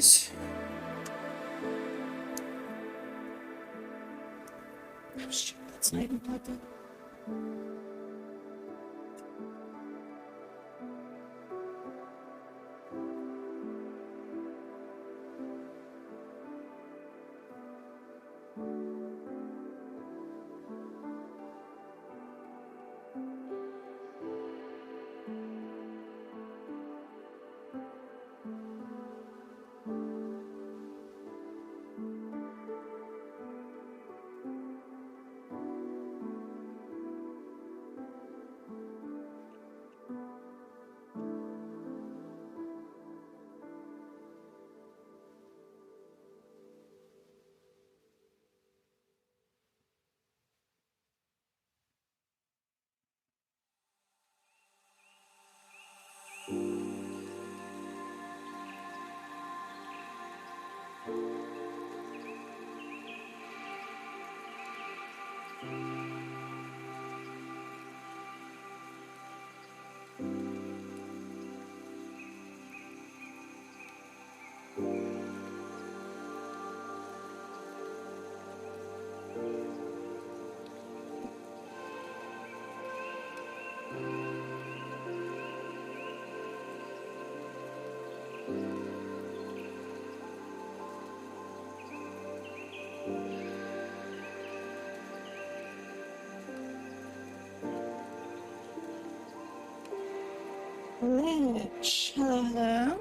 guys. Oh shit, that's not even plugged in. Rich, hello.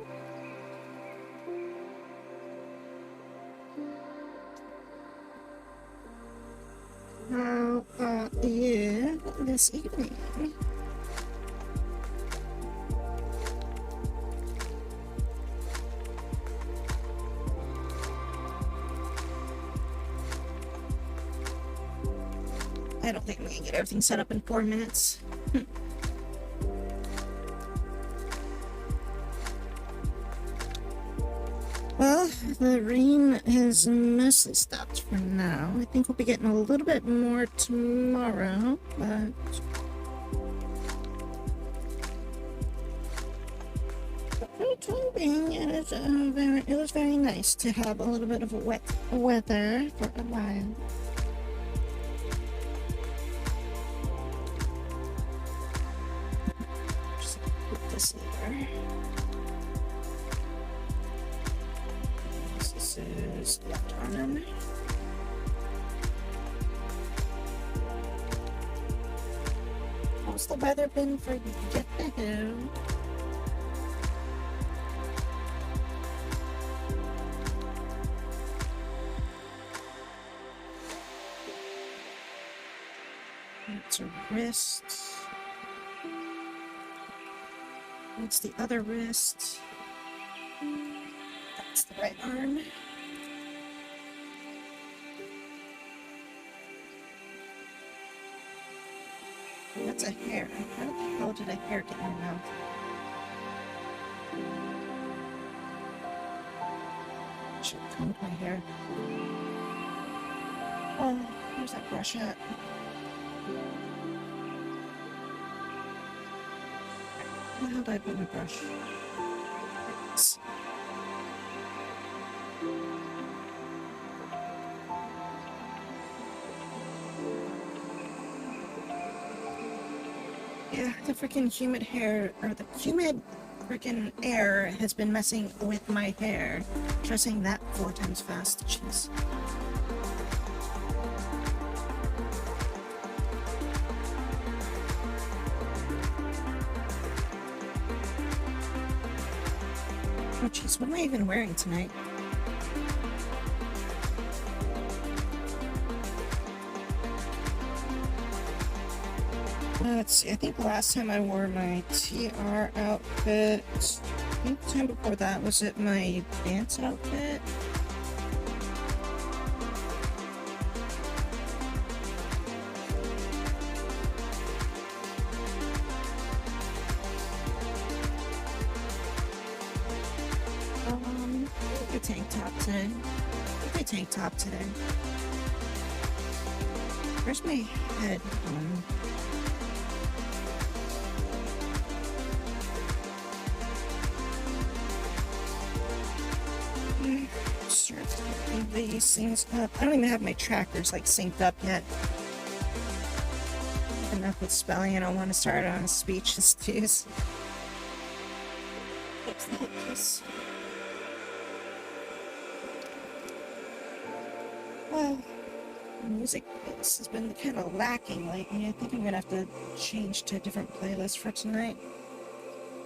How are you this evening? I don't think we can get everything set up in 4 minutes. Well, the rain has mostly stopped for now. I think we'll be getting a little bit more tomorrow, but for the time being, it was very nice to have a little bit of wet weather for a while. Just put this here. This is left arm. How's the weather been for you? That's a wrist. That's the other wrist. That's the right arm. That's a hair. How the hell did a hair get in my mouth? Should have combed my hair. Oh, where's that brush at? Where the hell did I put my brush? It's... Yeah, the freaking humid hair, or the humid freaking air has been messing with my hair. Try saying that 4 times fast, jeez. Oh jeez, what am I even wearing tonight? Let's see, I think last time I wore my TR outfit. I think the time before that was it my dance outfit. A tank top today. A tank top today. Where's my head? Start picking these things up. I don't even have my trackers like synced up yet. Enough with spelling. I don't want to start on speech issues. Well, music playlist has been kind of lacking lately. I think I'm gonna have to change to a different playlist for tonight.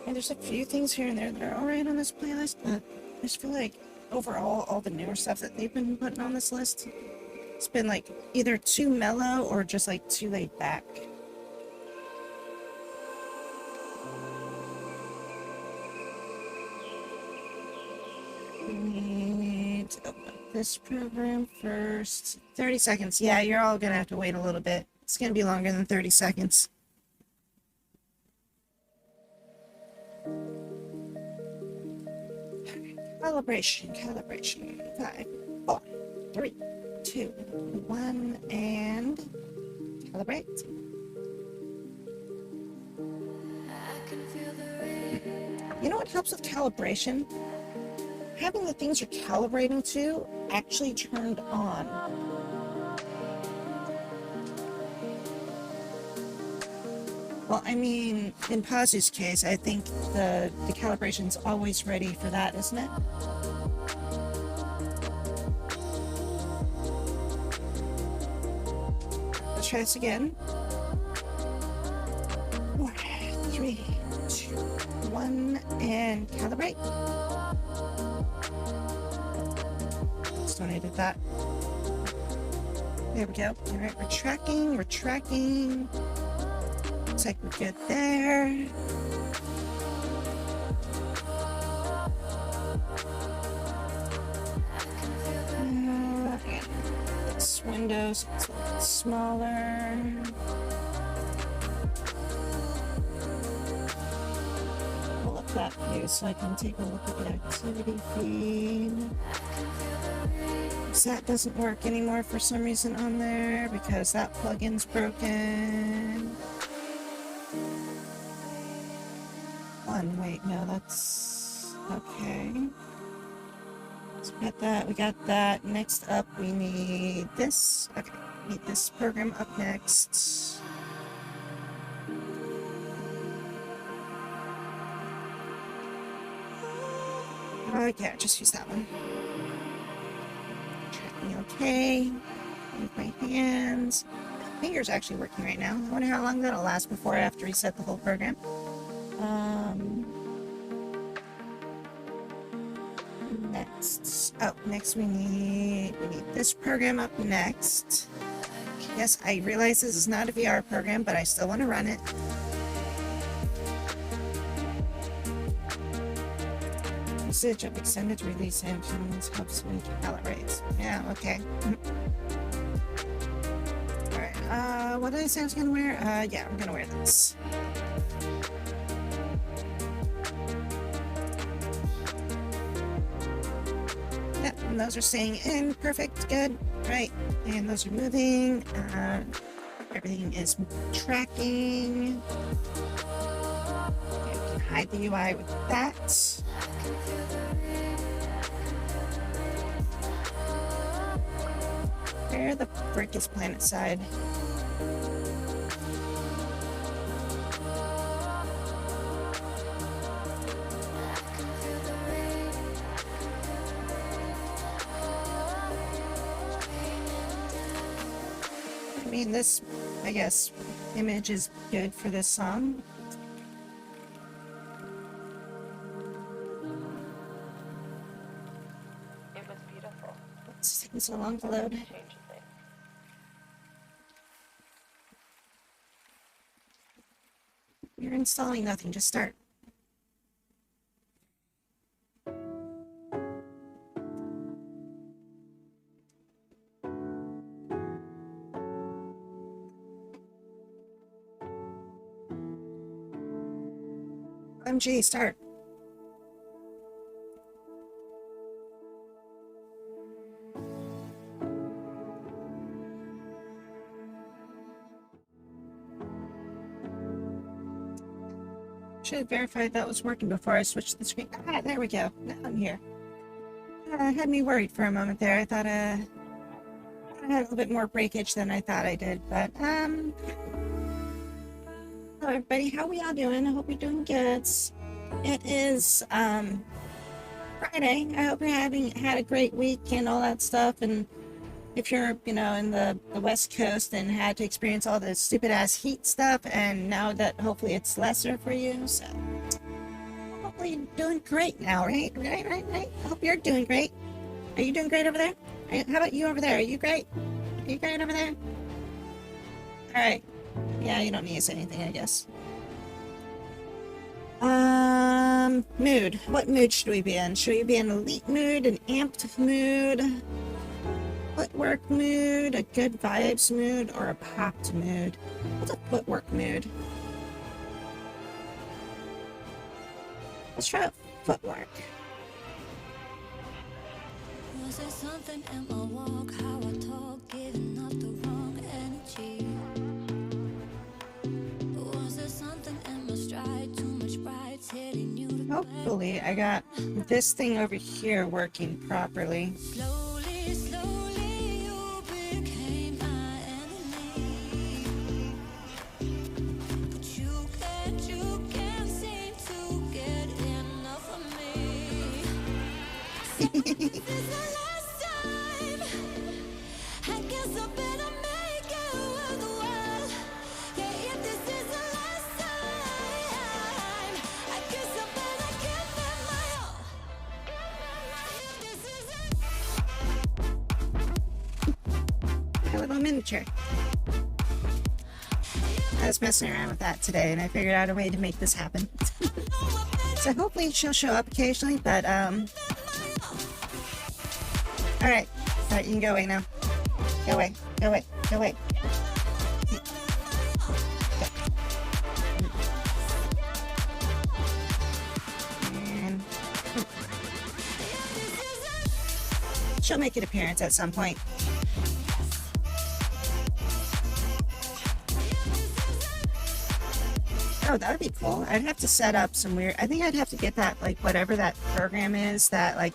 And there's a few things here and there that are alright on this playlist, but I just feel like overall, all the newer stuff that they've been putting on this list, it's been like either too mellow or just like too laid back. We need to open up this program first. 30 seconds. Yeah, you're all gonna have to wait a little bit. It's gonna be longer than 30 seconds. Calibration. 5, 4, 3, 2, 1, and calibrate. You know what helps with calibration? Having the things you're calibrating to actually turned on. Well, I mean, in Pazu's case, I think the calibration's always ready for that, isn't it? Let's try this again. 4, 3, 2, 1, and calibrate. Just when I did that. There we go. All right, we're tracking. Looks like we're good there. This window's a little smaller. Pull up that view so I can take a look at the activity feed. That doesn't work anymore for some reason on there because that plugin's broken. Wait, no, that's okay. So we got that. Next up, we need this. Okay, we need this program up next. Okay, just use that one. Tracking okay. With my hands. My finger's actually working right now. I wonder how long that'll last before I have to reset the whole program. Next we need this program up next. Yes, I realize this is not a VR program, but I still want to run it. Usage of extended release engines helps me calibrate. Yeah, okay. Alright, what did I say I was gonna wear? Yeah, I'm gonna wear this. And those are staying in. Perfect. Good. Right. And those are moving. Everything is tracking. Okay, we can hide the UI with that. Where the frick is PlanetSide? I mean, this, I guess, image is good for this song. It was beautiful. It's taking so long to load. You're installing nothing, just start. OMG, start. Should have verified that was working before I switched the screen. Ah, there we go. Now I'm here. had me worried for a moment there. I thought I had a little bit more breakage than I thought I did, but hello everybody, how we all doing? I hope you're doing good. It is Friday. I hope you're had a great week and all that stuff, and if you're, you know, in the West Coast and had to experience all the stupid ass heat stuff, and now that hopefully it's lesser for you, so hopefully you're doing great now, right? Right. I hope you're doing great. Are you doing great over there? How about you over there? Are you great? Are you great over there? Alright. Yeah, you don't need to say anything, I guess. Mood. What mood should we be in? Should we be in an elite mood, an amped mood, footwork mood, a good vibes mood, or a popped mood? What's a footwork mood? Let's try footwork. Was there something in my walk, how I talk, giving up the wrong energy? Was there something in my stride, too much pride, hitting you? Hopefully I got this thing over here working properly. Slowly, slowly you became my enemy. But you can't seem to get enough of me. This is the last time. I guess I better make it worthwhile. Yeah, if this is the last time, I guess I better give it my all. If this is A little miniature. I was messing around with that today and I figured out a way to make this happen. So hopefully she'll show up occasionally, but Alright, you can go away now. Go away. And she'll make an appearance at some point. Oh, that would be cool. I'd have to set up some weird... I think I'd have to get that, like, whatever that program is that, like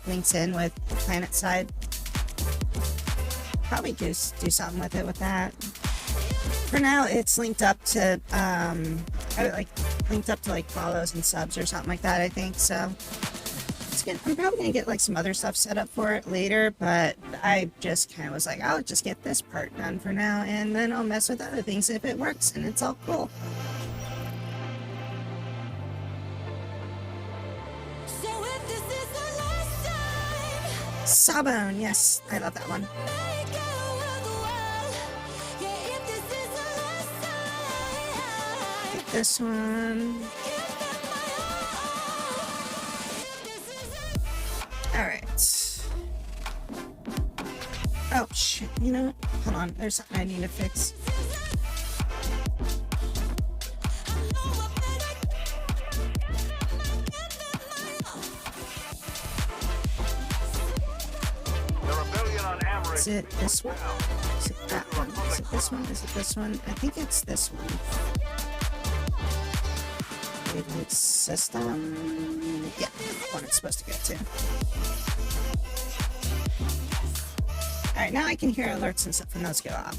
links in with PlanetSide. Probably do something with it with that. For now, it's linked up to, like, follows and subs or something like that, I think, so... I'm probably gonna get, like, some other stuff set up for it later, but I just kind of was like, I'll just get this part done for now, and then I'll mess with other things if it works, and it's all cool. Sawbone, yes, I love that one. Get this one. Alright. Oh shit, you know what? Hold on, there's something I need to fix. Is it this one? Is it that one? Is it this one? Is it this one? I think it's this one. Reboot system. Yeah, that's what it's supposed to go to. Alright, now I can hear alerts and stuff, and those go off.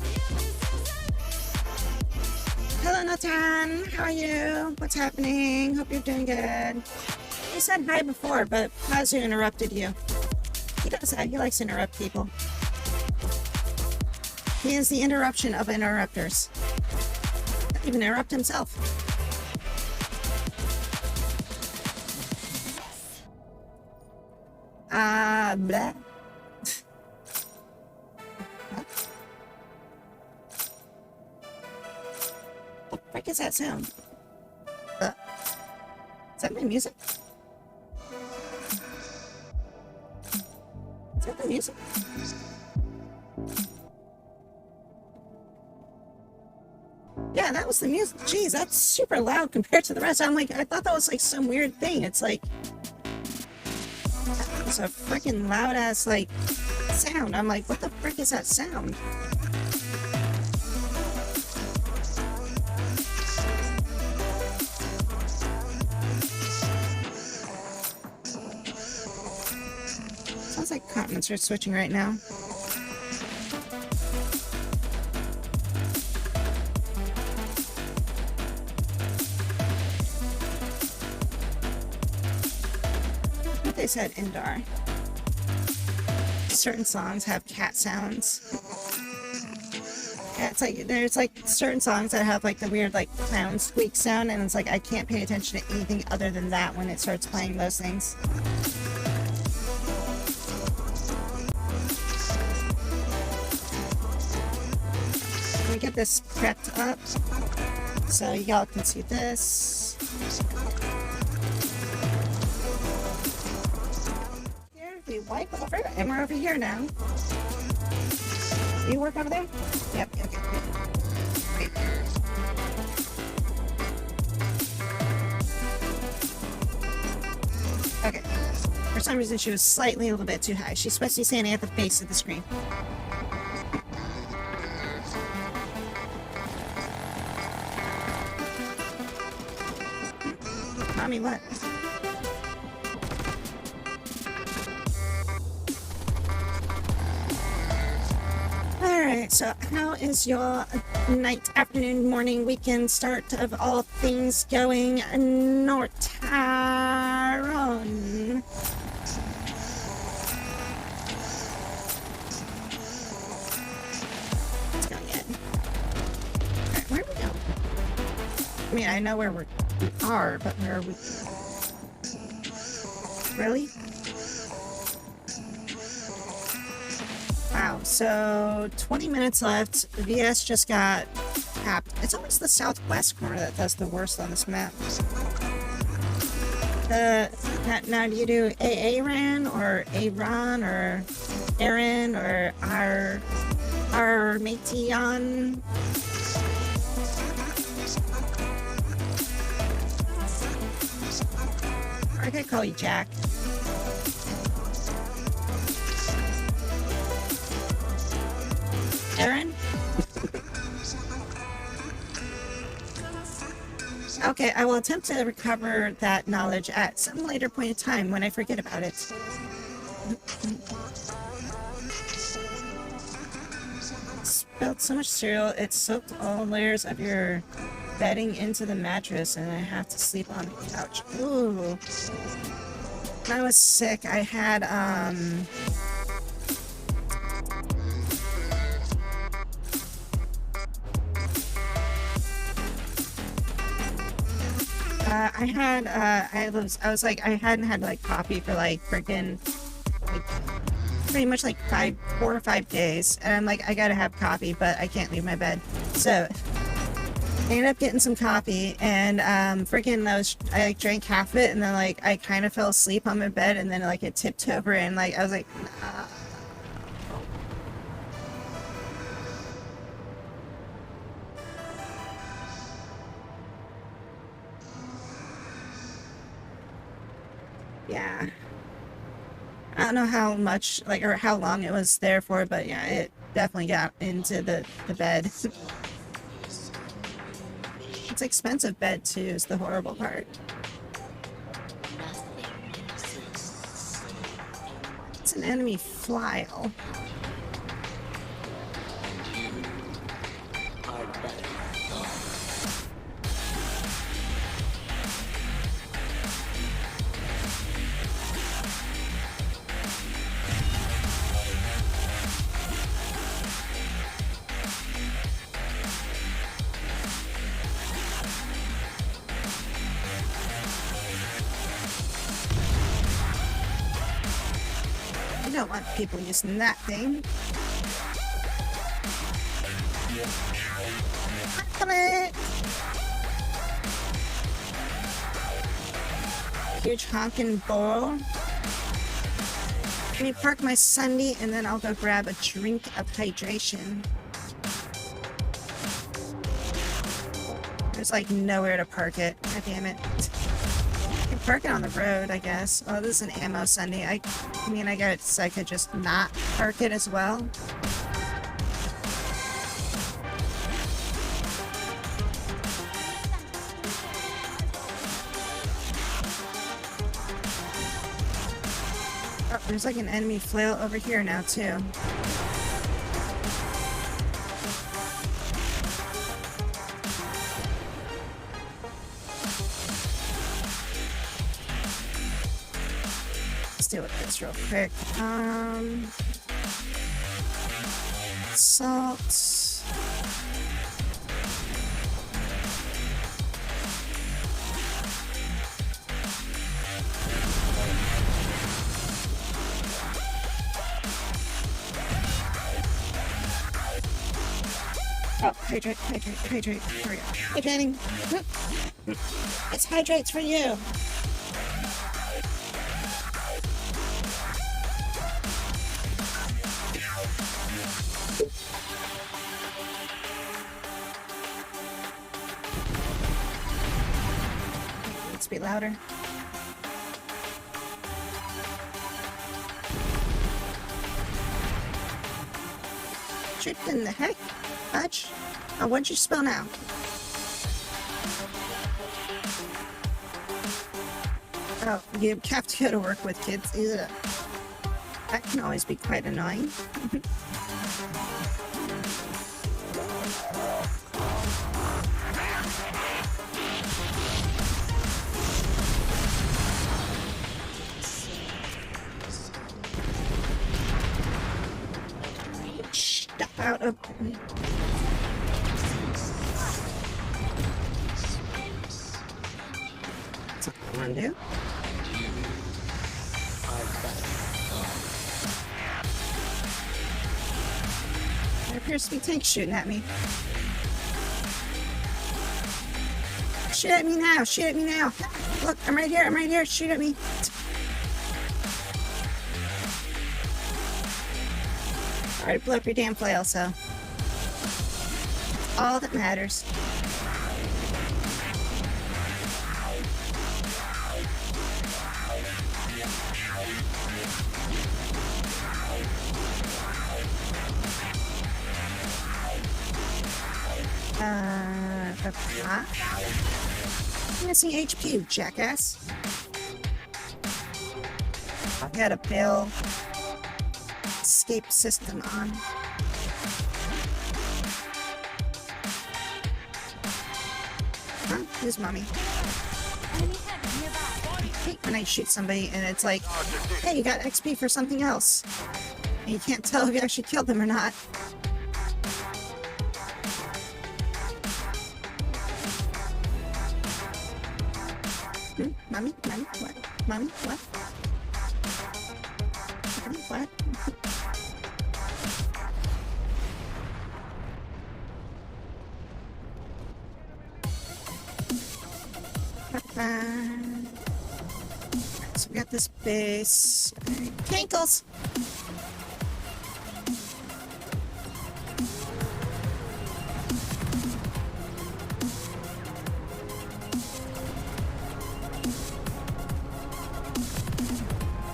Hello, Nathan. How are you? What's happening? Hope you're doing good. You said hi before, but Pazu interrupted you. He does that. He likes to interrupt people. He is the interruption of interrupters. Doesn't even interrupt himself. Blah. What the frick is that sound? Is that my music? Is that the music? Yeah, that was the music. Jeez, that's super loud compared to the rest. I'm like, I thought that was like some weird thing. It's like, that was a freaking loud ass like sound. I'm like, what the frick is that sound? continents are switching right now. What they said, Indar. Certain songs have cat sounds. Yeah, it's like there's like certain songs that have like the weird like clown squeak sound, and it's like I can't pay attention to anything other than that when it starts playing those things. Let me get this prepped up so y'all can see this. Here we wipe over, and we're over here now. You work over there? Yep, okay. Great. Okay. For some reason, she was slightly a little bit too high. She's supposed to be standing at the base of the screen. Mommy, what? Alright, so how is your night, afternoon, morning, weekend start of all things going, Nortaron? Let's go again. Alright, where are we going? I mean, I know where we are, but where are we? Really? Wow, so 20 minutes left. VS just got tapped. It's always the southwest corner that does the worst on this map. Now do you do Aaron or Aaron or Aaron or Armation? I could call you Jack. Aaron? Okay, I will attempt to recover that knowledge at some later point in time when I forget about it. Spilled so much cereal, it soaked all layers of your bedding into the mattress, and I have to sleep on the couch. Ooh. When I was sick, I had, I was like, I hadn't had like coffee for like freaking, like, pretty much like 4 or 5 days. And I'm like, I gotta have coffee, but I can't leave my bed. So I ended up getting some coffee, and freaking I like drank half of it, and then like I kind of fell asleep on my bed, and then like it tipped over, and like I was like, nah. Yeah. I don't know how much, like, or how long it was there for, but yeah, it definitely got into the bed. It's expensive bed too, is the horrible part. It's an enemy file. I don't want people using that thing. Come on. Huge honking bowl. Let me park my Sunday, and then I'll go grab a drink of hydration. There's like nowhere to park it. God damn it. I can park it on the road, I guess. Oh, this is an ammo Sunday. I mean, I guess I could just not park it as well. Oh, There's like an enemy flail over here now too. Let's deal with this real quick. Salt. Oh, hydrate. Here we go. Hydrating. It's hydrates for you. Let's be louder. What in the heck? Hutch? Oh, what'd you spell now? Oh, you have to go to work with kids. Ugh. That can always be quite annoying. Step out of... That's what I want to do. There appears to be tanks shooting at me. Shoot at me now! Shoot at me now! Look, I'm right here! Shoot at me! Alright, blow up your damn flail, so. All that matters. I'm missing HP, you jackass. I've got a bill. Escape system on. Huh? Who's mommy? I hate when I shoot somebody and it's like, hey, you got XP for something else. And you can't tell if you actually killed them or not. Mommy? What? Mommy? What? Mommy? What? So we got this base. Cankles!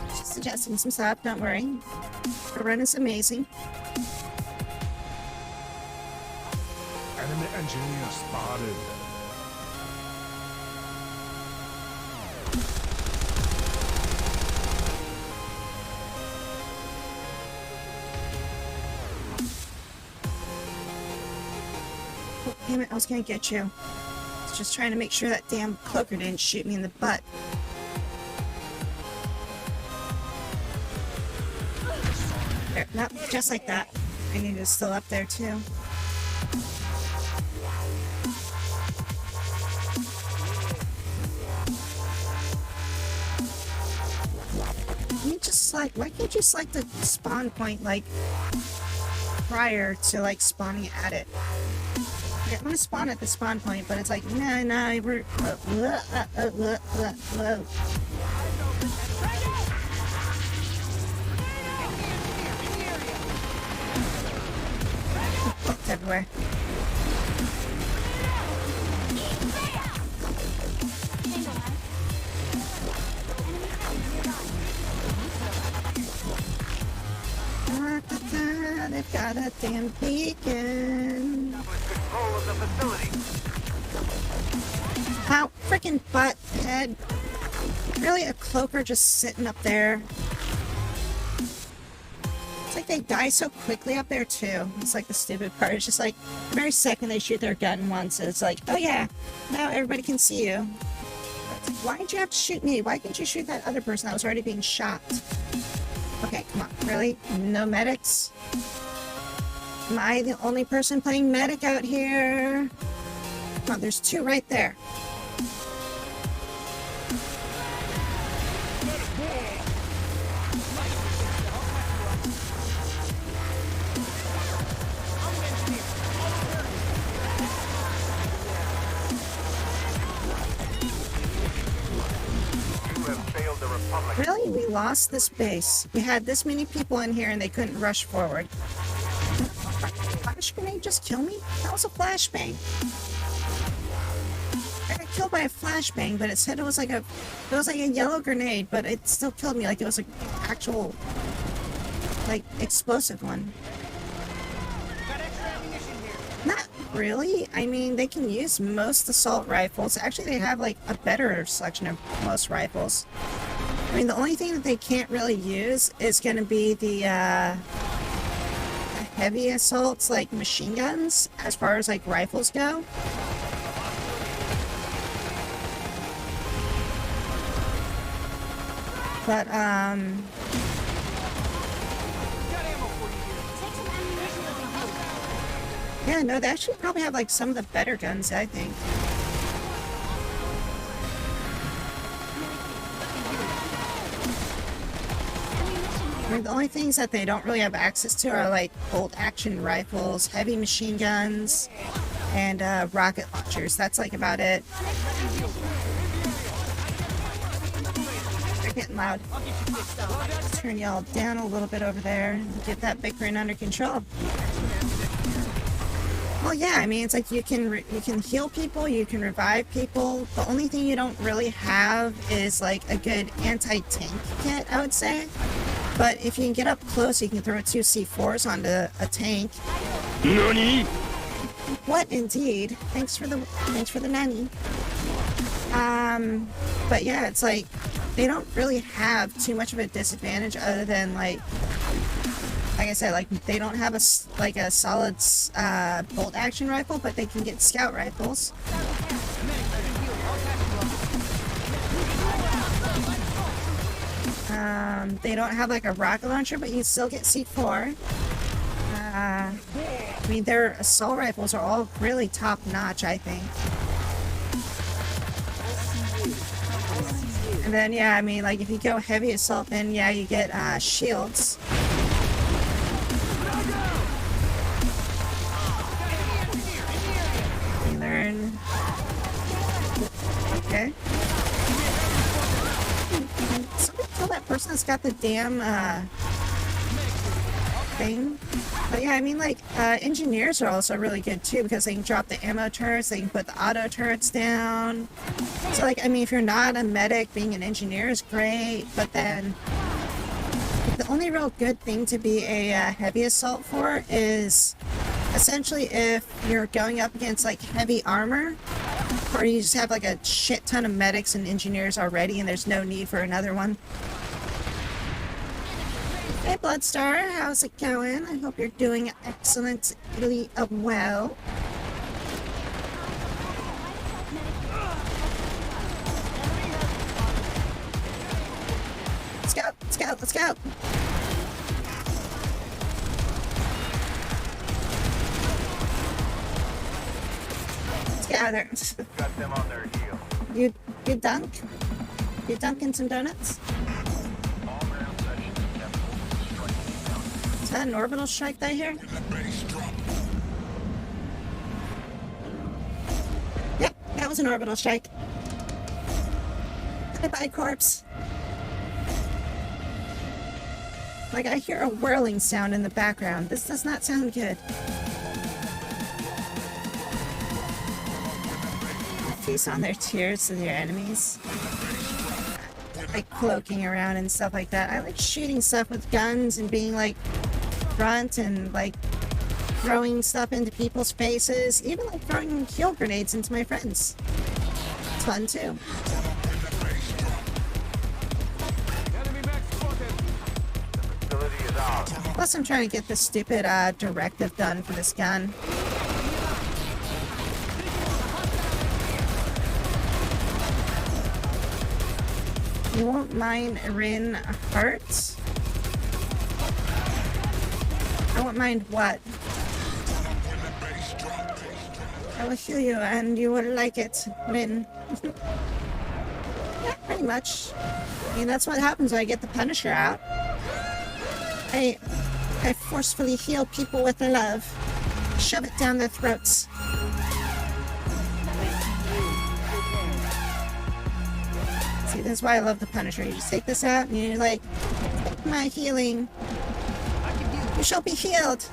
Just adjusting some stuff, don't worry. The run is amazing. Enemy engineer spotted. Oh, damn it, I was gonna get you. I was just trying to make sure that damn cloaker didn't shoot me in the butt. There, nope, just like that. I need it still up there too. Why can't you select the spawn point, like, prior to, like, spawning at it? Okay, I'm gonna spawn at the spawn point, but it's like, nah, we're... It's everywhere. They've got a damn beacon. Control of the facility. Ow, freaking butt head. Really, a cloaker just sitting up there? It's like they die so quickly up there too. It's like the stupid part. It's just like the very second they shoot their gun once, it's like, oh yeah, now everybody can see you. It's like, why did you have to shoot me? Why couldn't you shoot that other person that was already being shot? Okay, come on, really? No medics? Am I the only person playing medic out here? Come on, there's two right there. Really? We lost this base. We had this many people in here and they couldn't rush forward. Flash grenade just kill me? That was a flashbang. I got killed by a flashbang, but it said it was like a yellow grenade, but it still killed me like it was an actual like explosive one. Not really. I mean, they can use most assault rifles. Actually, they have like a better selection of most rifles. I mean, the only thing that they can't really use is going to be the heavy assaults, like machine guns, as far as like rifles go. But, yeah, no, they actually probably have like some of the better guns, I think. I mean, the only things that they don't really have access to are like bolt action rifles, heavy machine guns, and rocket launchers. That's like about it. They're getting loud. Turn y'all down a little bit over there and get that bickering under control. Well, yeah, I mean, it's like you can heal people, you can revive people. The only thing you don't really have is like a good anti-tank kit, I would say. But if you can get up close, you can throw 2 C4s onto a tank. NANI? What indeed? Thanks for the nanny. But yeah, it's like they don't really have too much of a disadvantage other than like I said, like they don't have a solid bolt action rifle, but they can get scout rifles. They don't have like a rocket launcher, but you still get C4. I mean, their assault rifles are all really top notch, I think. And then, yeah, I mean, like if you go heavy assault, then yeah, you get shields. You learn. Okay. Somebody kill that person that's got the damn thing. But yeah, I mean, like engineers are also really good too because they can drop the ammo turrets, they can put the auto turrets down. So like, I mean, if you're not a medic, being an engineer is great, but then the only real good thing to be a heavy assault for is essentially if you're going up against like heavy armor, or you just have like a shit ton of medics and engineers already and there's no need for another one. Hey Bloodstar, how's it going? I hope you're doing excellently well. Let's go, let's go, let's go! Let's get out of there. Got them on their heel. You dunk? You dunking some donuts? Is that an orbital strike that I hear? Yep, that was an orbital strike. Bye-bye, corpse. Like, I hear a whirling sound in the background. This does not sound good. Feast on their tears to their enemies. Like cloaking around and stuff like that. I like shooting stuff with guns and being like front and like throwing stuff into people's faces. Even like throwing heal grenades into my friends. It's fun too. Enemy mech spotted. The facility is ours. Plus, I'm trying to get this stupid directive done for this gun. You won't mind Rin hearts? I won't mind what? I will heal you and you will like it, Rin. Yeah, pretty much. I mean, that's what happens when I get the Punisher out. I forcefully heal people with love. Shove it down their throats. See, that's why I love the Punisher. You just take this out and you're like, take my healing. You shall be healed.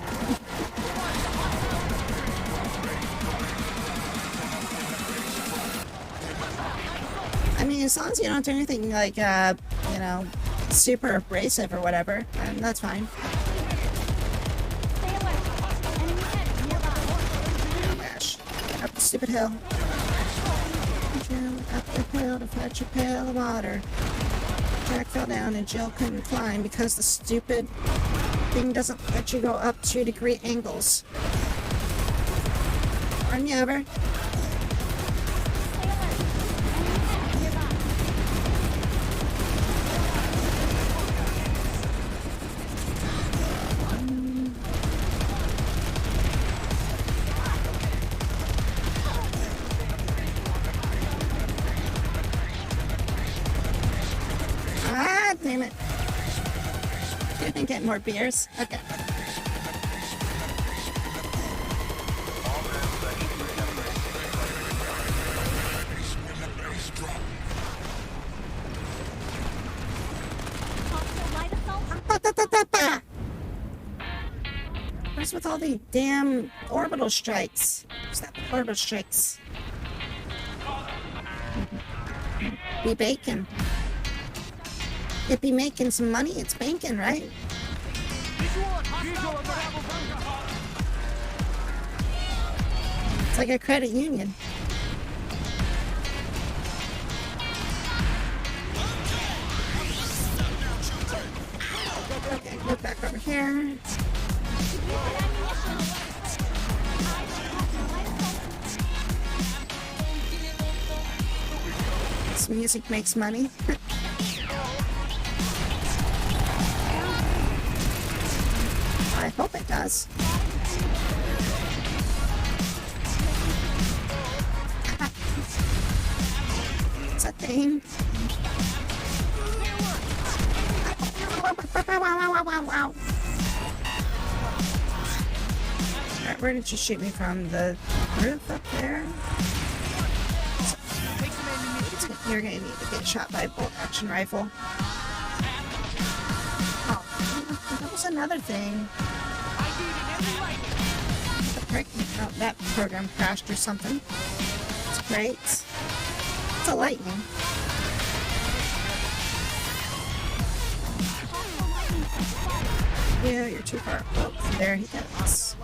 I mean, as long as you don't do anything like, you know, super abrasive or whatever, that's fine. Oh my gosh. Up the stupid hill. Up the hill to fetch a pail of water. Jack fell down and Jill couldn't climb because the stupid thing doesn't let you go up 2-degree angles. Run you over. Damn it. You can get more beers? Okay. What's with all the damn orbital strikes? What's that with orbital strikes? Be bacon. It be making some money, it's banking, right? It's like a credit union. Okay, move back over here. This music makes money. I hope it does. It's a thing. Wow. Alright, where did you shoot me from? The roof up there? You're gonna need to get shot by a bolt action rifle. Oh, that was another thing. Oh, that program crashed or something. It's great. It's a lightning. Yeah, you're too far. Oh, there he goes.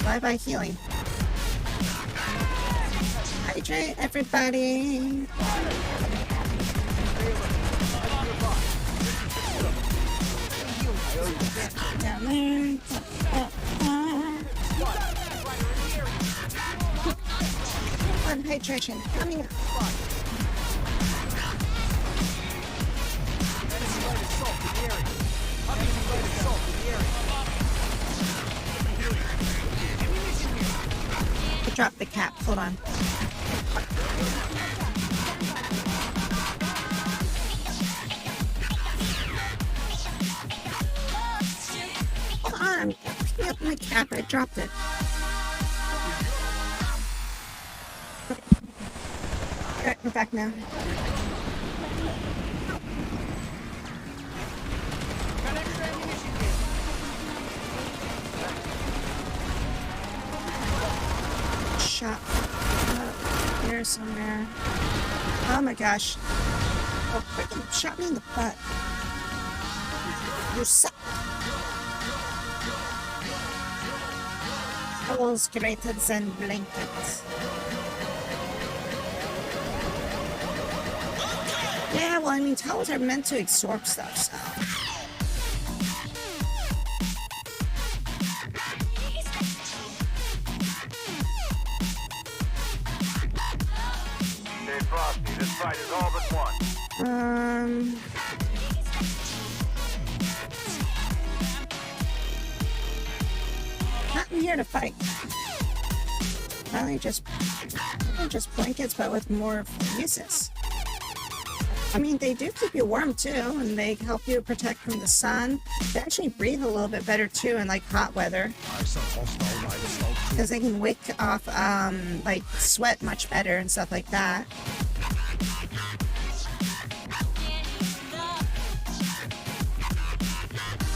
Bye-bye healing. Hydrate, everybody. Down there. On hydration. Coming up. Drop the cap. Hold on. Hold on. Pick me up my cap. I dropped it. Alright, we're back now. Shot here somewhere. Oh my gosh. Oh, freaking shot me in the butt. You suck. Owls greater than blankets. Yeah, well, I mean, towels are meant to absorb stuff, so. Stay frosty. This fight is all but won. Not in here to fight. Probably just blankets, but with more uses. I mean, they do keep you warm too, and they help you protect from the sun. They actually breathe a little bit better too in like hot weather, because they can wick off like sweat much better and stuff like that.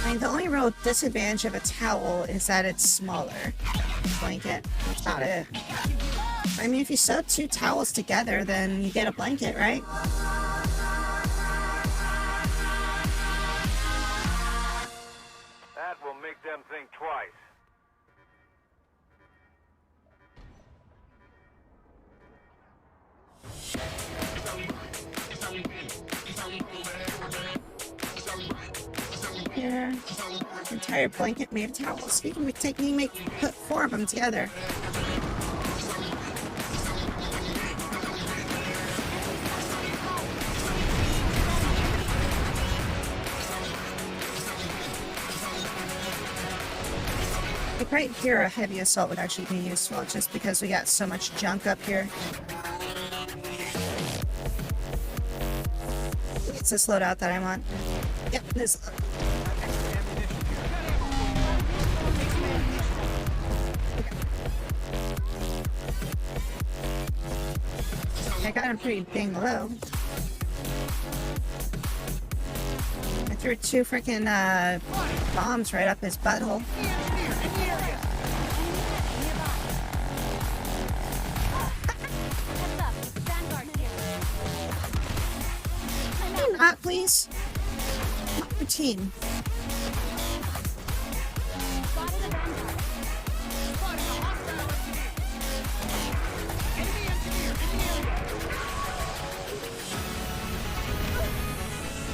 I mean, the only real disadvantage of a towel is that it's smaller. Blanket, that's about it. I mean, if you sew 2 towels together, then you get a blanket, right? That will make them think twice. Here, entire blanket made of towels. You can put 4 of them together. Like right here, a heavy assault would actually be useful, just because we got so much junk up here. It's this loadout that I want. Yep, this. I got him pretty dang low. I threw 2 freaking bombs right up his butthole. Can you not, please? Not routine.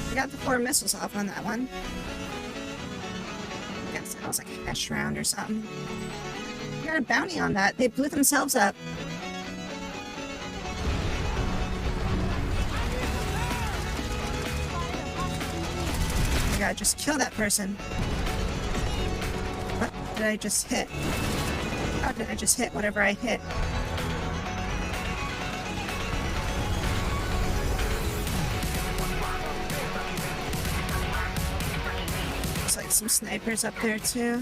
I got the 4 missiles off on that one. I guess that was like a hash round or something. I got a bounty on that. They blew themselves up. I gotta just kill that person. What did I just hit? How did I just hit whatever I hit? There's like some snipers up there too.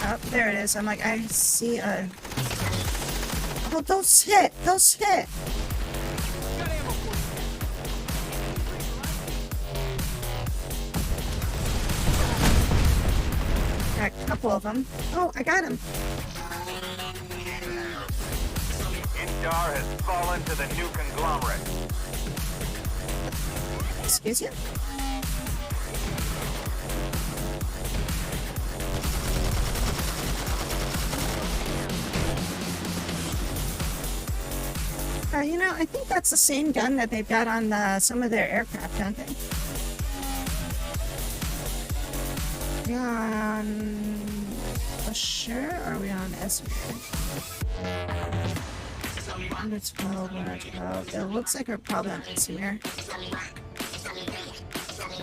Oh, there it is. I'm like, I see a... Oh, those hit! Those hit! Got a couple of them. Oh, I got him. Indar has fallen to the new conglomerate. Excuse you? You know, I think that's the same gun that they've got on some of their aircraft, don't they? Are we on Sure, or are we on Esmir? 112, 112. It looks like we're probably on Esmir.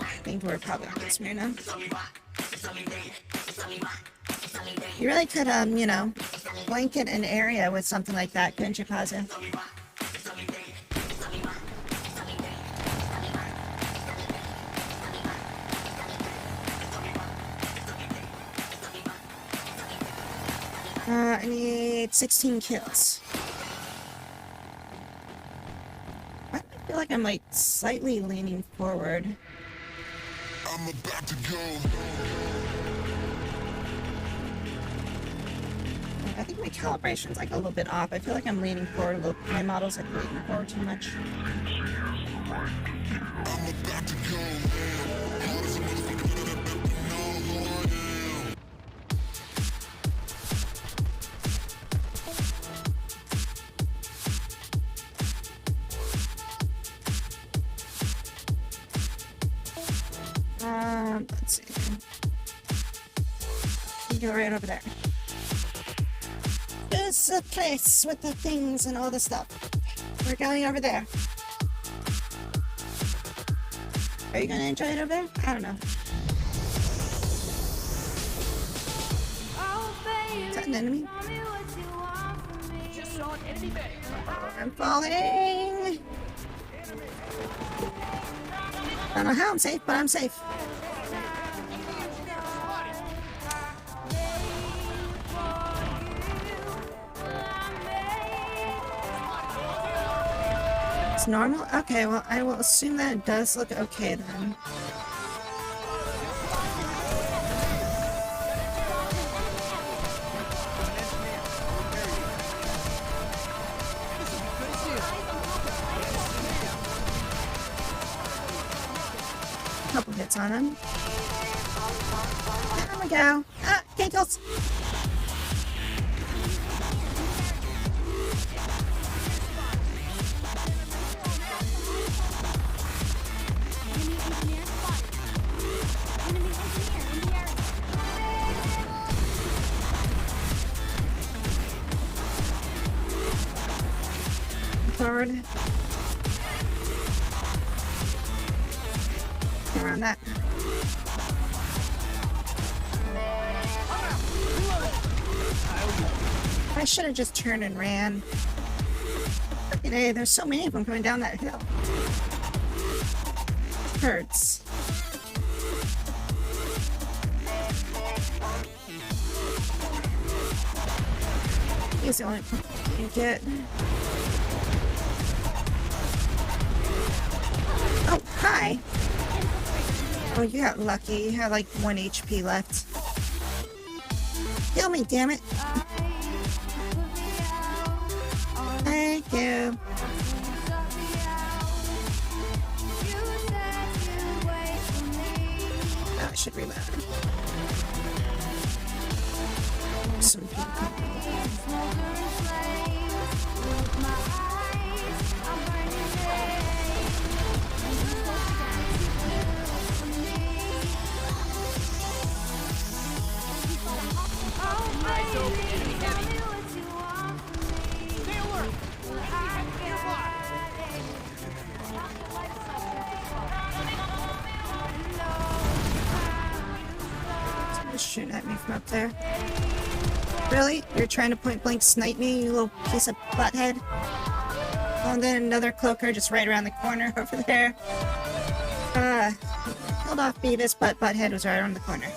I think we're probably on Esmir now. You really could, you know, blanket an area with something like that, couldn't you, Kazu? I need 16 kills. I feel like I'm like slightly leaning forward. I'm about to go. I think my calibration's like a little bit off. I feel like I'm leaning forward a little. My model's like leaning forward too much. I'm about to go. Let's see. You go right over there. There's a place with the things and all the stuff. We're going over there. Are you gonna enjoy it over there? I don't know. Is that an enemy? Just saw an enemy medic. I'm falling. I don't know how I'm safe, but I'm safe. It's normal? Okay, well, I will assume that it does look okay then. Couple hits on him. There we go. Ah, giggles. Forward. Around that. I should have just turned and ran. Freaking A, there's so many of them coming down that hill. It hurts. He's the only one you get. Oh, hi! Oh, you got lucky. You had like 1 HP left. Kill me, damn it! Thank you. Oh, I should reload. Some people. Somebody's shooting at me from up there. Really? You're trying to point blank snipe me, you little piece of butthead? Oh, and then another cloaker just right around the corner over there. Killed off Beavis, but Butthead was right around the corner.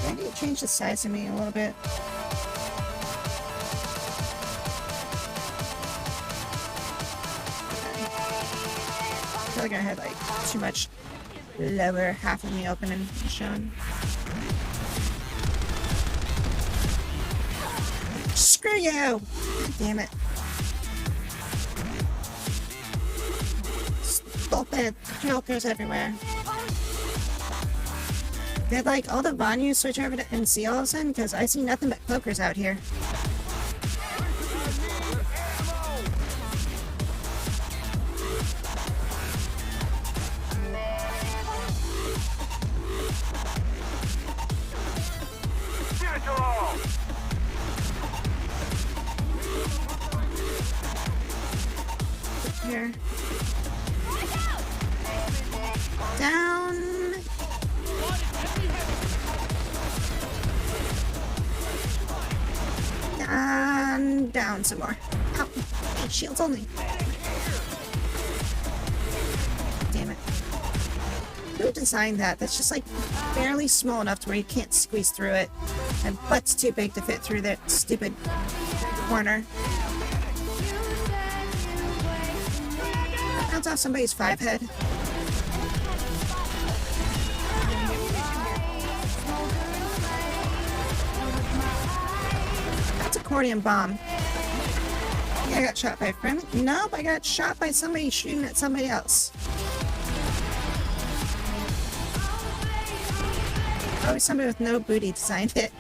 I need to change the size of me a little bit. I feel like I had like too much lower half of me open and shown. Screw you! God damn it. Stupid jokers everywhere. Did like all the Vanyu switch over to NC all of a sudden? Because I see nothing but cloakers out here. Here. Down. And down some more. Oh, 8 shields only. Damn it. Who designed that? That's just like barely small enough to where you can't squeeze through it. And butt's too big to fit through that stupid corner. Bounce off somebody's 5 head. That's accordion bomb. Yeah, I got shot by a friend. Nope, I got shot by somebody shooting at somebody else. Probably somebody with no booty designed it.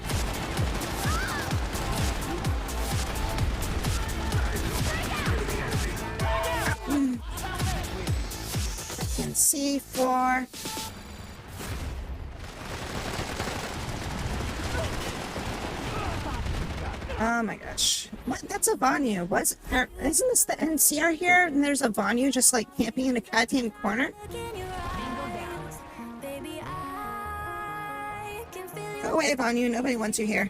C4. Oh my gosh. What? That's a Vanyu. Isn't this the NCR here? And there's a Vanyu just like camping in a goddamn corner? Go away, Vanyu. Nobody wants you here.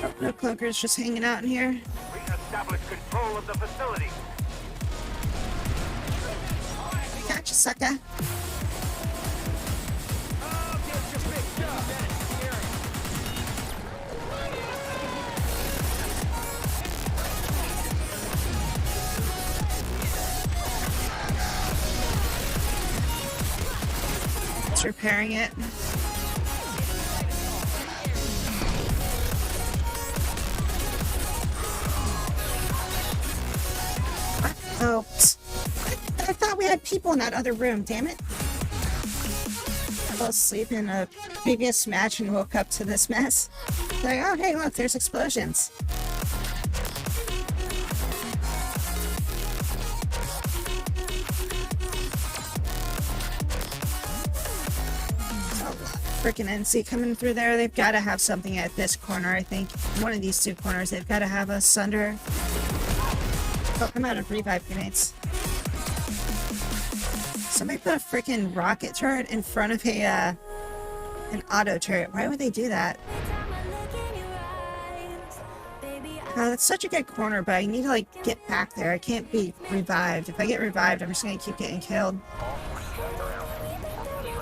Oh, no cloakers just hanging out in here. Re-establish control of the facility. Gotcha, sucker. It's repairing it. Oh, I thought we had people in that other room, damn it. I fell asleep in a previous match and woke up to this mess. Like, oh hey, look, there's explosions. Freaking NC coming through there. They've got to have something at this corner, I think. One of these two corners. They've got to have a Sunder. Oh, I'm out of revive grenades. Somebody put a freaking rocket turret in front of an auto turret. Why would they do that? That's such a good corner, but I need to like get back there. I can't be revived. If I get revived, I'm just gonna keep getting killed.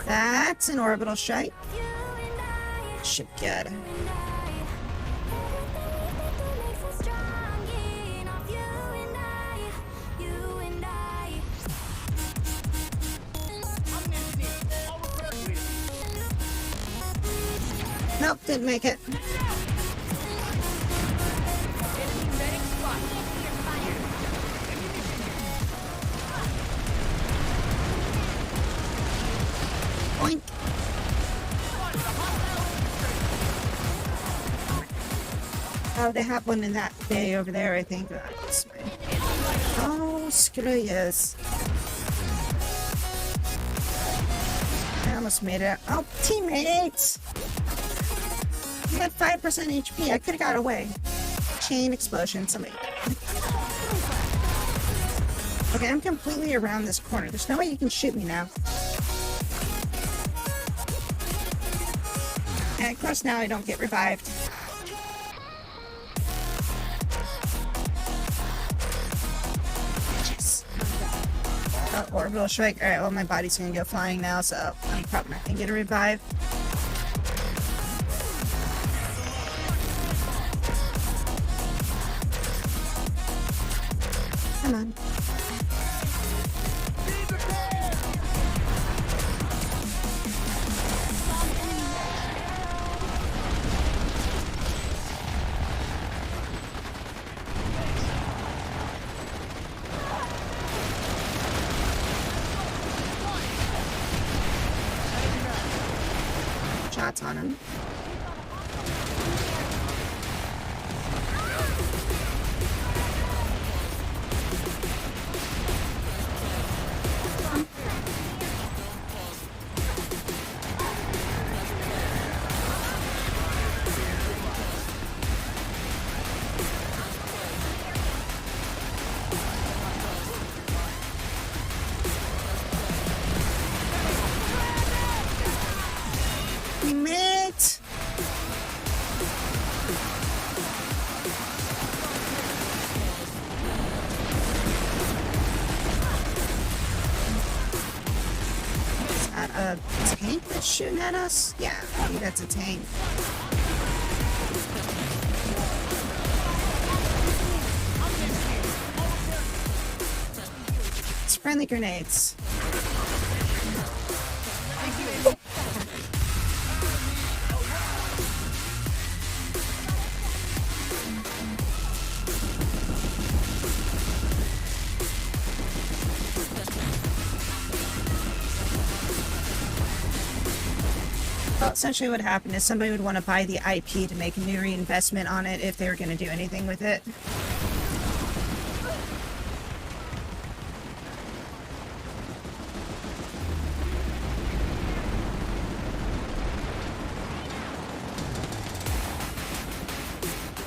That's an orbital strike. Should get. Nope, didn't make it. Boink. Oh, they have one in that bay over there, I think. Oh, screw yes. I almost made it. Oh, teammates! You had 5% HP. I could have got away. Chain explosion. Somebody. Okay, I'm completely around this corner. There's no way you can shoot me now. And of course now I don't get revived. Yes. Oh, orbital strike. Alright, well my body's gonna go flying now, so I'm probably not gonna get a revive. Come on. Shots on him. Teammate! Is that a tank that's shooting at us? Yeah, I think that's a tank. It's friendly grenades. essentially what happened is somebody would want to buy the IP to make a new reinvestment on it if they were going to do anything with it.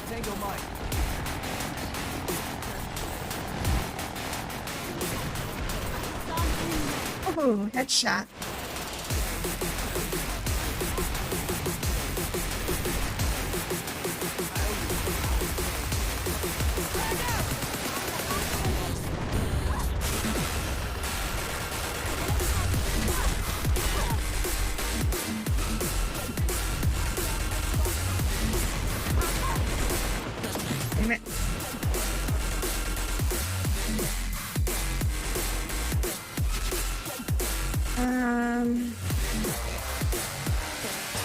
Tango Mike. Oh, headshot. Damn it.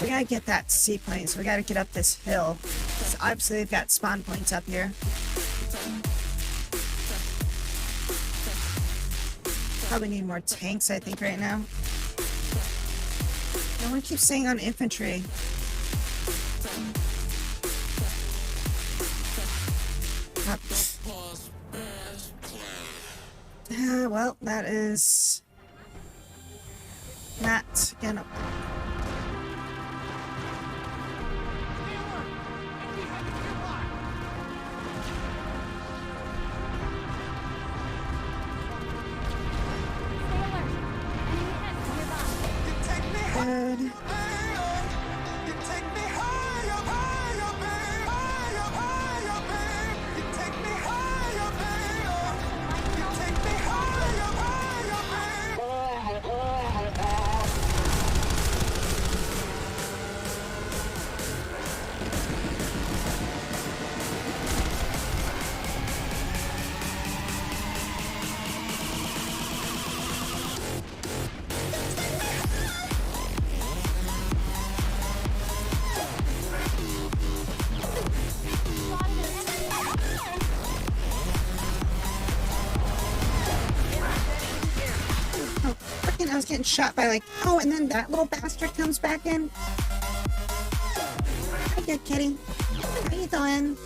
We gotta get that seaplane, so we gotta get up this hill. So obviously they've got spawn points up here. Probably need more tanks, I think, right now. No one keeps saying on infantry. Up. Well, that is not gonna. Good. I was getting shot by oh, and then that little bastard comes back in. Hi, good kitty. How you doing?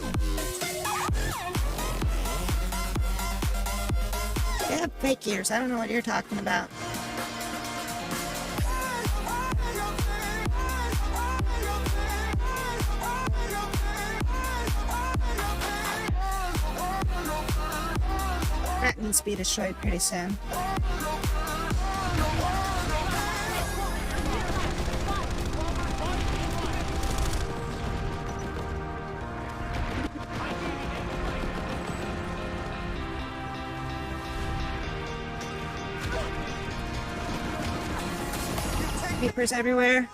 They have fake ears. I don't know what you're talking about. That needs to be destroyed pretty soon. Papers everywhere.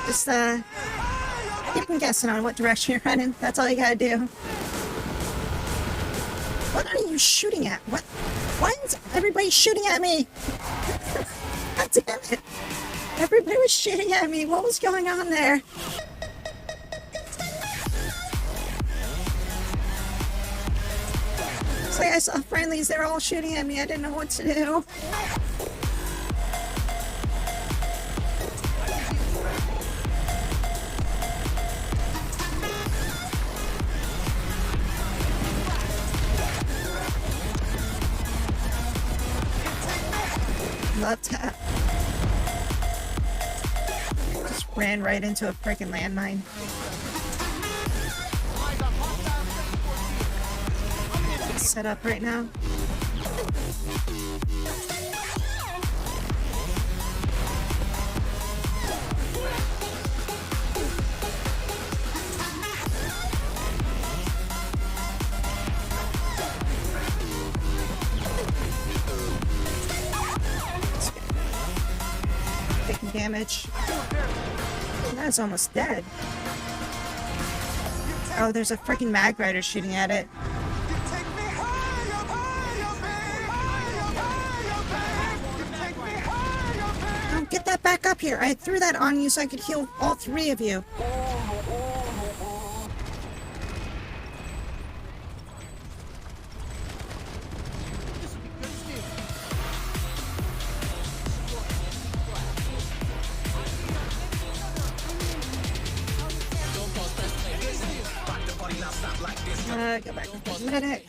Just keep them guessing on what direction you're running. That's all you gotta do. What are you shooting at? What? Why is everybody shooting at me? God damn it! Everybody was shooting at me. What was going on there? It's like I saw friendlies. They were all shooting at me. I didn't know what to do. Love tap. Just ran right into a freaking landmine. Set up right now. Taking damage. That's almost dead. Oh, there's a freaking mag rider shooting at it. Get that back up here. I threw that on you so I could heal all three of you. Go back to the medic.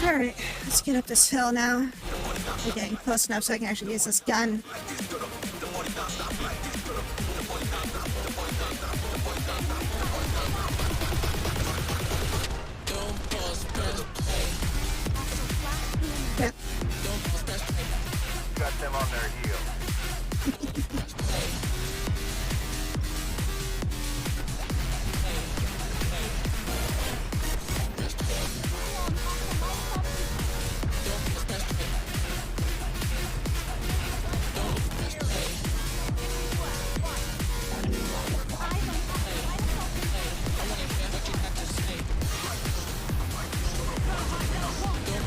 Alright, let's get up this hill now. We're getting close enough so I can actually use this gun. Yep. Got them on their heels.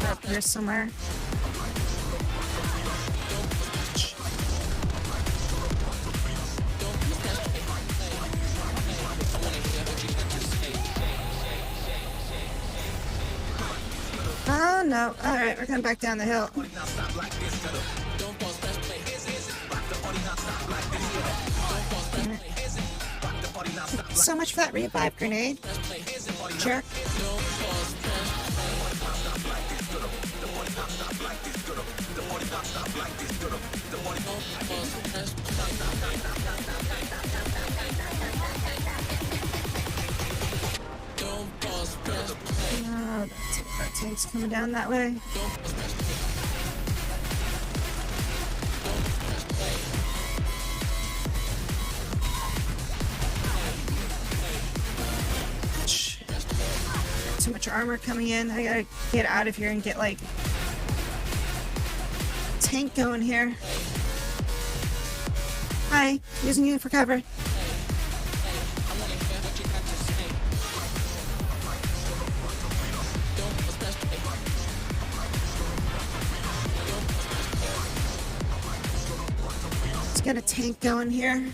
Up here somewhere. Oh no. Alright, we're going back down the hill. So much for that revive grenade. Jerk. Oh, that tank's coming down that way. Too much armor coming in. I gotta get out of here and get like a tank going here. Hi, using you for cover. Let's get a tank going here.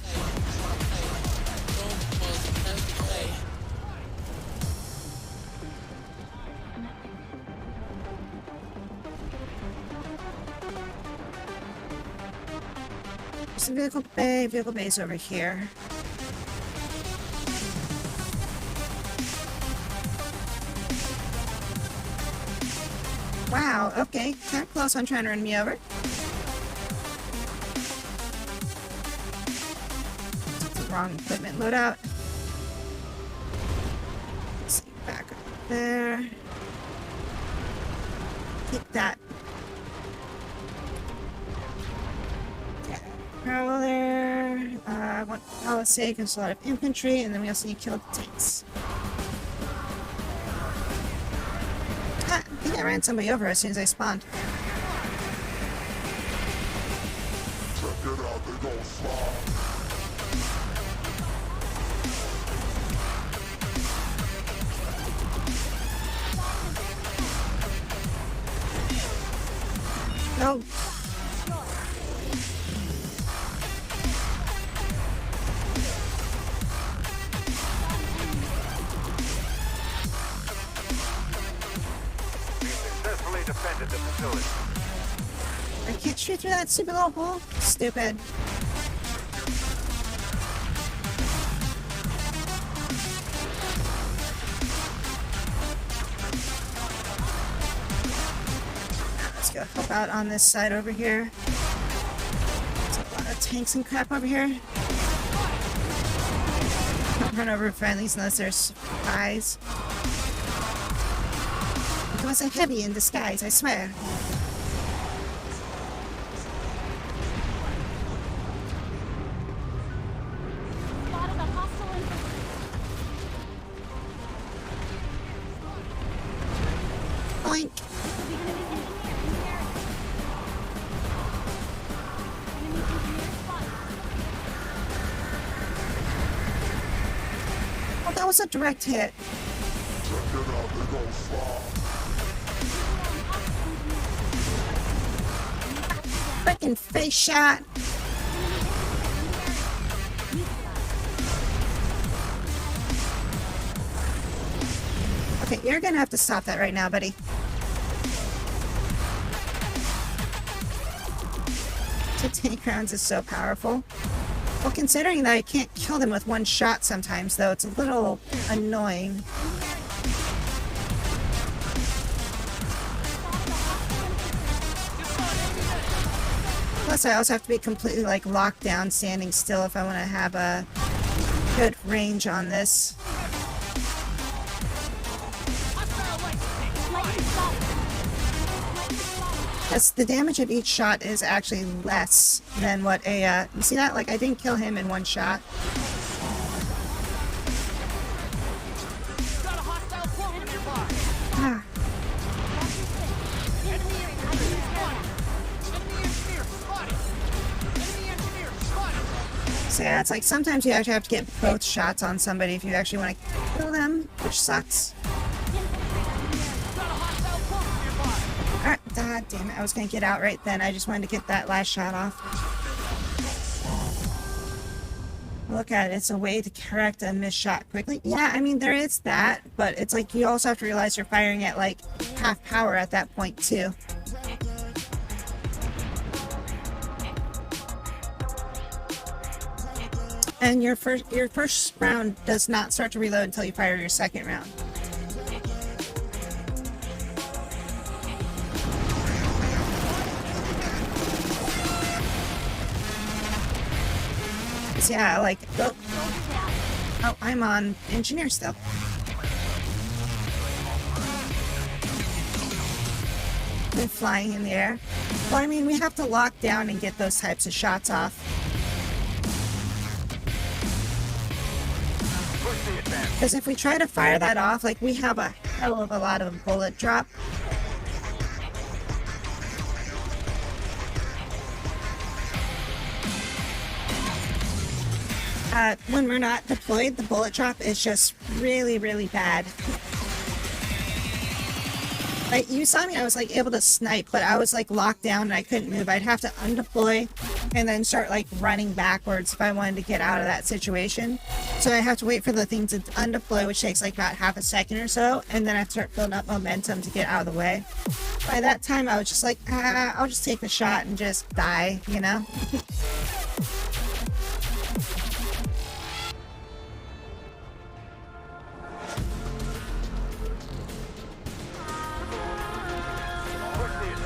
There's a vehicle bay. Vehicle bay's over here. Wow, okay. Kind of close on trying to run me over. That's the wrong equipment loadout. Let's see, back up there. Keep that. Prowler, I want palisade because a lot of infantry, and then we also need to kill the tanks. Ah, I think I ran somebody over as soon as I spawned. Check it out, they gon' slide. Oh. Successfully defended the facility. I can't shoot through that stupid little hole. Stupid. Let's go help out on this side over here. There's a lot of tanks and crap over here. Don't run over friendlies unless there's spies. It was a heavy in disguise, I swear. Boink. Oh, that was a direct hit. Check it out, they gon' slide. Freaking face shot. Okay, you're gonna have to stop that right now, buddy. to tank rounds is so powerful. Well, considering that I can't kill them with one shot sometimes, though, it's a little annoying. Plus, I also have to be completely, like, locked down, standing still if I want to have a good range on this. Yes, the damage of each shot is actually less than what a, you see that? Like, I didn't kill him in one shot. Ah. So yeah, it's like sometimes you actually have to get both shots on somebody if you actually want to kill them, which sucks. Alright, god damn it, I was gonna get out right then. I just wanted to get that last shot off. Look at it, it's a way to correct a missed shot quickly. Yeah, I mean, there is that, but it's like you also have to realize you're firing at like half power at that point too. And your first round does not start to reload until you fire your second round. So yeah, like, oh, I'm on engineer still. They're flying in the air. Well, I mean, we have to lock down and get those types of shots off. Because if we try to fire that off, like, we have a hell of a lot of bullet drop. When we're not deployed, the bullet drop is just really, really bad. Like, you saw me, I was like able to snipe, but I was like locked down and I couldn't move. I'd have to undeploy and then start like running backwards if I wanted to get out of that situation. So I have to wait for the thing to undeploy, which takes like about half a second or so, and then I have to start building up momentum to get out of the way. By that time, I was just like, I'll just take the shot and just die, you know?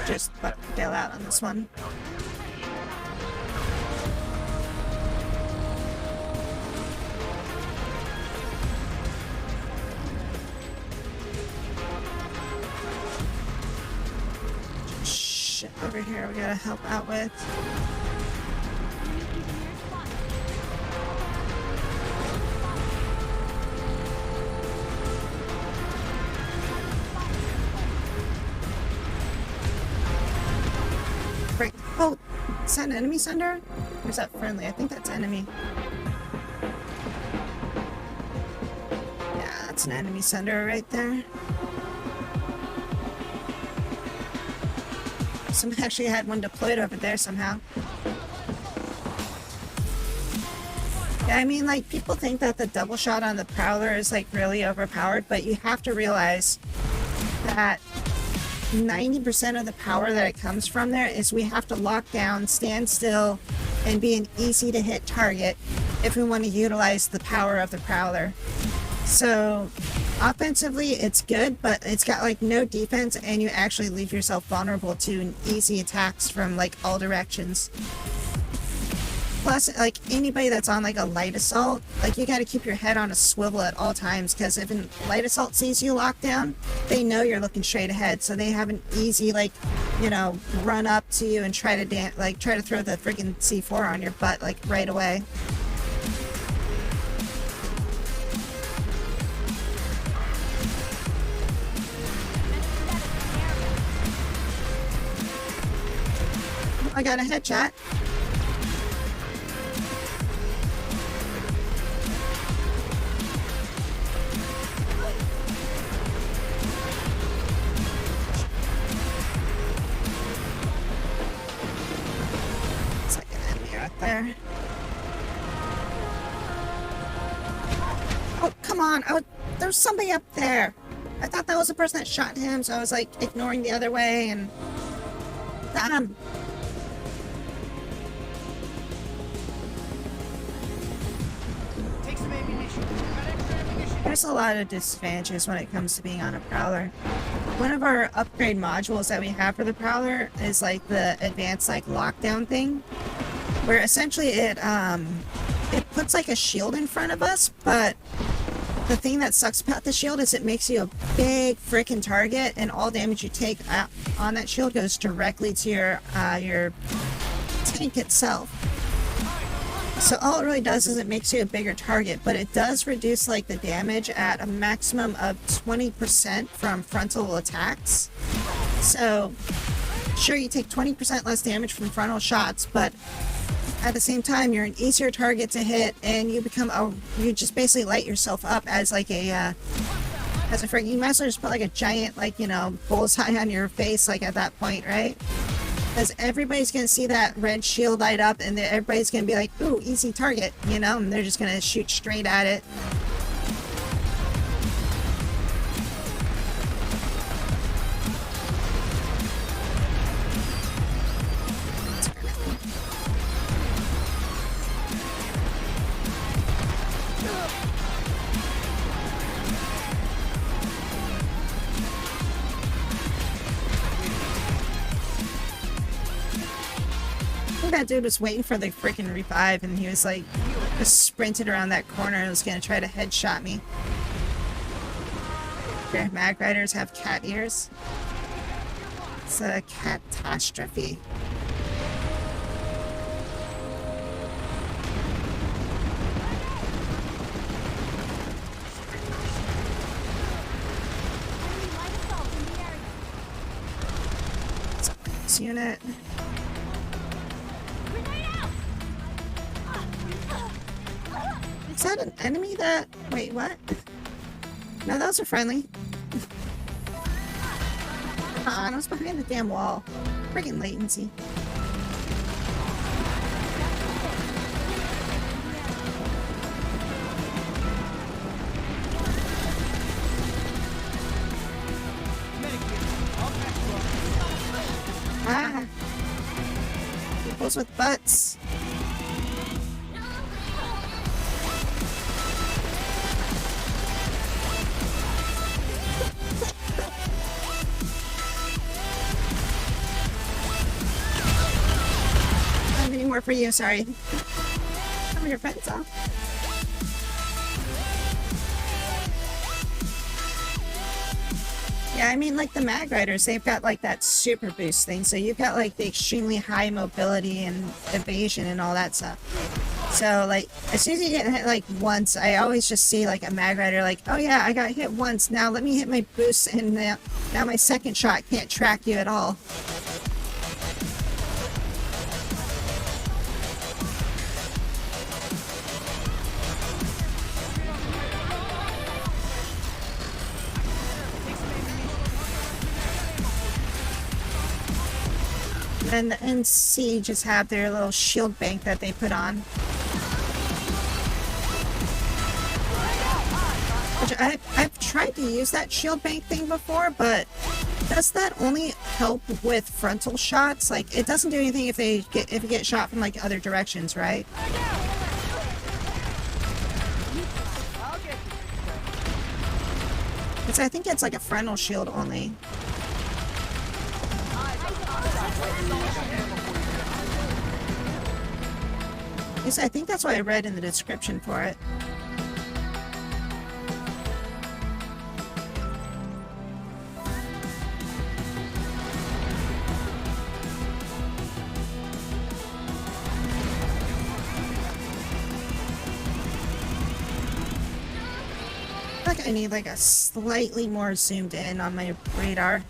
Just bail out on this one. Shit, over here we gotta help out with. Right. Oh, is that an enemy sender? Or is that friendly? I think that's enemy. Yeah, that's an enemy sender right there. Some actually had one deployed over there somehow. Yeah, I mean, like, people think that the double shot on the Prowler is, like, really overpowered, but you have to realize that 90% of the power that it comes from there is we have to lock down, stand still, and be an easy to hit target if we want to utilize the power of the Prowler. So offensively it's good, but it's got like no defense and you actually leave yourself vulnerable to easy attacks from like all directions. Plus, like, anybody that's on like a light assault, like, you got to keep your head on a swivel at all times, because if a light assault sees you locked down, they know you're looking straight ahead, so they have an easy, like, you know, run up to you and try to try to throw the freaking C4 on your butt, like, right away. I got a headshot. There. Oh, come on. There's somebody up there. I thought that was the person that shot him, so I was like ignoring the other way and got him. There's a lot of disadvantages when it comes to being on a Prowler. One of our upgrade modules that we have for the Prowler is like the advanced like lockdown thing, where essentially it puts like a shield in front of us, but the thing that sucks about the shield is it makes you a big freaking target, and all damage you take on that shield goes directly to your tank itself. So all it really does is it makes you a bigger target, but it does reduce like the damage at a maximum of 20% from frontal attacks. So sure, you take 20% less damage from frontal shots, but at the same time you're an easier target to hit, and you just basically light yourself up as like a freaking, you might as well just put like a giant like, you know, bullseye on your face like at that point, right? Because everybody's going to see that red shield light up, and everybody's going to be like, ooh, easy target, you know? And they're just going to shoot straight at it. That dude was waiting for the freaking revive, and he was like just sprinted around that corner and was gonna try to headshot me. Okay, Mag Riders have cat ears. It's a catastrophe. This unit. Is that an enemy that... Wait, what? No, those are friendly. I was behind the damn wall. Friggin' latency. Ah! Peoples with butts. More for you, sorry. Some of your friends off. Yeah, I mean, like the Mag Riders, they've got like that super boost thing, so you've got like the extremely high mobility and evasion and all that stuff. So like, as soon as you get hit like once, I always just see like a Mag Rider like, oh yeah, I got hit once, now let me hit my boost, and now my second shot can't track you at all. And the NC just have their little shield bank that they put on. Which I've tried to use that shield bank thing before, but does that only help with frontal shots? Like, it doesn't do anything if you get shot from like other directions, right? Because I think it's like a frontal shield only. Yes, I think that's what I read in the description for it. I think I need like a slightly more zoomed in on my radar.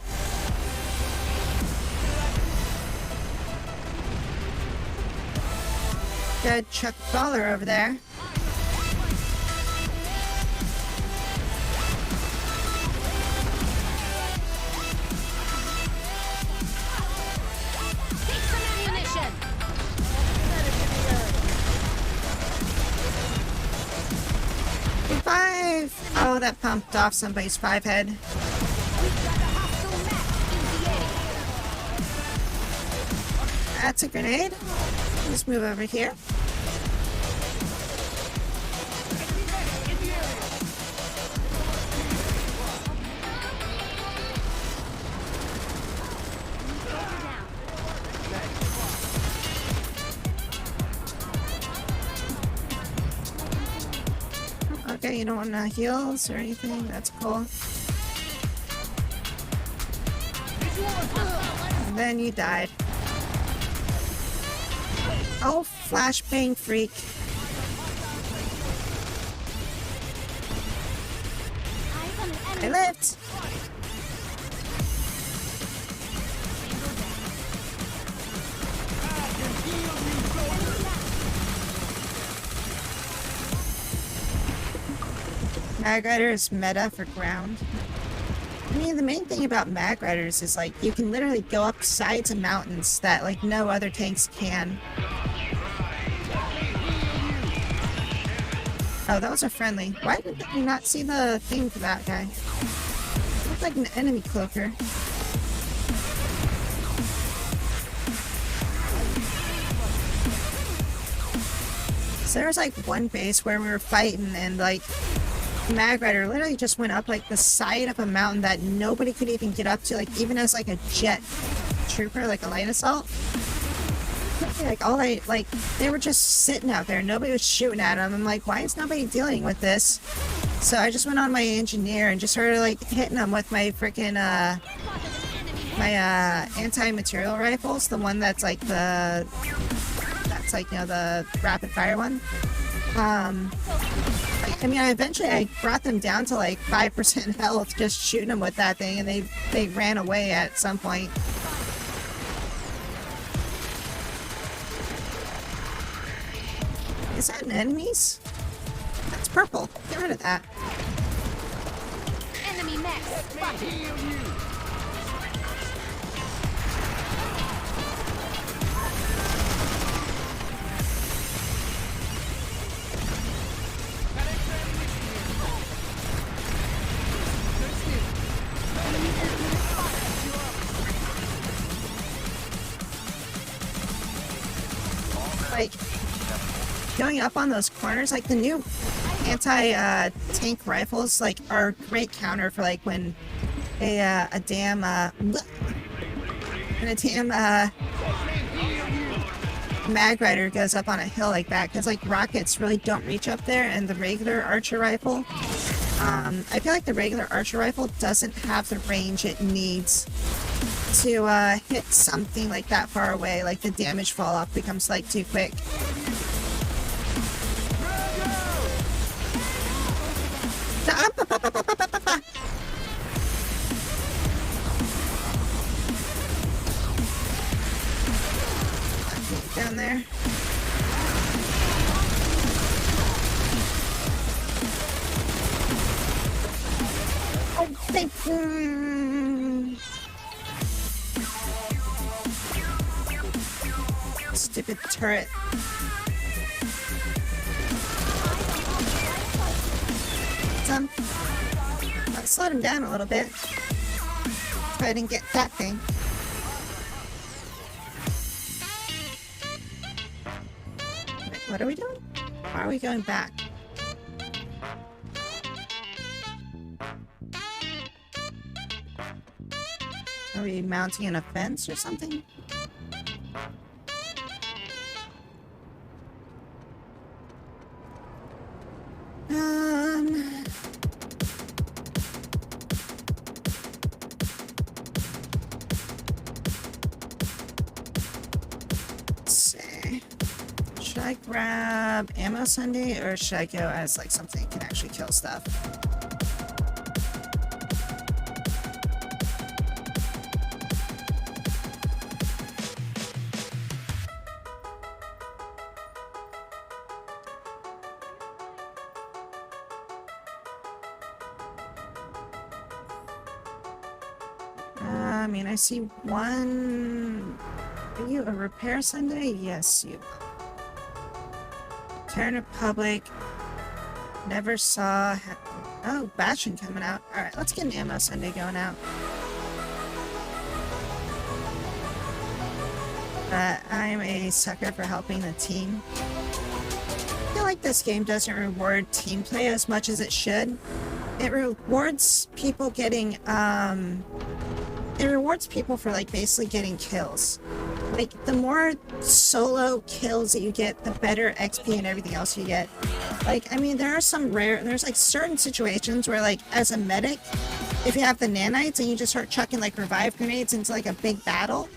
Good Chuck Baller over there. Take some ammunition. 5! Oh, that pumped off somebody's 5 head. We've got a hostile mech in the air. That's a grenade. Let's move over here. Okay, you don't want heals or anything? That's cool. And then you died. Oh, flashbang freak. I lived! Mag Rider is meta for ground. I mean, the main thing about Mag Riders is, like, you can literally go up sides of mountains that, like, no other tanks can. Oh, that was a friendly. Why did we not see the thing for that guy? Looked like an enemy cloaker. So there was, like, one base where we were fighting and, like, Mag Rider literally just went up like the side of a mountain that nobody could even get up to, like even as like a jet trooper, like a light assault. Like all they were just sitting out there. Nobody was shooting at them. I'm like, why is nobody dealing with this? So I just went on my engineer and just started like hitting them with my freaking my anti-material rifles, the one that's like the rapid fire one. I mean, I brought them down to like 5% health just shooting them with that thing, and they ran away at some point. Is that an enemies? That's purple. Get rid of that. Enemy mech spotted. Like, going up on those corners, like the new anti-tank rifles, like, are a great counter for like when a damn Mag Rider goes up on a hill like that, because like rockets really don't reach up there, and the regular archer rifle, I feel like the regular archer rifle doesn't have the range it needs to hit something like that far away. Like the damage fall off becomes like too quick. Down there. Oh, thank you. Stupid turret. I slowed him down a little bit. So I didn't get that thing. Wait, what are we doing? Why are we going back? Are we mounting an offense or something? Let's see. Should I grab ammo Sunday, or should I go as like something that can actually kill stuff? I mean, I see one. Are you a repair Sunday? Yes, you. Turn Republic. Never saw. Oh, Bastion coming out. Alright, let's get an ammo Sunday going out. I'm a sucker for helping the team. I feel like this game doesn't reward team play as much as it should. It rewards people getting, it rewards people for, like, basically getting kills. like, the more solo kills that you get, the better XP and everything else you get. Like, I mean, there's like certain situations where, like, as a medic, if you have the nanites and you just start chucking like revive grenades into like a big battle,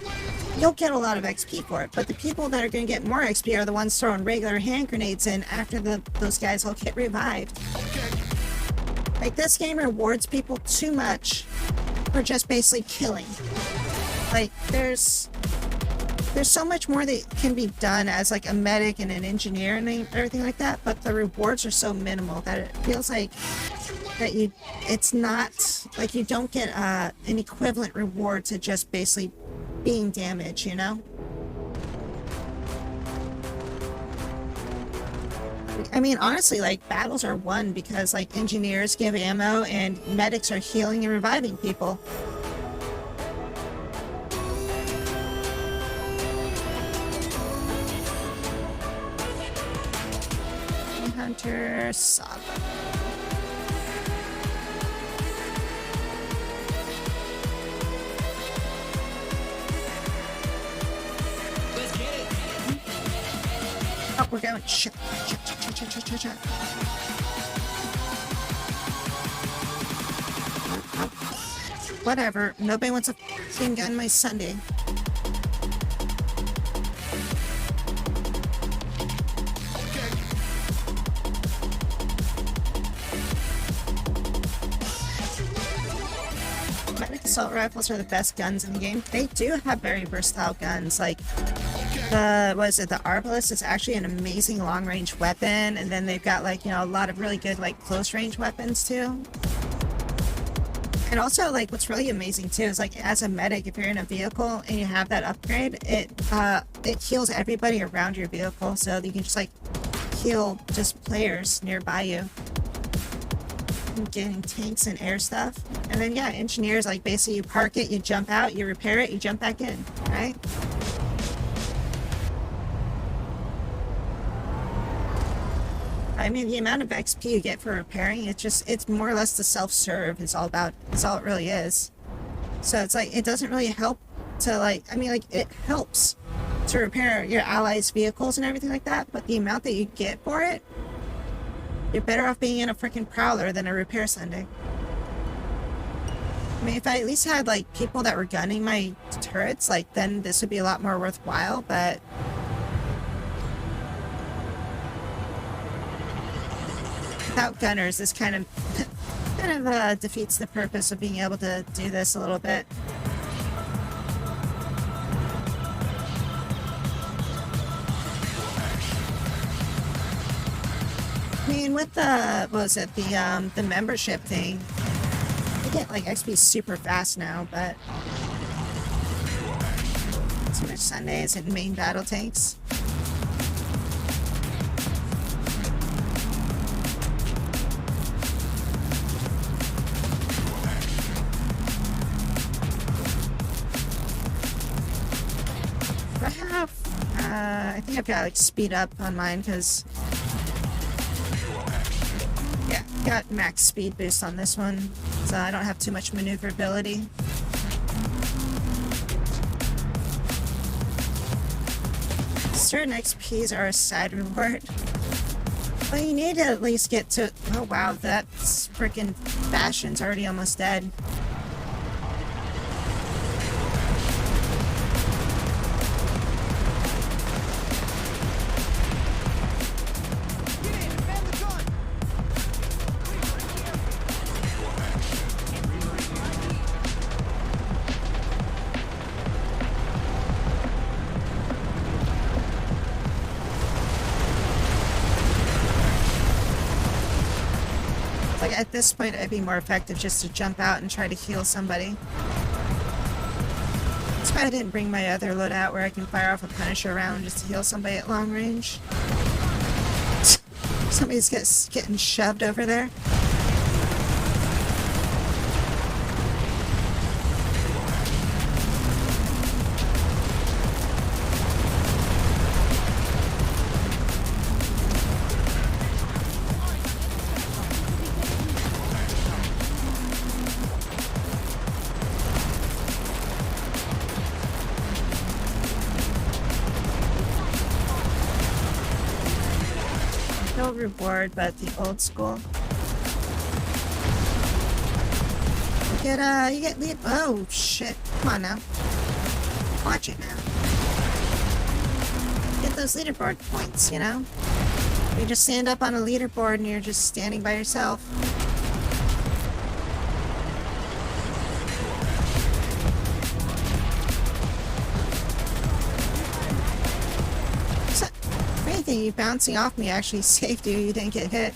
you'll get a lot of XP for it. But the people that are going to get more XP are the ones throwing regular hand grenades in after those guys all get revived. Like, this game rewards people too much for just basically killing. Like, there's so much more that can be done as like a medic and an engineer and everything like that, but the rewards are so minimal that it feels like that it's not like you don't get an equivalent reward to just basically being damaged, you know? I mean, honestly, like, battles are won because like engineers give ammo and medics are healing and reviving people. Hunter Saga. Oh, we're going. Shit. Whatever. Nobody wants a fucking gun my Sunday. Assault rifles are the best guns in the game. They do have very versatile guns. Like the Arbalest is actually an amazing long range weapon, and then they've got like, you know, a lot of really good like close range weapons too. And also, like, what's really amazing too is like as a medic, if you're in a vehicle and you have that upgrade, it heals everybody around your vehicle, so you can just like heal just players nearby you. Getting tanks and air stuff. And then yeah, engineers, like, basically you park it, you jump out, you repair it, you jump back in, right? I mean, the amount of XP you get for repairing, it's more or less the self-serve. It's all it really is. So it's like, it doesn't really help to like, I mean, like, it helps to repair your allies' vehicles and everything like that, but the amount that you get for it, you're better off being in a freaking Prowler than a repair Sunday. I mean, if I at least had, like, people that were gunning my turrets, like, then this would be a lot more worthwhile, but... without gunners, this kind of defeats the purpose of being able to do this a little bit. I mean, with the, what was it, the membership thing, you get like XP super fast now, but too much Sundays and main battle tanks. I think I've got like speed up on mine because yeah, got max speed boost on this one, so I don't have too much maneuverability. Certain XPs are a side reward, but you need to at least get to. Oh wow, that's freaking Bastion's already almost dead. At this point, it'd be more effective just to jump out and try to heal somebody. That's why I didn't bring my other loadout where I can fire off a Punisher round just to heal somebody at long range. Somebody's getting shoved over there. No reward, but the old school. You get lead. Oh shit! Come on now. Watch it now. Get those leaderboard points, you know? You just stand up on a leaderboard and you're just standing by yourself. So, if anything, you bouncing off me actually saved you. You didn't get hit.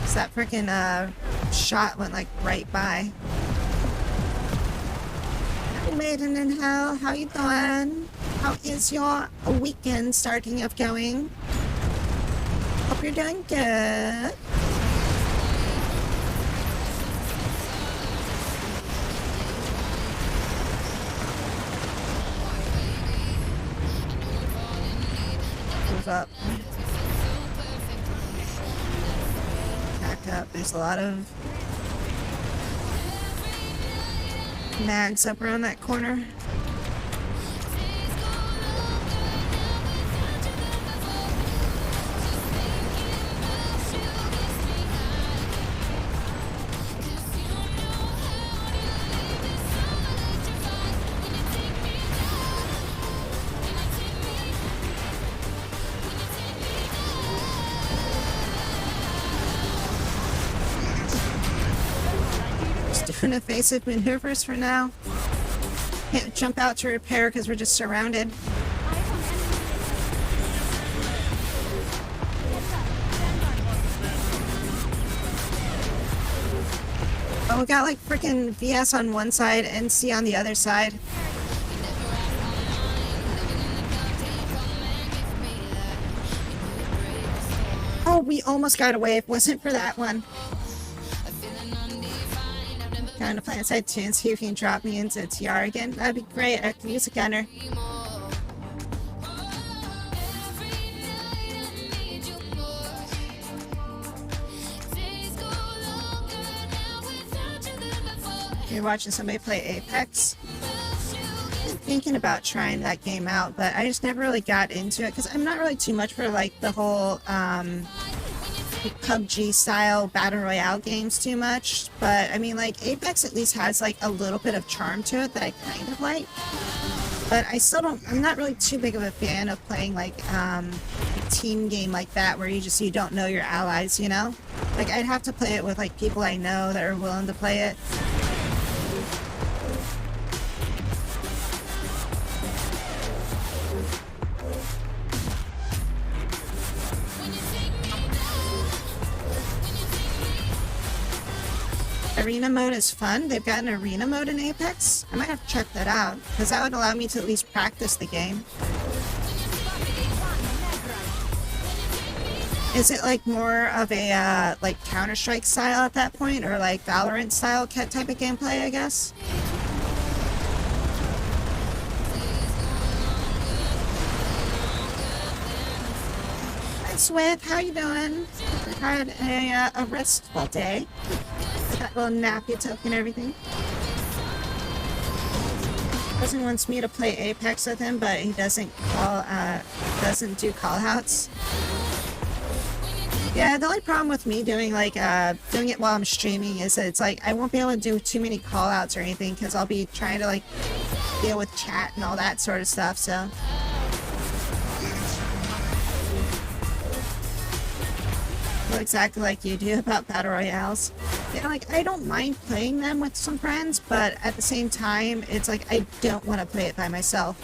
So that freaking shot went like right by. Maiden in hell, how you doing? How is your weekend starting of going? Hope you're doing good. Move up. Back up. There's a lot of mags up around that corner. Just doing evasive maneuvers for now. Can't jump out to repair because we're just surrounded. Oh, we got like freaking VS on one side and C on the other side. Oh, we almost got away. If it wasn't for that one. Going to PlanetSide 2 and see if you can drop me into TR again. That'd be great. I could use a gunner. You're watching somebody play Apex. I'm thinking about trying that game out, but I just never really got into it because I'm not really too much for like the whole PUBG style battle royale games too much. But I mean, like Apex at least has like a little bit of charm to it that I kind of like. But I still don't. I'm not really too big of a fan of playing like a team game like that where you don't know your allies. You know, like I'd have to play it with like people I know that are willing to play it. Arena mode is fun. They've got an arena mode in Apex. I might have to check that out because that would allow me to at least practice the game. Is it like more of a like Counter-Strike style at that point, or like Valorant style type of gameplay, I guess? Hi Swift, how you doing? I had a restful day. That little nap you took and everything. Cousin wants me to play Apex with him, but he doesn't do call outs. Yeah, the only problem with me doing like doing it while I'm streaming is that it's like I won't be able to do too many call outs or anything because I'll be trying to like deal with chat and all that sort of stuff, so. Exactly like you do about battle royales. Yeah, like I don't mind playing them with some friends, but at the same time, it's like I don't want to play it by myself.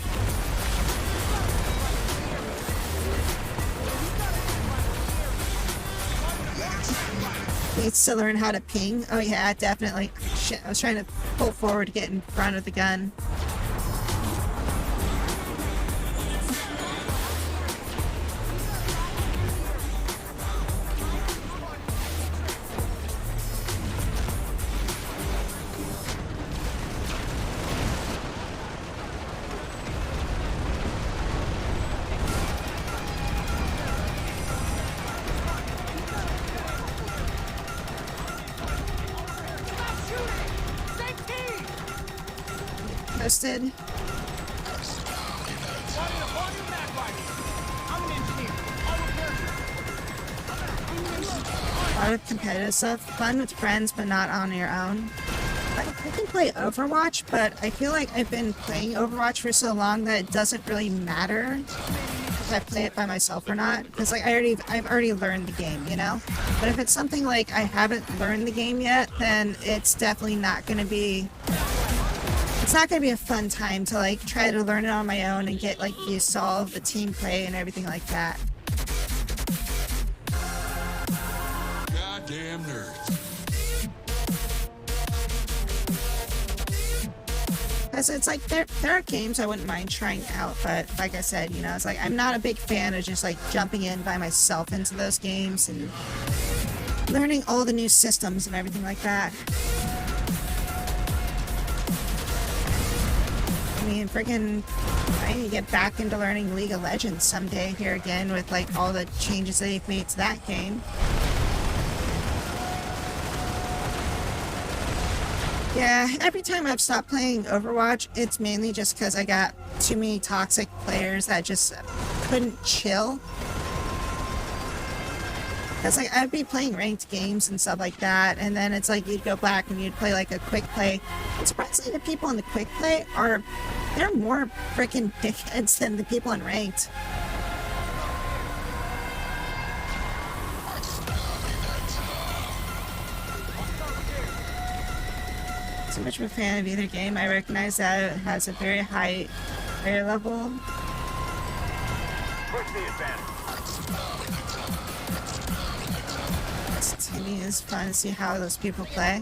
Needs to learn how to ping. Oh yeah, definitely. Shit, I was trying to pull forward to get in front of the gun. Posted. A lot of competitive stuff. Fun with friends, but not on your own. I can play Overwatch, but I feel like I've been playing Overwatch for so long that it doesn't really matter if I play it by myself or not. Because like I've already learned the game, you know? But if it's something like I haven't learned the game yet, then it's definitely not gonna be... It's not gonna be a fun time to like try to learn it on my own and get like used to all of the team play and everything like that. Goddamn nerds. Because it's like, there are games I wouldn't mind trying out, but like I said, you know, it's like I'm not a big fan of just like jumping in by myself into those games and learning all the new systems and everything like that. I mean, freaking, I need to get back into learning League of Legends someday here again with like all the changes they've made to that game. Yeah, every time I've stopped playing Overwatch, it's mainly just because I got too many toxic players that just couldn't chill. Because like, I'd be playing ranked games and stuff like that, and then it's like you'd go back and you'd play like a quick play. And surprisingly, the people in the quick play they're more freaking dickheads than the people in ranked. So much of a fan of either game. I recognize that it has a very high player level. Push the advantage. To me, it's fun to see how those people play.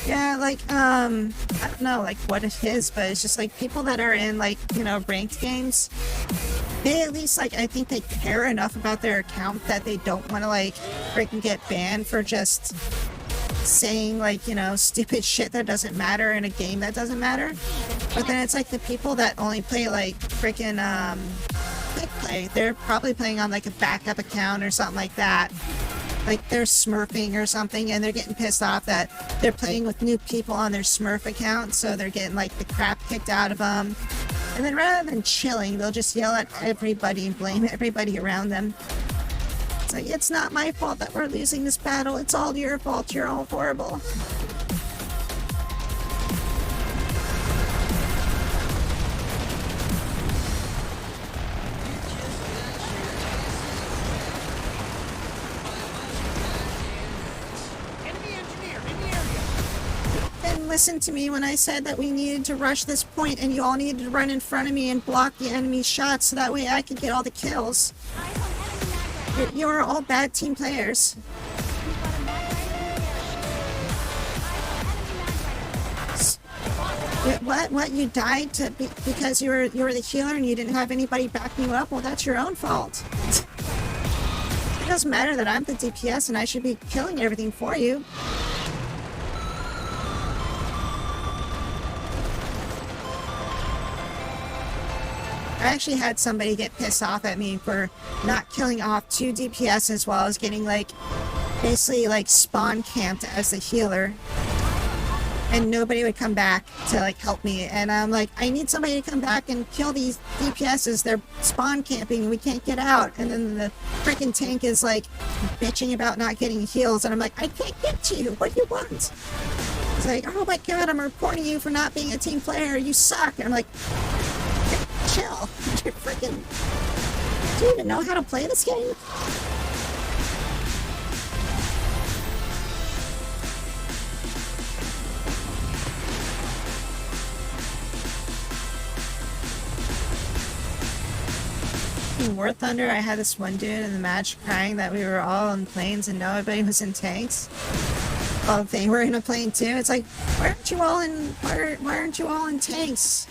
Yeah, like, I don't know, like, what it is, but it's just, like, people that are in, like, you know, ranked games, they at least, like, I think they care enough about their account that they don't want to, like, freaking get banned for just saying, like, you know, stupid shit that doesn't matter in a game that doesn't matter. But then it's, like, the people that only play, like, freaking, quick play, they're probably playing on, like, a backup account or something like that. Like they're smurfing or something, and they're getting pissed off that they're playing with new people on their smurf account, so they're getting like the crap kicked out of them. And then rather than chilling, they'll just yell at everybody and blame everybody around them. It's like, it's not my fault that we're losing this battle, it's all your fault, you're all horrible. Listen to me when I said that we needed to rush this point and you all needed to run in front of me and block the enemy's shots so that way I could get all the kills. You're all bad team players. What? You died because you were the healer and you didn't have anybody backing you up? Well, that's your own fault. It doesn't matter that I'm the DPS and I should be killing everything for you. I actually had somebody get pissed off at me for not killing off 2 DPSs while I was getting, like, basically, like, spawn camped as the healer. And nobody would come back to, like, help me. And I'm like, I need somebody to come back and kill these DPSs. They're spawn camping and we can't get out. And then the freaking tank is, like, bitching about not getting heals. And I'm like, I can't get to you. What do you want? It's like, oh my god, I'm reporting you for not being a team player. You suck. And I'm like... chill. You're freaking... Do you even know how to play this game? In War Thunder, I had this one dude in the match crying that we were all in planes and nobody was in tanks. Well, they were in a plane too. It's like, why aren't you all in tanks?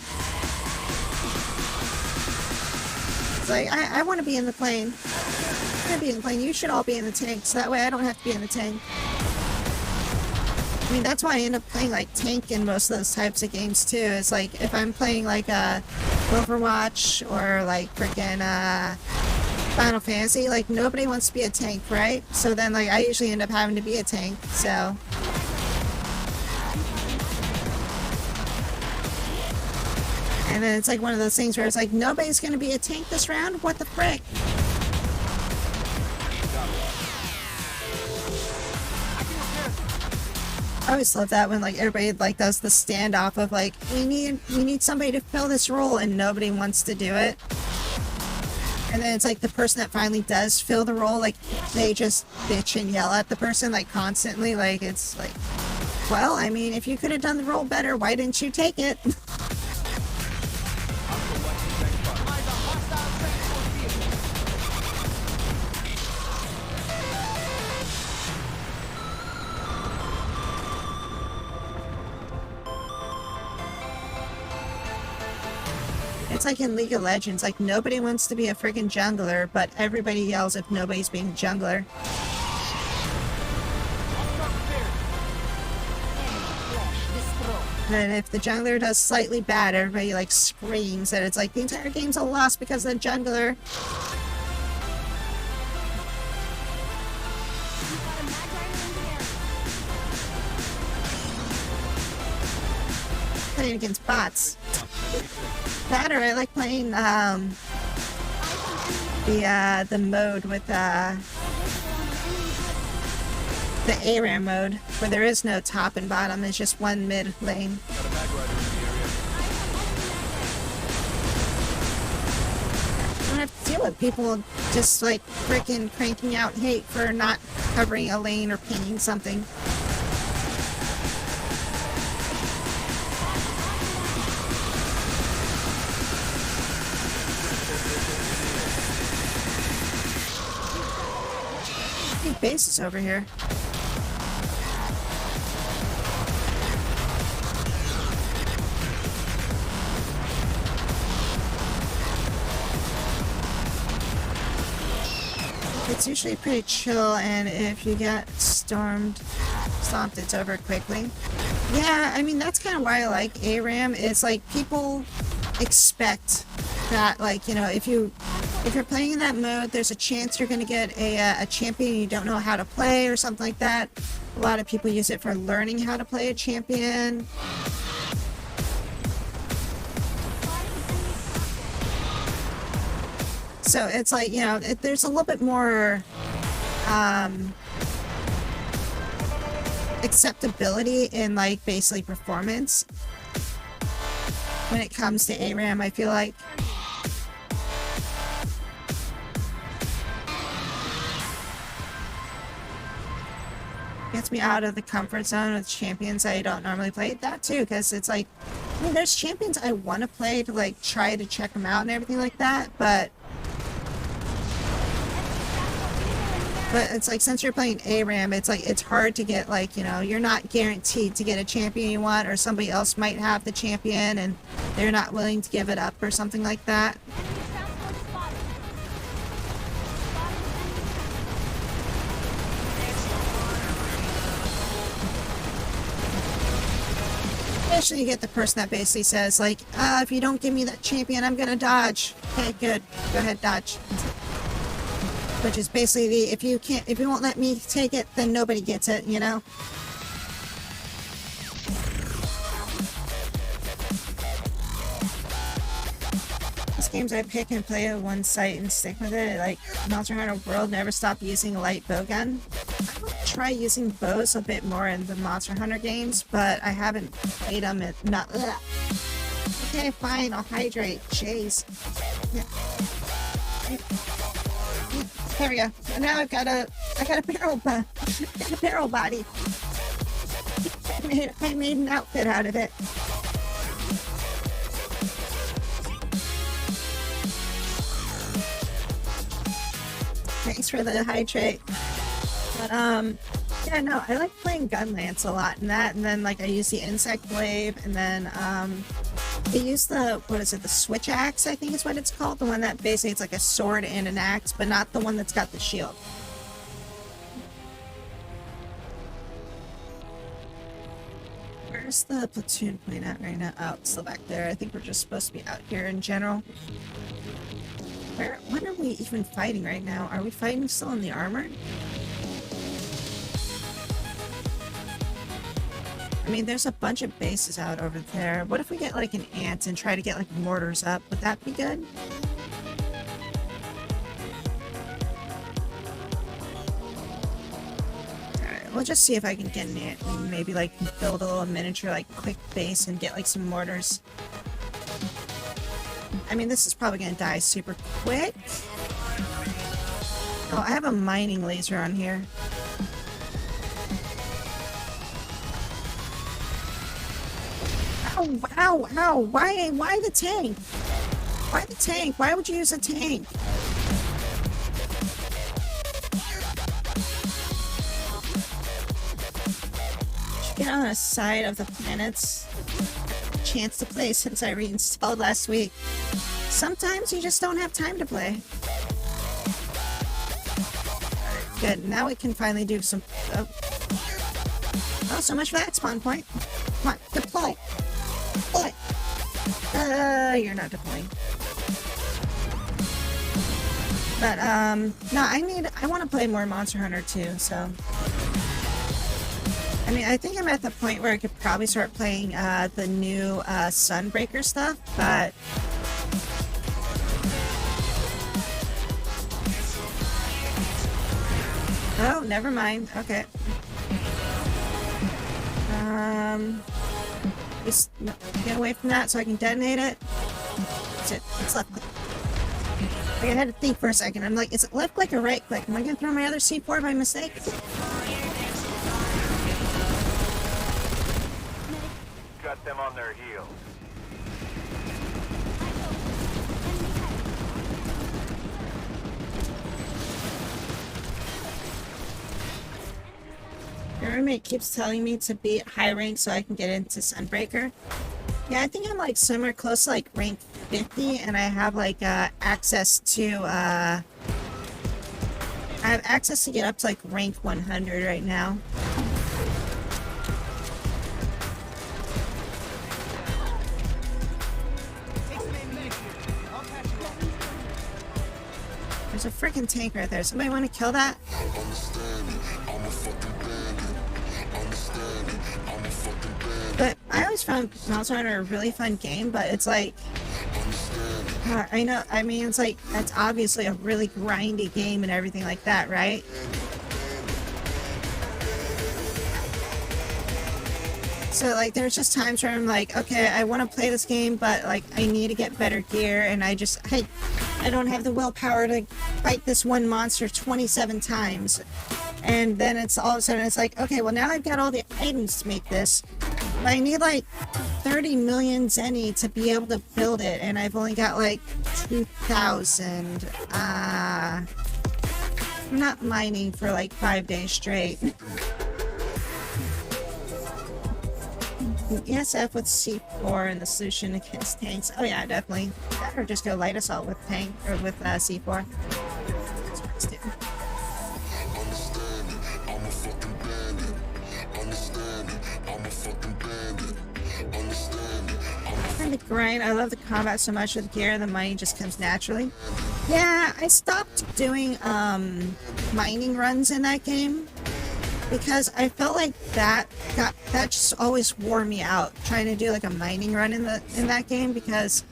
It's like, I want to be in the plane. I want to be in the plane. You should all be in the tank, so that way I don't have to be in the tank. I mean, that's why I end up playing, like, tank in most of those types of games, too. It's like, if I'm playing, like, Overwatch, or, like, freaking, Final Fantasy, like, nobody wants to be a tank, right? So then, like, I usually end up having to be a tank, so. And then it's like one of those things where it's like, nobody's gonna be a tank this round? What the frick? I always love that when like everybody like does the standoff of like, we need somebody to fill this role and nobody wants to do it. And then it's like the person that finally does fill the role, like they just bitch and yell at the person like constantly. Like it's like, well, I mean, if you could have done the role better, why didn't you take it? It's like in League of Legends, like nobody wants to be a friggin' jungler, but everybody yells if nobody's being a jungler. And if the jungler does slightly bad, everybody like screams that it's like the entire game's a loss because of the jungler. Playing against bots. That or I like playing the mode with the ARAM mode where there is no top and bottom, it's just one mid lane. I don't have to deal with people just like freaking cranking out hate for not covering a lane or pinging something. Bases over here. It's usually pretty chill, and if you get stomped, it's over quickly. Yeah, I mean that's kind of why I like ARAM. It's like people expect that, like, you know, if you're playing in that mode, there's a chance you're going to get a champion you don't know how to play or something like that. A lot of people use it for learning how to play a champion. So it's like, you know, there's a little bit more acceptability in like basically performance when it comes to ARAM, I feel like. Gets me out of the comfort zone with champions I don't normally play. That too, because it's like, I mean, there's champions I want to play to like try to check them out and everything like that, but it's like, since you're playing ARAM, it's like it's hard to get, like, you know, you're not guaranteed to get a champion you want, or somebody else might have the champion and they're not willing to give it up or something like that. Eventually you get the person that basically says like, if you don't give me that champion, I'm gonna dodge. Okay, good. Go ahead, dodge. Which is basically if you won't let me take it, then nobody gets it, you know? These games I pick and play at one site and stick with it, like Monster Hunter World never stopped using a light bow gun. I would try using bows a bit more in the Monster Hunter games, but I haven't played them at not. Ugh. Okay, fine, I'll hydrate. Jeez. Yeah. There we go. And now I got a barrel body. I made an outfit out of it. Thanks for the hydrate. But yeah, no, I like playing Gunlance a lot in that, and then like I use the Insect Blade, and then I use the, what is it, the Switch Axe, I think is what it's called, the one that basically it's like a sword and an axe, but not the one that's got the shield. Where's the platoon point at right now? Oh, it's still back there. I think we're just supposed to be out here in general. What are we even fighting right now? Are we fighting still in the armor? I mean, there's a bunch of bases out over there. What if we get like an ant and try to get like mortars up? Would that be good? Alright, we'll just see if I can get an ant and maybe like build a little miniature like quick base and get like some mortars. I mean, this is probably gonna die super quick. Oh, I have a mining laser on here. Ow, ow, ow. Why the tank? Why the tank? Why would you use a tank? Get on the side of the planets. Chance to play since I reinstalled last week. Sometimes you just don't have time to play. Good, now we can finally do some... Oh, so much for that spawn point. Come on, deploy. Deploy. You're not deploying. But, no, I want to play more Monster Hunter too, so... I mean, I think I'm at the point where I could probably start playing, the new, Sunbreaker stuff, but... Oh, never mind. Okay. Just get away from that so I can detonate it. That's it. It's left click. I had to think for a second. I'm like, is it left click or right click? Am I gonna throw my other C4 by mistake? Got them on their heels. My roommate keeps telling me to be at high rank so I can get into Sunbreaker. Yeah, I think I'm like somewhere close to like rank 50 and I have like access to I have access to get up to like rank 100 right now. There's a freaking tank right there. Somebody want to kill that? But I always found Monster Hunter a really fun game, but it's like, I know, I mean, it's like, it's obviously a really grindy game and everything like that, right? So, like, there's just times where I'm like, okay, I want to play this game, but, like, I need to get better gear, and I don't have the willpower to fight this one monster 27 times. And then it's all of a sudden, it's like, okay, well, now I've got all the items to make this. But I need, like, 30 million zenny to be able to build it, and I've only got, like, 2,000. I'm not mining for, like, 5 days straight. ESF with C4 and the solution against tanks. Oh yeah, definitely. That or just go light assault with tank or with C4. That's what it's doing. Trying to grind. I love the combat so much with gear. The money just comes naturally. Yeah, I stopped doing mining runs in that game. Because I felt like that just always wore me out trying to do like a mining run in that game because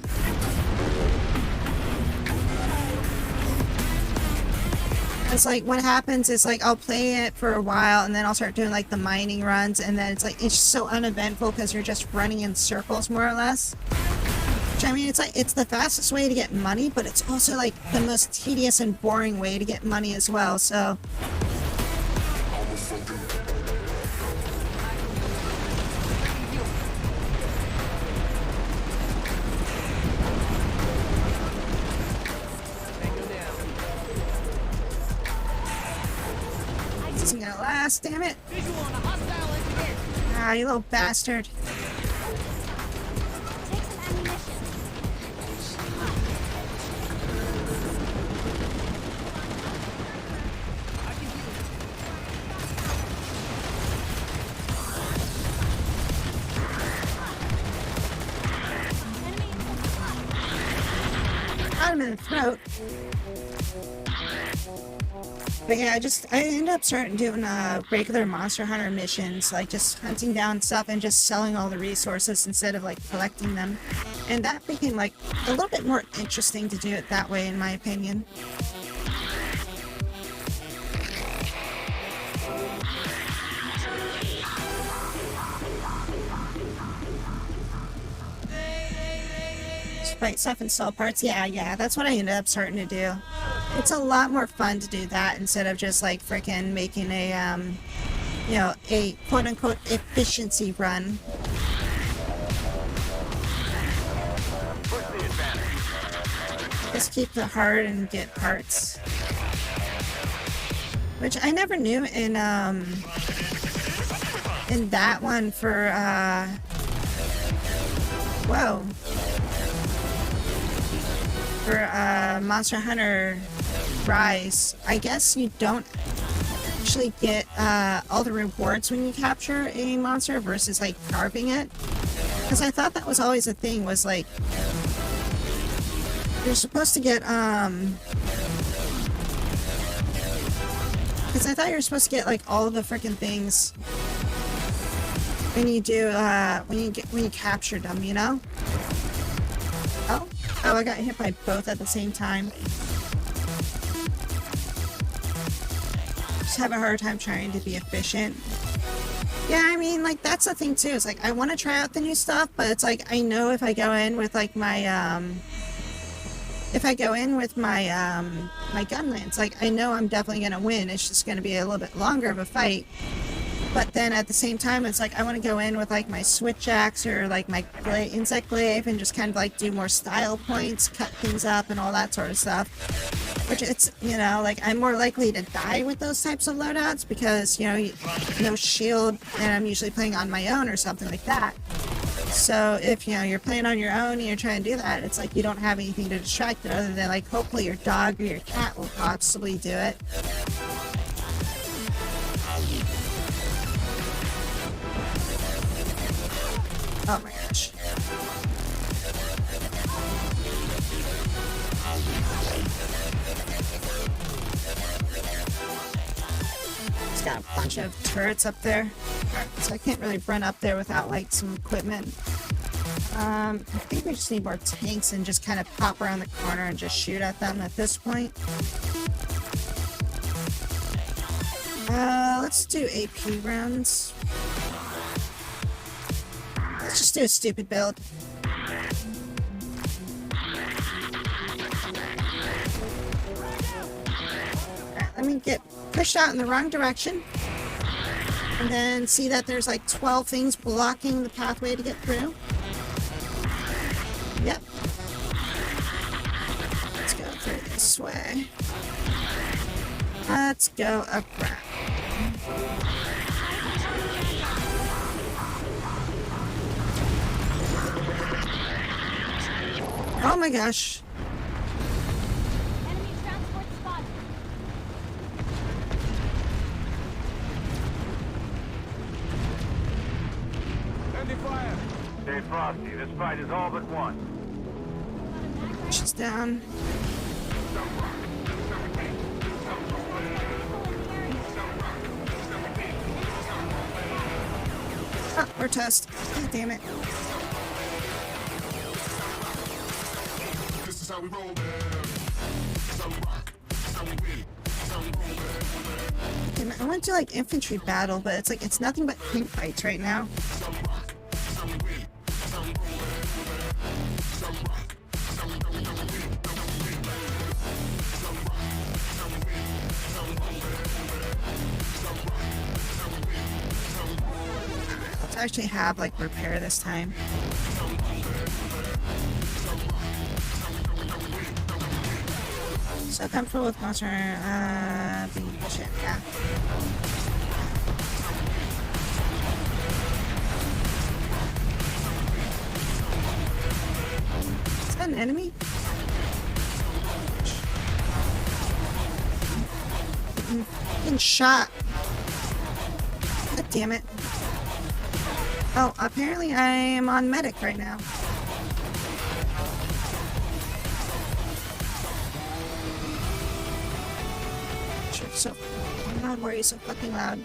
it's like what happens is like I'll play it for a while and then I'll start doing like the mining runs and then it's like it's just so uneventful because you're just running in circles more or less. Which I mean it's like it's the fastest way to get money, but it's also like the most tedious and boring way to get money as well. So this isn't gonna last, damn it. Ah, you little bastard. in the throat. But yeah, I ended up starting doing regular Monster Hunter missions, like just hunting down stuff and just selling all the resources instead of like collecting them. And that became like a little bit more interesting to do it that way, in my opinion. Fight stuff and sell parts. Yeah, that's what I ended up starting to do. It's a lot more fun to do that instead of just like freaking making a you know, a quote-unquote efficiency run. Just keep the heart and get parts. Which I never knew in that one for whoa. For Monster Hunter Rise, I guess you don't actually get all the rewards when you capture a monster versus like carving it. Because I thought that was always a thing, was like you're supposed to get because I thought you were supposed to get like all the freaking things when you do when you captured them, you know? Oh, I got hit by both at the same time. Just have a hard time trying to be efficient. Yeah, I mean, like, that's the thing, too. It's like, I want to try out the new stuff, but it's like, I know if I go in with, like, my gun lance, like, I know I'm definitely going to win. It's just going to be a little bit longer of a fight. But then at the same time, it's like I want to go in with like my switch axe or like my insect glaive and just kind of like do more style points, cut things up and all that sort of stuff. Which it's, you know, like I'm more likely to die with those types of loadouts because, you know, no shield and I'm usually playing on my own or something like that. So if, you know, you're playing on your own and you're trying to do that, it's like you don't have anything to distract it other than like hopefully your dog or your cat will possibly do it. Oh my gosh. It's got a bunch of turrets up there. So I can't really run up there without like some equipment. I think we just need more tanks and just kind of pop around the corner and just shoot at them at this point. Let's do AP rounds. Let's just do a stupid build. Alright, let me get pushed out in the wrong direction. And then see that there's like 12 things blocking the pathway to get through. Yep. Let's go through this way. Let's go around. Oh my gosh. Enemy transport spotted. Friendly fire! Stay frosty. This fight is all but won. She's down. Oh, we're toast. God damn it. This is how we roll, man. This is how we rock. This is how we win. This is how we roll, man. Damn it, I went to like infantry battle, but it's like it's nothing but pink fights right now. Let's actually have like repair this time. So comfortable with monster shit, yeah. Is that an enemy? Getting shot. God damn it. Oh, apparently I am on medic right now. God, why are you so fucking loud?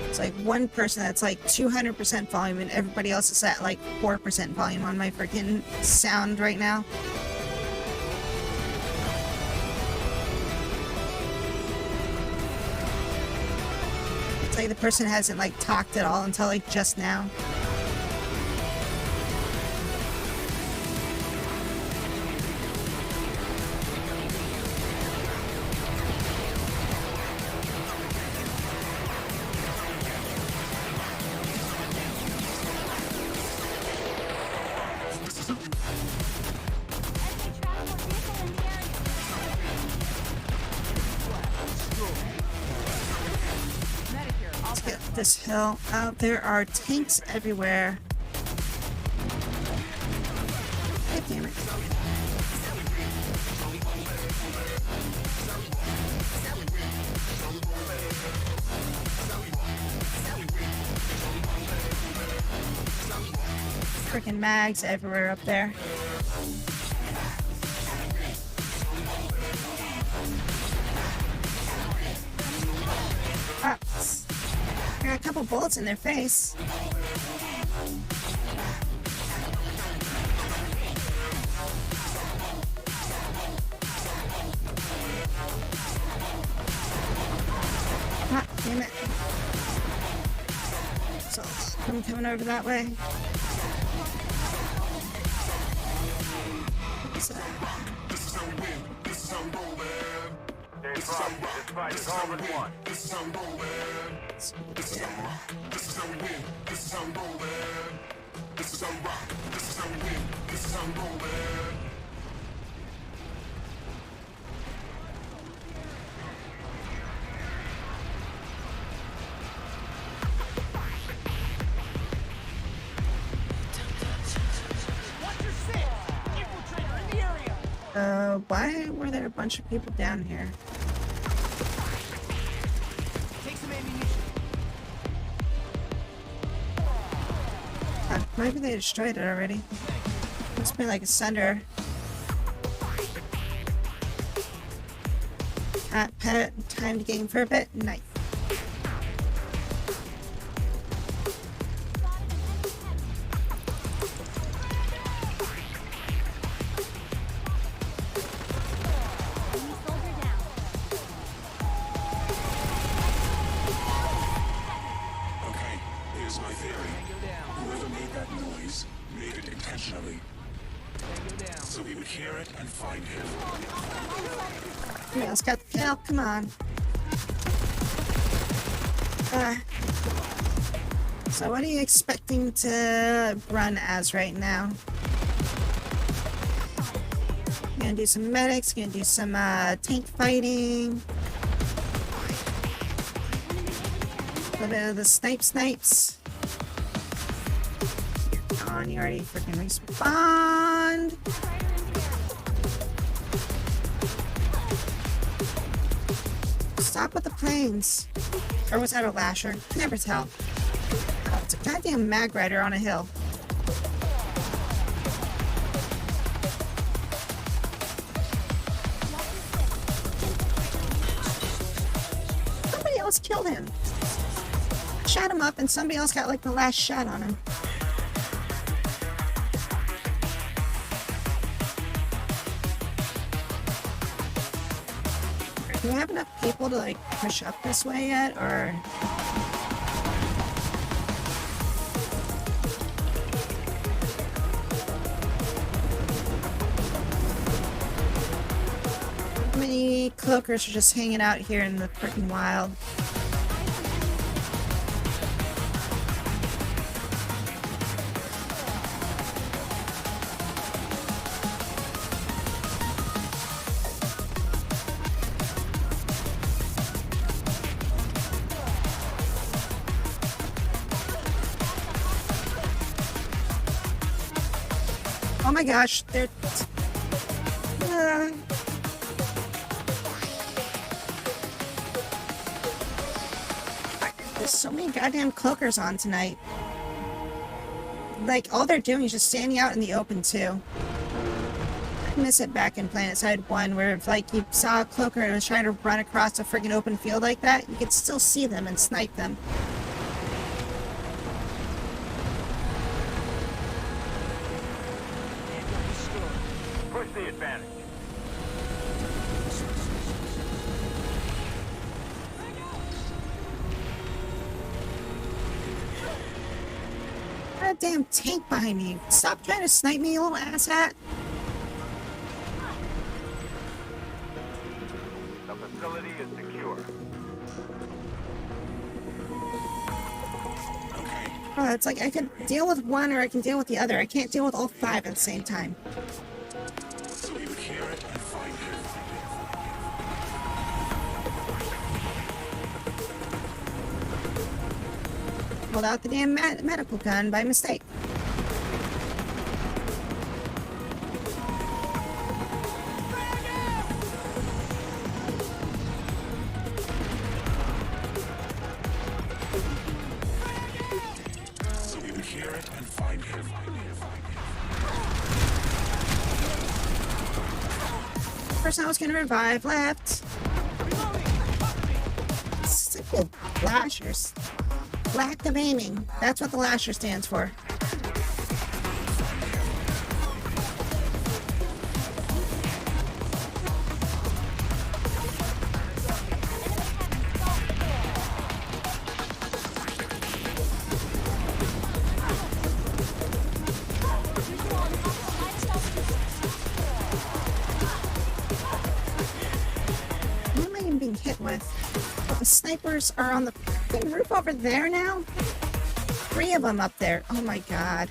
It's like one person that's like 200% volume and everybody else is at like 4% volume on my freaking sound right now. It's like the person hasn't like talked at all until like just now. Enemy transport vehicle in the area. Medic here. I'll Let's get this hill out. There are tanks everywhere. God damn it. Freaking mags everywhere up there. Ah, I got a couple bullets in their face. Ah, damn it. So, I'm coming over that way. So, Stay advised, this fight is all but won. why were there a bunch of people down here? take some ammunition. Maybe they destroyed it already. Must be like a sender. Cat pet, time to game for a bit. Nice. Enemy soldier down. Okay, here's my theory. Whoever made that noise made it intentionally. So we would hear it and find him. Yeah, let's get the kill. Come on. So what are you expecting to run as right now? Gonna do some medics, gonna do some tank fighting. A little bit of the snipes. You're on, you already freaking respawned. Stop with the planes. Or was that a lasher? Never tell. Oh, it's a goddamn mag rider on a hill. Somebody else killed him. Shot him up and somebody else got like the last shot on him. Do we have enough people to like push up this way yet, or? How many cloakers are just hanging out here in the freaking wild? Oh my gosh, they're... There's so many goddamn cloakers on tonight. Like, all they're doing is just standing out in the open, too. miss it back in PlanetSide 1, where if, like, you saw a cloaker and was trying to run across a friggin' open field like that, you could still see them and snipe them. Push the advantage. Got a damn tank behind me. Stop trying to snipe me, you little asshat. The facility is secure. Okay. It's like I can deal with one or I can deal with the other. I can't deal with all 5 at the same time. So we would hear it and find it. Pulled out the damn medical gun by mistake. So we would hear it and find him. Person I was gonna revive left. Simple lashers. Lack of aiming. That's what the lasher stands for. What am I even being hit with? The snipers are on the fucking roof over there now? 3 of them up there. Oh my god.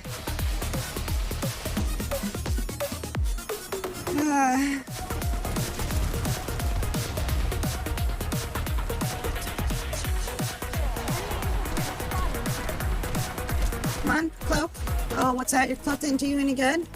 Come on, cloak. Oh, what's that? Your cloak didn't do you any good?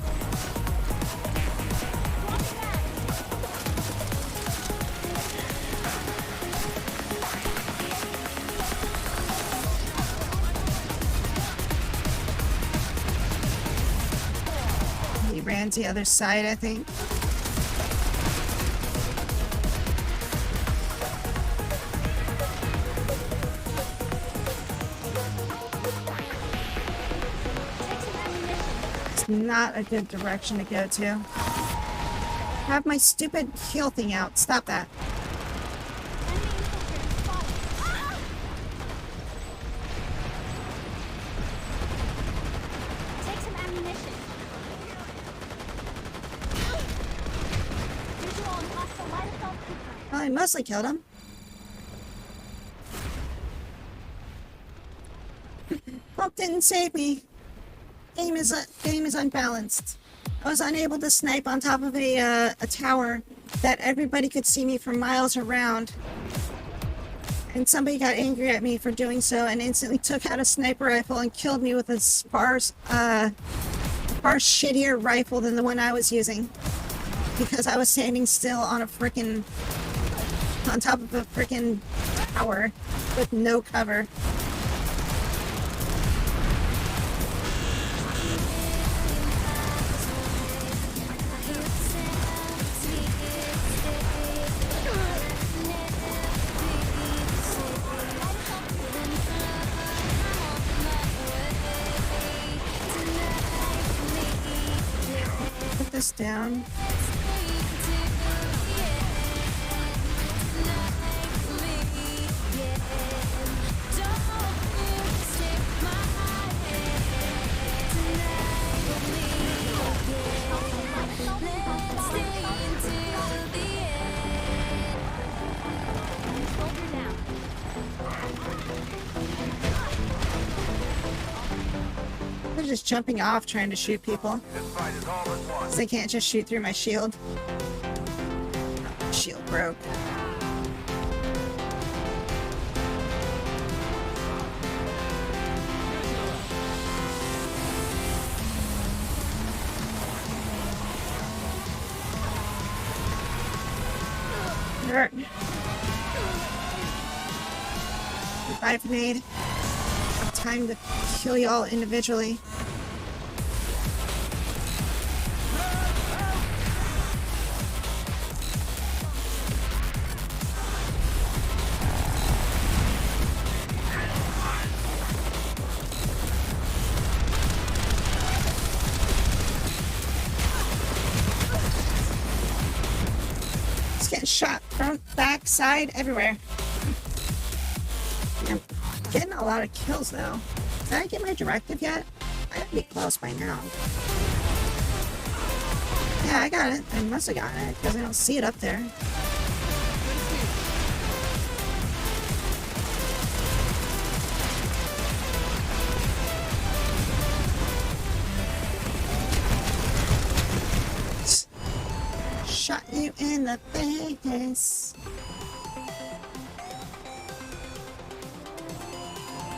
He ran to the other side, I think. It's not a good direction to go to. Have my stupid heal thing out. Stop that. Take some ammunition. Visual on hostile light assault confirmed. Well, I mostly killed him. Hope didn't save me. Game is unbalanced. I was unable to snipe on top of a tower that everybody could see me from miles around. And somebody got angry at me for doing so and instantly took out a sniper rifle and killed me with a far shittier rifle than the one I was using. Because I was standing still on a frickin' on top of a frickin' tower with no cover. Put this down. Soldier down. They're just jumping off trying to shoot people. This fight is all but won. They can't just shoot through my shield. Shield broke. Hurt. Revive nade. Have time to kill y'all individually. Getting shot front, back, side, everywhere. I'm getting a lot of kills though. Did I get my directive yet? I gotta be close by now. Yeah, I got it. I must have gotten it because I don't see it up there. Shot you in the face.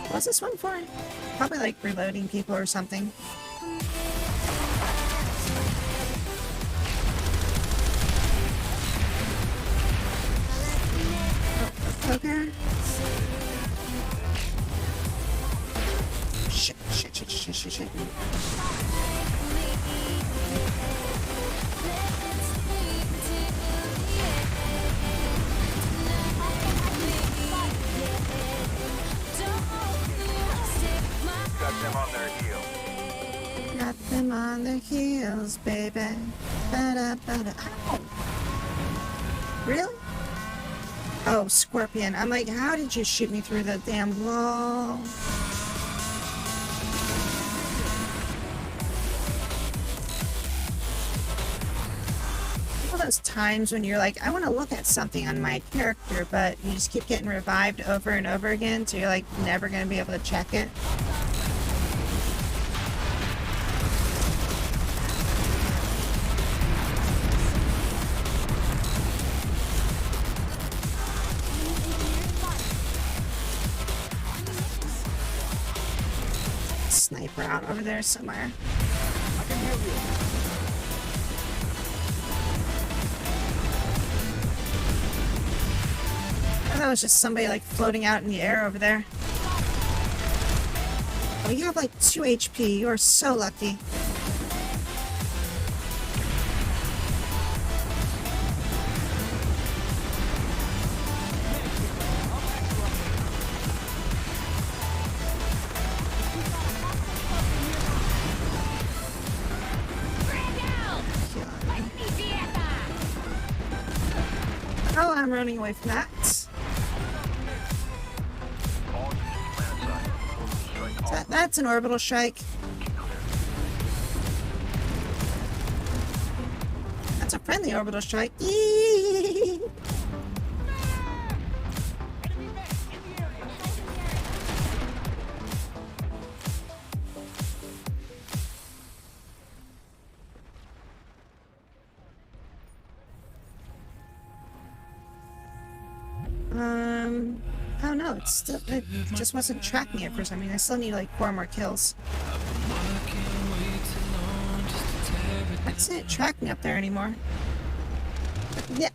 What's this one for? Probably like reloading people or something. Okay. Shit. Got them on their heels. Got them on their heels, baby. Ba-da-ba-da. Ow. Really? Oh, Scorpion. I'm like, how did you shoot me through the damn wall? All those times when you're like, I want to look at something on my character, but you just keep getting revived over and over again, so you're like never going to be able to check it. Sniper out over there somewhere. I can heal you. I thought it was just somebody like floating out in the air over there. Oh, you have like 2 HP. You are so lucky. Oh, I'm running away from that. That's an orbital strike. That's a friendly orbital strike. Yee! Oh no, it just wasn't tracking it for some reason. I still need like 4 more kills. I don't see it tracking up there anymore. Yeah,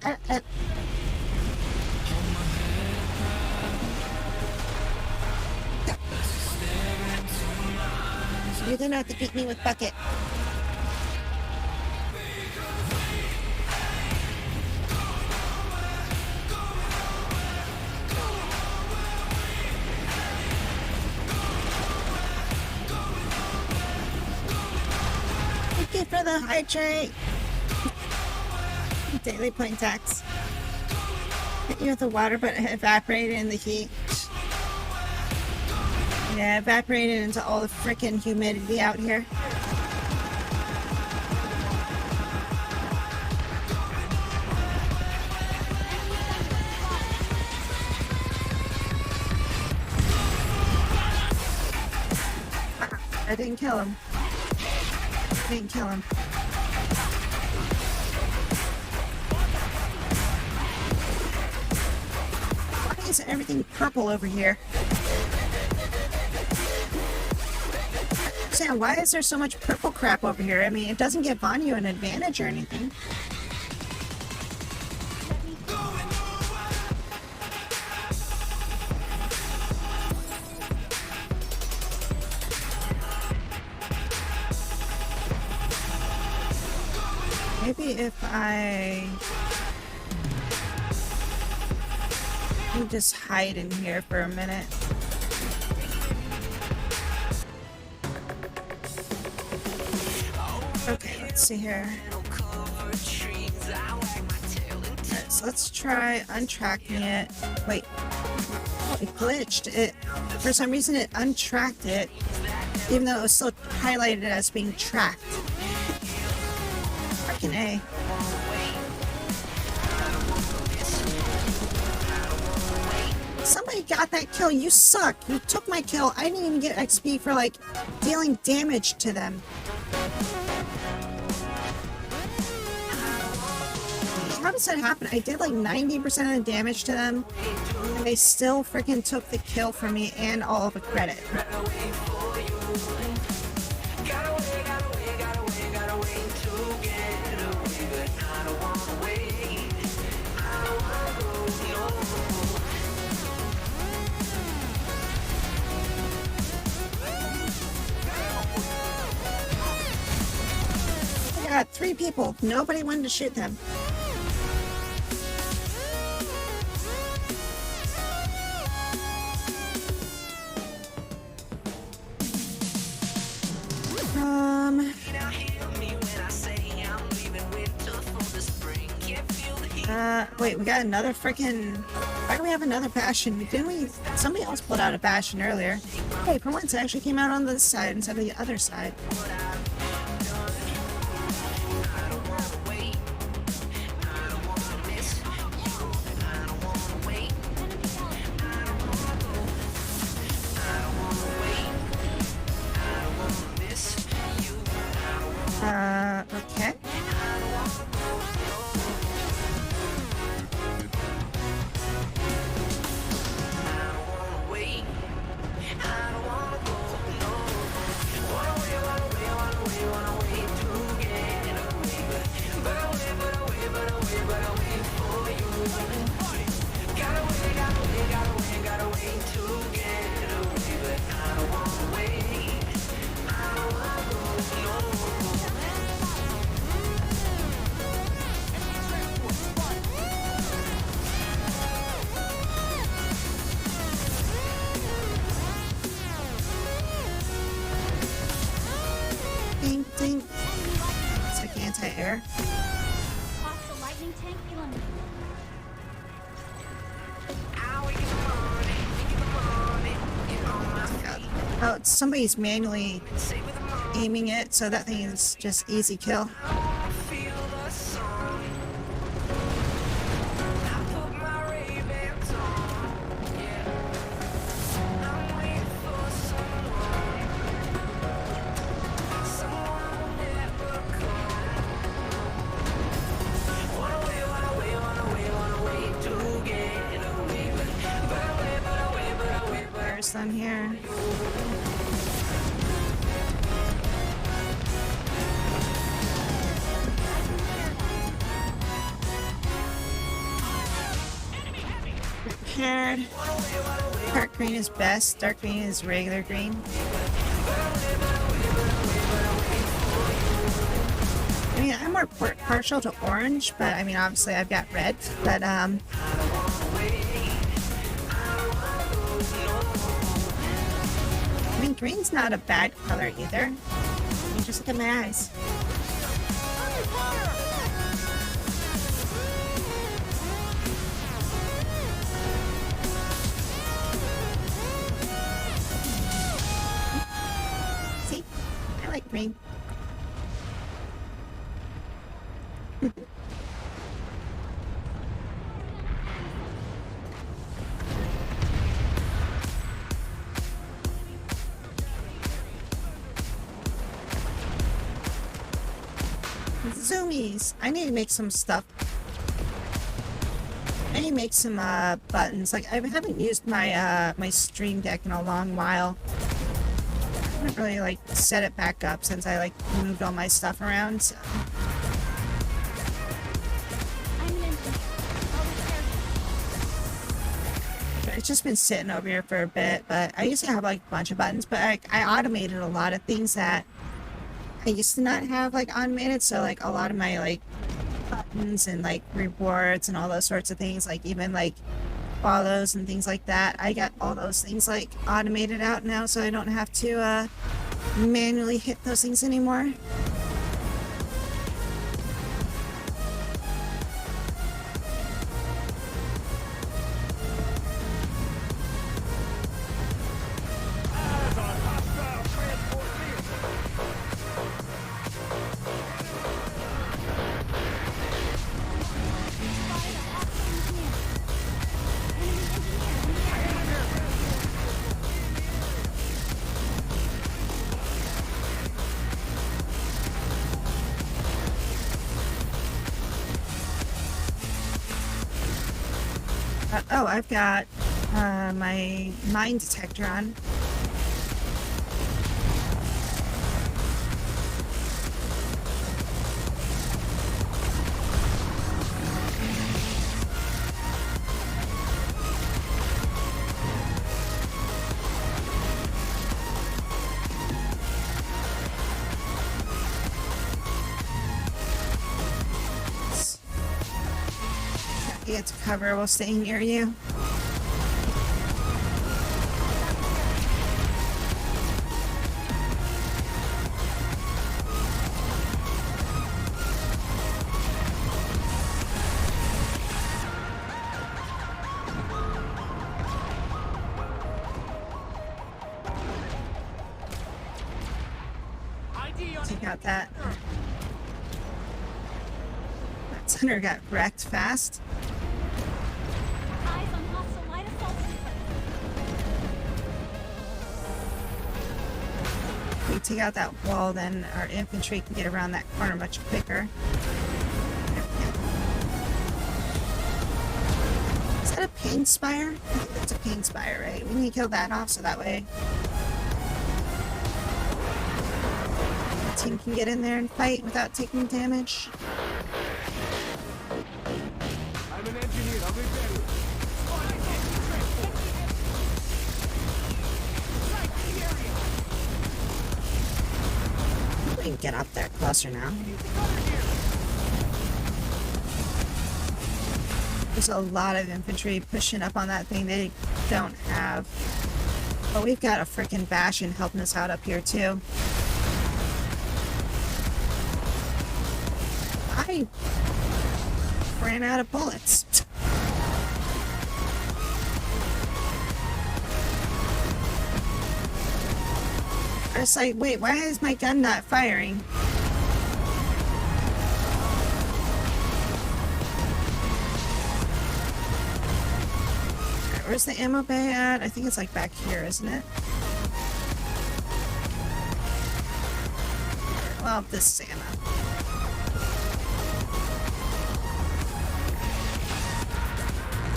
You're gonna have to beat me with bucket. Thank you for the hydrate. Daily point tax. Hit you with the water, but it evaporated in the heat. Yeah, evaporated into all the freaking humidity out here. I didn't kill him. Didn't kill him. Why is everything purple over here? Sam, why is there so much purple crap over here? I mean, it doesn't give Vanyu an advantage or anything. Maybe if I just hide in here for a minute. Okay, let's see here. So let's try untracking it. Wait. Oh, it glitched. It, for some reason it untracked it, even though it was still highlighted as being tracked. Freaking A. Somebody got that kill. You suck. You took my kill. I didn't even get XP for, like, dealing damage to them. How does that happen? I did like 90% of the damage to them, and they still freaking took the kill from me and all of the credit. I got 3 people. Nobody wanted to shoot them. Wait, we got another freaking... Why do we have another bastion? Didn't we... Somebody else pulled out a bastion earlier. Hey, for once it actually came out on this side instead of the other side. Okay. Ding, ding. It's like anti-air. Hostile lightning tank eliminated. Oh, somebody's manually aiming it, so that thing is just easy kill. There's them here. Prepared. Dark green is best. Dark green is regular green. I mean, I'm more partial to orange, but I mean, obviously I've got red, but I mean, green's not a bad color either. You just look at my eyes. See? I like green. Zoomies! I need to make some stuff. I need to make some buttons. Like, I haven't used my my Stream Deck in a long while. I haven't really like set it back up since I like moved all my stuff around. So. I'm an engineer. I'll repair you. It's just been sitting over here for a bit, but I used to have like a bunch of buttons, but I automated a lot of things that I used to not have like automated. So like a lot of my like buttons and like rewards and all those sorts of things, like even like follows and things like that, I got all those things like automated out now, so I don't have to manually hit those things anymore. Oh, I've got my mine detector on. You get to cover while staying near you. ID on Take out that. That center got wrecked fast. Eyes on hostile light assault If we take out that wall, then our infantry can get around that corner much quicker. Is that a pain spire? I think that's a pain spire, right? We need to kill that off so that way the team can get in there and fight without taking damage. I'm an engineer. I'll repair you. We can get up there closer now. There's a lot of infantry pushing up on that thing they don't have. But we've got a freaking Bastion helping us out up here too. I ran out of bullets. I was like, wait, why is my gun not firing? Where's the ammo bay at? I think it's like back here, isn't it? Well, this is ammo.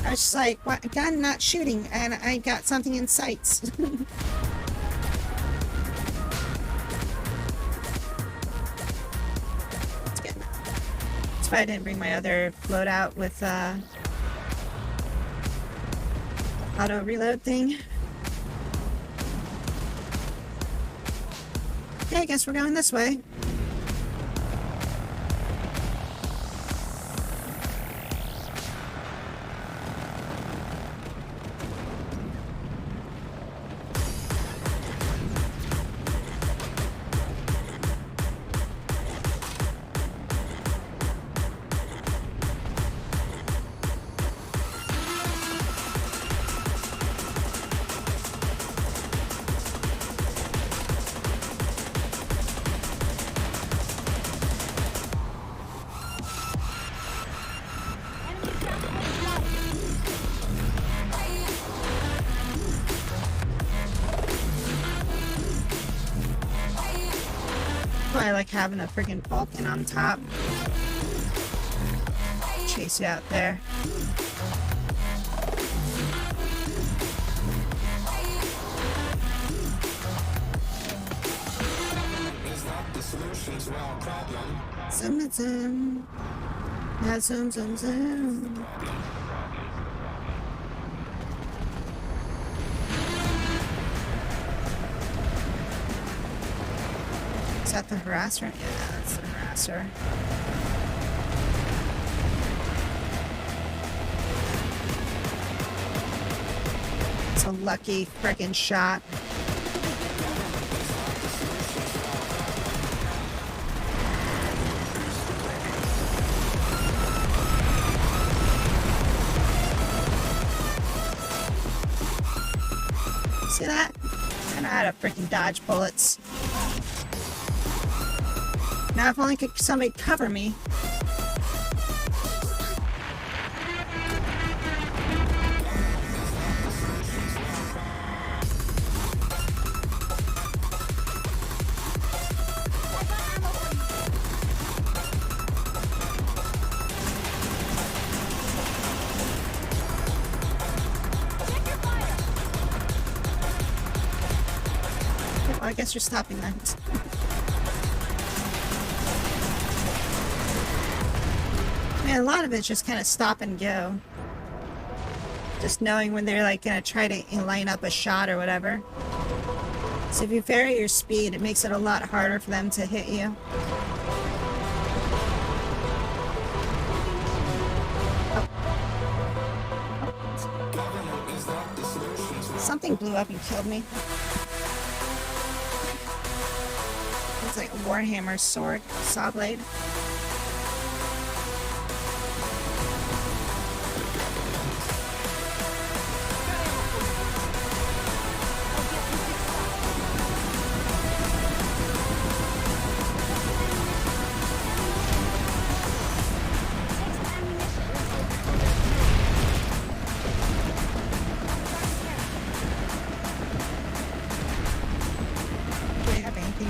I was just like, what? Gun not shooting, and I got something in sights. It's good. That's why I didn't bring my other loadout with auto reload thing. Okay, I guess we're going this way. I like having a freaking Vulcan on top. Chase you out there. Zoom, zoom. Yeah, zoom, zoom, zoom. Is that the harasser? Yeah, that's the harasser. It's a lucky frickin' shot. See that? And I had to freaking dodge bullets. Now if only could somebody cover me. I guess you're stopping that. I mean, a lot of it's just kind of stop and go. Just knowing when they're like gonna try to line up a shot or whatever. So if you vary your speed, it makes it a lot harder for them to hit you. Something blew up and killed me. It's like a Warhammer sword, saw blade.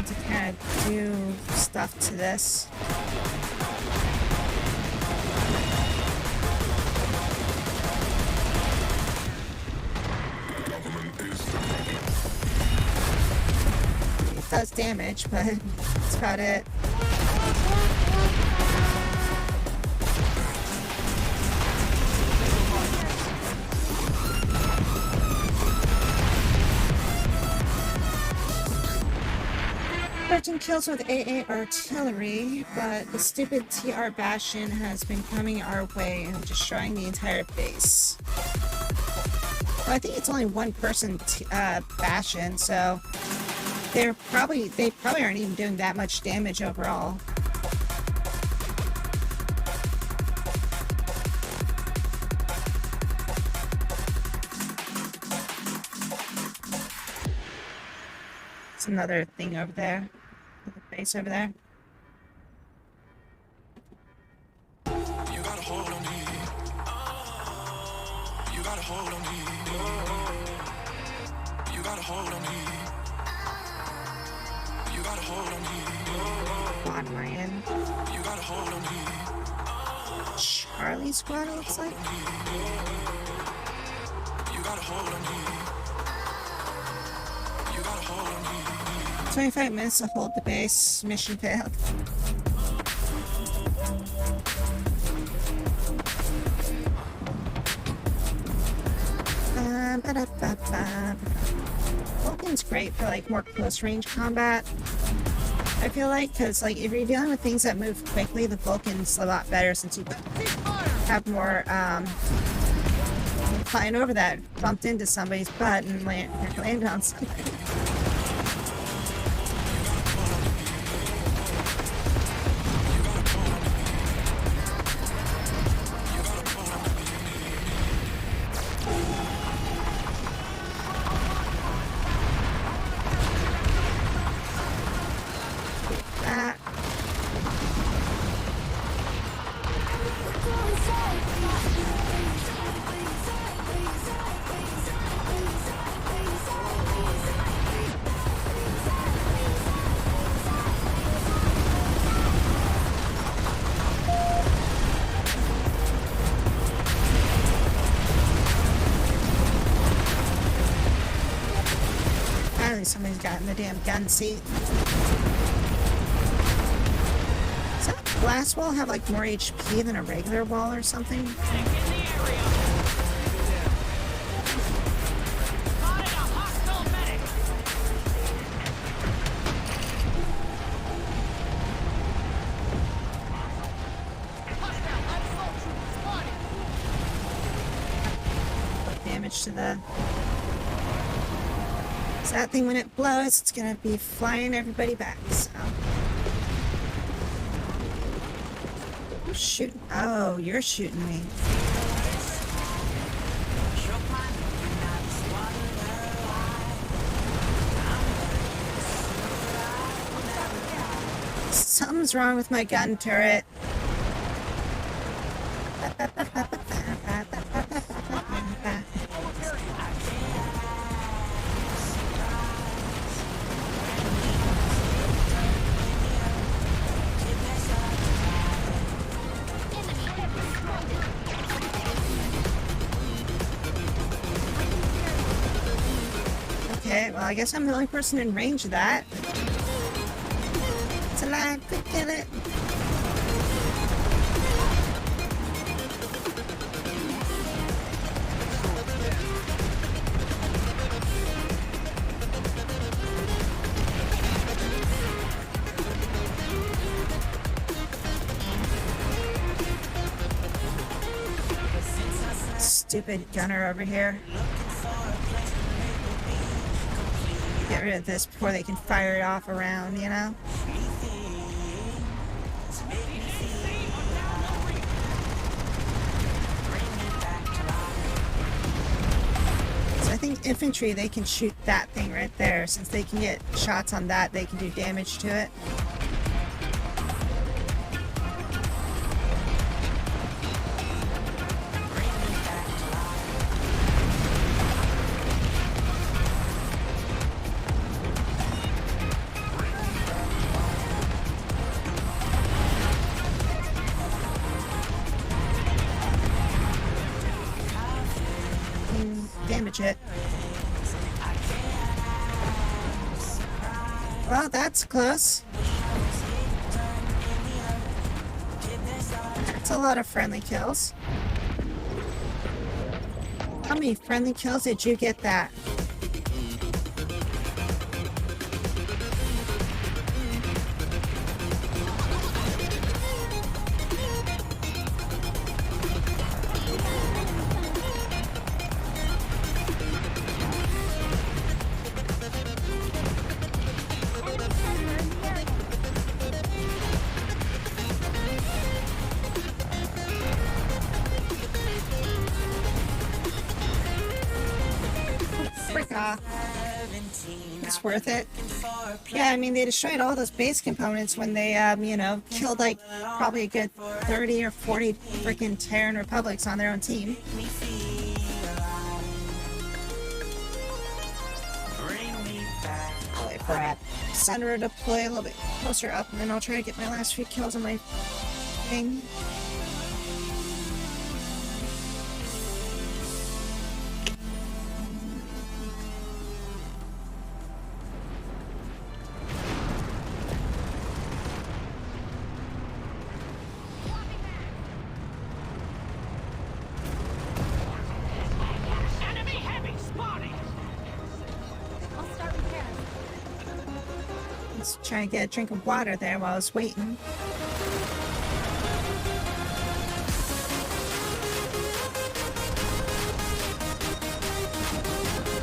To kind of do stuff to this. It does damage, but that's about it. Kills with AA artillery, but the stupid TR Bastion has been coming our way and destroying the entire base. Well, I think it's only one person Bastion, so they probably aren't even doing that much damage overall. It's another thing over there. The base over there. You got a hold on me. You got a hold on me. You got a hold on me. You got a hold on me. On my end. You got a hold on me. Charlie Squad, it looks like. You got a hold on me. You got a hold on me. 25 minutes to hold the base. Mission failed. Vulcan's great for like more close range combat. I feel like, because like if you're dealing with things that move quickly, the Vulcan's a lot better since you have more flying over that bumped into somebody's butt and land on something. Somebody's got in the damn gun seat. Does that glass wall have like more HP than a regular wall or something? Damage to the... That thing, when it blows, it's gonna be flying everybody back, so. Who's shooting? Oh, you're shooting me. Something's wrong with my gun turret. Okay, well, I guess I'm the only person in range of that. It's alive, quick, kill it. Stupid gunner over here. Get rid of this before they can fire it off around, you know? So I think infantry, they can shoot that thing right there. Since they can get shots on that, they can do damage to it. Damage it. Well, that's close. That's a lot of friendly kills. How many friendly kills did you get that? It's worth it. Yeah, I mean, they destroyed all those base components when they, you know, killed like probably a good 30 or 40 freaking Terran Republics on their own team. I'll wait for that center to deploy a little bit closer up, and then I'll try to get my last few kills on my thing. Try and get a drink of water there while I was waiting.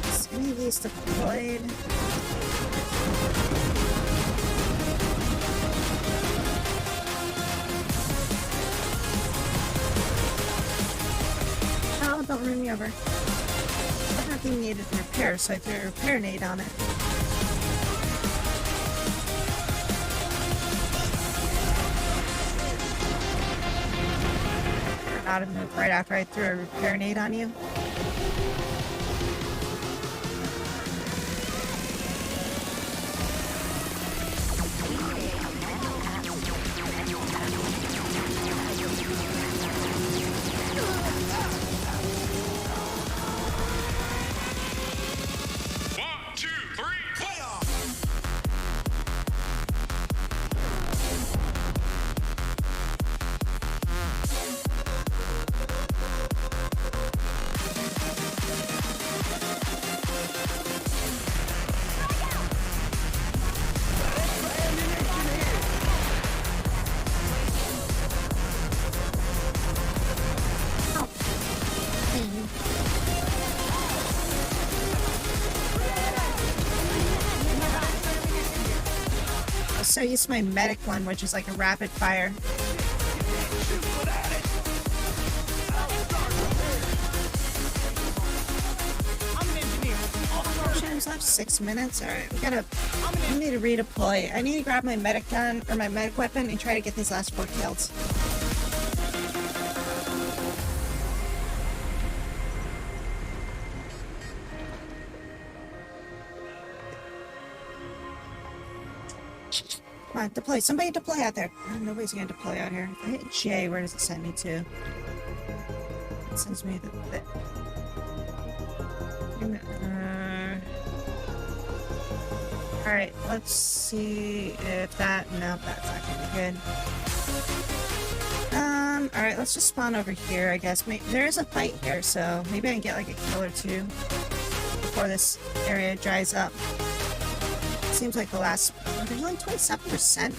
Is any of these deployed? Oh, don't run me over. Nothing needed repair, so I threw a repair nade on it. Out of move right after I threw a repair nade on you. So I used my medic one, which is like a rapid fire. Time's left 6 minutes. Alright, we need to redeploy. I need to grab my medic gun or my medic weapon and try to get these last 4 kills. Come on, deploy. Somebody deploy out there. Oh, nobody's gonna deploy out here. If I hit J, where does it send me to? It sends me to the... Alright, let's see if that... No, that's not gonna be good. Alright, let's just spawn over here, I guess. There is a fight here, so maybe I can get like a kill or two before this area dries up. Seems like the last... There's only 27%.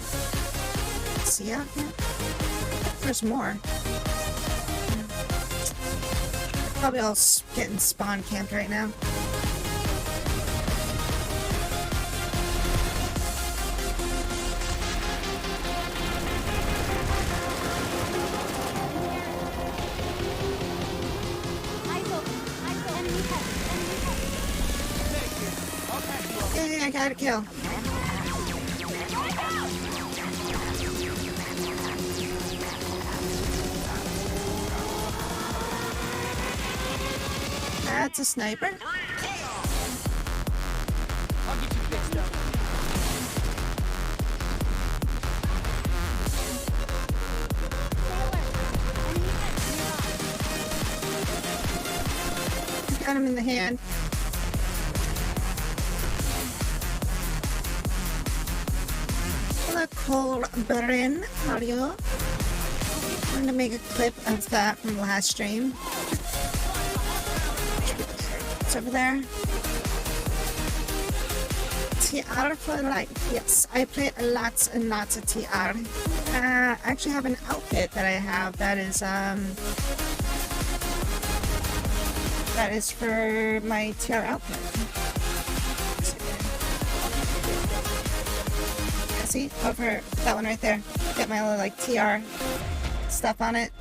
See out here? There's more. Probably all getting spawn camped right now. Yay, I got a kill. That's a sniper. I'll get you fixed up. Got him in the hand. Hello, Cole Bren. How are you? I'm gonna make a clip of that from the last stream. It's over there. TR for life. Yes, I play lots and lots of TR. I actually have an outfit that I have that is for my TR outfit. Yeah, see? Over that one right there. Get my little like TR stuff on it.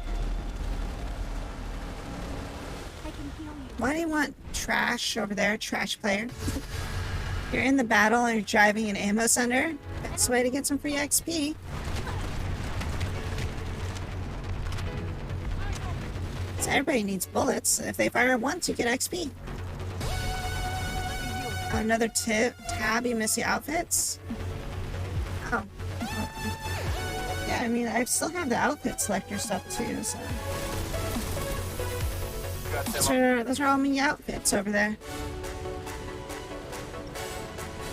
Why do you want trash over there, trash player? You're in the battle and you're driving an ammo center. That's the way to get some free XP. So everybody needs bullets. If they fire once, you get XP. Another tab, you miss the outfits. Oh. Yeah, I mean, I still have the outfit selector stuff too, so. Those are all my outfits over there.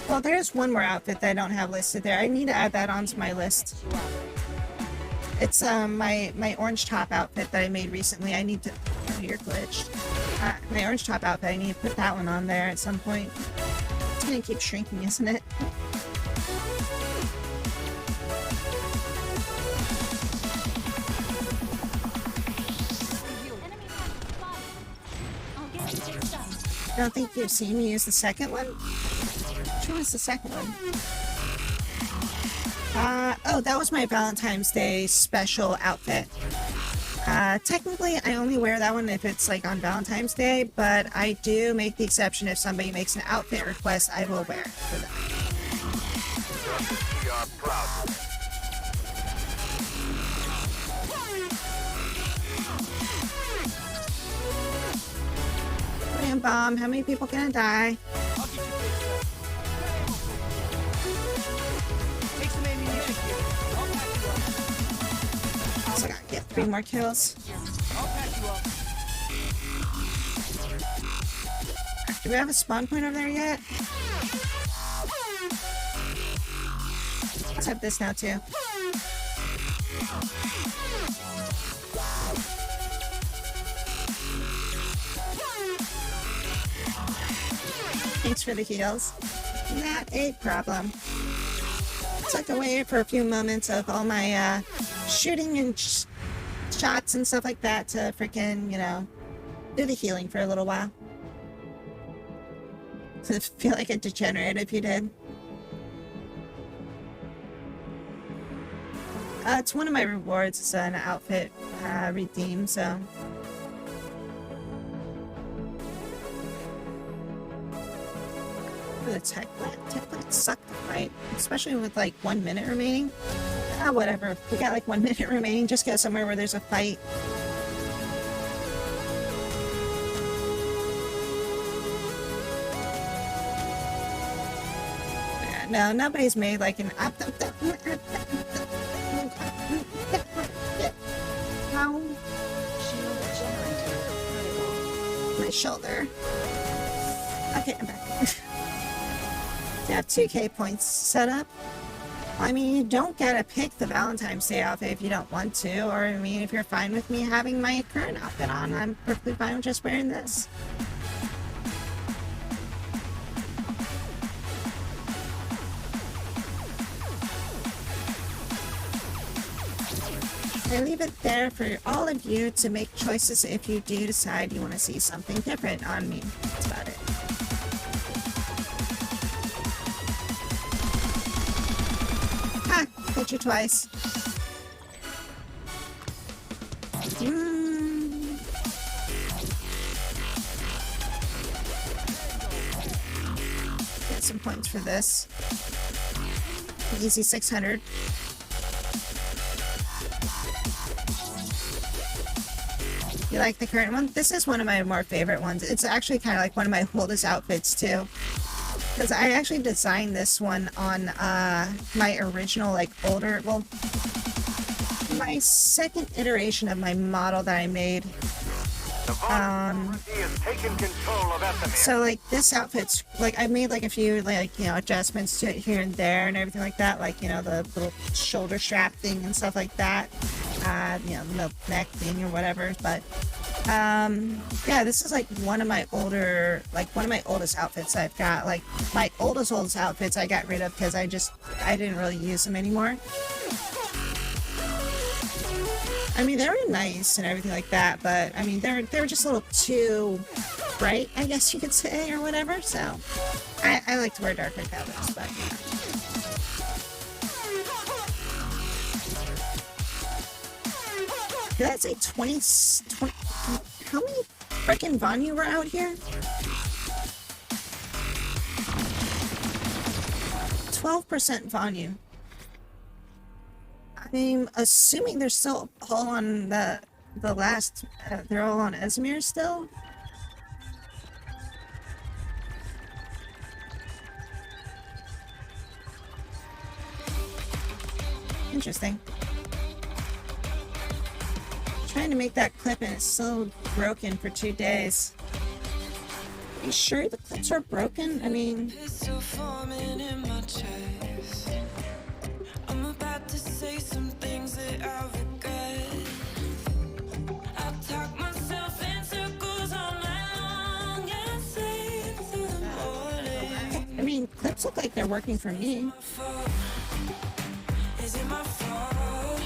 Well, there's one more outfit that I don't have listed there. I need to add that onto my list. It's my orange top outfit that I made recently. I need to... Oh, you're glitched. My orange top outfit, I need to put that one on there at some point. It's gonna keep shrinking, isn't it? I don't think you've seen me use the second one. Which one was the second one? Oh, that was my Valentine's Day special outfit. Technically, I only wear that one if it's like on Valentine's Day, but I do make the exception if somebody makes an outfit request, I will wear it for them. We are proud. Bam bomb, how many people gonna die? I'll get you fixed up. Take some ammunition here. I'll patch you up. So I gotta get 3 more kills. I'll patch you up. Do we have a spawn point over there yet? Let's have this now too. Thanks for the heals. Not a problem. Took away for a few moments of all my shooting and shots and stuff like that to freaking, you know, do the healing for a little while. I feel like a degenerate if you did. It's one of my rewards. It's an outfit redeem, so. The tech plant sucked, right? Especially with like 1 minute remaining. Ah, whatever. We got like 1 minute remaining. Just go somewhere where there's a fight. Yeah, no, nobody's made like an. Ow. My shoulder. Okay, I'm back. You have 2K points set up. I mean, you don't gotta pick the Valentine's Day outfit if you don't want to, or I mean, if you're fine with me having my current outfit on, I'm perfectly fine with just wearing this. I leave it there for all of you to make choices if you do decide you want to see something different on me. That's about it. Ha! Hit you twice. Get some points for this. Easy 600. You like the current one? This is one of my more favorite ones. It's actually kind of like one of my oldest outfits too. Because I actually designed this one on my original, like, older, well, my second iteration of my model that I made. He has taken control of Essamir. So, like, this outfit's, like, I made, like, a few, like, you know, adjustments to it here and there and everything like that. Like, you know, the little shoulder strap thing and stuff like that. You know, the neck thing or whatever. But, yeah, this is, like, one of my older, like, one of my oldest outfits I've got. Like, my oldest outfits I got rid of because I didn't really use them anymore. I mean, they were nice and everything like that, but I mean, they were just a little too bright, I guess you could say, or whatever. So, I like to wear darker colors, but yeah. Did I say 20? How many freaking Vanu were out here? 12% Vanu. I'm assuming they're still all on the last, they're all on Esmir still? Interesting. Trying to make that clip and it's so broken for 2 days. Are you sure the clips are broken? I mean... To say some things that I regret. I talk myself in circles all night long and sleep through the morning. I mean, clips look like they're working for me. Is it my fault?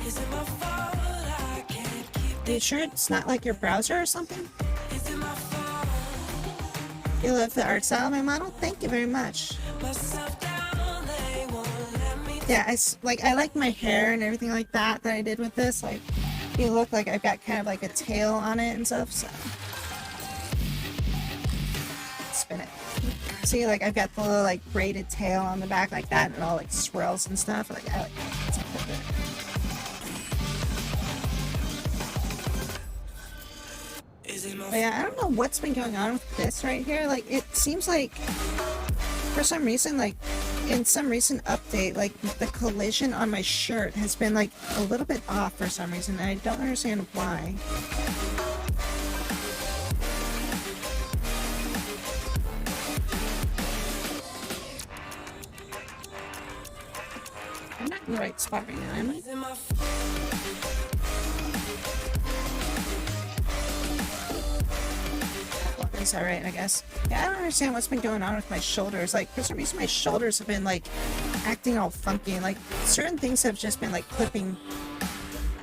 Is it my fault? I can't keep Are you sure it's not like your browser or something? Is it my fault? You love the art style of my model? Thank you very much. Myself down, they won't let me. Yeah, I like my hair and everything like that I did with this. Like, you look like I've got kind of like a tail on it and stuff, so. Spin it. See, like, I've got the little, like, braided tail on the back like that and all, like, swirls and stuff. Like, I like that. It's like that. But yeah, I don't know what's been going on with this right here. Like, it seems like, for some reason, like, in some recent update, like, the collision on my shirt has been, like, a little bit off for some reason, and I don't understand why. I'm not in the right spot right now, am I? It's alright, I guess. Yeah, I don't understand what's been going on with my shoulders. Like, for some reason, my shoulders have been, like, acting all funky. And, like, certain things have just been, like, clipping. I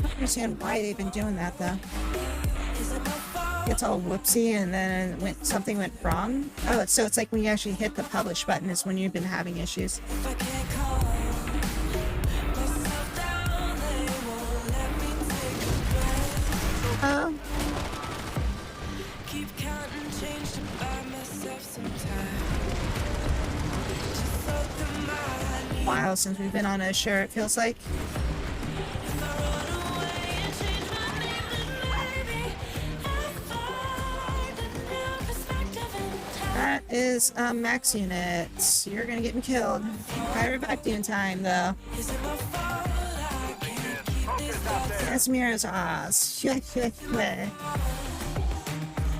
don't understand why they've been doing that, though. It's all whoopsie, and then something went wrong. Oh, so it's like when you actually hit the publish button is when you've been having issues. Oh. While since we've been on a share, it feels like. That is a max unit. You're gonna get me killed. Fire back in time, though. Esmir's Oz.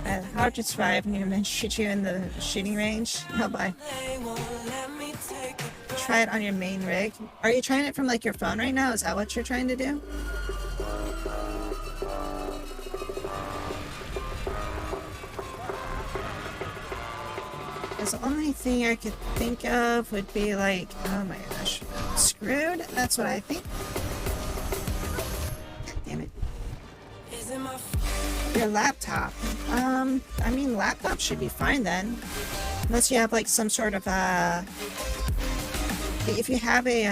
I how'd you survive when you're gonna shoot you in the shooting range? Oh boy. They won't let me take it. Try it on your main rig. Are you trying it from like your phone right now? Is that what you're trying to do? Because the only thing I could think of would be like, oh my gosh, screwed? That's what I think. God damn it. Is it my Your laptop. I mean, laptop should be fine then. Unless you have like some sort of, if you have a,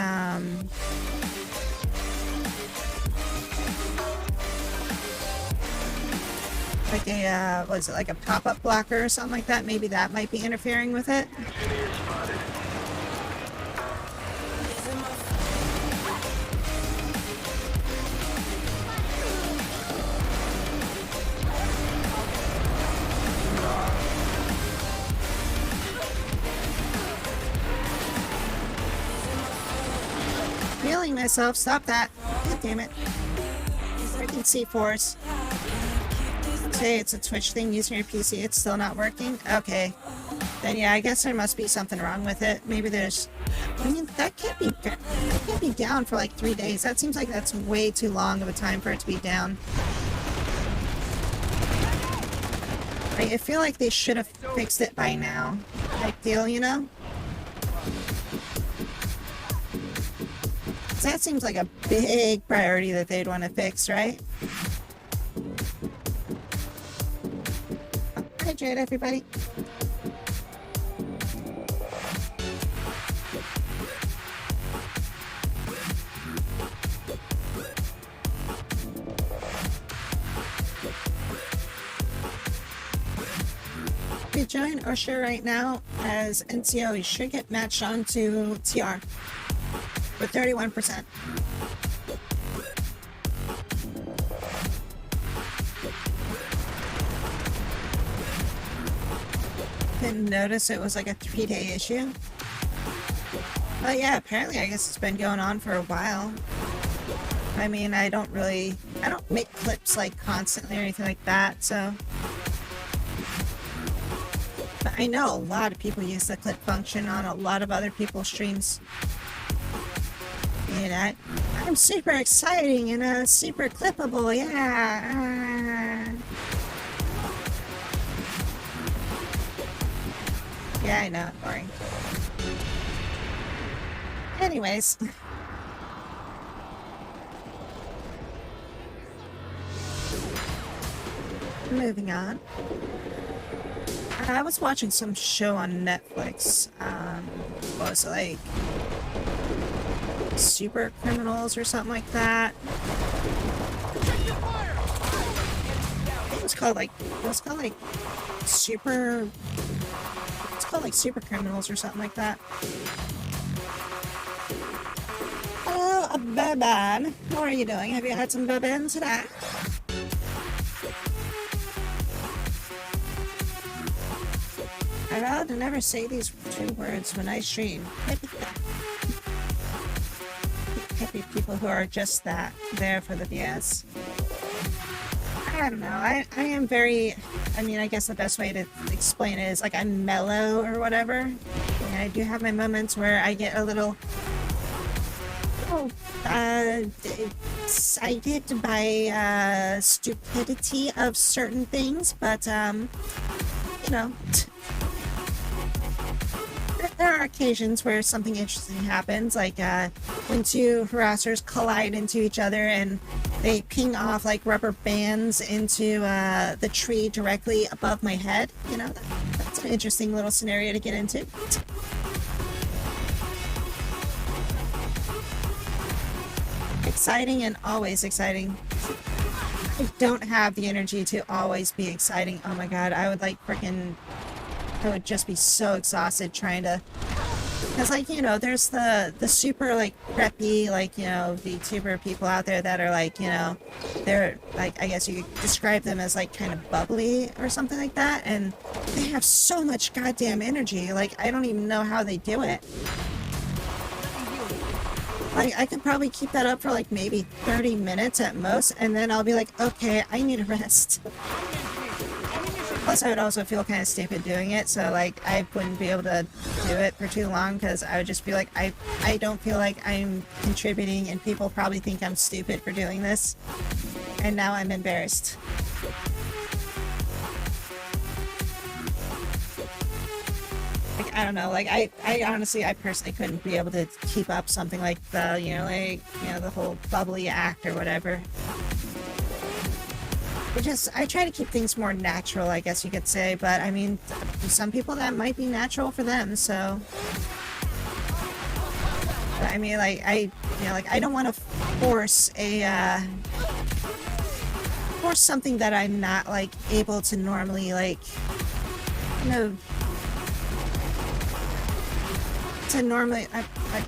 like a, what is it, like a pop-up blocker or something like that, maybe that might be interfering with it. Healing myself, stop that. God damn it. Freaking C4s. Say it's a Twitch thing using your PC, it's still not working? Okay. Then yeah, I guess there must be something wrong with it. Maybe there's... I mean, that can't be down for like 3 days. That seems like that's way too long of a time for it to be down. I feel like they should have fixed it by now. Like deal, you know? That seems like a big priority that they'd want to fix, right? Hydrate, everybody. If you join Usher right now as NCO, you should get matched on to TR with 31%. Didn't notice it was like a 3-day issue. But yeah, apparently I guess it's been going on for a while. I mean, I don't make clips like constantly or anything like that, so. But I know a lot of people use the clip function on a lot of other people's streams. You know, I'm super exciting and super clippable, yeah. Yeah, I know, boring. Anyways. Moving on. I was watching some show on Netflix. What was it, like Super Criminals or something like that? I think it was called like Super... It's called like Super Criminals or something like that. Hello, Beban. How are you doing? Have you had some Beban today? I vowed to never say these 2 words when I stream. Happy people who are just that, there for the BS. I don't know, I am very, I mean, I guess the best way to explain it is like I'm mellow or whatever. And I do have my moments where I get a little excited by stupidity of certain things, but you know, there are occasions where something interesting happens, like when 2 harassers collide into each other and they ping off like rubber bands into the tree directly above my head. You know, that's an interesting little scenario to get into. Exciting and always exciting. I don't have the energy to always be exciting. Oh my god, I would like freaking... I would just be so exhausted trying to... Because, like, you know, there's the super, like, preppy, like, you know, VTuber people out there that are, like, you know, they're, like, I guess you could describe them as, like, kind of bubbly or something like that. And they have so much goddamn energy. Like, I don't even know how they do it. Like, I could probably keep that up for, like, maybe 30 minutes at most. And then I'll be like, okay, I need a rest. Plus, I would also feel kind of stupid doing it, so like I wouldn't be able to do it for too long because I would just be like, I don't feel like I'm contributing, and people probably think I'm stupid for doing this, and now I'm embarrassed. Like, I don't know, like I honestly, I personally couldn't be able to keep up something like the, the whole bubbly act or whatever. I try to keep things more natural, I guess you could say, but I mean, some people that might be natural for them, so. But I mean, like, I don't want to force force something that I'm not, like, able to normally, like, I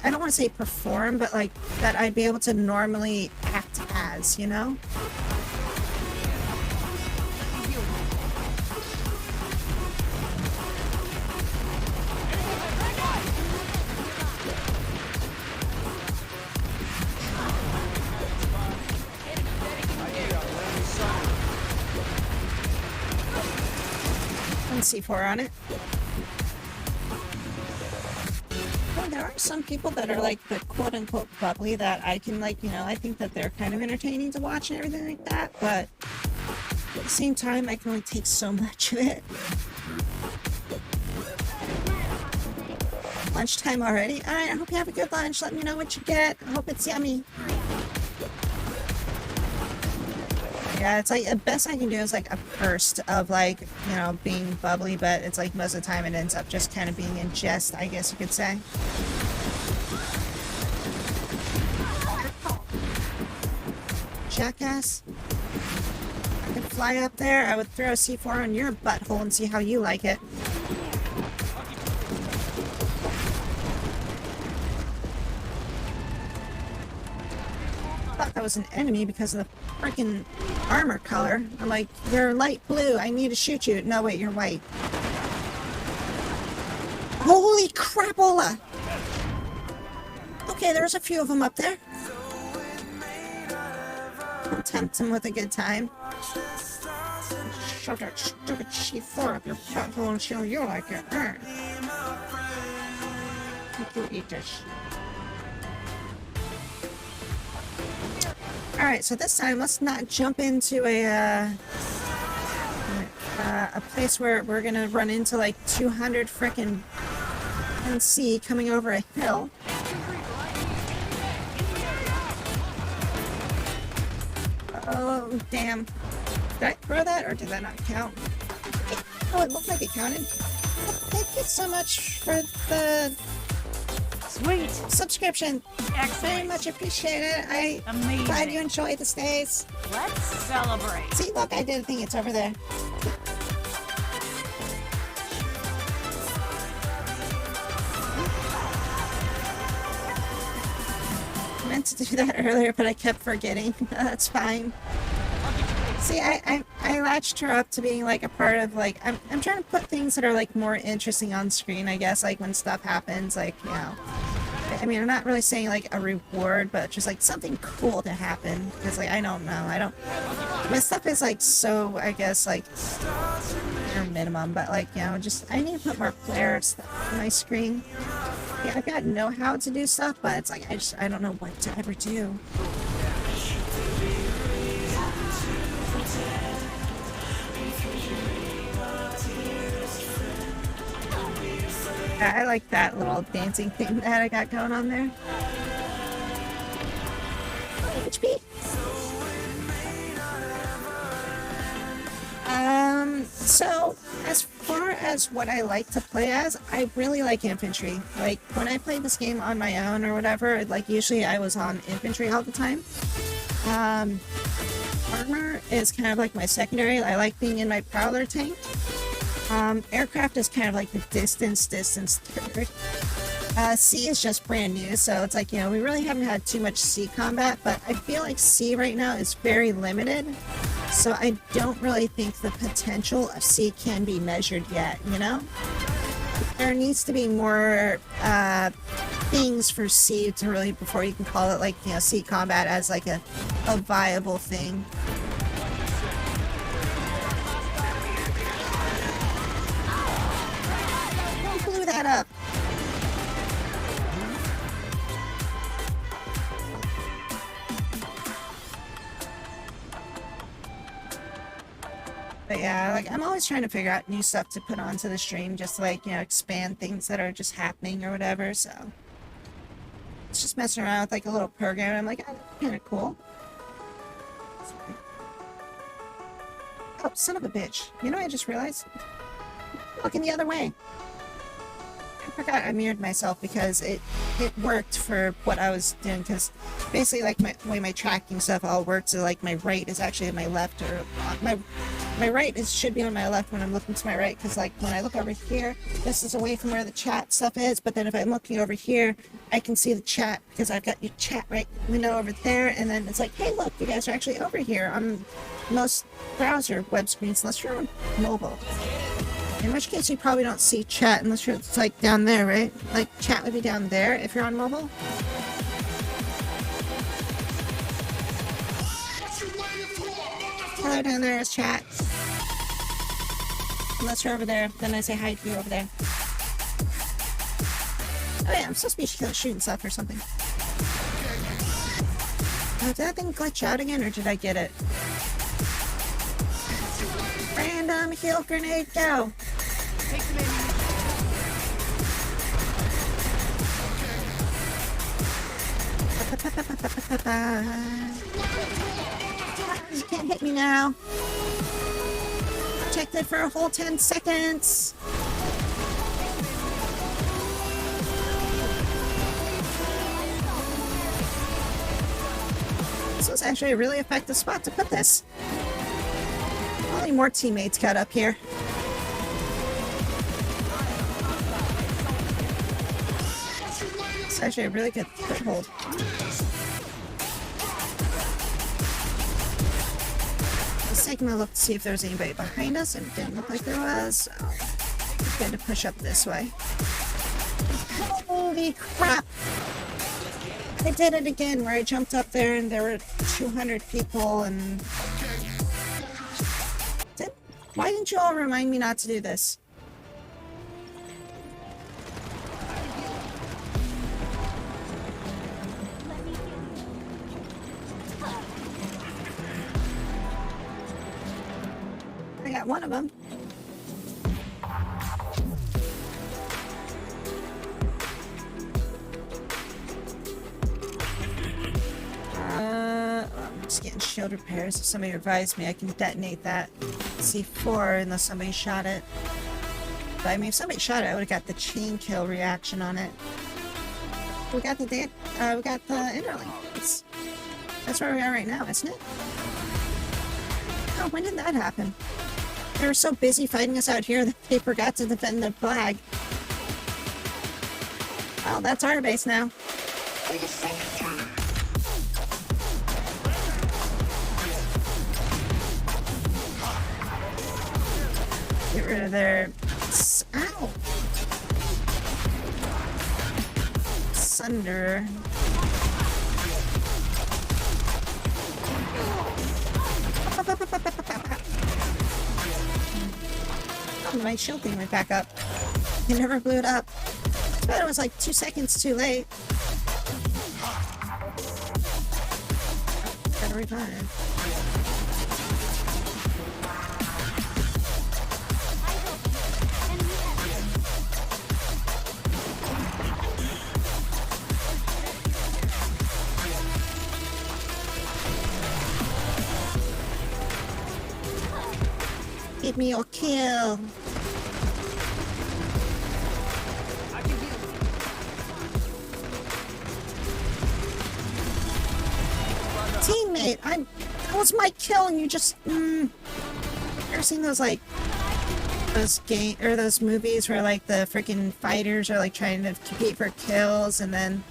don't want to say perform, but, like, that I'd be able to normally act as, you know? C4 on it. Well, there are some people that are like the quote-unquote bubbly that I can, like, I think that they're kind of entertaining to watch and everything like that, but at the same time, I can only take so much of it. Lunchtime already? Alright, I hope you have a good lunch. Let me know what you get. I hope it's yummy. Yeah, it's like the best I can do is like a burst of like, being bubbly, but it's like most of the time it ends up just kind of being in jest, I guess you could say. Jackass. I could fly up there, I would throw a C4 on your butthole and see how you like it. I thought that was an enemy because of the freaking armor color. I'm like, you're light blue, I need to shoot you. No, wait, you're white. Holy crapola! Okay, there's a few of them up there. I'll tempt him with a good time. Shove that stupid C4 up your butthole and show you like it. You eat this. Alright, so this time let's not jump into a place where we're gonna run into like 200 frickin' NC coming over a hill. Oh, damn. Did I throw that or did that not count? Oh, it looked like it counted. Thank you so much for the Sweet. Subscription. Excellent. Very much appreciate it. I'm glad you enjoy the stays. Let's celebrate. See, look, I did a thing. It's over there. I meant to do that earlier, but I kept forgetting. That's fine. See, I latched her up to being like a part of like I'm trying to put things that are like more interesting on screen, I guess, like when stuff happens, like, I mean, I'm not really saying like a reward, but just like something cool to happen, because like I don't know, my stuff is like so, I guess, like bare minimum, but like, just I need to put more player stuff on my screen. Yeah, I've got know-how to do stuff, but it's like I don't know what to ever do. I like that little dancing thing that I got going on there. HP. So as far as what I like to play as, I really like infantry. Like when I played this game on my own or whatever, like usually I was on infantry all the time. Armor is kind of like my secondary. I like being in my prowler tank. Aircraft is kind of like the distance third. Sea is just brand new, so it's like, we really haven't had too much sea combat, but I feel like sea right now is very limited, so I don't really think the potential of sea can be measured yet, There needs to be more things for sea to really, before you can call it like, sea combat as like a viable thing. Shut up. But yeah, like I'm always trying to figure out new stuff to put onto the stream, just to, like, you know, expand things that are just happening or whatever. So it's just messing around with like a little program. I'm like, oh, that's kind of cool. Oh, son of a bitch! You know, I just realized. Looking the other way. I forgot I mirrored myself because it worked for what I was doing, because basically like my way my tracking stuff all works, so like my right is actually at my left, or my right should be on my left when I'm looking to my right, because like when I look over here, this is away from where the chat stuff is, but then if I'm looking over here, I can see the chat because I've got your chat right window over there, and then it's like, hey look, you guys are actually over here on most browser web screens unless you're on mobile. In which case you probably don't see chat unless you're, it's like down there, right? Like chat would be down there if you're on mobile. Hello down there is chat. Unless you're over there, then I say hi to you over there. Oh yeah, I'm supposed to be shooting stuff or something. Oh, did that thing glitch out again, or did I get it? Random heal grenade, go! Take some ammunition. You can't hit me now. Protected for a whole 10 seconds. This was actually a really effective spot to put this. Only more teammates got up here. It's actually a really good foothold. I was taking a look to see if there was anybody behind us, and it didn't look like there was, so I had to push up this way. Holy crap! I did it again, where I jumped up there and there were 200 people, and... Why didn't you all remind me not to do this? I got one of them. I'm just getting shield repairs. If somebody revives me, I can detonate that C4 unless somebody shot it. But I mean, if somebody shot it, I would have got the chain kill reaction on it. We got the interlink. That's where we are right now, isn't it? Oh, when did that happen? They were so busy fighting us out here that they forgot to defend their flag. Well, that's our base now. Get rid of their... Ow! Sunder. Oh, my shield thing went back up. It never blew it up. But it was like 2 seconds too late. Gotta revive. Give me your kill. I can heal. Teammate, that was my kill, and you just ever seen those like those movies where like the freaking fighters are like trying to compete for kills, and then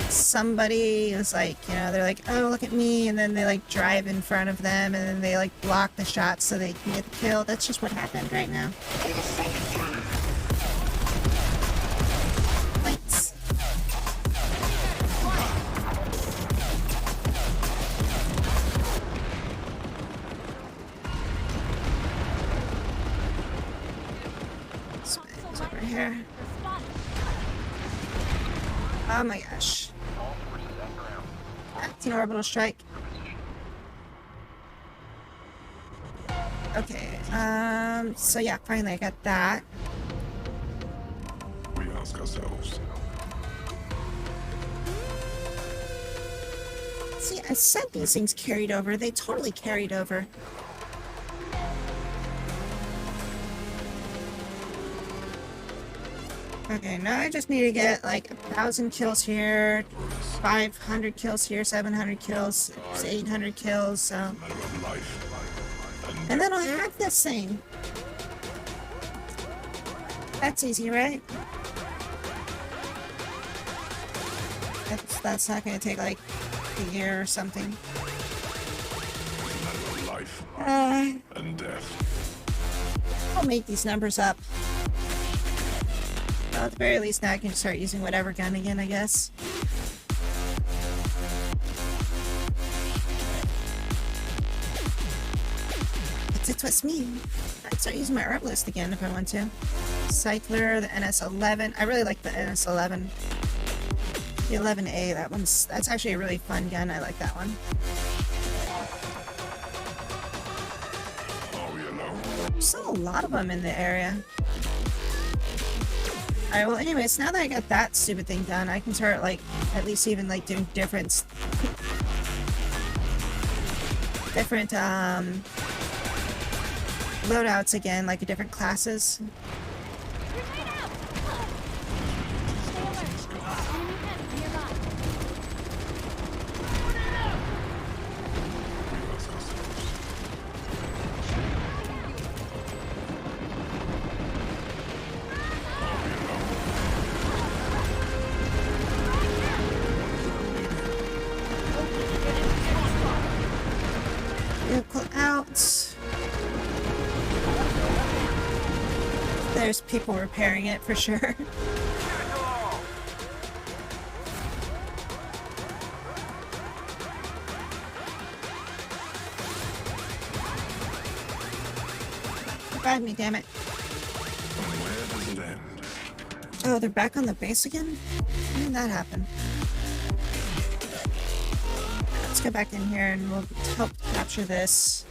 somebody is like, you know, they're like, oh look at me, and then they like drive in front of them, and then they like block the shot so they can get the kill. That's just what happened right now. Lights. It's over here. Oh my gosh. That's an orbital strike. Okay, so yeah, finally I got that. We ask ourselves, See, I said these things carried over. They totally carried over. Okay, now I just need to get like 1,000 kills here, 500 kills here, 700 kills, 800 kills, so... matter of life And then I'll have this thing. That's easy, right? That's not gonna take like a year or something. matter of life and death. I'll make these numbers up. Well, at the very least, now I can start using whatever gun again, I guess. It's me. I'd start using my art list again if I want to. Cycler, the NS11. I really like the NS11. The 11A, that's actually a really fun gun. I like that one. Are we alone? There's still a lot of them in the area. Alright, well anyways, now that I got that stupid thing done, I can start like, at least even like doing different loadouts again, like different classes. Vehicle out. There's people repairing it for sure. Revive me, damn it. Where does it end? Oh, they're back on the base again? When did that happen? Let's go back in here and we'll help capture this.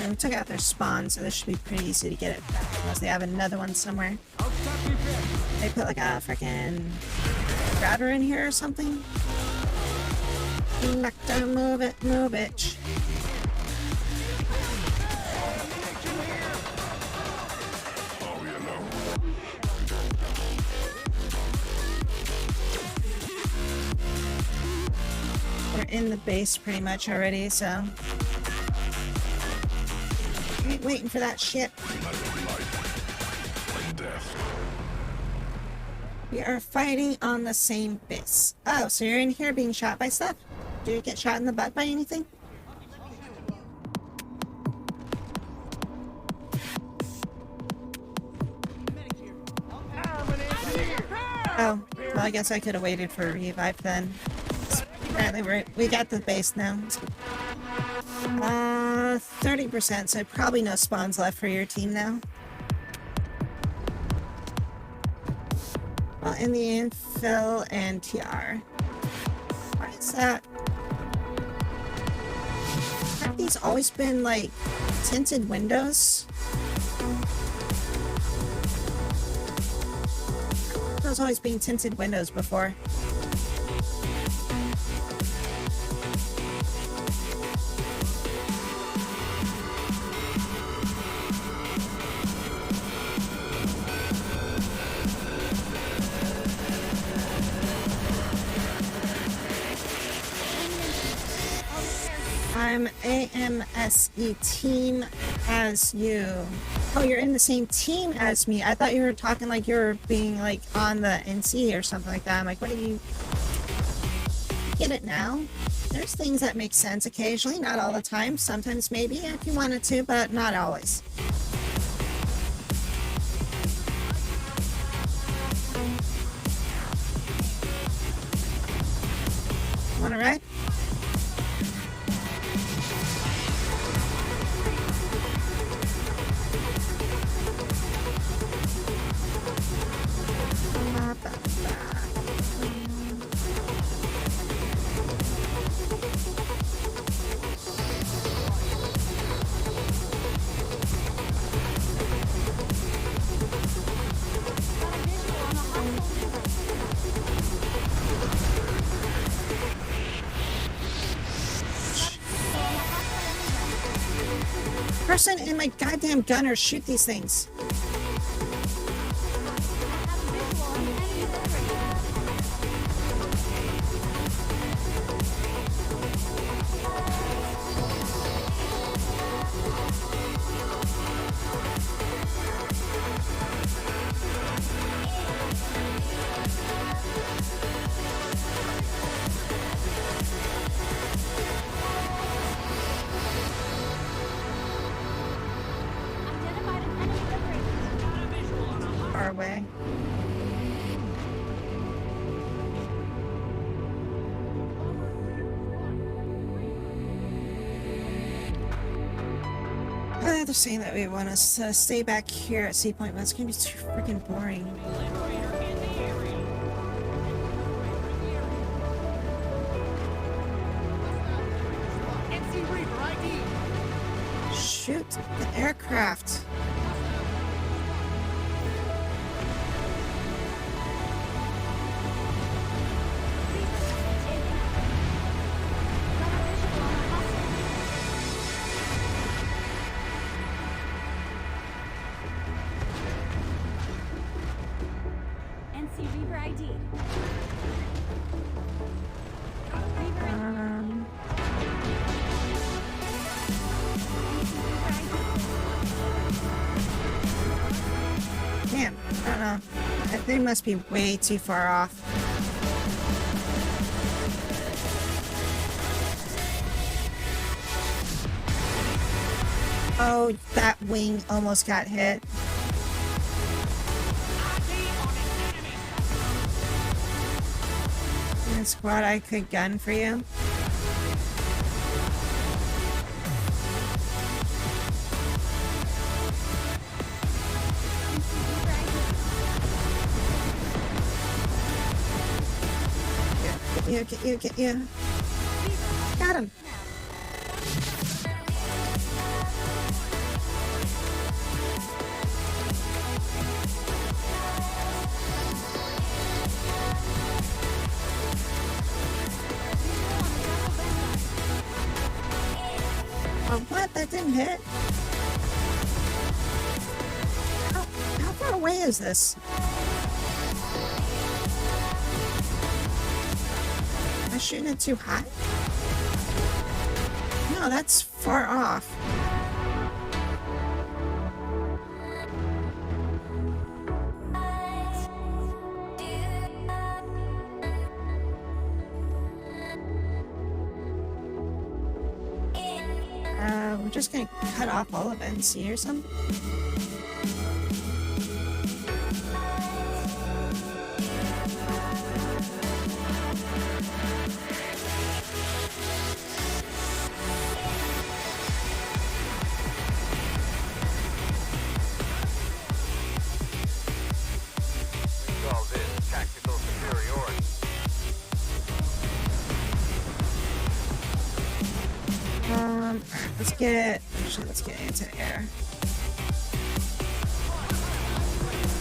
And we took out their spawn, so this should be pretty easy to get it back, unless they have another one somewhere. They put like a freaking router in here or something. Nectar, move it, bitch. Are we alone? We're in the base pretty much already, so... I ain't waiting for that shit. Matter of life and death. We are fighting on the same base. Oh, so you're in here being shot by stuff? Do you get shot in the butt by anything? Oh, well I guess I could have waited for a revive then. Apparently we got the base now. 30%, so probably no spawns left for your team now. Well, in the infill and TR. Why is that? Have these always been like tinted windows? Those always been tinted windows before. I'm AMSE team as you. Oh, you're in the same team as me. I thought you were talking like you were being like on the NC or something like that. I'm like, what are you... Get it now? There's things that make sense occasionally, not all the time. Sometimes maybe if you wanted to, but not always. Wanna ride? Person in my goddamn gunner, shoot these things. Identified an enemy livery. Far away. They're saying that we want us to stay back here at Sea Point, but it's gonna be too freaking boring. NC Reaper ID. Shoot the aircraft. NC Reaver ID. Reaver ID. Damn, I don't know. They must be way too far off. Oh, that wing almost got hit. And squad, I could gun for you. Get you. Got him. Oh, what? That didn't hit? How far away is this? Am I shooting it too high? No, that's far off. We're just gonna cut off all of NC or something. Call this tactical superiority. Alright, let's get into air.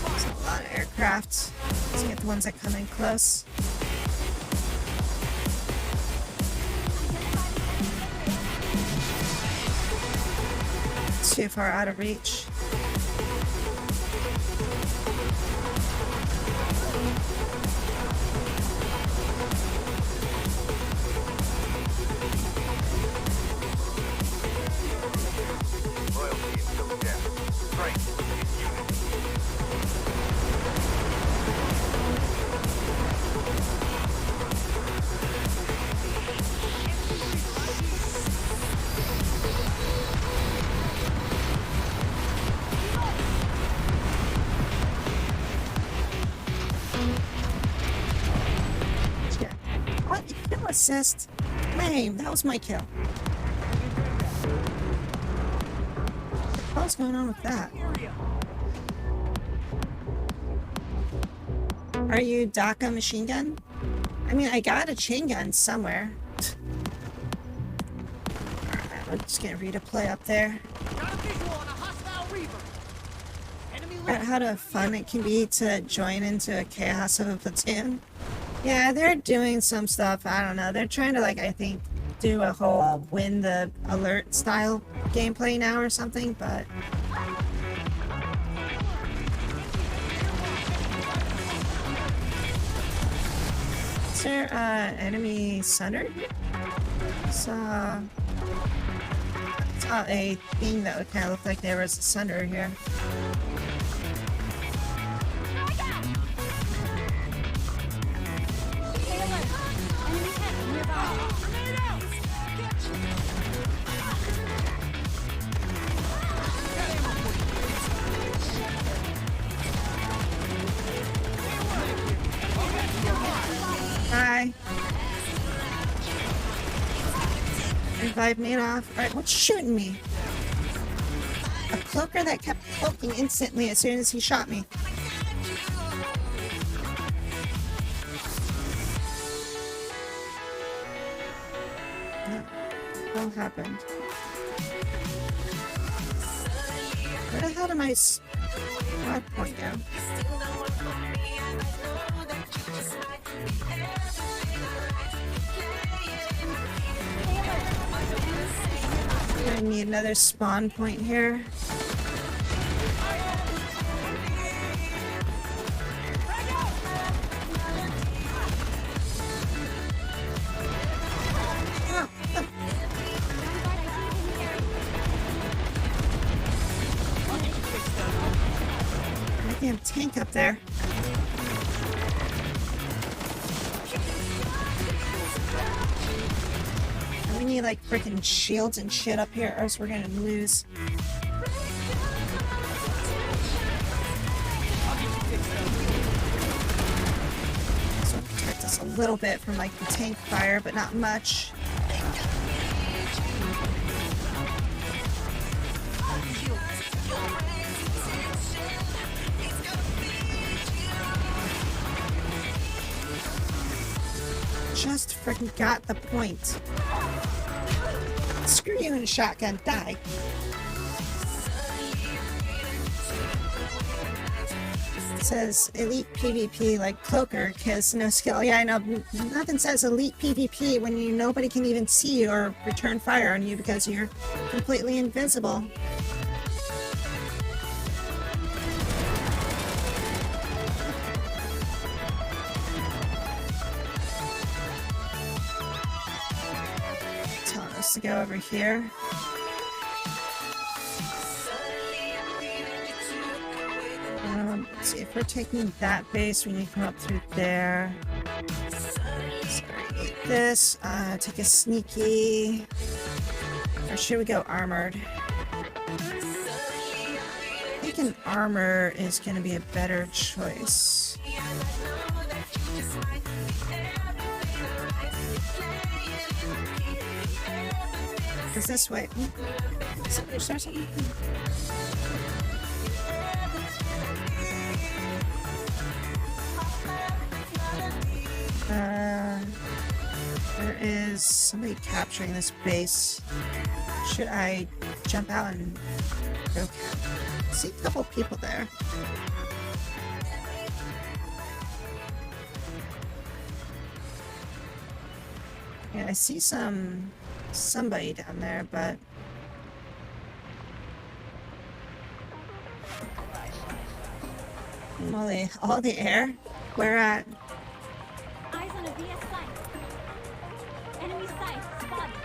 There's a lot of aircraft. Let's get the ones that come in close. Too far out of reach. Loyalty until death. Strength in unity. Yeah. What? Kill assist? Lame, that was my kill. What's going on with that? Are you DACA machine gun? I mean, I got a chain gun somewhere. Alright, we're just gonna redeploy up there. Got a visual on a hostile Reaver. Enemy About how fun it can be to join into a chaos of a platoon. Yeah, they're doing some stuff. I don't know. They're trying to, like, I think, do a whole win the alert style gameplay now or something, but is there enemy center? Saw a thing that would kind of look like there was a center here. Hi. Revive me off. Alright, what's shooting me? A cloaker that kept cloaking instantly as soon as he shot me. What happened? Where the hell did my squad point go? I need another spawn point here. Damn tank up there. We need like freaking shields and shit up here, or else we're gonna lose. This will protect us a little bit from like the tank fire, but not much. Just freaking got the point. Screw you in a shotgun, die. It says elite PvP like cloaker, because no skill. Yeah, I know. Nothing says elite PvP when nobody can even see you or return fire on you because you're completely invisible. To go over here. Let's see, if we're taking that base, we need to come up through there. Sorry, eat this. Take a sneaky. Or should we go armored? I think an armor is going to be a better choice. Because this way. Somebody start something. There is somebody capturing this base. Should I jump out and go see a couple people there? Yeah, I see somebody down there, but all the air. Where at? Eyes on a VS site. Enemy site spotted.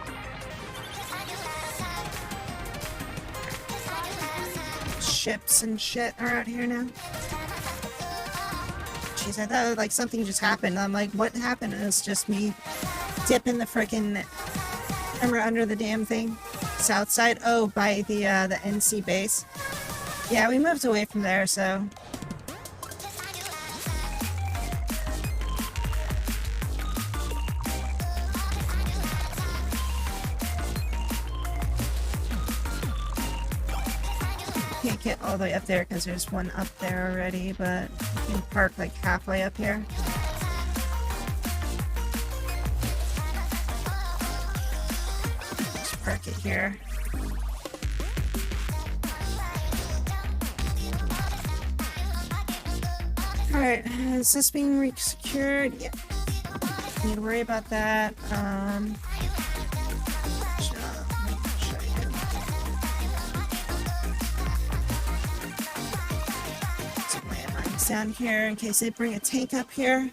Ships and shit are out here now. Jeez, I thought like something just happened. I'm like, what happened? It was just me dipping the frickin' camera under the damn thing. South side? Oh, by the NC base. Yeah, we moved away from there, so. Can't get all the way up there because there's one up there already, but you can park like halfway up here. Just park it here. Alright, is this being secured? Yeah. Need to worry about that. things down here in case they bring a tank up here.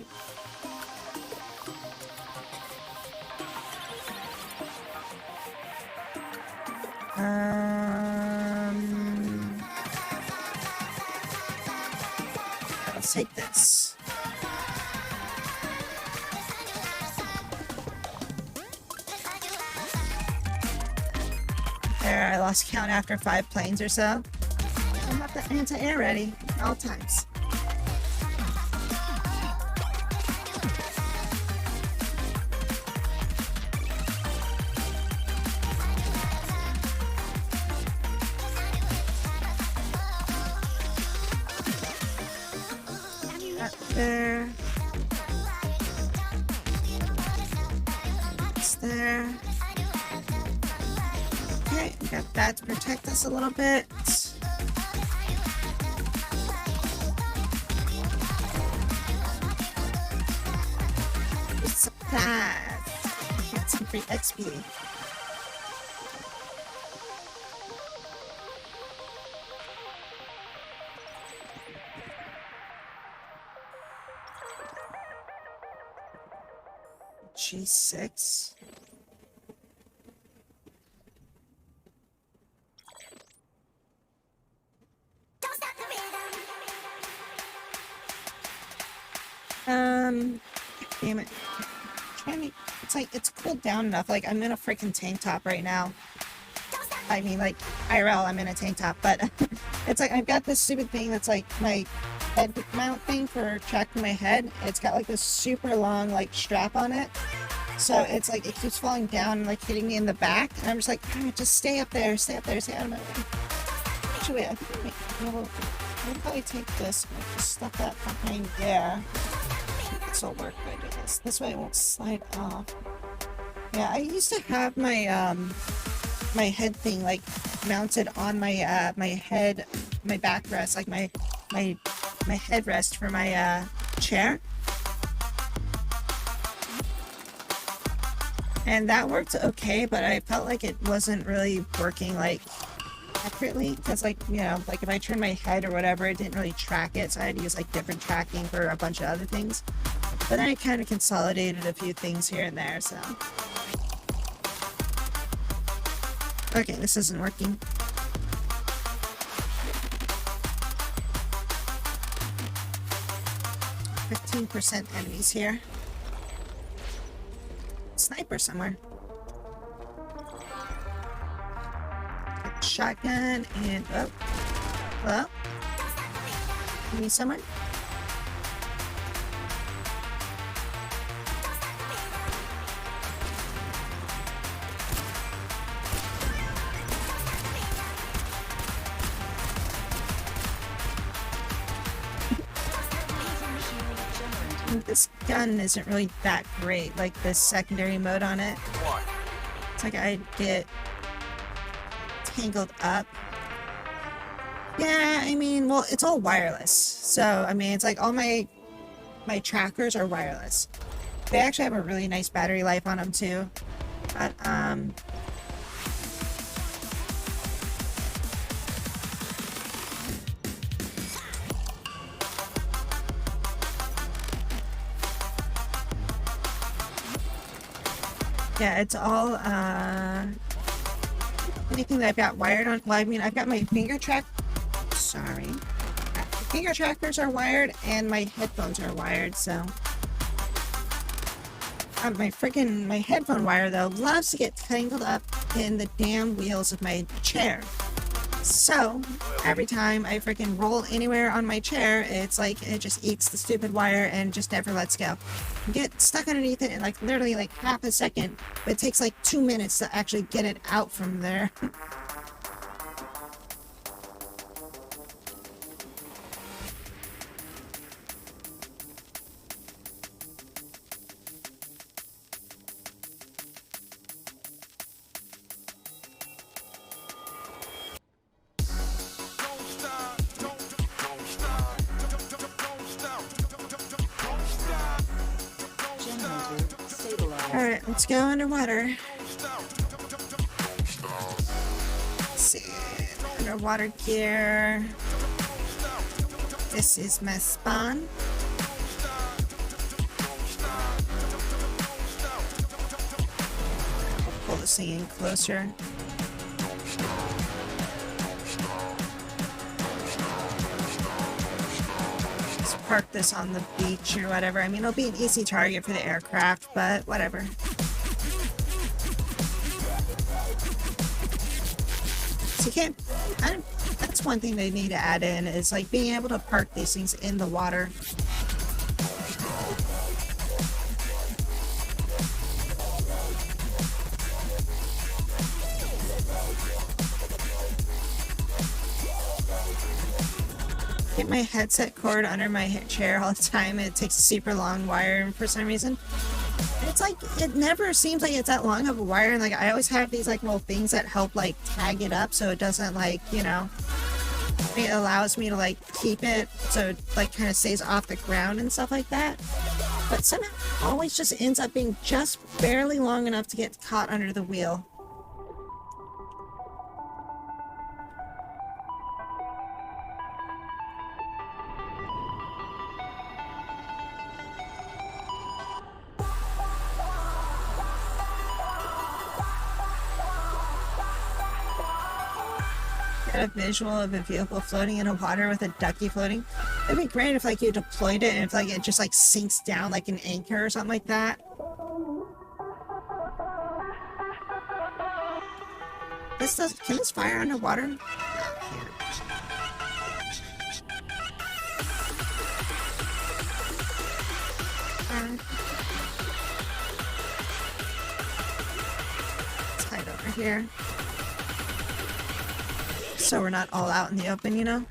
Let's take this. There, I lost count after 5 planes or so. I have the anti-air ready at all times. There. It's there. Okay, we got that to protect us a little bit. Supplies. Get some free XP. G6. Damn it. It's like, it's cooled down enough. Like, I'm in a freaking tank top right now. I mean, like, IRL, I'm in a tank top, but it's like, I've got this stupid thing that's like my head mount thing for tracking my head. It's got like this super long, like, strap on it. So it's like, it keeps falling down and like hitting me in the back. And I'm just like, oh, just stay up there, stay out of my way. Actually, I think I'll probably take this and just stuff that behind there. This will work good with this. This way it won't slide off. Yeah, I used to have my my head thing like mounted on my my head, my backrest, like my headrest for my chair. And that worked okay, but I felt like it wasn't really working like accurately, because like, you know, like if I turned my head or whatever, it didn't really track it, so I had to use like different tracking for a bunch of other things. But then I kind of consolidated a few things here and there, so. Okay, this isn't working. %, enemies here. Sniper somewhere. Shotgun and oh, hello. Give me someone. This gun isn't really that great, like this secondary mode on it. It's like I get tangled up. Yeah, I mean, well, it's all wireless. So, I mean, it's like all my trackers are wireless. They actually have a really nice battery life on them too. But, yeah, it's all, anything that I've got wired on, well, I mean, I've got my finger trackers are wired, and my headphones are wired, so. My headphone wire, though, loves to get tangled up in the damn wheels of my chair. So, every time I freaking roll anywhere on my chair, it's like, it just eats the stupid wire and just never lets go. You get stuck underneath it in like literally like half a second, but it takes like 2 minutes to actually get it out from there. Alright, let's go underwater. Let's see. Underwater gear. This is my spawn. Pull this thing in closer. Let's park this on the beach or whatever. I mean, it'll be an easy target for the aircraft, but whatever. So you can't... that's one thing they need to add in, is like being able to park these things in the water. Get my headset cord under my chair all the time. It takes a super long wire for some reason. It's like, it never seems like it's that long of a wire, and like I always have these like little things that help like tag it up so it doesn't like, you know, it allows me to like keep it so it like kind of stays off the ground and stuff like that. But somehow it always just ends up being just barely long enough to get caught under the wheel. A visual of a vehicle floating in a water with a ducky floating. It'd be great if like you deployed it and if like it just like sinks down like an anchor or something like that. This does, can this fire underwater? Let's hide over here. So we're not all out in the open, you know?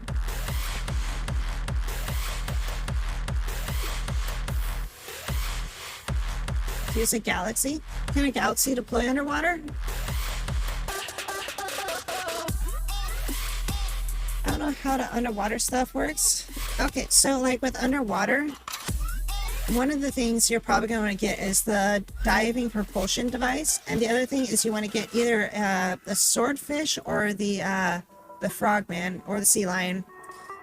Use a galaxy? Can a galaxy deploy underwater? I don't know how the underwater stuff works. Okay, so like with underwater, one of the things you're probably going to get is the diving propulsion device, and the other thing is you want to get either the swordfish or the frogman or the sea lion.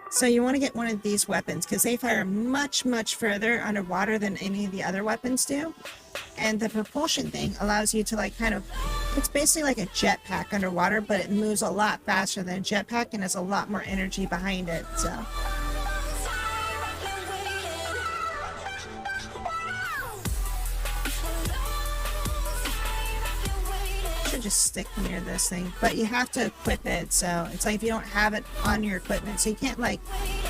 So you want to get one of these weapons because they fire much further underwater than any of the other weapons do, and the propulsion thing allows you to like kind of, it's basically like a jetpack underwater, but it moves a lot faster than a jetpack and has a lot more energy behind it. So just stick near this thing, but you have to equip it, so it's like if you don't have it on your equipment, so you can't like,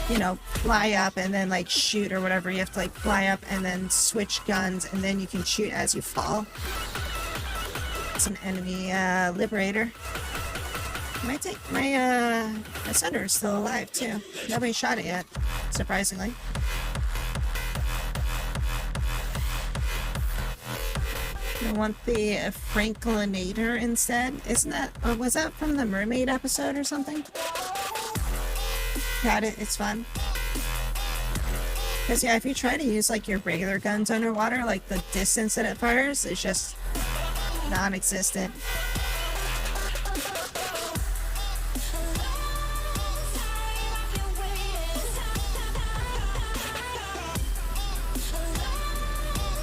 you know, fly up and then like shoot or whatever. You have to like fly up and then switch guns and then you can shoot as you fall. It's an enemy liberator. My senator is still alive too. Nobody shot it yet, surprisingly. I want the Franklinator instead. Isn't that, or was that from the mermaid episode or something? Got it, it's fun. Because yeah, if you try to use like your regular guns underwater, like the distance that it fires is just non-existent.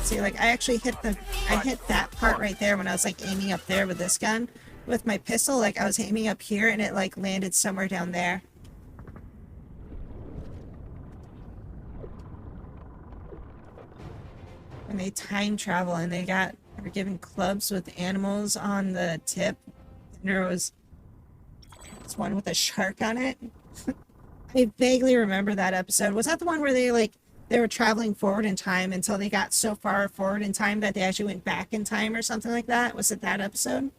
See, like I actually hit that part right there when I was like aiming up there with this gun. With my pistol, like I was aiming up here and it like landed somewhere down there. When they time travel and they were given clubs with animals on the tip. And there was this one with a shark on it. I vaguely remember that episode. Was that the one where they were traveling forward in time until they got so far forward in time that they actually went back in time or something like that? Was it that episode?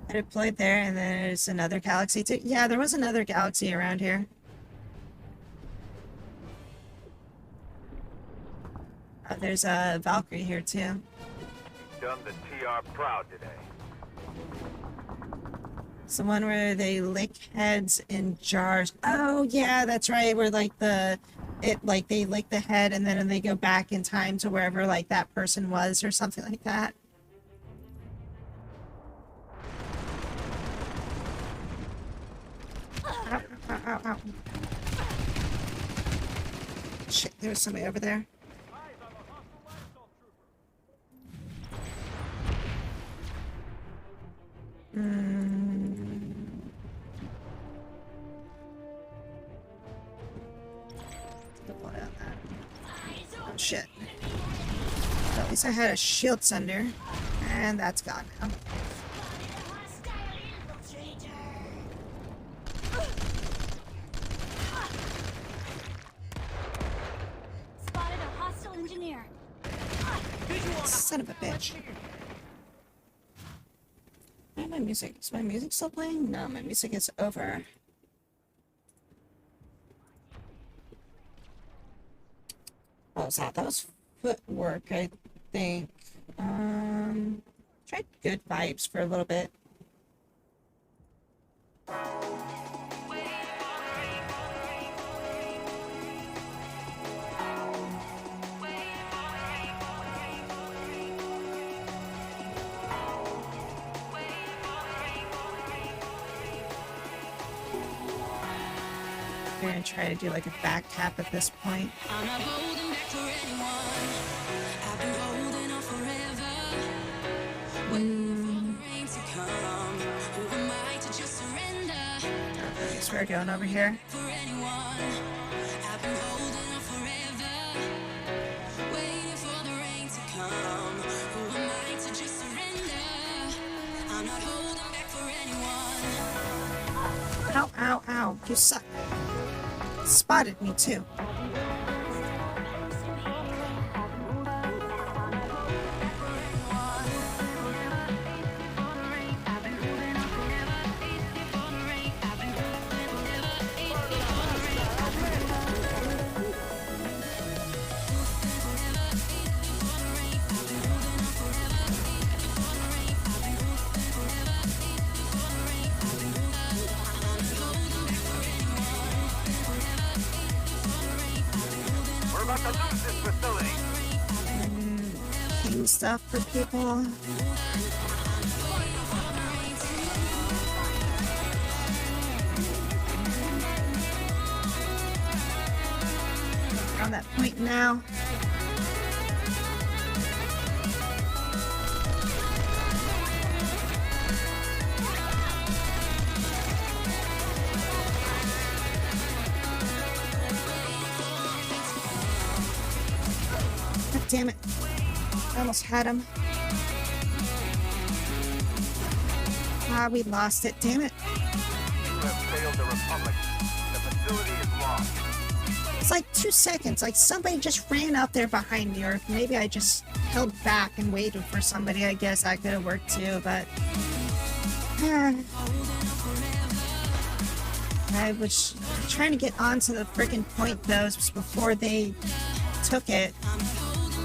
I deployed there, and then there's another galaxy too. Yeah, there was another galaxy around here. Oh, there's a Valkyrie here too. Done the TR proud today. It's the one where they lick heads in jars. Oh yeah, that's right. Where like they lick the head and then they go back in time to wherever like that person was or something like that. Ow, ow, ow. Shit, there was somebody over there. Deploy on that. Oh shit. At least I had a shield sunder. And that's gone now. Spotted a hostile engineer. Son of a bitch. Where's my music? Is my music still playing? No, my music is over. What was that? That was footwork, I think. Tried good vibes for a little bit. I'm gonna try to do like a back tap at this point. I'm not holding back for anyone. I've been holding on forever. Waiting for the rain to come. Who am I to just surrender? So we're going over here. For anyone. I've been holding on forever. Waiting for the rain to come. Who am I to just surrender? I'm not holding back for anyone. Ow, ow, ow. You suck. Spotted me too. We're about to lose this facility. King stuff for people. We're on that point now. God damn it. I almost had him. Ah, we lost it. Damn it. You have failed the Republic. The facility is lost. It's like 2 seconds. Like somebody just ran out there behind me, or maybe I just held back and waited for somebody. I guess that could have worked too, but I was trying to get onto the freaking point though before they took it.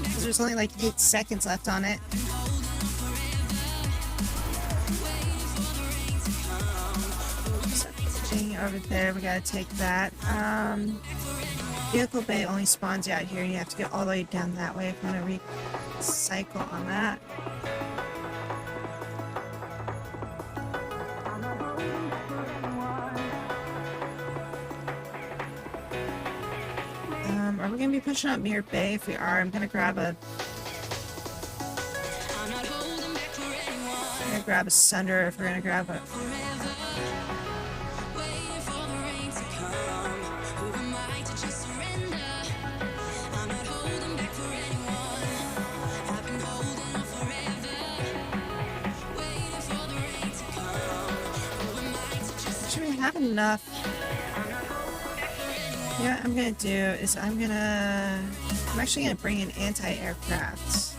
Because there's only like 8 seconds left on it. Over there, we gotta take that. Vehicle bay only spawns you out here, and you have to get all the way down that way if you want to recycle on that. Are we gonna be pushing up Mirror Bay? If we are, I'm gonna grab a. I'm gonna grab a Sunder if we're gonna grab a. Have enough. Yeah, what I'm gonna do is I'm actually gonna bring in anti-aircraft.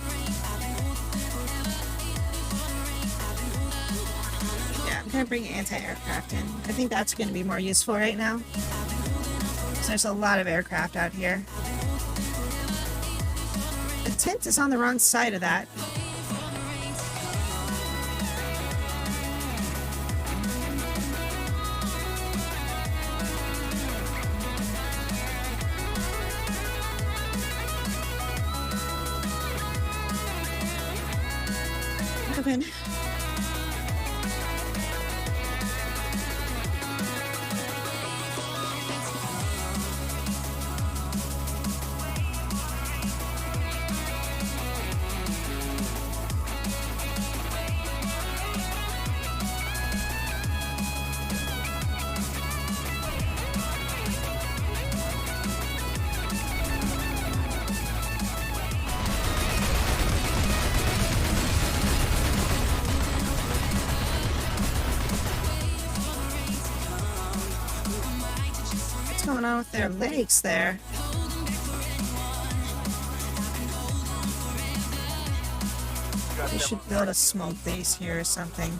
Yeah, I'm gonna bring anti-aircraft in. I think that's gonna be more useful right now. So there's a lot of aircraft out here. The tent is on the wrong side of that. Open. going on with their legs there? They should build a small base here or something.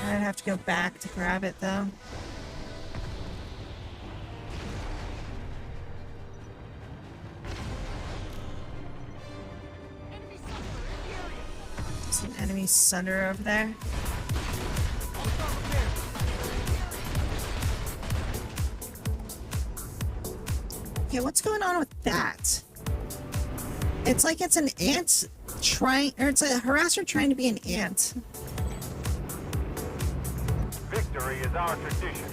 I'd have to go back to grab it though. There's an enemy sunder over there. Okay, what's going on with that? It's like it's an ant trying, or it's a harasser trying to be an ant. Victory is our tradition.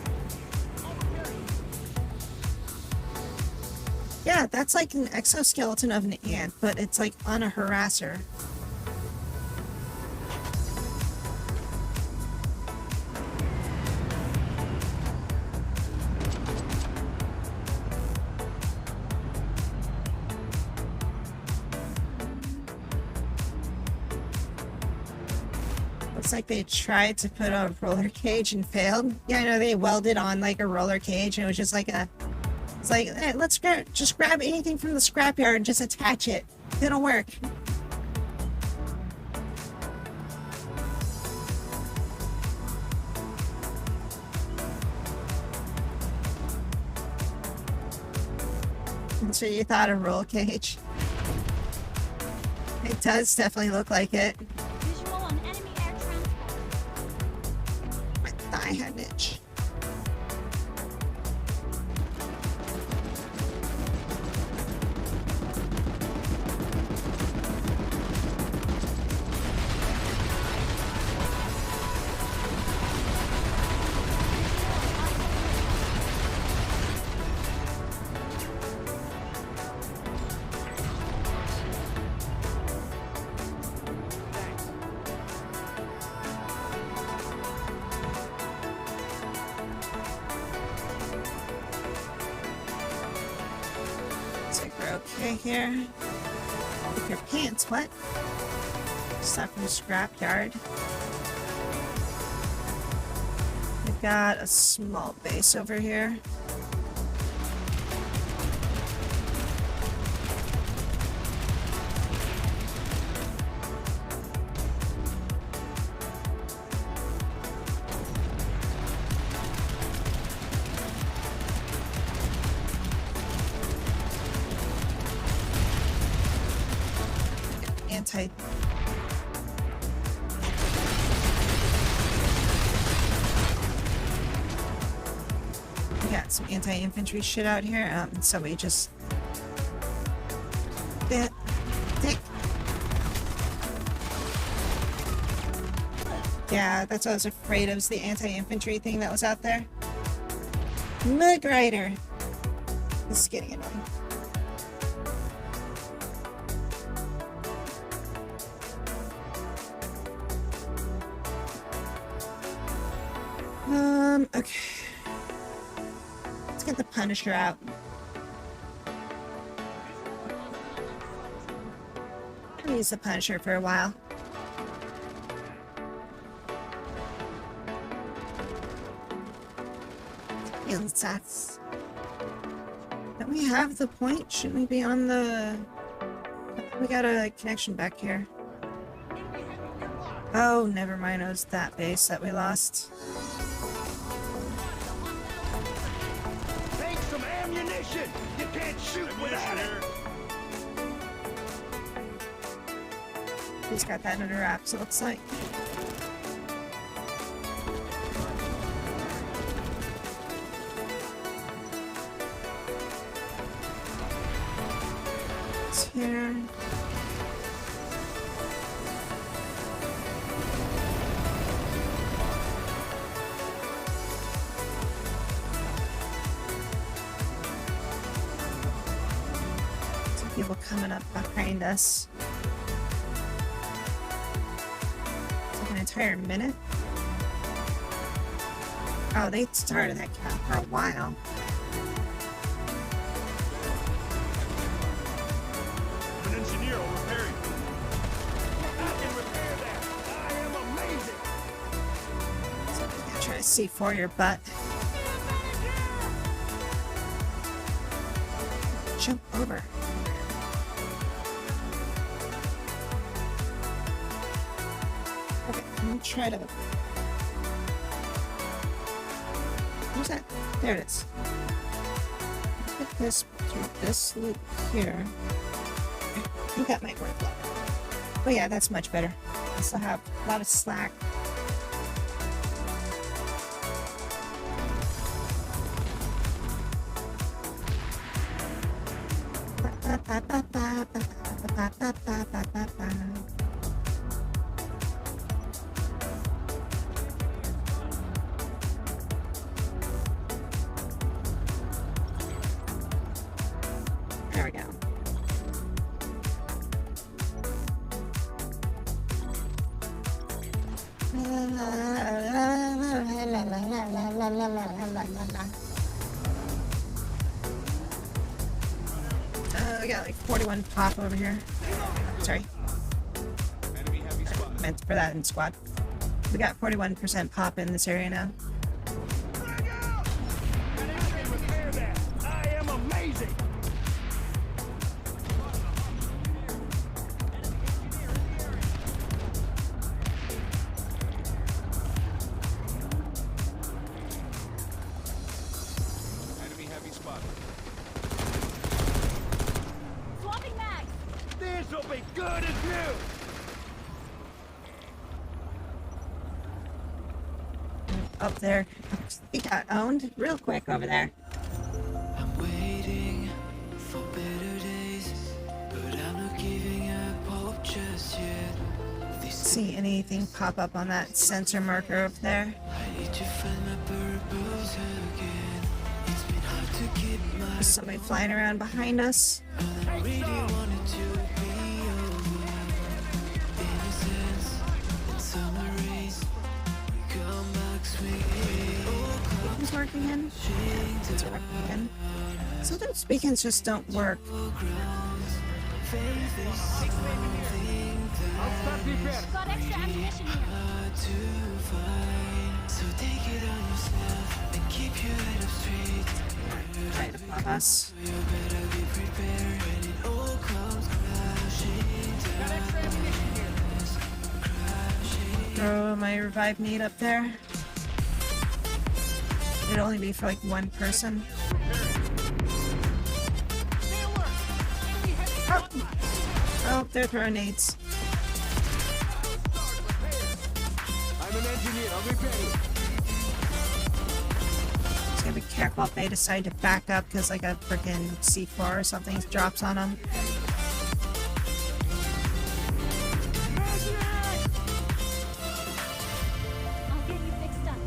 Yeah, that's like an exoskeleton of an ant, but it's like on a harasser. Looks like they tried to put a roller cage and failed. Yeah, I know they welded on like a roller cage and it was just like a... It's like, hey, let's just grab anything from the scrapyard and just attach it. It'll work. So you thought a roll cage? It does definitely look like it. Visual on enemy air transport. My thigh had an itch. Okay, here. Keep your pants wet. Stuff from the scrapyard. We've got a small base over here. Anti... We got some anti-infantry shit out here. Somebody just... Dick. Yeah, that's what I was afraid of, was the anti-infantry thing that was out there. Mug Rider. This is getting annoying. Okay. Let's get the Punisher out. I'm gonna use the Punisher for a while. That's... Don't we have the point? Shouldn't we be on the... We got a connection back here. Oh, never mind. It was that base that we lost. Take some ammunition! You can't shoot without it! He's got that under wraps, it looks like. It's here. People coming up behind us. It's like an entire minute. Oh, they started that count for a while. I'm an engineer, I'll repair you. I can repair that! I am amazing! C4 your butt. Jump over. Okay, let me try to... Where's that? There it is. Put this through this loop here. I think that might work well. Oh yeah, that's much better. I still have a lot of slack. There we go. We got like 41 pop over here. Sorry. I meant for that in squad. We got 41% pop in this area now. Repair that. I am amazing. Enemy heavy spotted. Swapping mags. This'll be good as new. Up there. He got owned real quick over there. I'm waiting for better days, but I'm not giving up hope just yet. See anything pop up on that sensor marker up there? I need to find my purpose again. It's been hard to keep my There's somebody flying around behind us. I really wanted to be over. Innocence and summer rays. Come back swinging. Beacons working in? It's working again. Sometimes beacons just don't work. Got extra ammunition here. So take it on yourself and keep your head up straight. Right above us. You better be prepared when it all comes crashing down. Throw my revive need up there. It'd only be for like one person. Oh, oh they're throwing nades. I'm an engineer. I'll repair you. Just gotta be careful if they decide to back up because like a freaking C4 or something drops on them. I'll get you fixed up.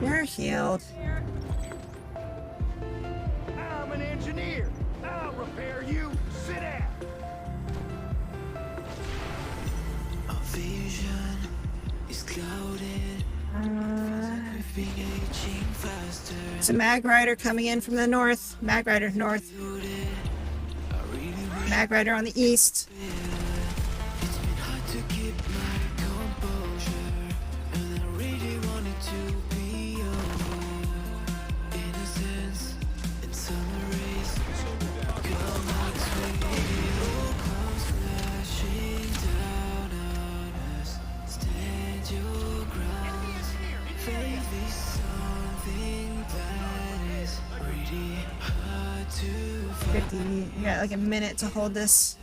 You're healed. I'm an engineer. I'll repair you. Sit down. A vision is clouded. We've been aging faster. It's a mag rider coming in from the north. Mag rider north. Mag rider on the east. It's been hard to keep my composure, and I really wanted to be over. Innocence and summer rays. Come back swinging, it all comes crashing down on us. Stand your ground. Faith is something that is really hard to find. 50. You got like a minute to hold this.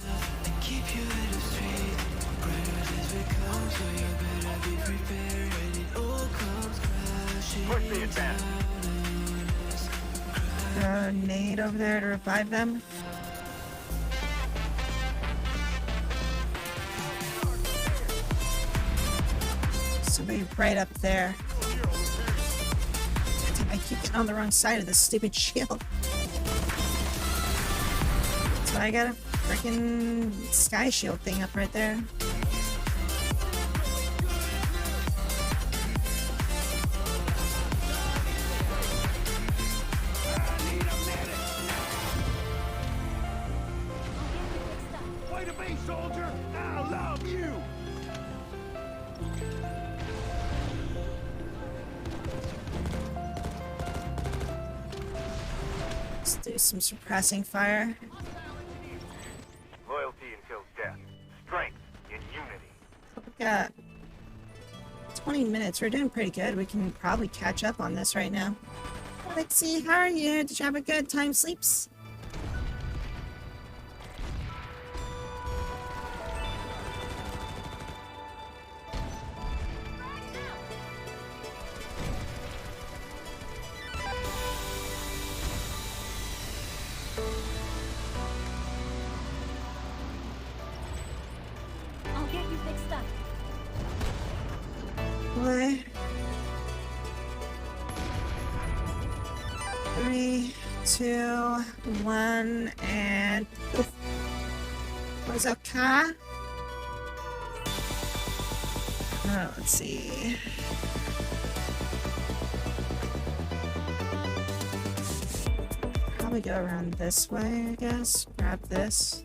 Keep your head up straight. Brighter days will come, so you better be prepared when it all comes crashing. Push the advance. Throw a nade over there to revive them. Somebody right up there. I keep getting on the wrong side of this stupid shield. So I got a freaking sky shield thing up right there. Way to be, soldier. I love you. do some suppressing fire. Loyalty until death. Strength in unity. We got 20 minutes. We're doing pretty good. We can probably catch up on this right now. Let's see. How are you? Did you have a good time sleeps? I'll get you fixed up. What? 3, 2, 1, and poof. What's up, Ka? Oh, let's see. Probably go around this way, I guess. Grab this.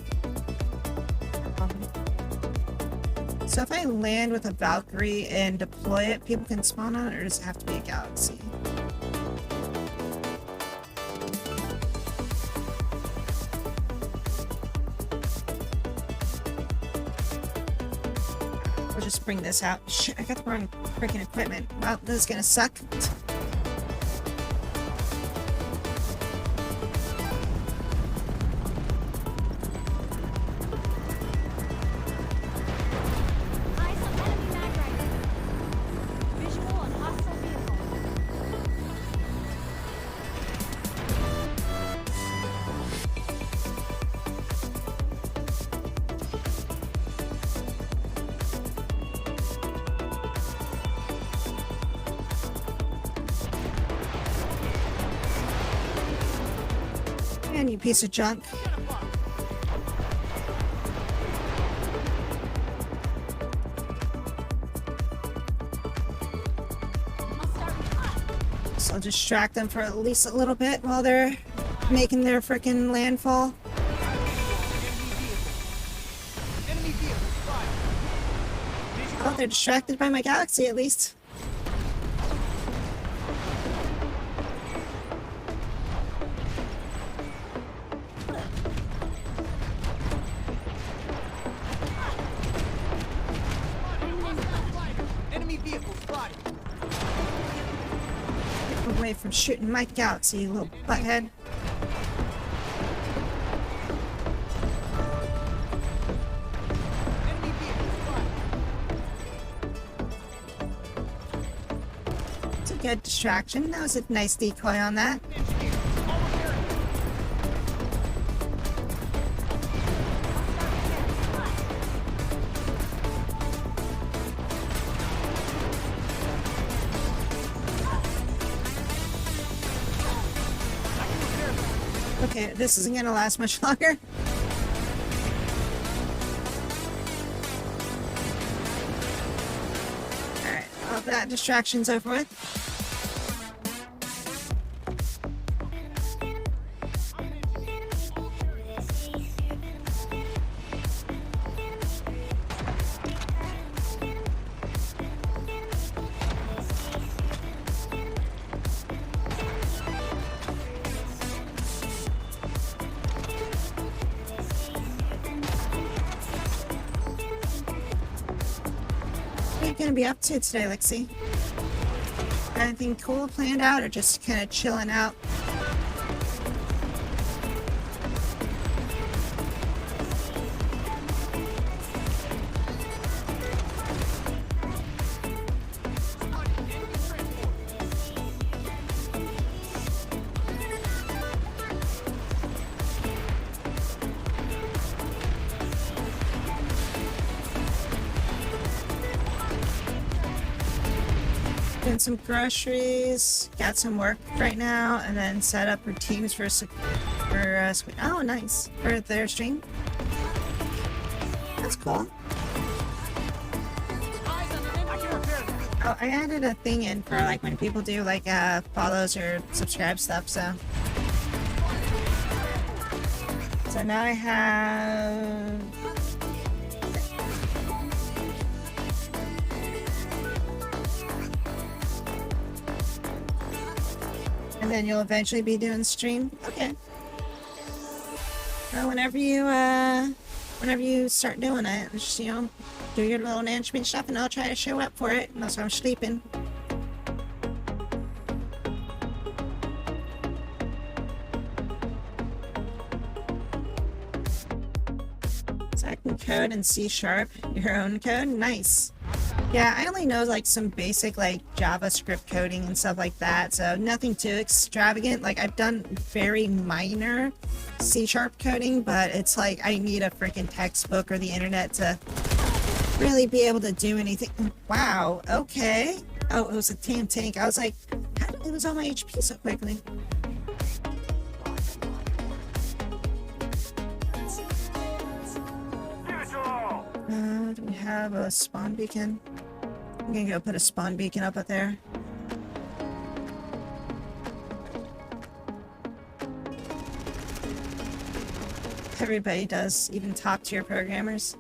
So if I land with a Valkyrie and deploy it, people can spawn on it, or does it have to be a galaxy? We'll just bring this out. Shit, I got the wrong freaking equipment. Well, this is gonna suck. Eyes on enemy mag rifle. Visual on hostile vehicle. And you piece of junk. I'll start with So I'll distract them for at least a little bit while they're making their freaking landfall. Enemy vehicle spotted. Oh, they're distracted by my galaxy at least. Enemy vehicle spotted. Get away from shooting my galaxy, you little butthead. Enemy vehicle spotted. It's a good distraction. That was a nice decoy on that. Engineer. All repairing. Okay, this isn't gonna last much longer. Alright, well, that distraction's over with. What are you gonna be up to today, Lexi? Anything cool planned out, or just kind of chilling out? Doing some groceries, got some work right now, and then set up routines for oh, nice, for their stream. That's cool. Eyes on an enemy. I can repair that. Oh, I added a thing in for like when people do like follows or subscribe stuff. So now I have. And then you'll eventually be doing stream. Okay. So whenever you start doing it, just, you know, do your little management stuff and I'll try to show up for it unless I'm sleeping. So I can code in C#, your own code, nice. Yeah, I only know like some basic like JavaScript coding and stuff like that, so nothing too extravagant. Like I've done very minor C# coding, but it's like I need a freaking textbook or the internet to really be able to do anything. Wow, okay. Oh, it was a tank. I was like, how did I lose all my HP so quickly? Do we have a spawn beacon? I'm gonna go put a spawn beacon up there. Everybody does, even top tier programmers.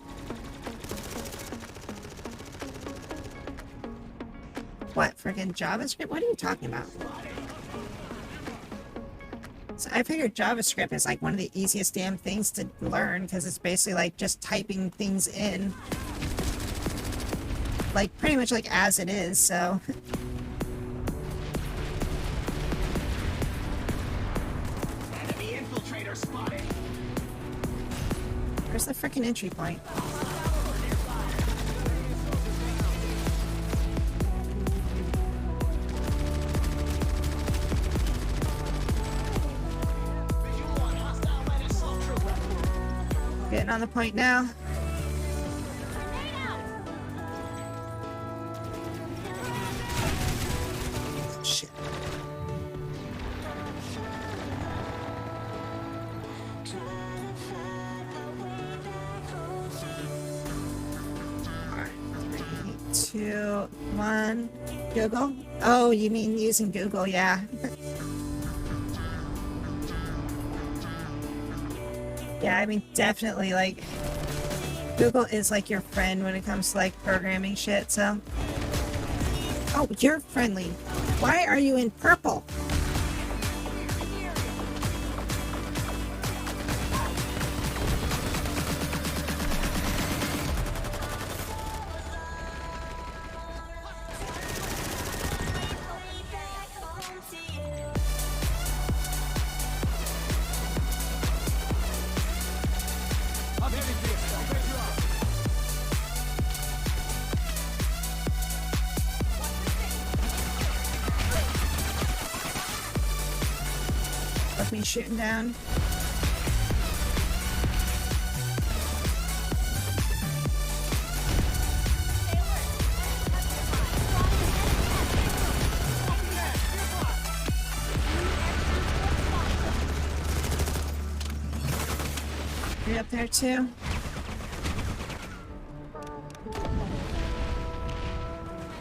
What, friggin' JavaScript? What are you talking about? So I figured JavaScript is like one of the easiest damn things to learn because it's basically like just typing things in. Like pretty much like as it is, so. Enemy infiltrator spotted. Where's the freaking entry point? Getting on the point now. Shit. Alright. 3, 2, 1. Google? Oh, you mean using Google, yeah. Yeah, I mean, definitely, like, Google is, like, your friend when it comes to, like, programming shit, so. Oh, you're friendly. Why are you in purple? I'm heading this. I'll bet you are. Left me shooting down. You're up there too.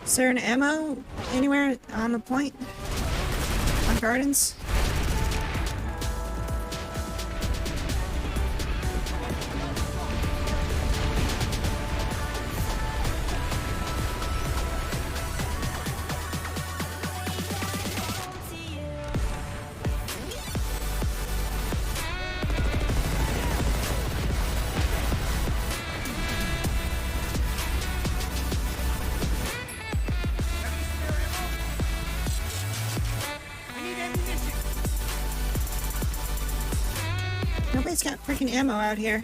Is there an ammo anywhere on the point? On gardens? Nobody's got freaking ammo out here.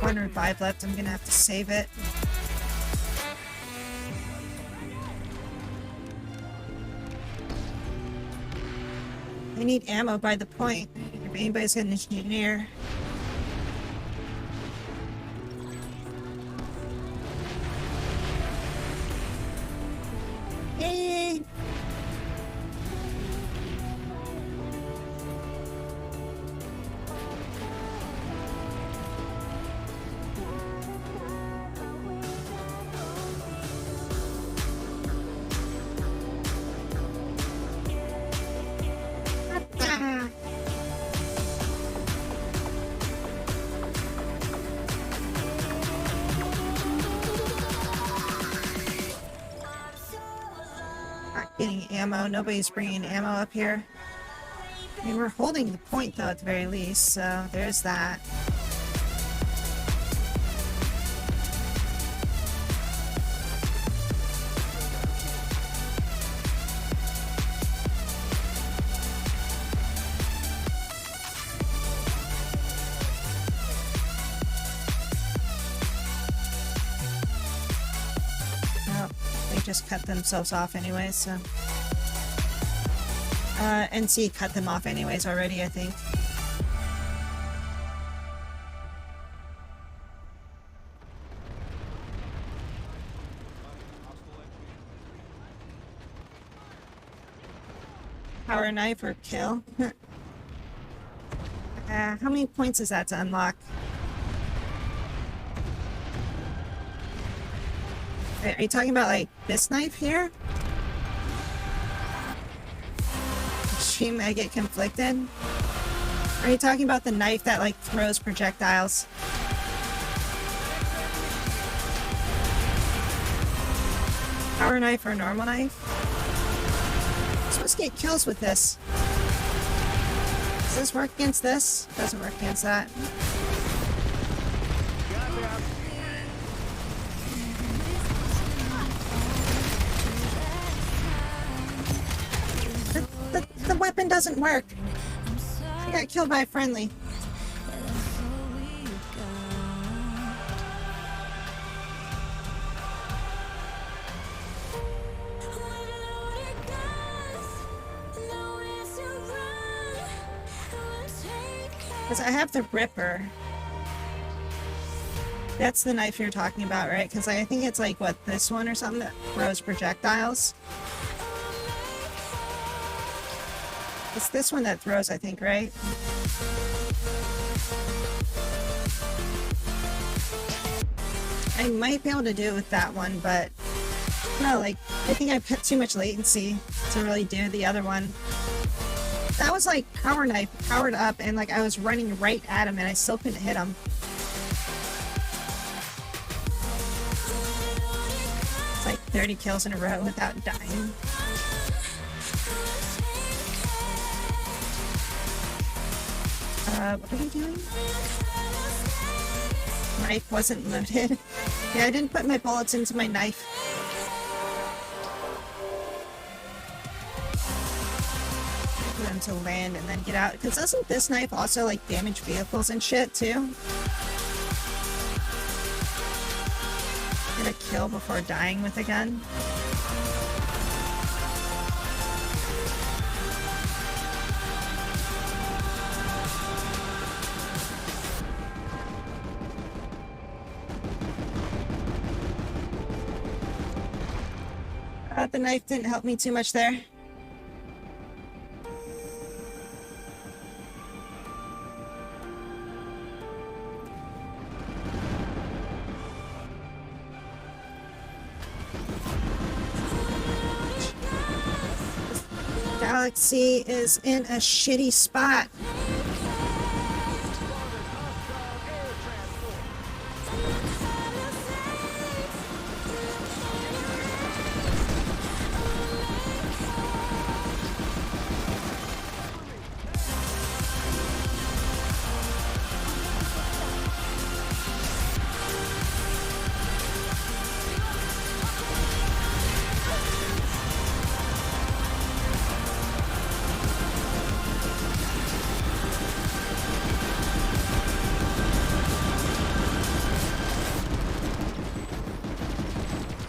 One revive left, I'm gonna have to save it. I need ammo by the point. If anybody's got an engineer. Yay! getting ammo. Nobody's bringing ammo up here. I mean, we're holding the point, though, at the very least, so there's that. Oh, they just cut themselves off anyway, so... NC cut them off anyways already, I think. Power knife or kill? How many points is that to unlock? Are you talking about, like, this knife here? I get conflicted. Are you talking about the knife that like throws projectiles? Power knife or normal knife? I'm supposed to get kills with this. Does this work against this? Doesn't work against that. The weapon doesn't work. I got killed by a friendly. Because I have the Ripper. That's the knife you're talking about, right? Because I think it's like, what, this one or something that throws projectiles? It's this one that throws, I think, right? I might be able to do it with that one, but no, like, I think I put too much latency to really do the other one. That was like power knife, powered up, and like I was running right at him and I still couldn't hit him. It's like 30 kills in a row without dying. What are we doing? Knife wasn't loaded. Yeah, I didn't put my bullets into my knife. For them to land and then get out. Because doesn't this knife also like damage vehicles and shit too? Get a kill before dying with a gun. The knife didn't help me too much there. Galaxy is in a shitty spot.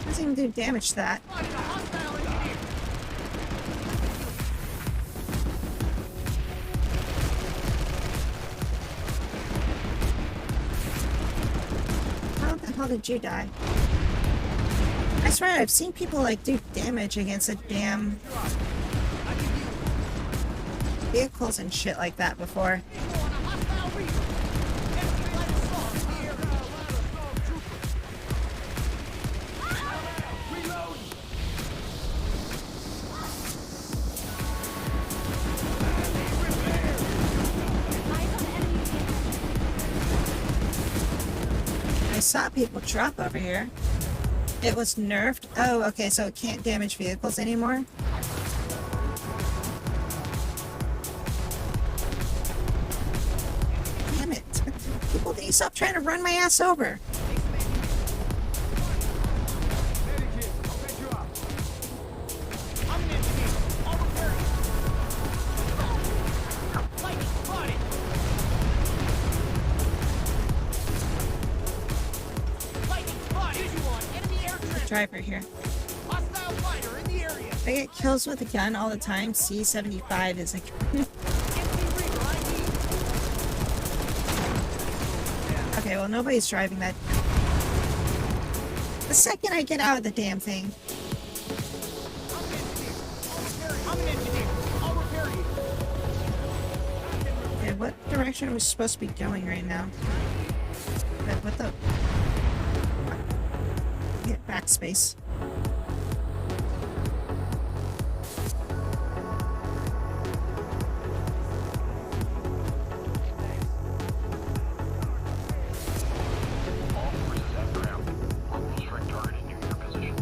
Doesn't even do damage to that. How the hell did you die? I swear I've seen people like do damage against a damn vehicles and shit like that before. I saw people drop over here. It was nerfed. Oh, okay, so it can't damage vehicles anymore. stop trying to run my ass over? Medic, I'll get you up. I'm an engineer. I'll repair you. Lightning spotted. Lightning spotted. Visual on enemy air traffic. Driver here. Hostile fighter in the area. I get kills with a gun all the time. C75 is like. Okay, well, nobody's driving that. The second I get out of the damn thing. I'm an engineer. I'll repair you. Okay, what direction are we supposed to be going right now? What the? Hit backspace. All forces at ground. Multiple strike targeted near your position.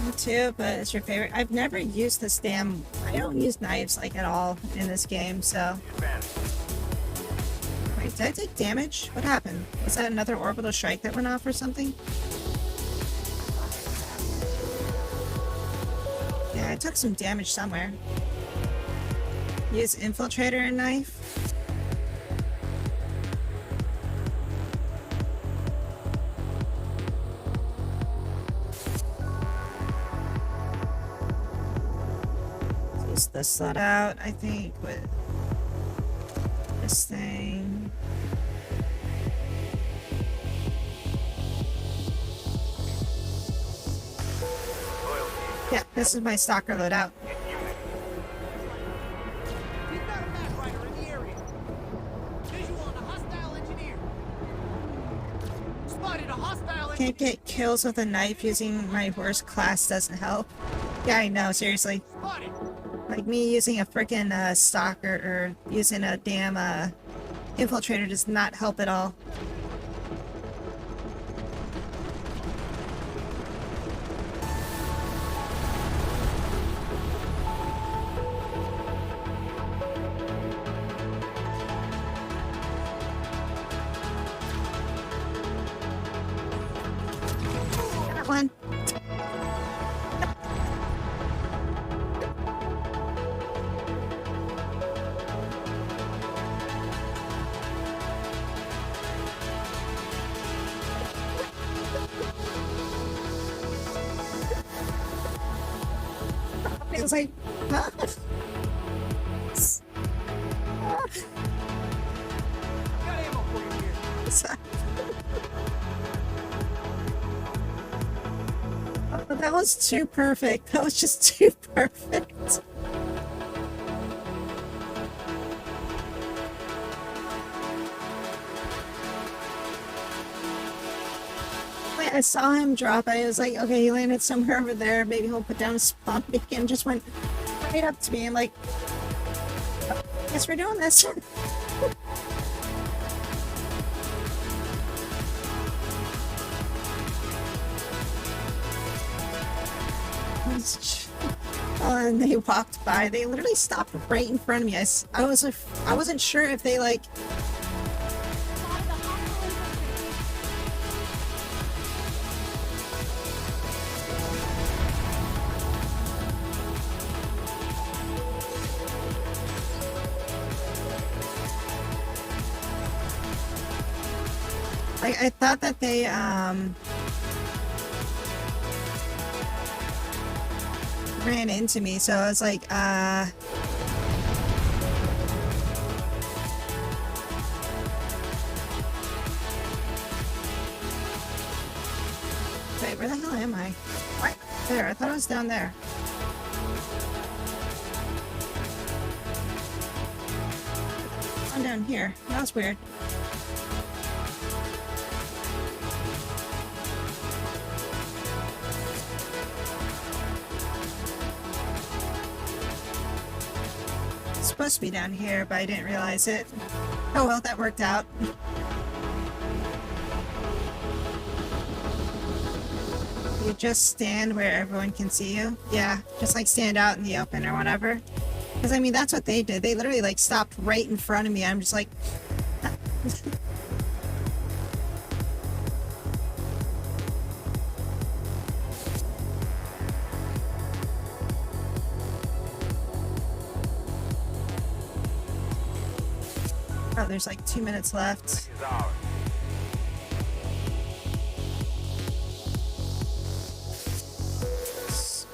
Me too, but it's your favorite. I've never used this damn. I don't use knives like at all in this game, so. Advance. Wait, did I take damage? What happened? Was that another orbital strike that went off or something? Yeah, I took some damage somewhere. Use infiltrator and knife. Use this slot out, I think, with this thing. Yeah, this is my stalker loadout. We've got a map rider in the area. Visual on a hostile engineer. Spotted a hostile engineer. Can't get kills with a knife using my horse class doesn't help. Yeah, I know, seriously. Spotted. Like me using a freaking stalker or using a damn infiltrator does not help at all. That one. It was like, huh? Got ammo for you here. Sorry. Oh, that was too perfect. That was just too perfect. Wait, I saw him drop. I was like, okay, he landed somewhere over there. Maybe he'll put down a spawn beacon. Just went right up to me. I'm like, guess we're doing this. Oh, and they walked by. They literally stopped right in front of me. I wasn't sure if they like. Spotted a hostile infantry. Like I thought that they ran into me, so I was like, wait, where the hell am I? Right there, I thought I was down there. I'm down here. That was weird. It's supposed to be down here, but I didn't realize it. Oh well, that worked out. You just stand where everyone can see you. Yeah, just like stand out in the open or whatever. Because I mean, that's what they did. They literally like stopped right in front of me. I'm just like... Oh, there's like 2 minutes left. Is ours.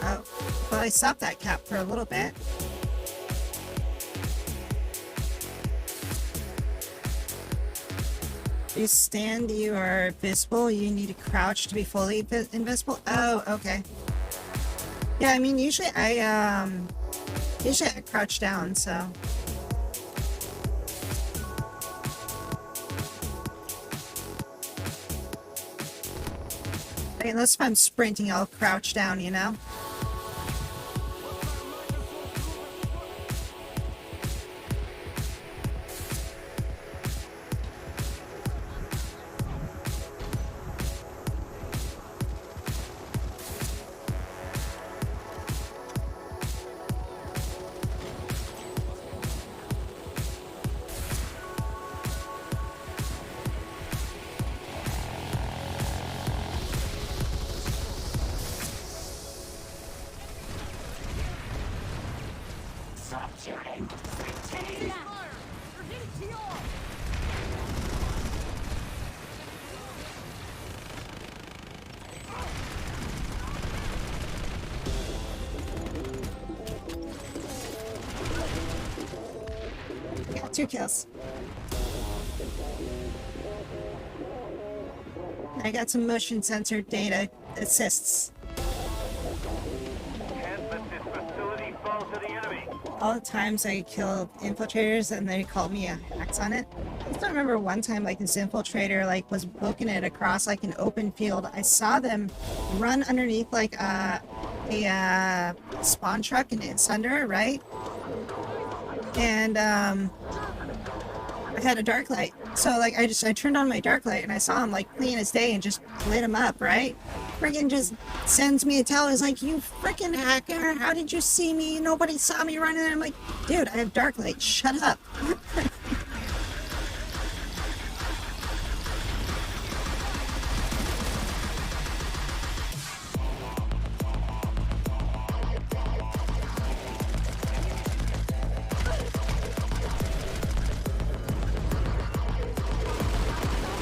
Oh, well, I stopped that cap for a little bit. You stand, you are visible. You need to crouch to be fully invisible. Oh, okay. Yeah, I mean, usually I crouch down, so. Unless if I'm sprinting, I'll crouch down, you know? Got 2 kills. I got some motion sensor data assists. Can't let this facility fall to the enemy. All the times I killed infiltrators and they called me a hacks on it. I just don't remember one time like this infiltrator like was booking it across like an open field. I saw them run underneath like a spawn truck and it's under, right? And I had a dark light. So like I turned on my dark light and I saw him like clean as day and just lit him up, right? Friggin' just sends me a tell. He's like, you freaking hacker, how did you see me? Nobody saw me running. I'm like, dude, I have dark light, shut up.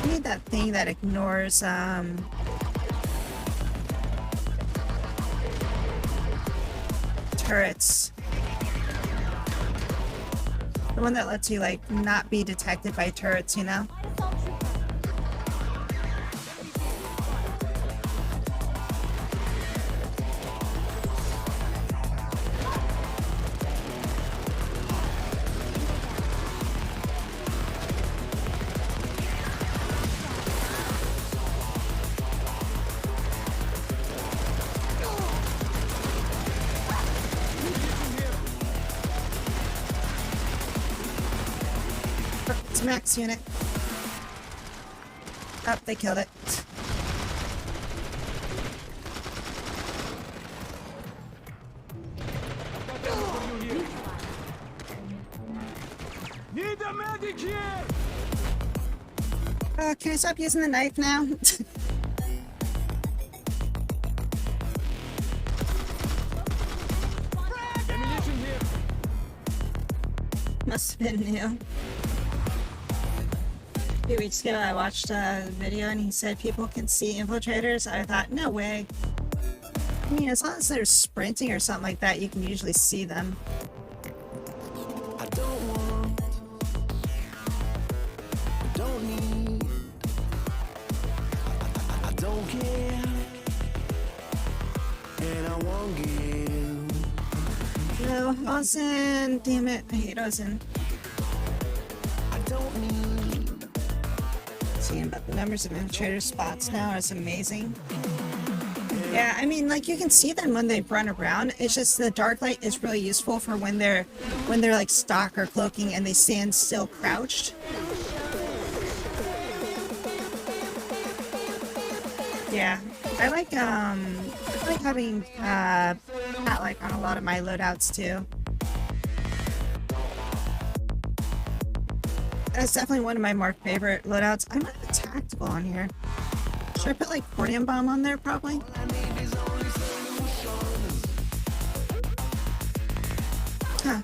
I need that thing that ignores turrets. The one that lets you like not be detected by turrets, you know? It's a max unit. Oh, they killed it. Need a medic here! Can I stop using the knife now? Ammunition here! Must have been new. A few weeks ago, I watched a video and he said people can see infiltrators. I thought, no way. I mean, as long as they're sprinting or something like that, you can usually see them. I don't want, don't need, I don't care, and I won't give. No, Ozen. Damn it, I hate Ozen. I don't need, Seeing about the numbers of infiltrator spots now is amazing. and Yeah, I mean, like you can see them when they run around. It's just the dark light is really useful for when they're like stalk or cloaking and they stand still crouched. Yeah, I like having cat like on a lot of my loadouts too. That's definitely one of my more favorite loadouts. I might have a tactical on here. Should I put like Cordium Bomb on there probably? Huh.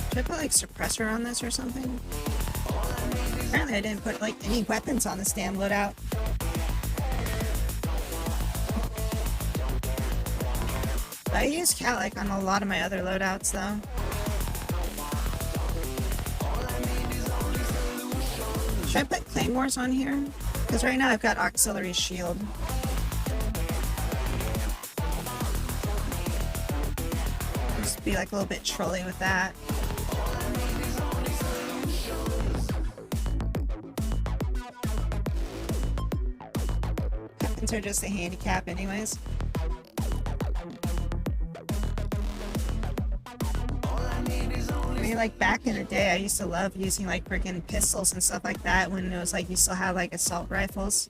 Should I put like Suppressor on this or something? Apparently I didn't put like any weapons on the stand loadout. I use Calic on a lot of my other loadouts though. Should I put Claymores on here? Because right now I've got Auxiliary Shield. Just be like a little bit trolly with that. Weapons are just a handicap anyways. I mean, like back in the day, I used to love using like freaking pistols and stuff like that when it was like you still have like assault rifles.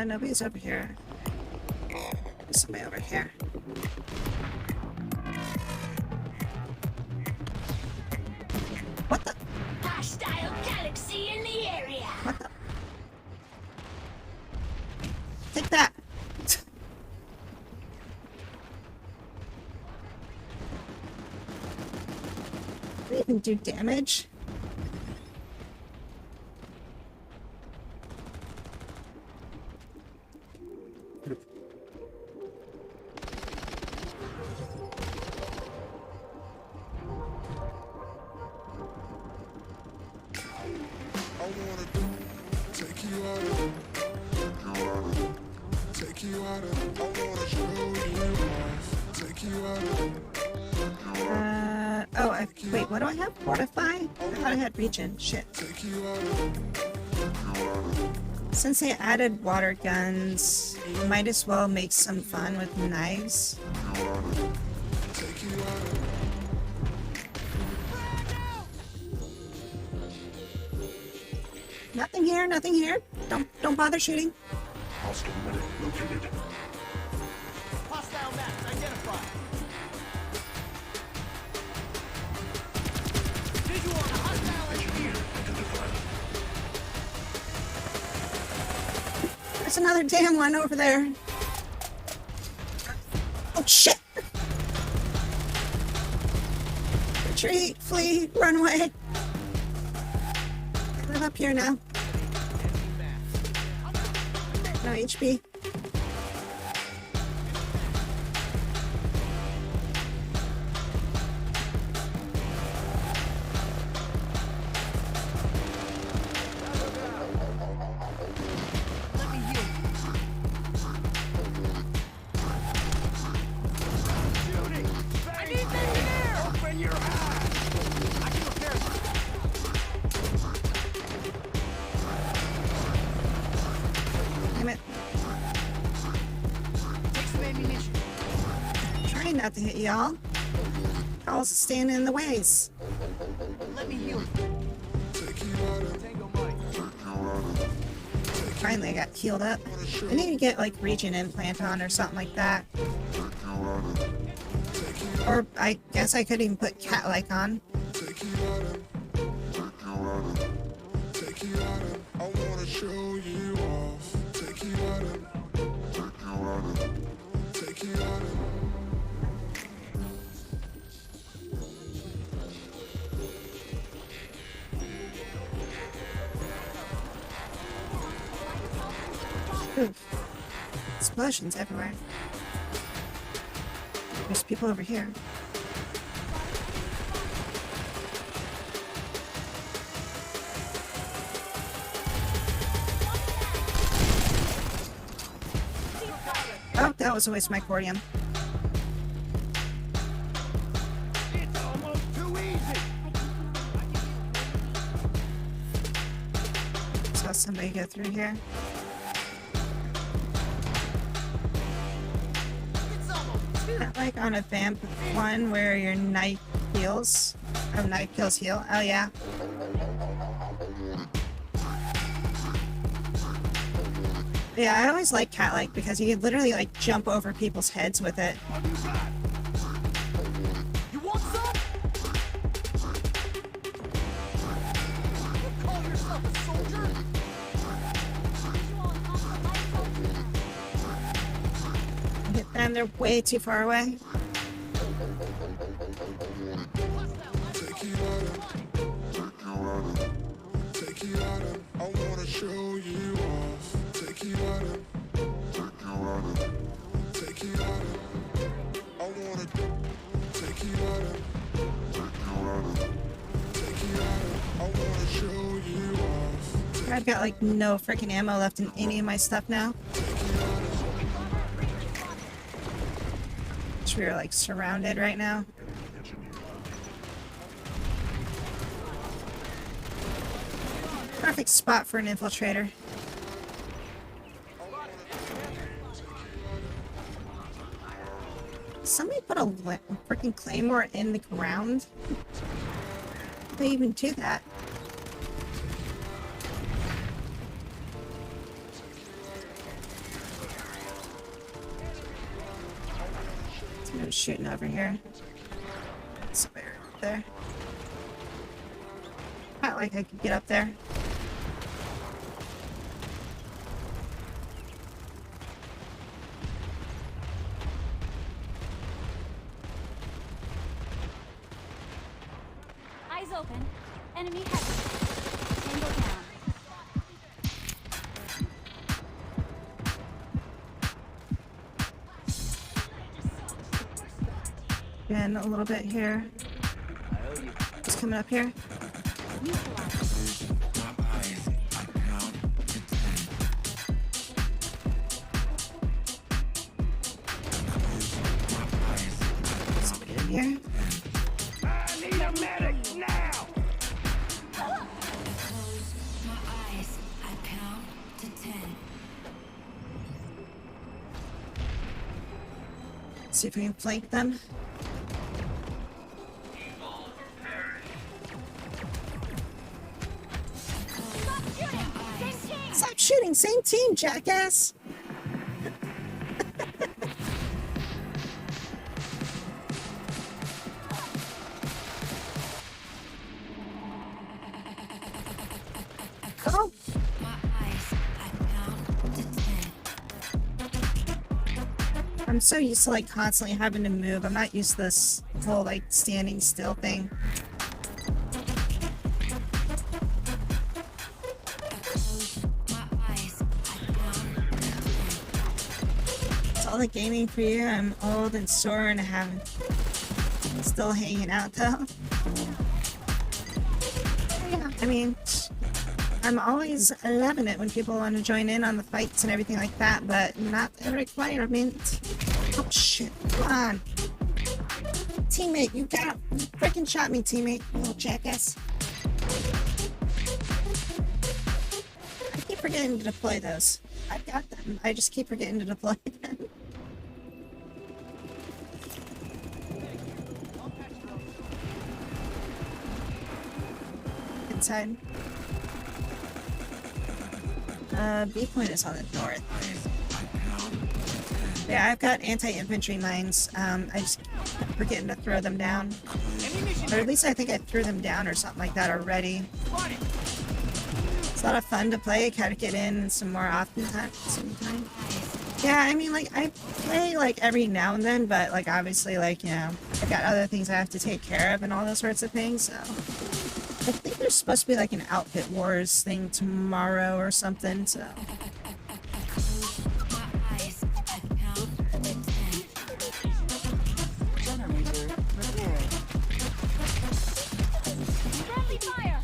Nobody's over here. There's somebody over here. What the? Hostile galaxy in the area. What the? Take that! Did it even do damage? Wait, what do I have? Fortify? I thought I had Regen. Shit. Since they added water guns, you might as well make some fun with knives. Nothing here, nothing here. Don't bother shooting. Hostile medic located. Hostile maps identified. Visual on a hostile engineer. Identified. There's another damn one over there. Oh shit! Retreat, flee, run away. I live up here now. No HP. Open your eyes. I can repair this. Damn it. Take some ammunition. Trying not to hit y'all. Y'all's standing in the ways. Let me heal you. Tango Mike. Finally, I got healed up. I need to get like Regen implant on or something like that. Or I guess I could even put cat-like on. I wanna show you off. Take you out and take you out and Explosions everywhere. There's people over here. Oh, that was a waste of my cordium. It's almost too easy. Saw somebody go through here. Not like on a vamp one where your knife heals. Oh, knife kills heal. Oh yeah. Yeah, I always like cat-like because you can literally like jump over people's heads with it. You want some? You call yourself a soldier? Visual on hostile light Hit them, they're way too far away. Take it out, take it out, I wanna show you off. Take it out, take it out, I wanna take it out, take it out, I wanna show you off. I've got like no freaking ammo left in any of my stuff now. We're like surrounded right now. Perfect spot for an infiltrator. Somebody put a freaking claymore in the ground? How did they even do that? Somebody's shooting over here. Somebody right there. Not like I could get up there. Eyes open. Enemy heavy. Tango down. Again, a little bit here. Just coming up here. Neutralized. Somebody in here. I need a medic now! My eyes, I count to 10. See if we can flank them. Stop shooting! Same team, jackass! Oh! My eyes, I count to 10. I'm so used to like constantly having to move. I'm not used to this whole like standing still thing. My eyes, I count to 10. It's all the gaming for you. I'm old and sore and I haven't. Still hanging out though. Yeah, I mean, I'm always loving it when people want to join in on the fights and everything like that, but not the requirement. Oh shit, come on. Teammate, you freaking shot me, teammate, you little jackass. I keep forgetting to deploy those. I've got them, I just keep forgetting to deploy them. Inside. B point is on the north. Yeah, I've got anti-infantry mines. I just keep forgetting to throw them down. Or at least I think I threw them down or something like that already. It's a lot of fun to play. I kind of get in some more often sometimes. Yeah, I mean, like, I play, like, every now and then, but, like, obviously, like, you know, I've got other things I have to take care of and all those sorts of things, so. I think there's supposed to be, like, an Outfit Wars thing tomorrow or something, so. My eyes, I count to 10. Friendly fire.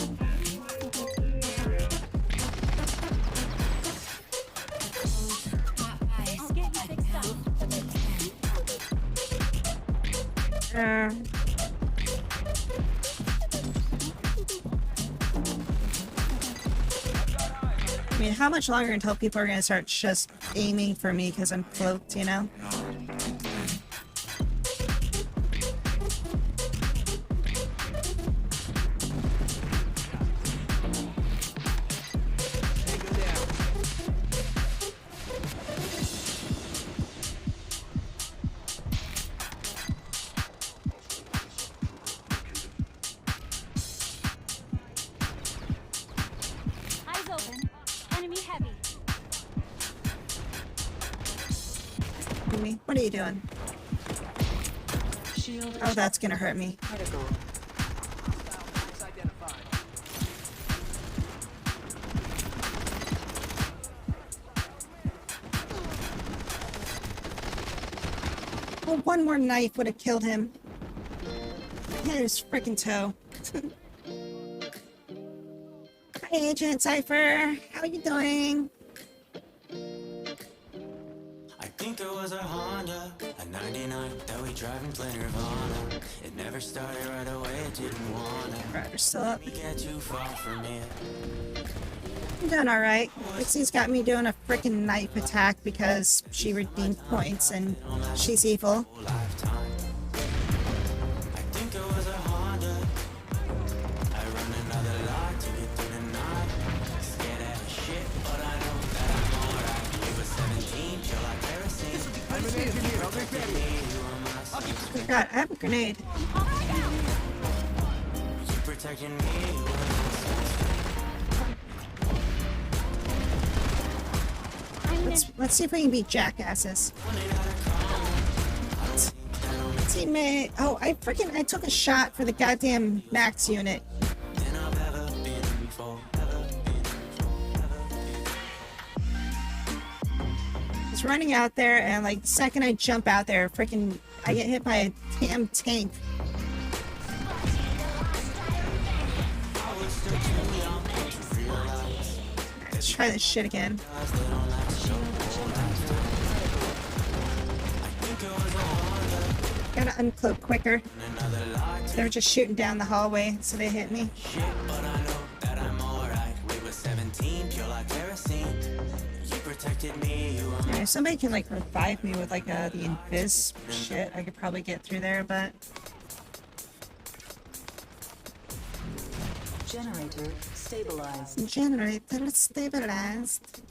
My eyes, I'll get you I fixed I mean, how much longer until people are gonna start just aiming for me because I'm cloaked, you know? Eyes open. Enemy heavy. Me? What are you doing? Oh, that's gonna hurt me. Oh, one more knife would have killed him. Hit his freaking toe. Hi, Agent Cypher. How are you doing? I think it was a Honda, a 99 that we drive in plain Nirvana. It never started right away, it didn't wanna. Right, we're still up. We get too far from it. I'm doing alright. Dixie's got me doing a freaking knife attack because she redeemed points and she's evil. Lifetime. I think it was a Honda. I run another lot to get through the night. Scared of shit, but I know that I'm alright. We were 17, chill like kerosene. I'm an engineer. I'll take care of you. Oh god, I have a grenade. You protecting me. Let's see if we can beat jackasses. Teammate. Oh, I took a shot for the goddamn max unit. Than I've ever been before. I was running out there, and like the second I jump out there, freaking, I get hit by a damn tank. Let's try this shit again. Gotta uncloak quicker. They were just shooting down the hallway, so they hit me. Shit, but I know that I'm alright. We were 17, pure like kerosene. You protected me, you were Yeah, if somebody can like revive me with like the invis shit, I could probably get through there, but Generator stabilized. generator stabilized.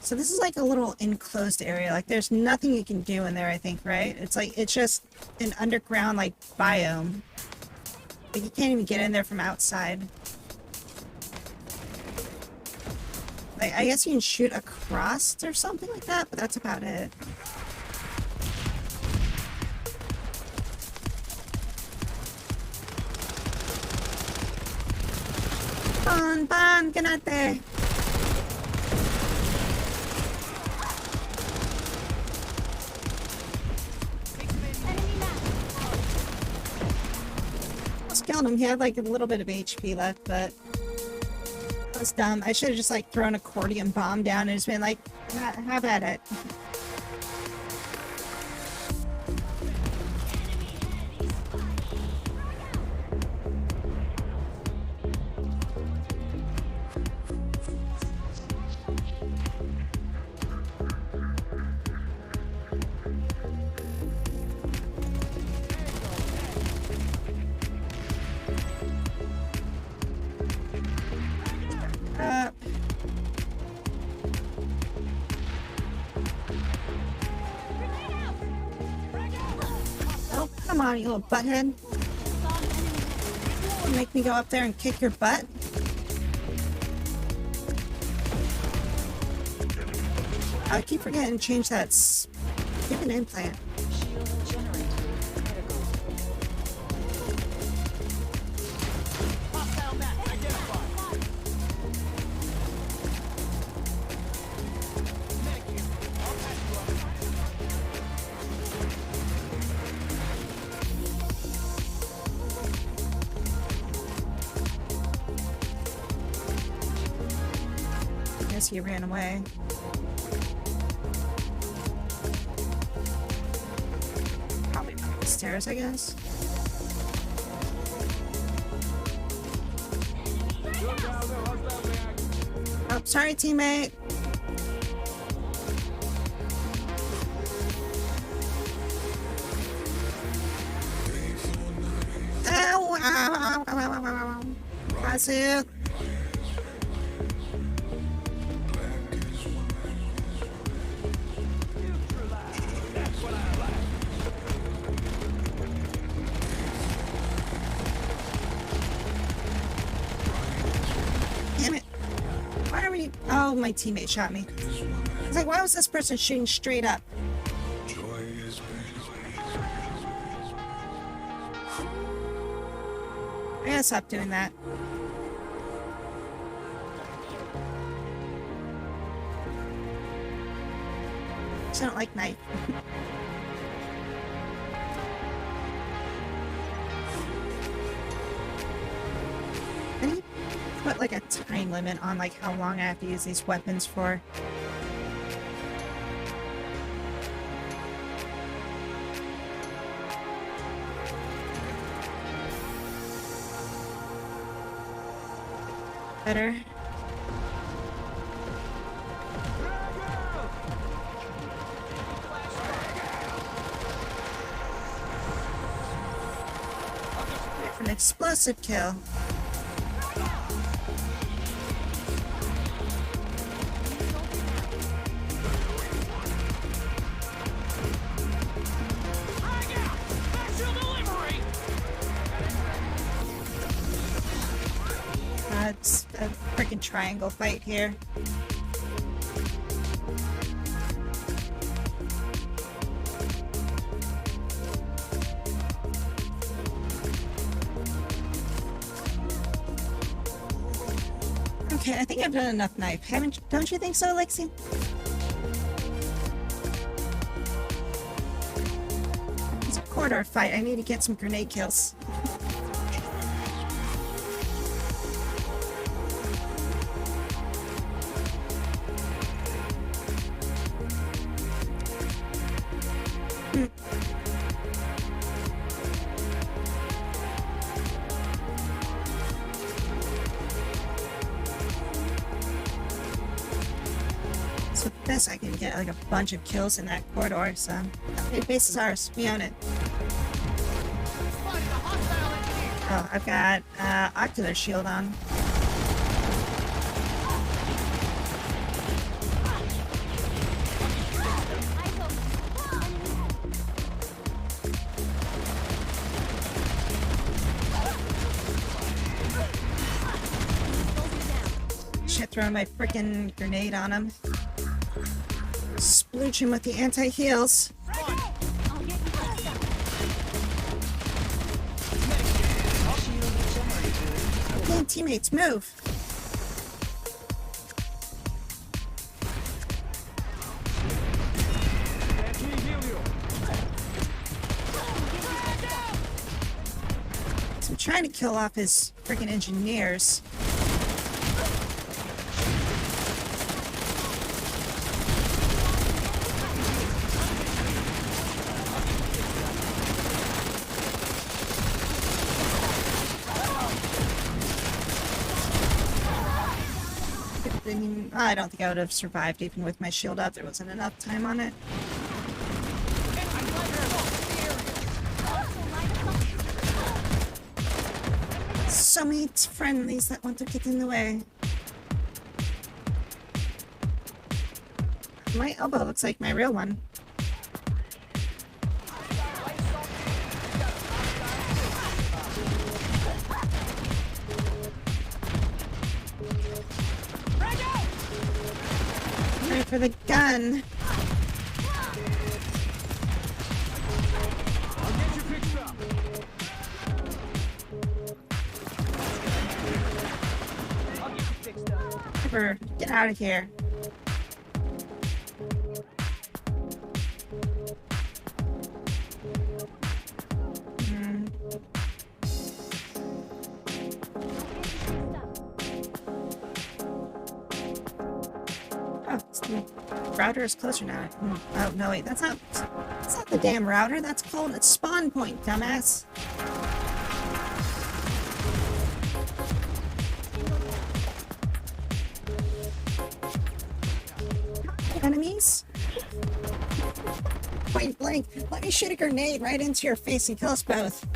So this is like a little enclosed area. Like there's nothing you can do in there, I think, right? It's like it's just an underground like biome. Like you can't even get in there from outside. Like I guess you can shoot across or something like that, but that's about it. Bon, ganate. Almost killed him. He had like a little bit of HP left, but that was dumb. I should have just like thrown an accordion bomb down and just been like, have at it. Oh, come on, you little butthead. Make me go up there and kick your butt. I keep forgetting to change that stupid implant. Shield generator critical. Hostile map identified. Medic here. I'll patch you up. Guess he ran away. stairs, I guess. Oh, sorry, teammate. Ow, ow, ow, ow, ow, ow, ow. That's it. Damn it. Why are we... Oh, my teammate shot me. I was like, why was this person shooting straight up? I gotta stop doing that. I don't like knife. I need to put like a time limit on like how long I have to use these weapons for. Better. An explosive kill. It's a freaking triangle fight here. Okay, I think I've done enough knife. Don't you think so, Lexi? It's a corridor fight. I need to get some grenade kills. So with this, I can get like a bunch of kills in that corridor, so... Hey, base is ours. We own it. Oh, I've got ocular shield on. Shit, throwing my frickin' grenade on him. Splooch him with the anti-heals. Okay, teammates, move. So I'm trying to kill off his freaking engineers. I mean, I don't think I would have survived even with my shield up. There wasn't enough time on it. So many friendlies that want to get in the way. My elbow looks like my real one. Ready for the gun. I'll get you fixed up. I'll get you fixed up. Pepper, get out of here. Oh, the router is closer now. Oh, no, wait, that's not... It's not the damn router, that's called a spawn point, dumbass. Enemies? Point blank, let me shoot a grenade right into your face and kill us both.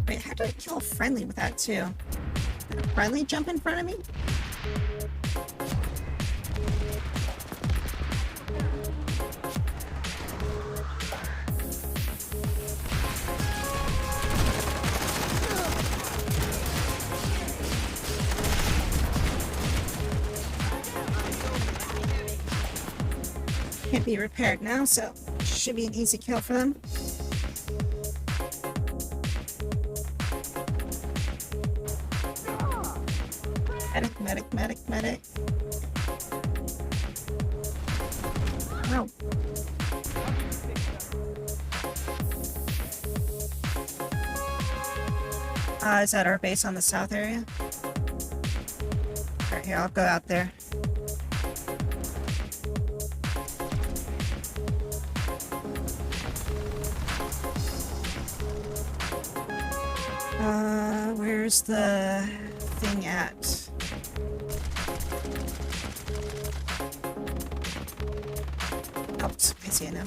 Wait, how do I kill a friendly with that too? Did a friendly jump in front of me? Can't be repaired now, so should be an easy kill for them. Medic, medic, medic, medic. Oh. Is that our base on the south area? Alright, here, I'll go out there. Where's the thing at? Oh, I see it now.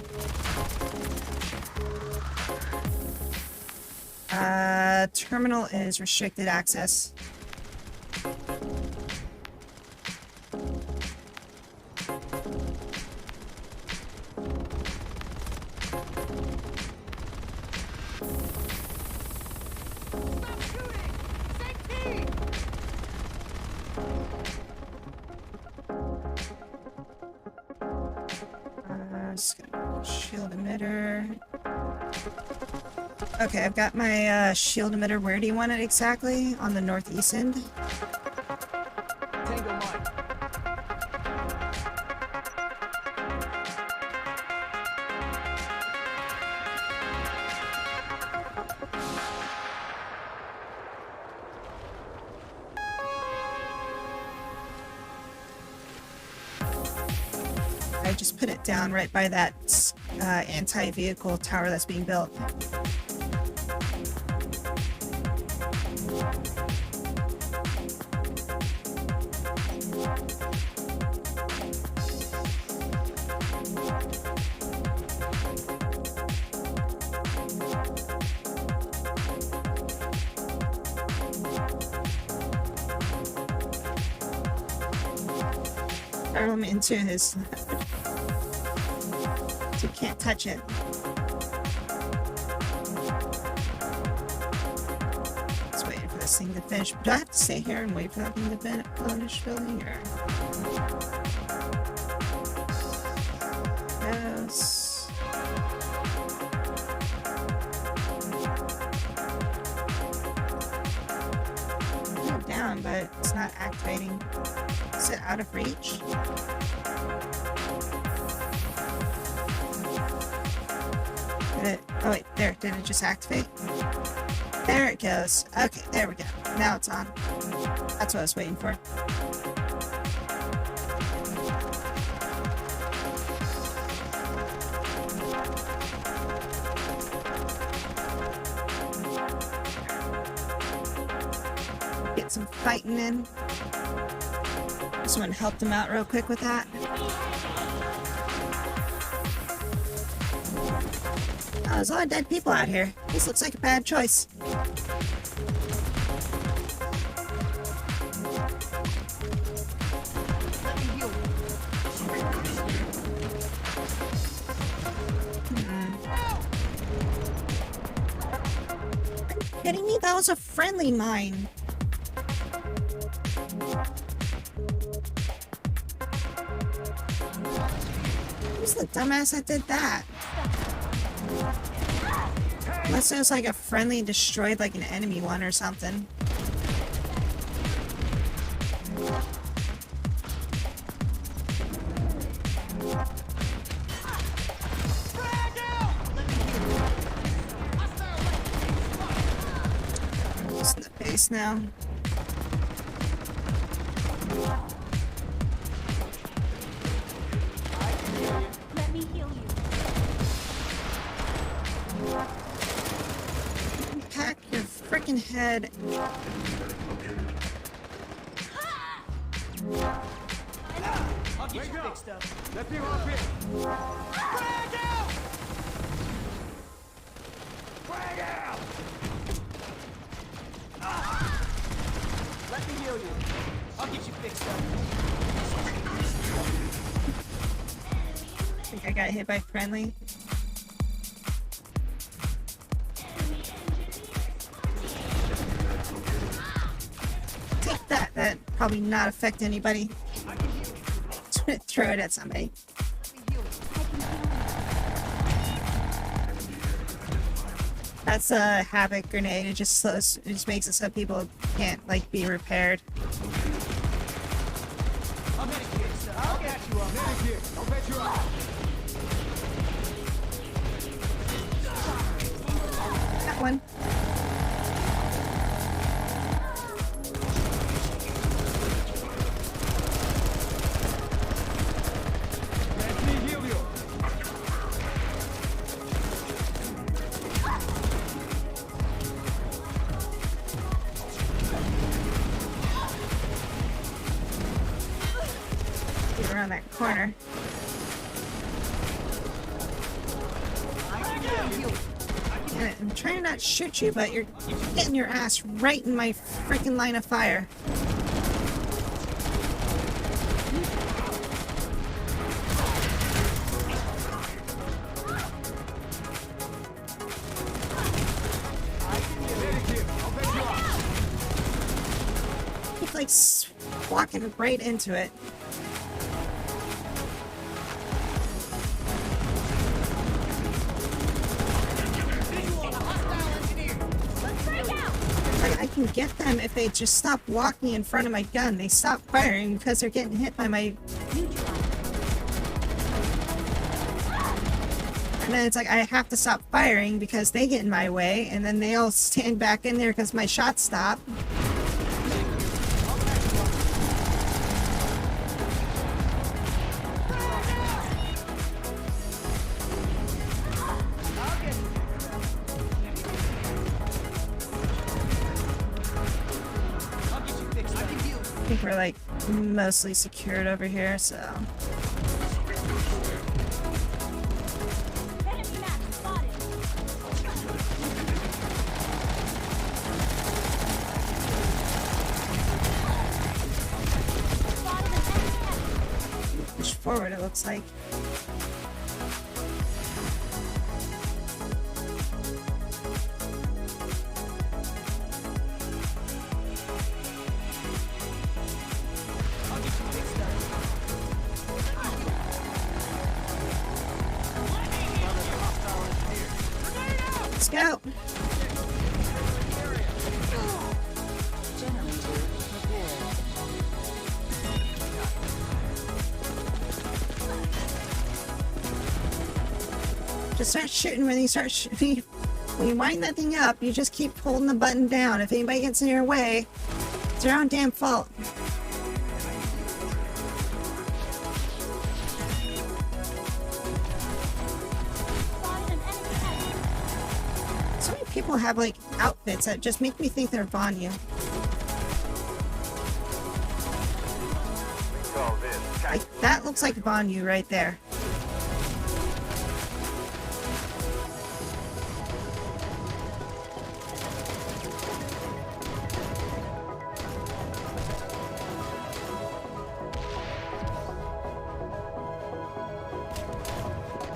Terminal is restricted access. Shield emitter. Okay, I've got my shield emitter. Where do you want it exactly? On the northeast end? Tango mine. I just put it down right by that anti-vehicle tower that's being built. Throw him into his... You can't touch it. Just waiting for this thing to finish. Do I have to stay here and wait for that thing to finish building, or? Yes. I'm down, but it's not activating. Is it out of reach? Oh wait, there, did it just activate? There it goes. Okay, there we go. Now it's on. That's what I was waiting for. Get some fighting in. Just want to help them out real quick with that. Oh, there's a lot of dead people out here. This looks like a bad choice. Are you kidding me? That was a friendly mine. Who's the dumbass that did that? Unless it was like a friendly destroyed like an enemy one or something. Just in the base now. ahead. I'll get you fixed up. Let's be up here. Frag out! Frag out! Let me heal you. I'll get you fixed up. I think I got hit by friendly. Take that. That probably not affect anybody. Throw it at somebody. That's a havoc grenade. It just slows. It just makes it so people can't like be repaired. I'll medicate, I'll get you up. Medikit, I'll bet you up. That one. Let me heal you. Get around that corner. Yeah, I'm trying not to shoot you, but you're getting your ass right in my freaking line of fire. Medikit, I'll bet you up. Keep like walking right into it. Like, I can get them if they just stop walking in front of my gun. They stop firing because they're getting hit by my. And then it's like I have to stop firing because they get in my way, and then they all stand back in there because my shots stop. I'll get you fixed up. I can heal you. I think we're like mostly secured over here, so. Enemy map spotted. Spotted an enemy. Push forward, it looks like. I'll get you fixed up. Let's go. Generator repaired. Just start shooting when you start shooting. When you wind that thing up, you just keep holding the button down. If anybody gets in your way, it's their own damn fault. Spotted an enemy. So many people have like outfits that just make me think they're Vanyu. So this. Like that looks like Vanyu right there.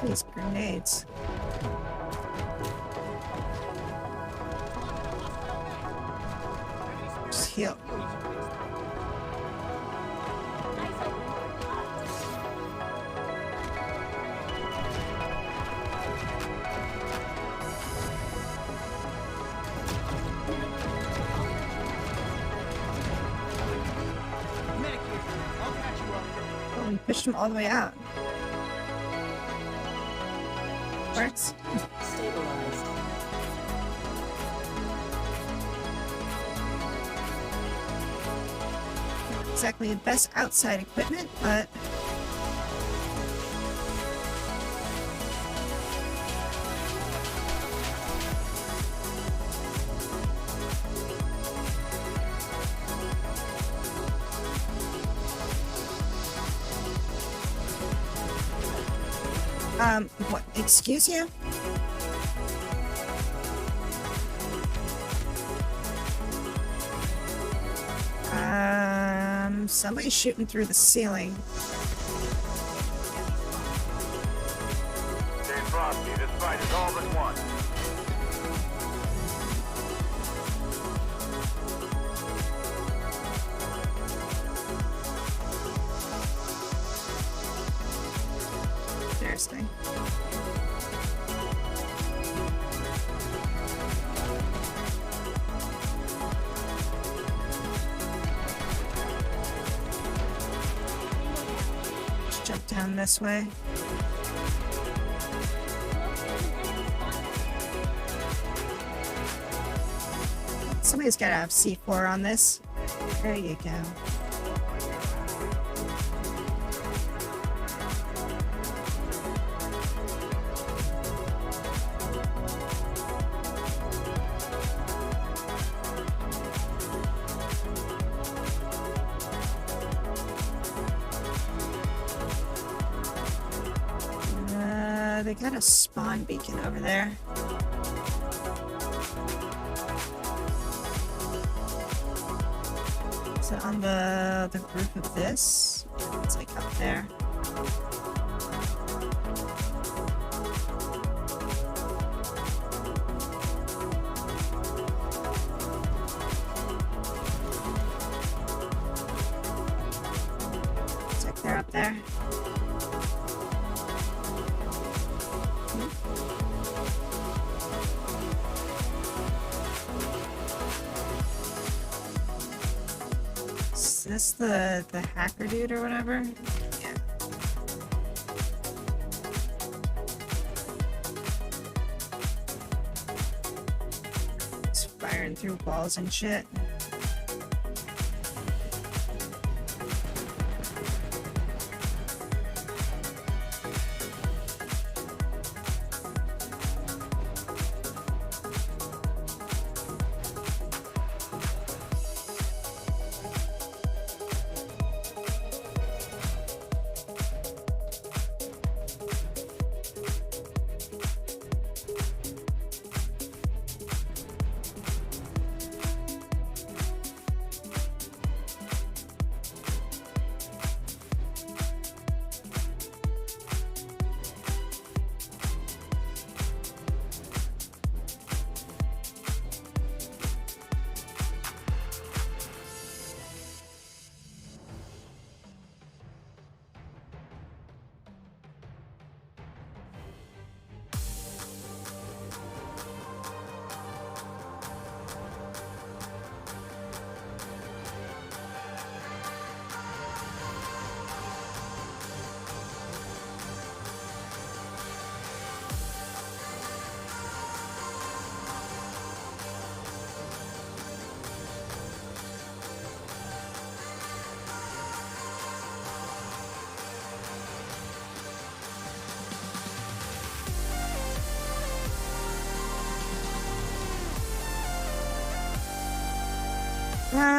These grenades. Just heal. Medicate. I'll patch you up. Oh, we pushed them all the way out. Works. Stabilized. Not exactly the best outside equipment, but What? Excuse you? Somebody's shooting through the ceiling. Stay frosty. This fight is all but won. Seriously. Just jump down this way. Somebody's gotta have C4 on this. There you go. They got a spawn beacon over there. Is it on the roof of this? It's like up there. It's like they're up there. Is this the hacker dude or whatever? Yeah. It's firing through walls and shit.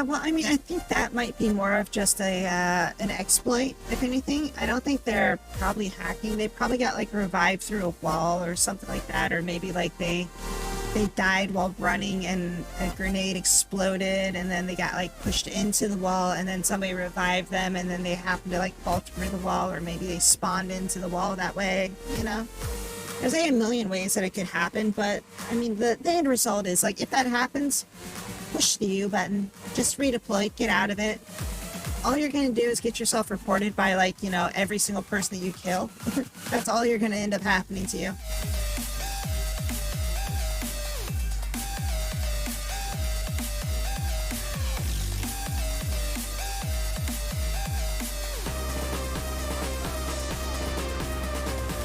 Well, I mean, I think that might be more of just a an exploit, if anything. I don't think they're probably hacking. They probably got like revived through a wall or something like that, or maybe like they died while running and a grenade exploded, and then they got like pushed into the wall, and then somebody revived them, and then they happened to like fall through the wall, or maybe they spawned into the wall that way. You know, there's a million ways that it could happen, but I mean, the end result is like if that happens, push the U button, just redeploy, get out of it. All you're going to do is get yourself reported by, like, you know, every single person that you kill. That's all you're going to end up happening to you.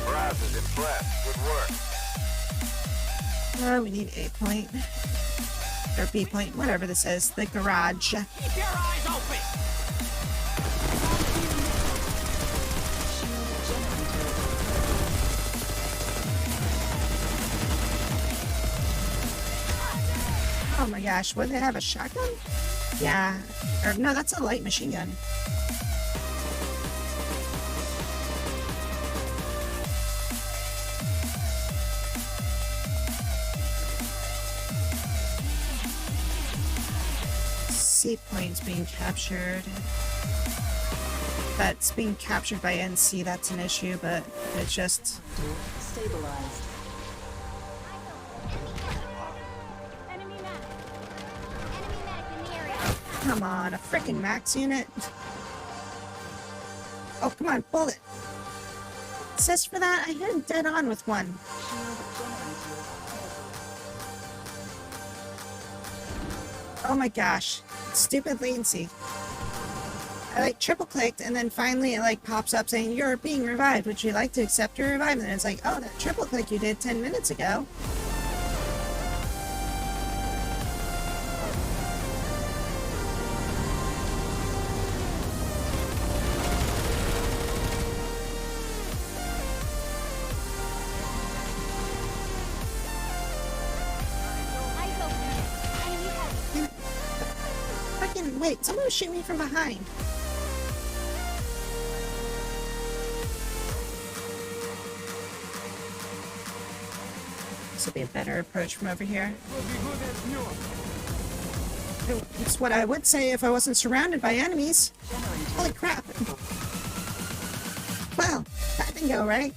Brass is impressed. Good work. We need A point. Or B point, whatever this is. The garage. Keep your eyes open! Oh my gosh, would they have a shotgun? Yeah. Or no, that's a light machine gun. NC points being captured. That's being captured by NC, that's an issue, but it's just... Stabilized. Enemy medic. Enemy medic in the area. Come on, a freaking max unit. Oh, come on, bullet. Assist for that? I hit him dead on with one. Oh my gosh. Stupid latency. I like triple clicked and then finally it like pops up saying you're being revived. Would you like to accept your revive? And it's like, oh, that triple click you did 10 minutes ago. Eyes open. Enemy heavy. Fucking wait, someone was shooting me from behind. This would be a better approach from over here. Will be good as new. It's what I would say if I wasn't surrounded by enemies. Holy crap. Well, that didn't go right.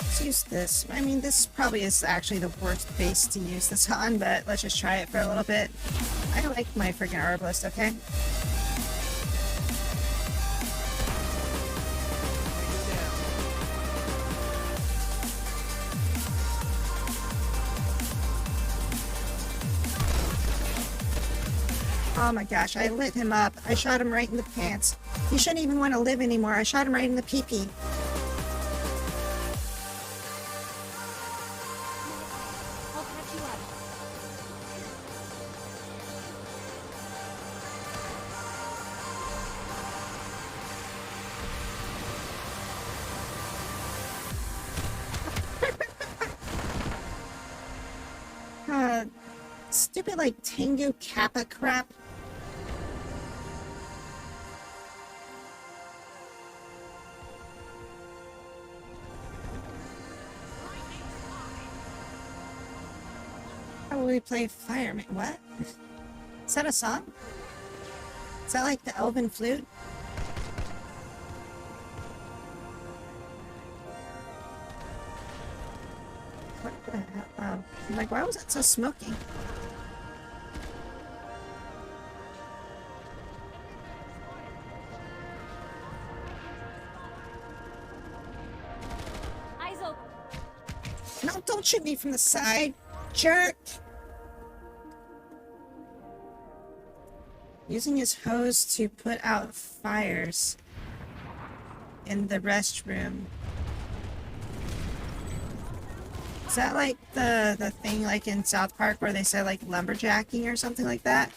Let's use this. I mean, this probably is actually the worst base to use this on, but let's just try it for a little bit. I like my freaking herbalist, okay? Oh my gosh, I lit him up. I shot him right in the pants. He shouldn't even want to live anymore. I shot him right in the pee-pee. I'll catch you up. Stupid like Tengu Kappa crap. How will we play Fireman? What? Is that a song? Is that like the Elven flute? What the hell? Oh, I'm like, why was that so smoky? Eyes open. No, don't shoot me from the side, jerk! Using his hose to put out fires in the restroom. Is that like the thing like in South Park where they say like lumberjacking or something like that?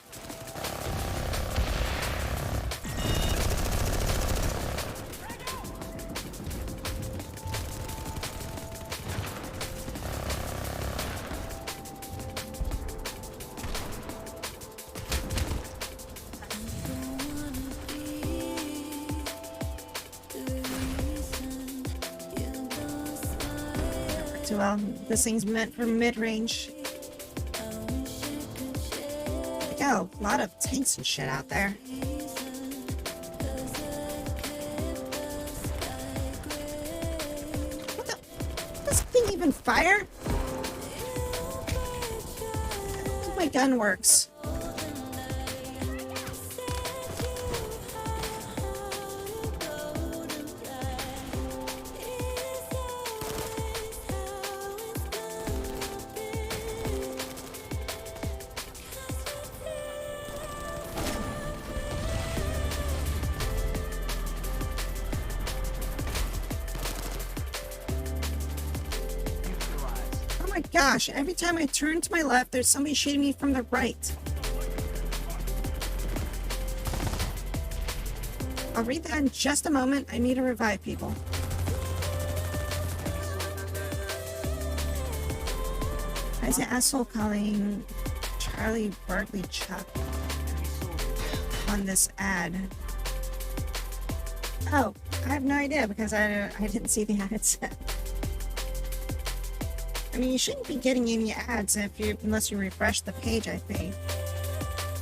Well, this thing's meant for mid-range. Like, oh, a lot of tanks and shit out there. What the? Does this thing even fire? My gun works. Oh my gosh, every time I turn to my left, there's somebody shooting me from the right. I'll read that in just a moment. I need to revive people. Why is the asshole calling Charlie Barkley Chuck on this ad? Oh, I have no idea because I didn't see the ads. I mean, you shouldn't be getting any ads unless you refresh the page, I think.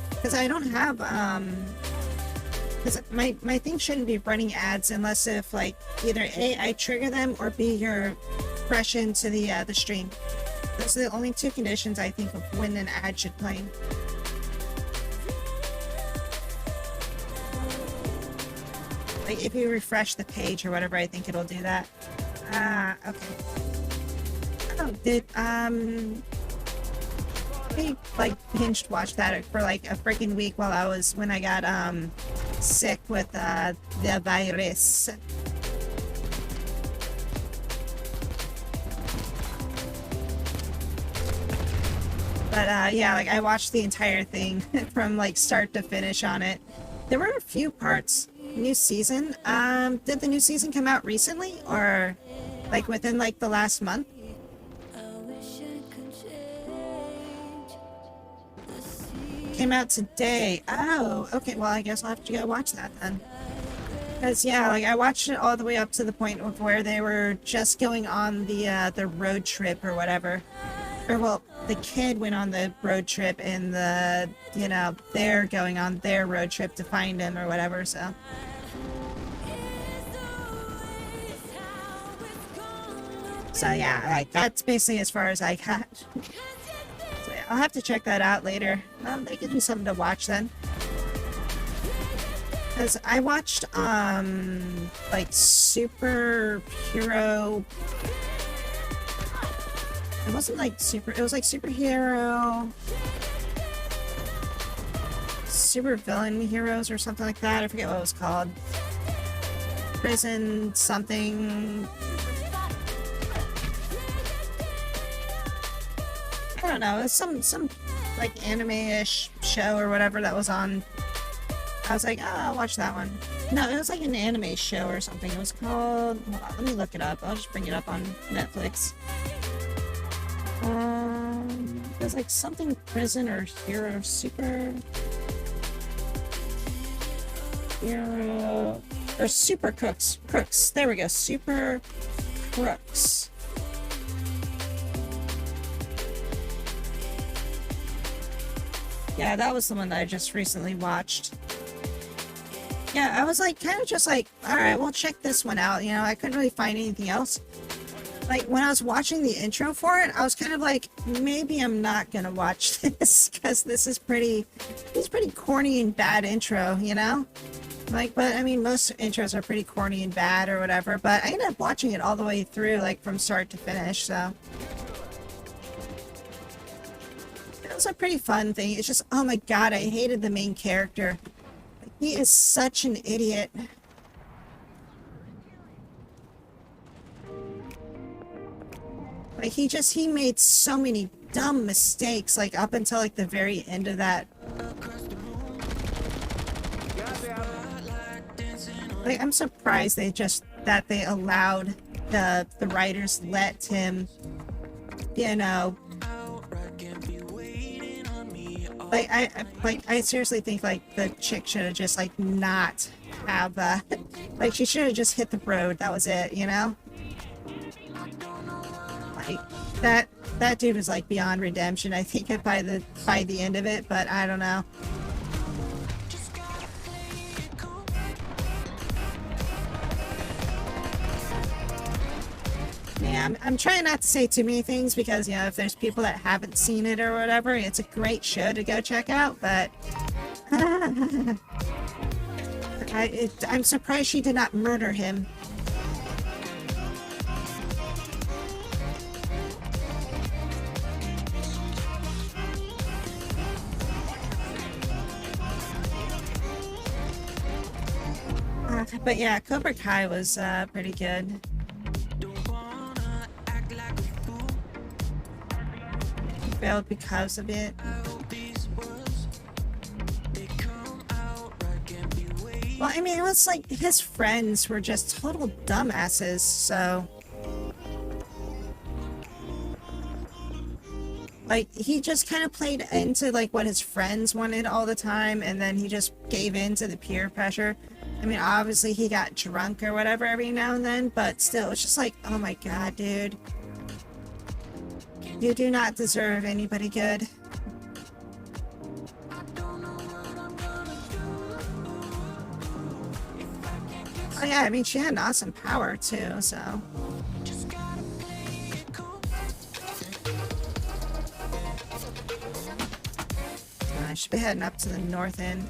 Because I don't have, because my thing shouldn't be running ads unless if, like, either A, I trigger them, or B, you're fresh into the stream. Those are the only two conditions I think of when an ad should play. Like, if you refresh the page or whatever, I think it'll do that. Okay. Oh, I, like, binge watched that for, like, a freaking week when I got, sick with, the virus. But, yeah, like, I watched the entire thing from, like, start to finish on it. There were a few parts. New season. Did the new season come out recently? Or, like, within, like, the last month? Came out today. Oh, okay. Well, I guess I'll have to go watch that then. Because, yeah, like, I watched it all the way up to the point of where they were just going on the road trip or whatever. Or, well, the kid went on the road trip and they're going on their road trip to find him or whatever, so. So, yeah, like, that's basically as far as I got. So, yeah, I'll have to check that out later. That gives me something to watch then. Because I watched, like, superhero... It wasn't like it was like superhero... Super villain heroes or something like that. I forget what it was called. Prison something... I don't know. It was some like anime-ish show or whatever that was on. I was like, oh, I'll watch that one. No, it was like an anime show or something. It was called... Hold on, let me look it up. I'll just bring it up on Netflix. It was like something prison or hero super... Hero... Or super crooks. Crooks. There we go. Super crooks. Yeah, that was the one that I just recently watched. Yeah, I was like, kind of just like, alright, well, check this one out. You know, I couldn't really find anything else. Like, when I was watching the intro for it, I was kind of like, maybe I'm not gonna watch this, because this is pretty corny and bad intro, you know? Like, but, I mean, most intros are pretty corny and bad or whatever, but I ended up watching it all the way through, like, from start to finish, so... It was a pretty fun thing. It's just, oh my god, I hated the main character. He is such an idiot. Like, he made so many dumb mistakes, like, up until, like, the very end of that. Like, I'm surprised that they allowed the writers let him, you know... Like, I seriously think, like, the chick should have just, like, not have, like, she should have just hit the road, that was it, you know? Like, that dude was, like, beyond redemption, I think, by the end of it, but I don't know. Yeah, I'm trying not to say too many things because, you know, if there's people that haven't seen it or whatever, it's a great show to go check out, but... I'm surprised she did not murder him. But yeah, Cobra Kai was pretty good. Failed because of it. Well, I mean, it was like his friends were just total dumbasses, so... Like, he just kind of played into, like, what his friends wanted all the time, and then he just gave in to the peer pressure. I mean, obviously he got drunk or whatever every now and then, but still, it's just like, oh my god, dude. You do not deserve anybody good. Oh yeah, I mean, she had an awesome power too, so. I should be heading up to the north end.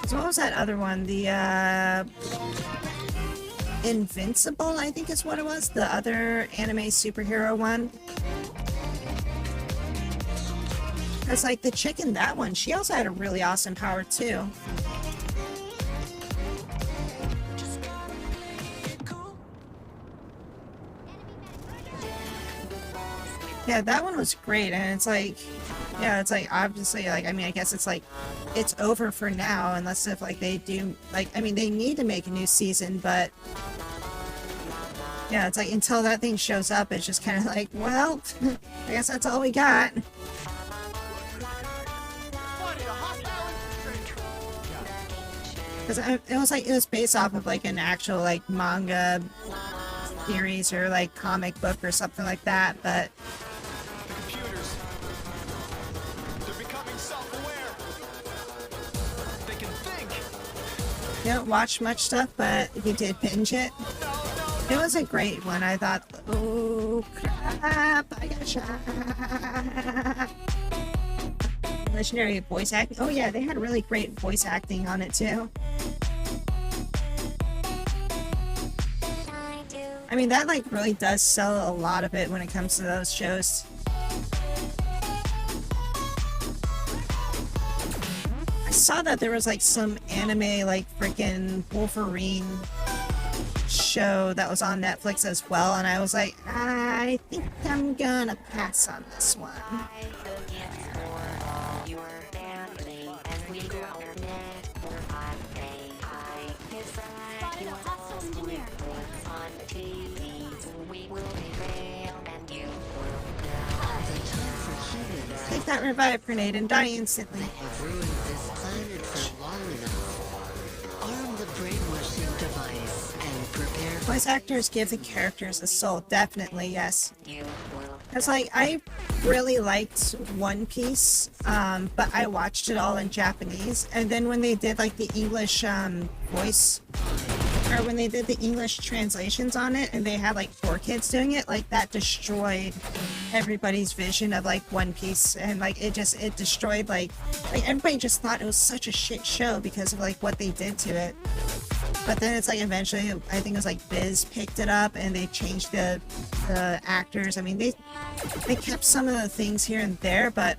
So what was that other one? The Invincible, I think is what it was. The other anime superhero one. It's like the chick in that one. She also had a really awesome power too. Yeah, that one was great, and it's like, yeah, it's like obviously, like, I mean, I guess it's like, it's over for now, unless if like they do, like, I mean, they need to make a new season, but yeah, it's like until that thing shows up, it's just kind of like, well, I guess that's all we got. Because it was based off of like an actual like manga series or like comic book or something like that, but The computers. They're becoming self-aware. They can think. you don't watch much stuff, but you did binge it. It was a great one. I thought, oh crap, I got shot. Legendary voice acting. Oh yeah, they had really great voice acting on it too. I mean, that like really does sell a lot of it when it comes to those shows. I saw that there was like some anime like freaking Wolverine show that was on Netflix as well, and I was like, I think I'm gonna pass on this one. Spotted a hostile engineer. Take that revive grenade and die instantly. Have ruined this planet for long enough. Arm the brainwashing device and prepare for Voice actors give the characters a soul, definitely, yes. It's like, I really liked One Piece, but I watched it all in Japanese, and then when they did like the English voice, or when they did the English translations on it, and they had like 4 kids doing it, like that destroyed everybody's vision of like One Piece, and like it destroyed like everybody just thought it was such a shit show because of like what they did to it. But then it's like eventually, I think it was like Biz picked it up and they changed the actors. I mean, they kept some of the things here and there, but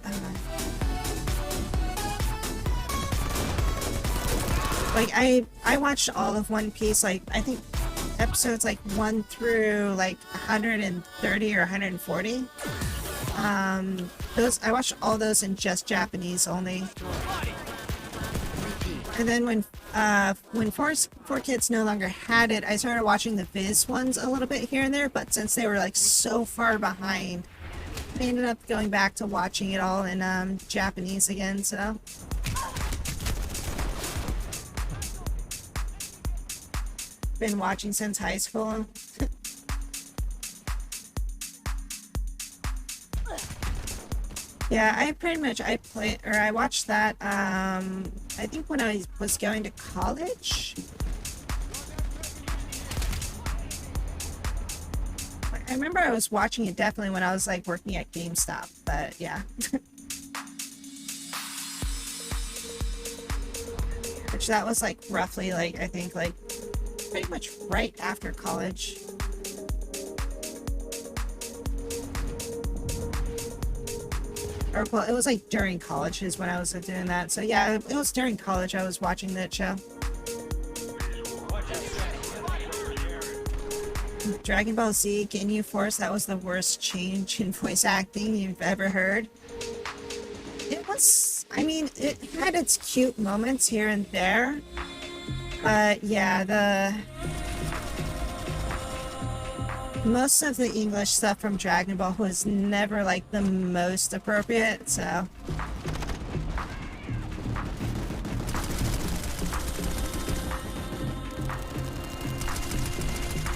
like I watched all of One Piece, like I think episodes like 1 through like 130 or 140. Those I watched all those in just Japanese only. And then when four Kids no longer had it, I started watching the Viz ones a little bit here and there, but since they were like so far behind, I ended up going back to watching it all in Japanese again, so. Been watching since high school. Yeah, I watched that, I think when I was going to college. I remember I was watching it definitely when I was like working at GameStop, but yeah. Which that was like roughly like, I think like pretty much right after college. Or, well, it was like during college is when I was doing that. So yeah, it was during college I was watching that show. Dragon Ball Z Ginyu Force, that was the worst change in voice acting you've ever heard. It was, I mean, it had its cute moments here and there. But yeah, Most of the English stuff from Dragon Ball was never like the most appropriate, so.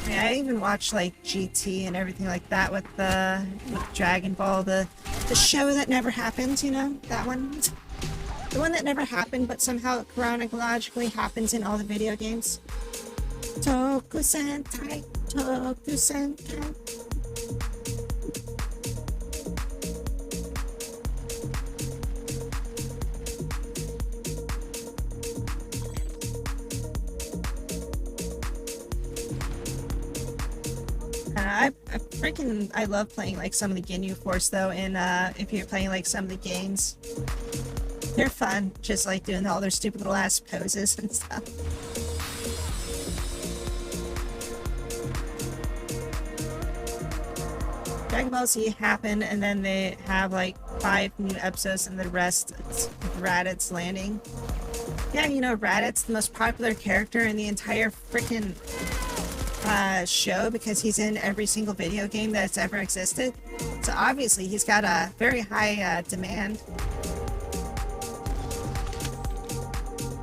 Yeah, I even watched like GT and everything like that with Dragon Ball, the show that never happened, you know, that one. The one that never happened, but somehow chronologically happens in all the video games. Toku Sentai, Toku Sentai. I love playing like some of the Ginyu Force though, and if you're playing like some of the games, they're fun, just like doing all their stupid little ass poses and stuff. Dragon Ball Z happened, and then they have like 5 new episodes, and the rest it's Raditz landing. Yeah, you know, Raditz, the most popular character in the entire freaking show, because he's in every single video game that's ever existed. So obviously he's got a very high demand.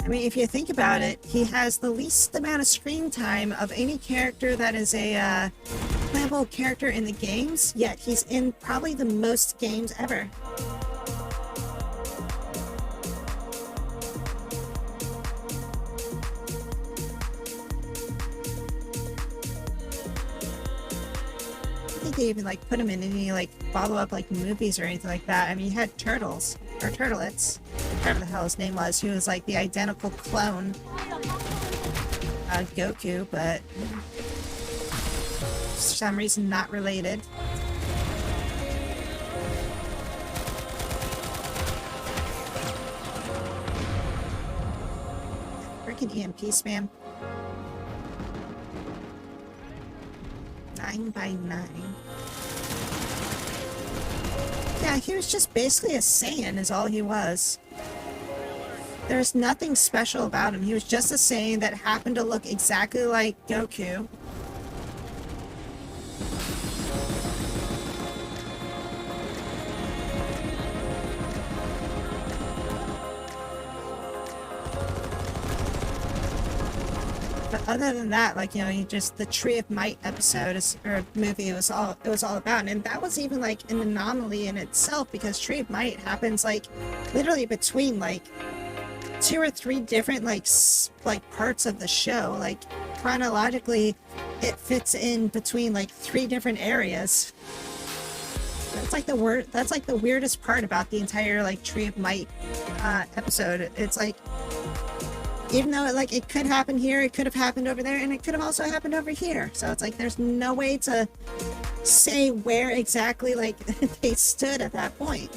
I mean, if you think about it, he has the least amount of screen time of any character that is a playable character in the games, yet he's in probably the most games ever. They even like put him in any like follow-up like movies or anything like that. I mean, you had Turtles or Turtlets, whatever the hell his name was, who was like the identical clone Goku, but for some reason not related. Freaking EMP spam. 9x9. Yeah, he was just basically a Saiyan is all he was. There's nothing special about him. He was just a Saiyan that happened to look exactly like Goku. But other than that, like, you know, the Tree of Might episode or movie it was all about, and that was even like an anomaly in itself, because Tree of Might happens like literally between like 2 or 3 different like parts of the show. Like chronologically, it fits in between like 3 different areas. That's like the weirdest part about the entire like Tree of Might episode. It's like, even though it could happen here, it could have happened over there, and it could have also happened over here. So it's like there's no way to say where exactly like they stood at that point.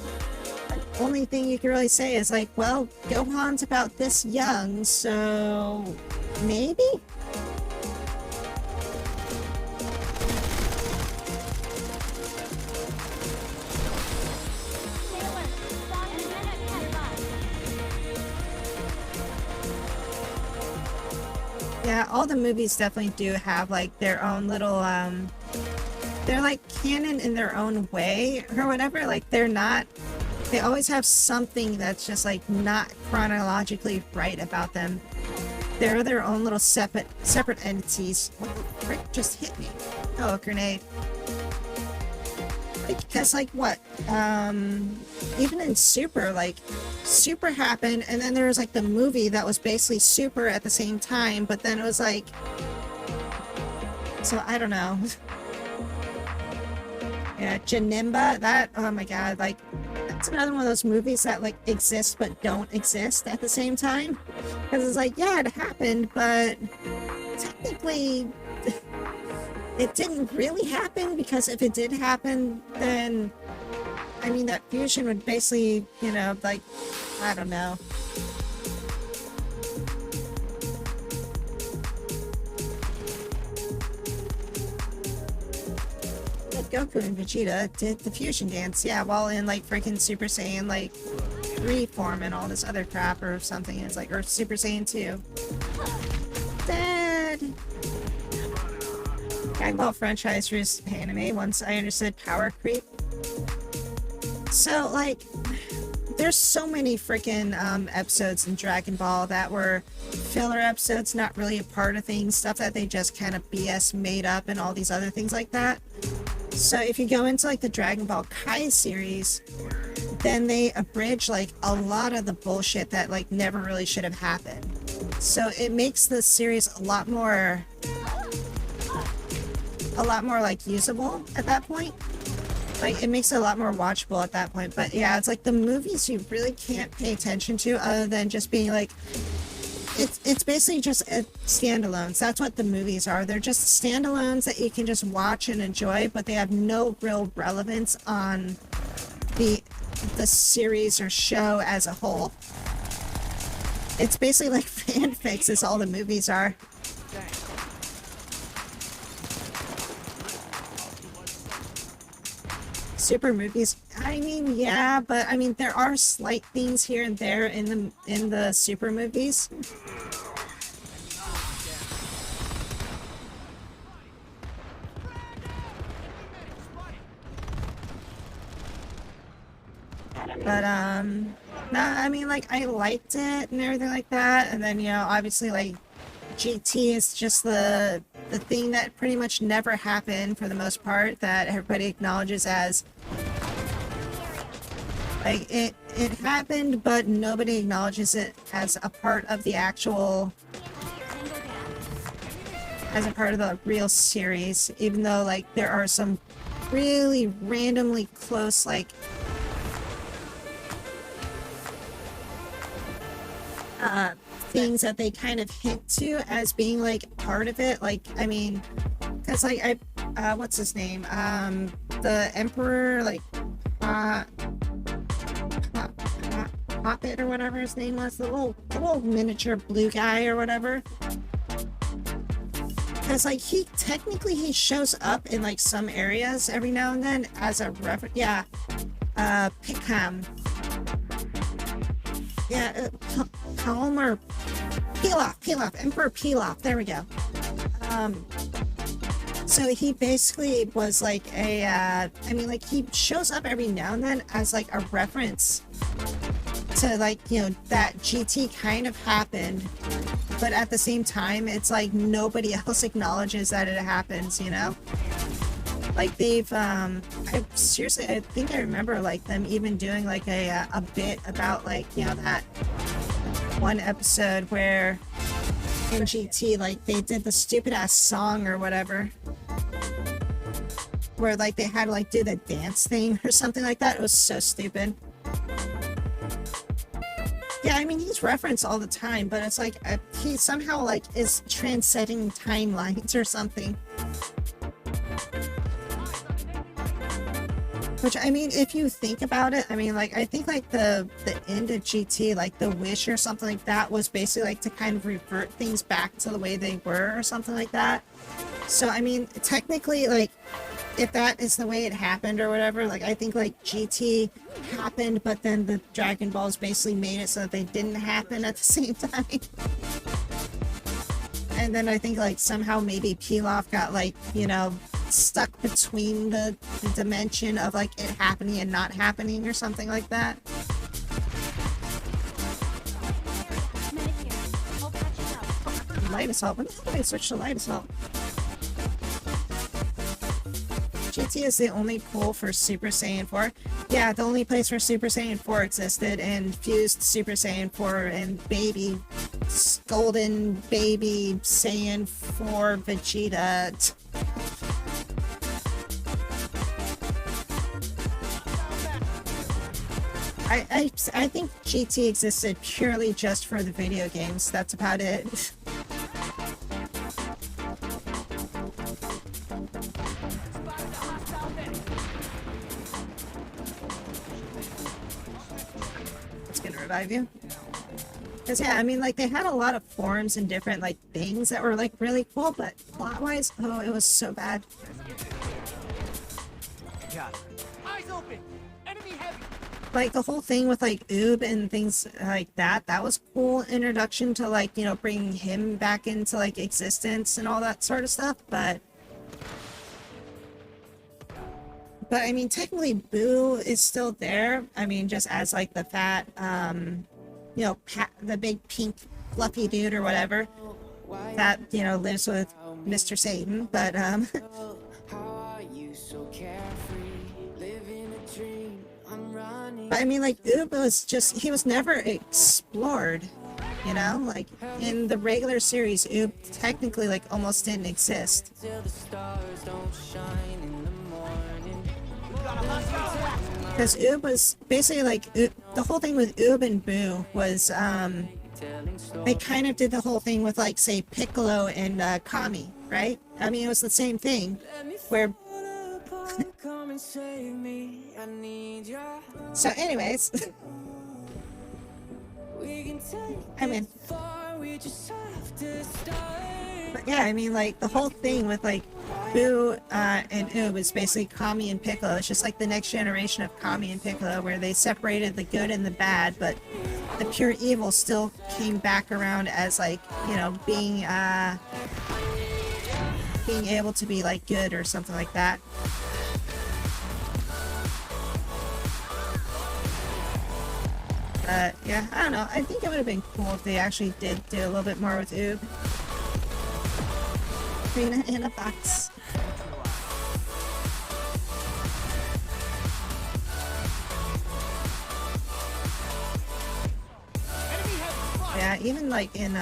The only thing you can really say is like, well, Gohan's about this young, so maybe? Yeah, all the movies definitely do have like their own little they're like canon in their own way or whatever. Like they always have something that's just like not chronologically right about them. They're their own little separate entities. What the frick just hit me? Oh, a grenade. Because like what? Even in Super, like Super happened, and then there was like the movie that was basically Super at the same time, but then it was like, so I don't know. Yeah, Janemba, that, oh my god, like that's another one of those movies that like exist but don't exist at the same time, because it's like, yeah, it happened, but technically it didn't really happen, because if it did happen, then I mean that fusion would basically, you know, like, I don't know. But Goku and Vegeta did the fusion dance, yeah, while in like freaking Super Saiyan like 3 form and all this other crap or something. It's like, or Super Saiyan 2. Dead. Dragon Ball franchise was anime once I understood power creep. So, like, there's so many freaking episodes in Dragon Ball that were filler episodes, not really a part of things, stuff that they just kind of BS made up and all these other things like that. So if you go into like the Dragon Ball Kai series, then they abridge like a lot of the bullshit that like never really should have happened. So it makes the series a lot more like usable at that point. Like, it makes it a lot more watchable at that point. But yeah, it's like the movies you really can't pay attention to other than just being like, it's basically just standalones. That's what the movies are. They're just standalones that you can just watch and enjoy, but they have no real relevance on the series or show as a whole. It's basically like fanfics is all the movies are. Super movies, I mean, yeah, but I mean there are slight things here and there in the super movies. But no, I mean, like, I liked it and everything like that, and then, you know, obviously like GT is just the thing that pretty much never happened for the most part, that everybody acknowledges as like it happened, but nobody acknowledges it as a part of the actual, as a part of the real series, even though like there are some really randomly close like things that they kind of hint to as being like part of it. Like, I mean, because like what's his name, the emperor, like Poppet or whatever his name was, the little miniature blue guy or whatever, because like he shows up in like some areas every now and then as a reference. Yeah, Pickham. Yeah, Palm or Pilaf, Emperor Pilaf, there we go. So he basically was like a, I mean, like, he shows up every now and then as like a reference to like, you know, that GT kind of happened, but at the same time, it's like nobody else acknowledges that it happens, you know? Like they've, I think I remember like them even doing like a bit about like, you know, that one episode where in GT, like they did the stupid ass song or whatever, where like they had to like do the dance thing or something like that. It was so stupid. Yeah, I mean, he's referenced all the time, but it's like he somehow like is transcending timelines or something. Which, I mean, if you think about it, I mean, like, I think, like, the end of GT, like, the wish or something like that was basically, like, to kind of revert things back to the way they were or something like that. So, I mean, technically, like, if that is the way it happened or whatever, like, I think, like, GT happened, but then the Dragon Balls basically made it so that they didn't happen at the same time. And then I think, like, somehow maybe Pilaf got, like, you know, stuck between the dimension of like it happening and not happening or something like that. Light assault. When the hell did I switch to light assault? GT is the only pull for Super Saiyan 4. Yeah, the only place where Super Saiyan 4 existed and fused Super Saiyan 4 and baby golden baby Saiyan 4 Vegeta. I think GT existed purely just for the video games. That's about it. It's gonna revive you. Because yeah, I mean, like, they had a lot of forms and different like things that were like really cool, but plot-wise, oh, it was so bad. Eyes open. Enemy heavy. Like the whole thing with like Oob and things like that, that was cool introduction to like, you know, bringing him back into like existence and all that sort of stuff, but But I mean, technically, Boo is still there. I mean, just as like the fat, you know, the big pink fluffy dude or whatever that, you know, lives with Mr. Satan. But How are you so carefree? Living a dream. I'm running. I mean, like, Oob was just, he was never explored, you know? Like, in the regular series, Oob technically, like, almost didn't exist. Till the stars don't shine in the morning. Because Oob was basically, like, the whole thing with Oob and Boo was, they kind of did the whole thing with, like, say, Piccolo and Kami, right? I mean, it was the same thing, where... Come and save me. I need your. So anyways, We can take I mean, far. We just have to start. but yeah, I mean, like, the whole thing with, like, Boo and Oob is basically Kami and Piccolo. It's just like the next generation of Kami and Piccolo, where they separated the good and the bad, but the pure evil still came back around as, like, you know, being able to be, like, good or something like that. But yeah, I don't know. I think it would have been cool if they actually did do a little bit more with Oob. Trina in a box. Yeah, even like in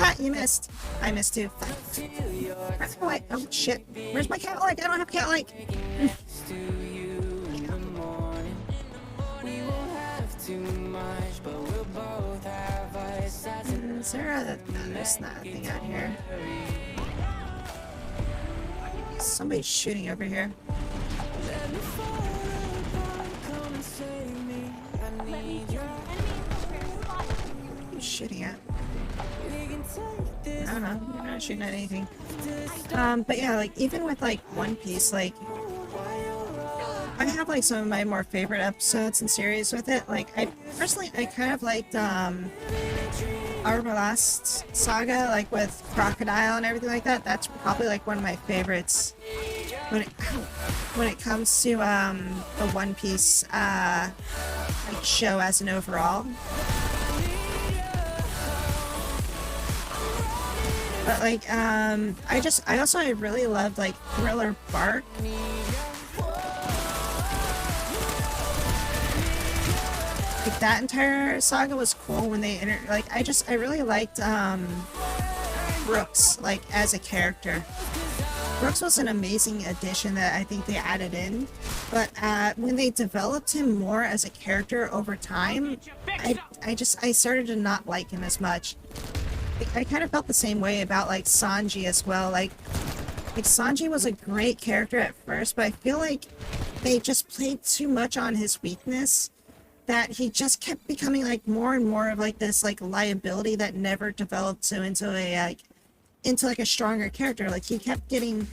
Ah, you missed. I missed too. Wait, oh shit. Where's my cat like? I don't have cat like. Is there a... No, there's nothing out here. Somebody's shooting over here. Who's shooting at? I don't know. You're not shooting at anything. But yeah, like, even with, like, One Piece, like, I have, like, some of my more favorite episodes and series with it. Like, I kind of liked, Arbalast Saga, like, with Crocodile and everything like that. That's probably, like, one of my favorites when it comes to, the One Piece, like, show as an overall. But, like, I really loved, like, Thriller Bark. Like, that entire saga was cool when they I really liked, Brooks, like, as a character. Brooks was an amazing addition that I think they added in, but, when they developed him more as a character over time, I started to not like him as much. I kind of felt the same way about, like, Sanji as well. Like Sanji was a great character at first, but I feel like they just played too much on his weakness, that he just kept becoming, like, more and more of, like, this, like, liability that never developed into a stronger character. Like, he kept getting,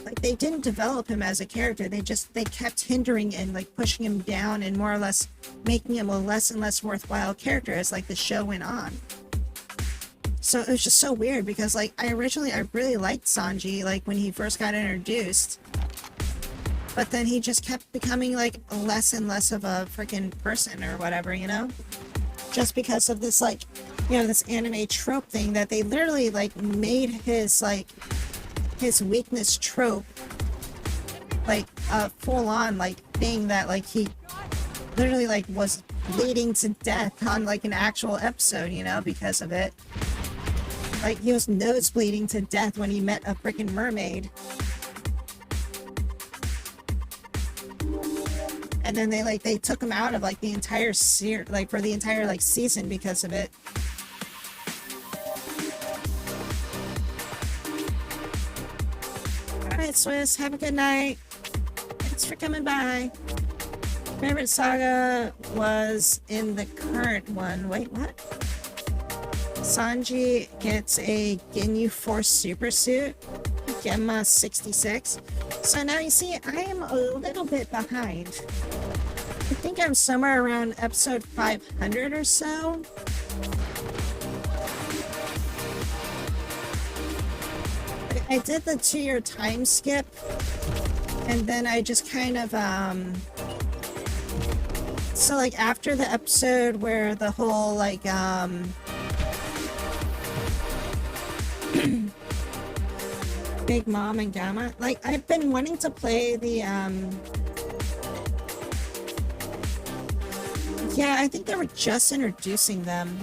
like, they didn't develop him as a character. They kept hindering and, like, pushing him down and more or less making him a less and less worthwhile character as, like, the show went on. So it was just so weird because, like, I really liked Sanji, like, when he first got introduced. But then he just kept becoming, like, less and less of a freaking person or whatever, you know? Just because of this, like, you know, this anime trope thing that they literally, like, made his, like, his weakness trope, like, a full-on, like, thing that, like, he literally, like, was bleeding to death on, like, an actual episode, you know, because of it. Like, he was nosebleeding to death when he met a freaking mermaid. And then they took him out of, like, the entire for the entire, like, season because of it. Alright, Swiss, have a good night. Thanks for coming by. Favorite saga was in the current one. Wait, what? Sanji gets a Ginyu Force super suit, Gemma 66. So now you see, I am a little bit behind. I think I'm somewhere around episode 500 or so. I did the 2-year time skip, and then I just kind of, so like after the episode where the whole like, Big Mom and Gamma, like I've been wanting to play the, yeah, I think they were just introducing them.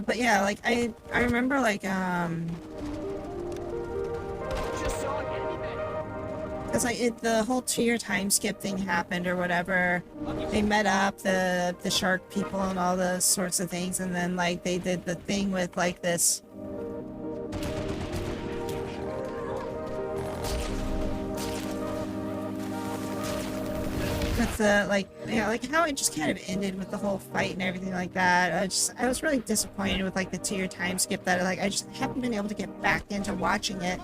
But yeah, like I remember like because like the whole 2-year time skip thing happened or whatever. They met up, the shark people and all those sorts of things, and then like they did the thing with like this. With the like, yeah, like how it just kind of ended with the whole fight and everything like that. I was really disappointed with like the 2-year time skip that like I just haven't been able to get back into watching it.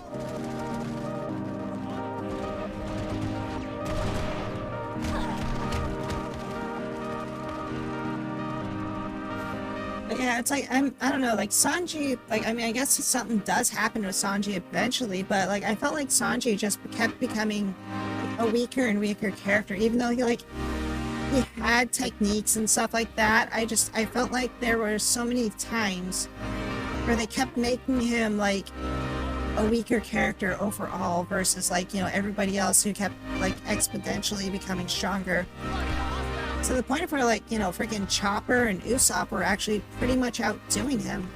But yeah, it's like I don't know, like Sanji, like I mean I guess something does happen with Sanji eventually, but like I felt like Sanji just kept becoming a weaker and weaker character, even though he had techniques and stuff like that. I felt like there were so many times where they kept making him like a weaker character overall versus like, you know, everybody else who kept like exponentially becoming stronger. To the point of where like, you know, freaking Chopper and Usopp were actually pretty much outdoing him.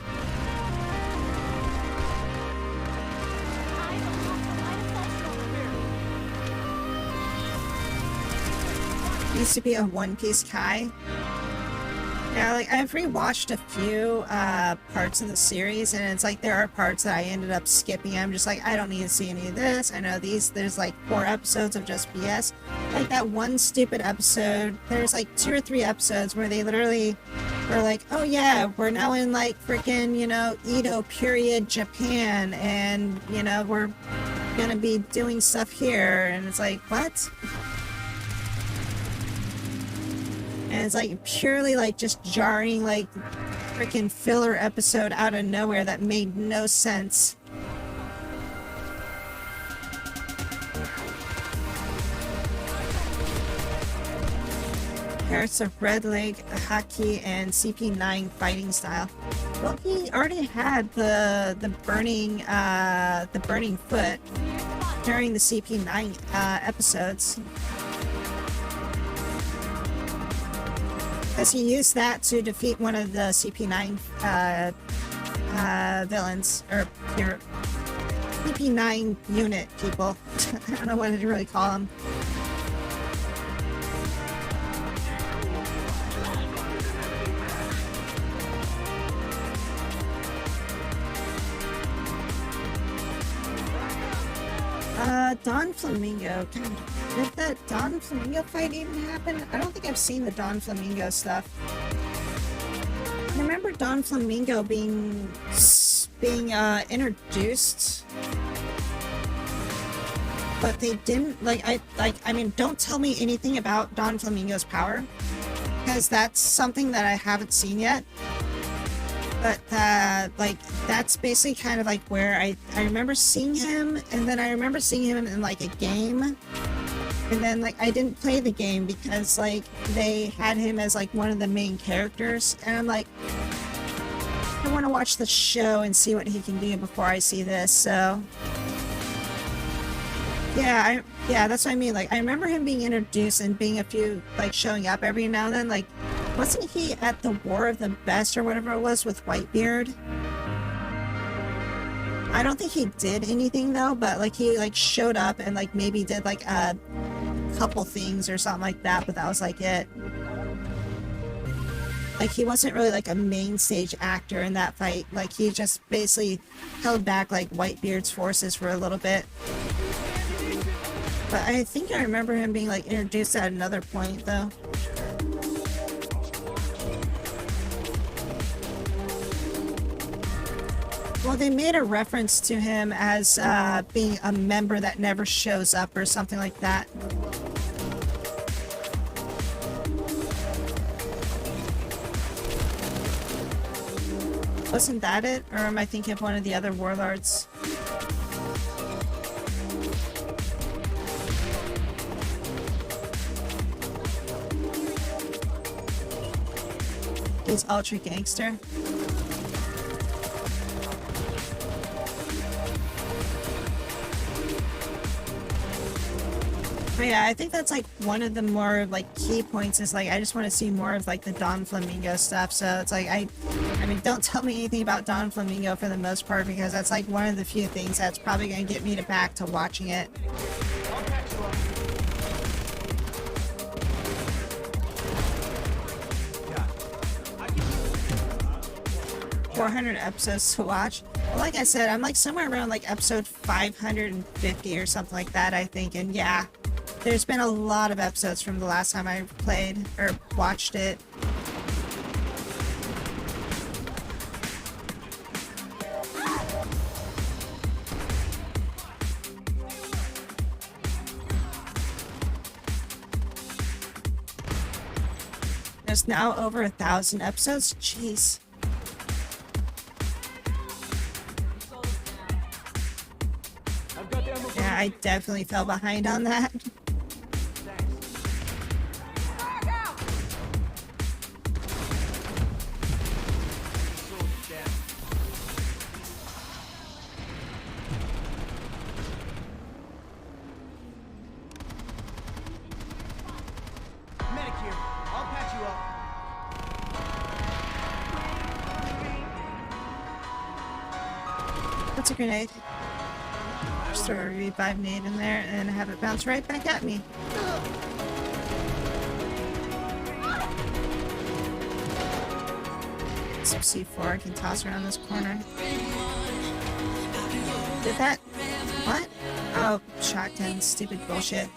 Used to be a One Piece Kai. Yeah, like I've rewatched a few parts of the series, and it's like there are parts that I ended up skipping. I'm just like, I don't need to see any of this. I know there's like 4 episodes of just BS. Like that one stupid episode, there's like 2 or 3 episodes where they literally were like, oh yeah, we're now in like freaking, you know, Edo period Japan, and you know, we're gonna be doing stuff here, and it's like, what? And it's like purely like just jarring, like freaking filler episode out of nowhere that made no sense. Parrots of Red Leg, Haki, and CP9 fighting style. Well, he already had the burning foot during the CP9 episodes. Because he used that to defeat one of the CP9 villains, or your CP9 unit people. I don't know what to really call them. Don Flamingo. Did that Don Flamingo fight even happen? I don't think I've seen the Don Flamingo stuff. I remember Don Flamingo being introduced, but they didn't I mean, don't tell me anything about Don Flamingo's power, because that's something that I haven't seen yet. But like that's basically kind of like where I remember seeing him, and then I remember seeing him in like a game, and then like I didn't play the game because like they had him as like one of the main characters, and I'm like, I want to watch the show and see what he can do before I see this. So yeah, that's what I mean. Like I remember him being introduced and being a few like showing up every now and then. Like, wasn't he at the War of the Best or whatever it was with Whitebeard? I don't think he did anything though, but like he like showed up and like maybe did like a couple things or something like that, but that was like it. Like he wasn't really like a main stage actor in that fight. Like he just basically held back like Whitebeard's forces for a little bit. But I think I remember him being like introduced at another point though. Well, they made a reference to him as being a member that never shows up or something like that. Wasn't that it? Or am I thinking of one of the other warlords? He's ultra gangster. But yeah, I think that's like one of the more like key points is like I just want to see more of like the Don Flamingo stuff. So it's like I mean, don't tell me anything about Don Flamingo for the most part because that's like one of the few things that's probably going to get me back to watching it. I'll patch you up. Yeah. I can 400 episodes to watch. Well, like I said, I'm like somewhere around like episode 550 or something like that, I think. And yeah, there's been a lot of episodes from the last time I played or watched it. There's now over 1,000 episodes. Jeez. I've got the ammo. Yeah, I definitely fell behind on that. Medic here. I'll patch you up. What's a grenade? Just throw a revive nade in there and have it bounce right back at me. Some C4 I can toss around this corner. Did that? What? Oh, shotgun. Stupid bullshit.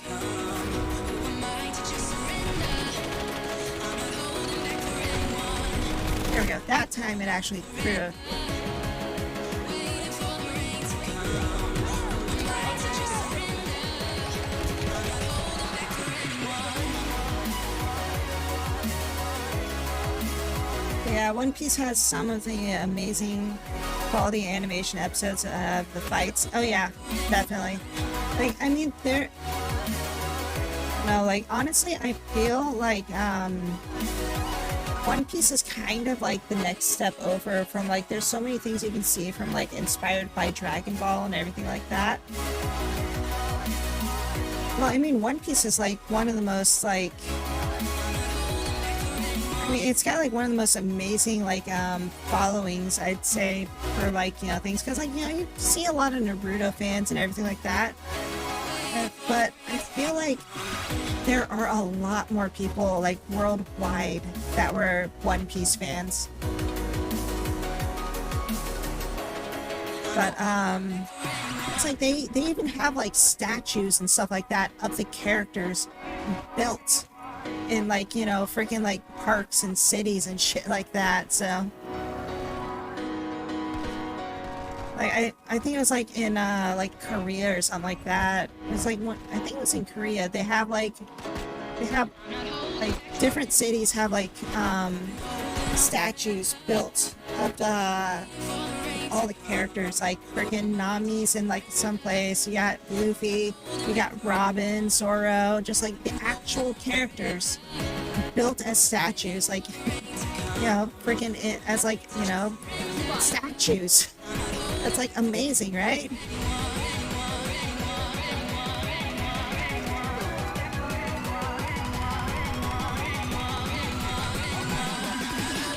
There we go. That time it actually threw. Yeah, One Piece has some of the amazing quality animation episodes of the fights. Oh yeah, definitely. Like, I mean, they're... No, like, honestly, I feel like, One Piece is kind of like the next step over from, like, there's so many things you can see from, like, inspired by Dragon Ball and everything like that. Well, I mean, One Piece is, like, one of the most, like... I mean, it's got like one of the most amazing like followings, I'd say, for like, you know, things, because like, you know, you see a lot of Naruto fans and everything like that, but I feel like there are a lot more people like worldwide that were One Piece fans. But it's like they even have like statues and stuff like that of the characters built in like, you know, freaking like parks and cities and shit like that. So like I think it was like in like Korea or something like that. It's like I think it was in Korea. They have like different cities have like statues built of all the characters, like freaking Nami's in like some place. You got Luffy, you got Robin, Zoro, just like the actual characters built as statues, like, you know, freaking it as like, you know, statues. That's like amazing, right?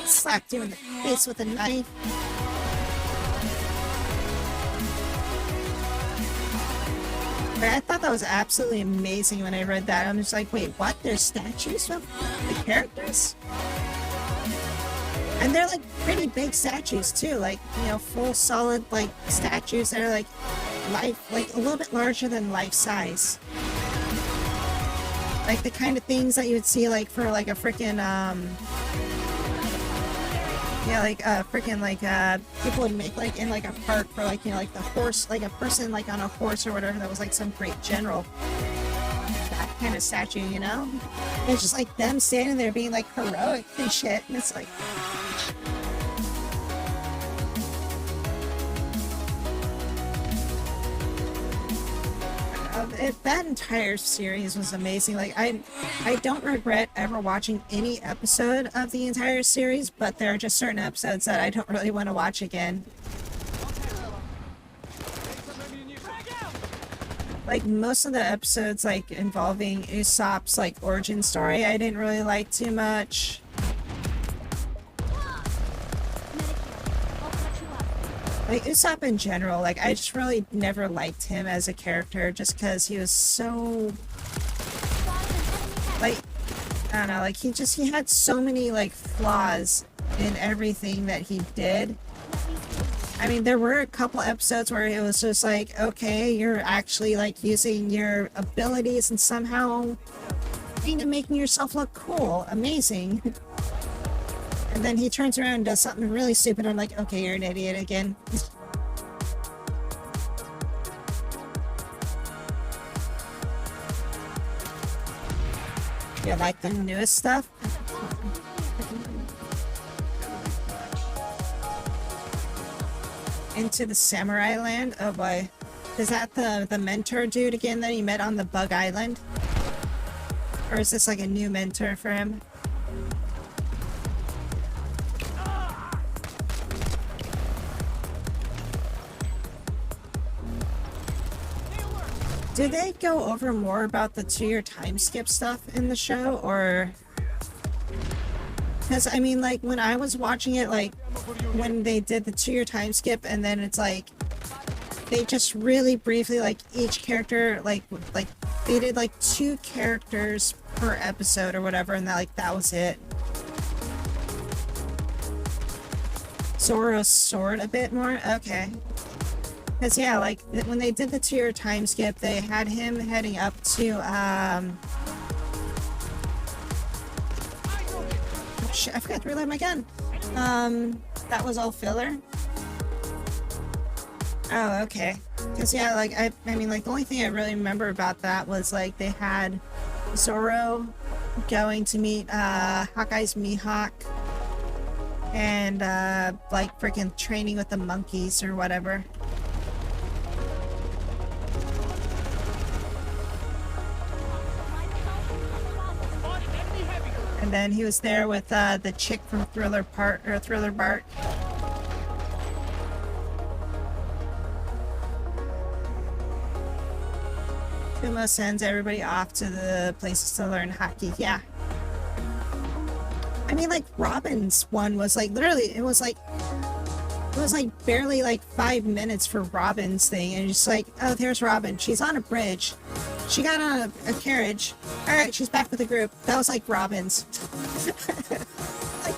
Slapped you in the face with a knife. I thought that was absolutely amazing when I read that. I'm just like, wait, what? There's statues of the characters? And they're like pretty big statues too, like, you know, full solid like statues that are like life, like a little bit larger than life size. Like the kind of things that you would see like for like a freaking yeah, like freaking like people would make like in like a park for like, you know, like the horse, like a person like on a horse or whatever that was like some great general. That kind of statue, you know? And it's just like them standing there being like heroic and shit, and it's like that entire series was amazing. Like I don't regret ever watching any episode of the entire series, but there are just certain episodes that I don't really want to watch again. Like most of the episodes like involving Usopp's like origin story, I didn't really like too much. Like Usopp in general, like I just really never liked him as a character just because he was so like, I don't know, like he had so many like flaws in everything that he did. I mean, there were a couple episodes where it was just like, okay, you're actually like using your abilities and somehow kind of making yourself look cool, amazing. And then he turns around and does something really stupid. I'm like, okay, you're an idiot again. You like the newest stuff? Into the Samurai Land? Oh boy. Is that the mentor dude again that he met on the Bug Island? Or is this like a new mentor for him? Did they go over more about the 2-year time skip stuff in the show, or? Because I mean, like when I was watching it, like when they did the 2-year time skip, and then it's like they just really briefly, like each character, like they did like 2 characters per episode or whatever, and that was it. Zoro soared a bit more. Okay. Because yeah, like when they did the 2-year time skip, they had him heading up to oh, shit, I forgot to reload my gun. That was all filler. Oh, okay. Because yeah, like I mean, like the only thing I really remember about that was like they had Zoro going to meet Hawkeye's Mihawk and like freaking training with the monkeys or whatever. And then he was there with the chick from Thriller Bark. Kumo sends everybody off to the places to learn hockey. Yeah. I mean, like Robin's one was like literally, it was like barely like 5 minutes for Robin's thing, and just like, oh, there's Robin. She's on a bridge. She got on a carriage. All right, she's back with the group. That was like Robin's. Like,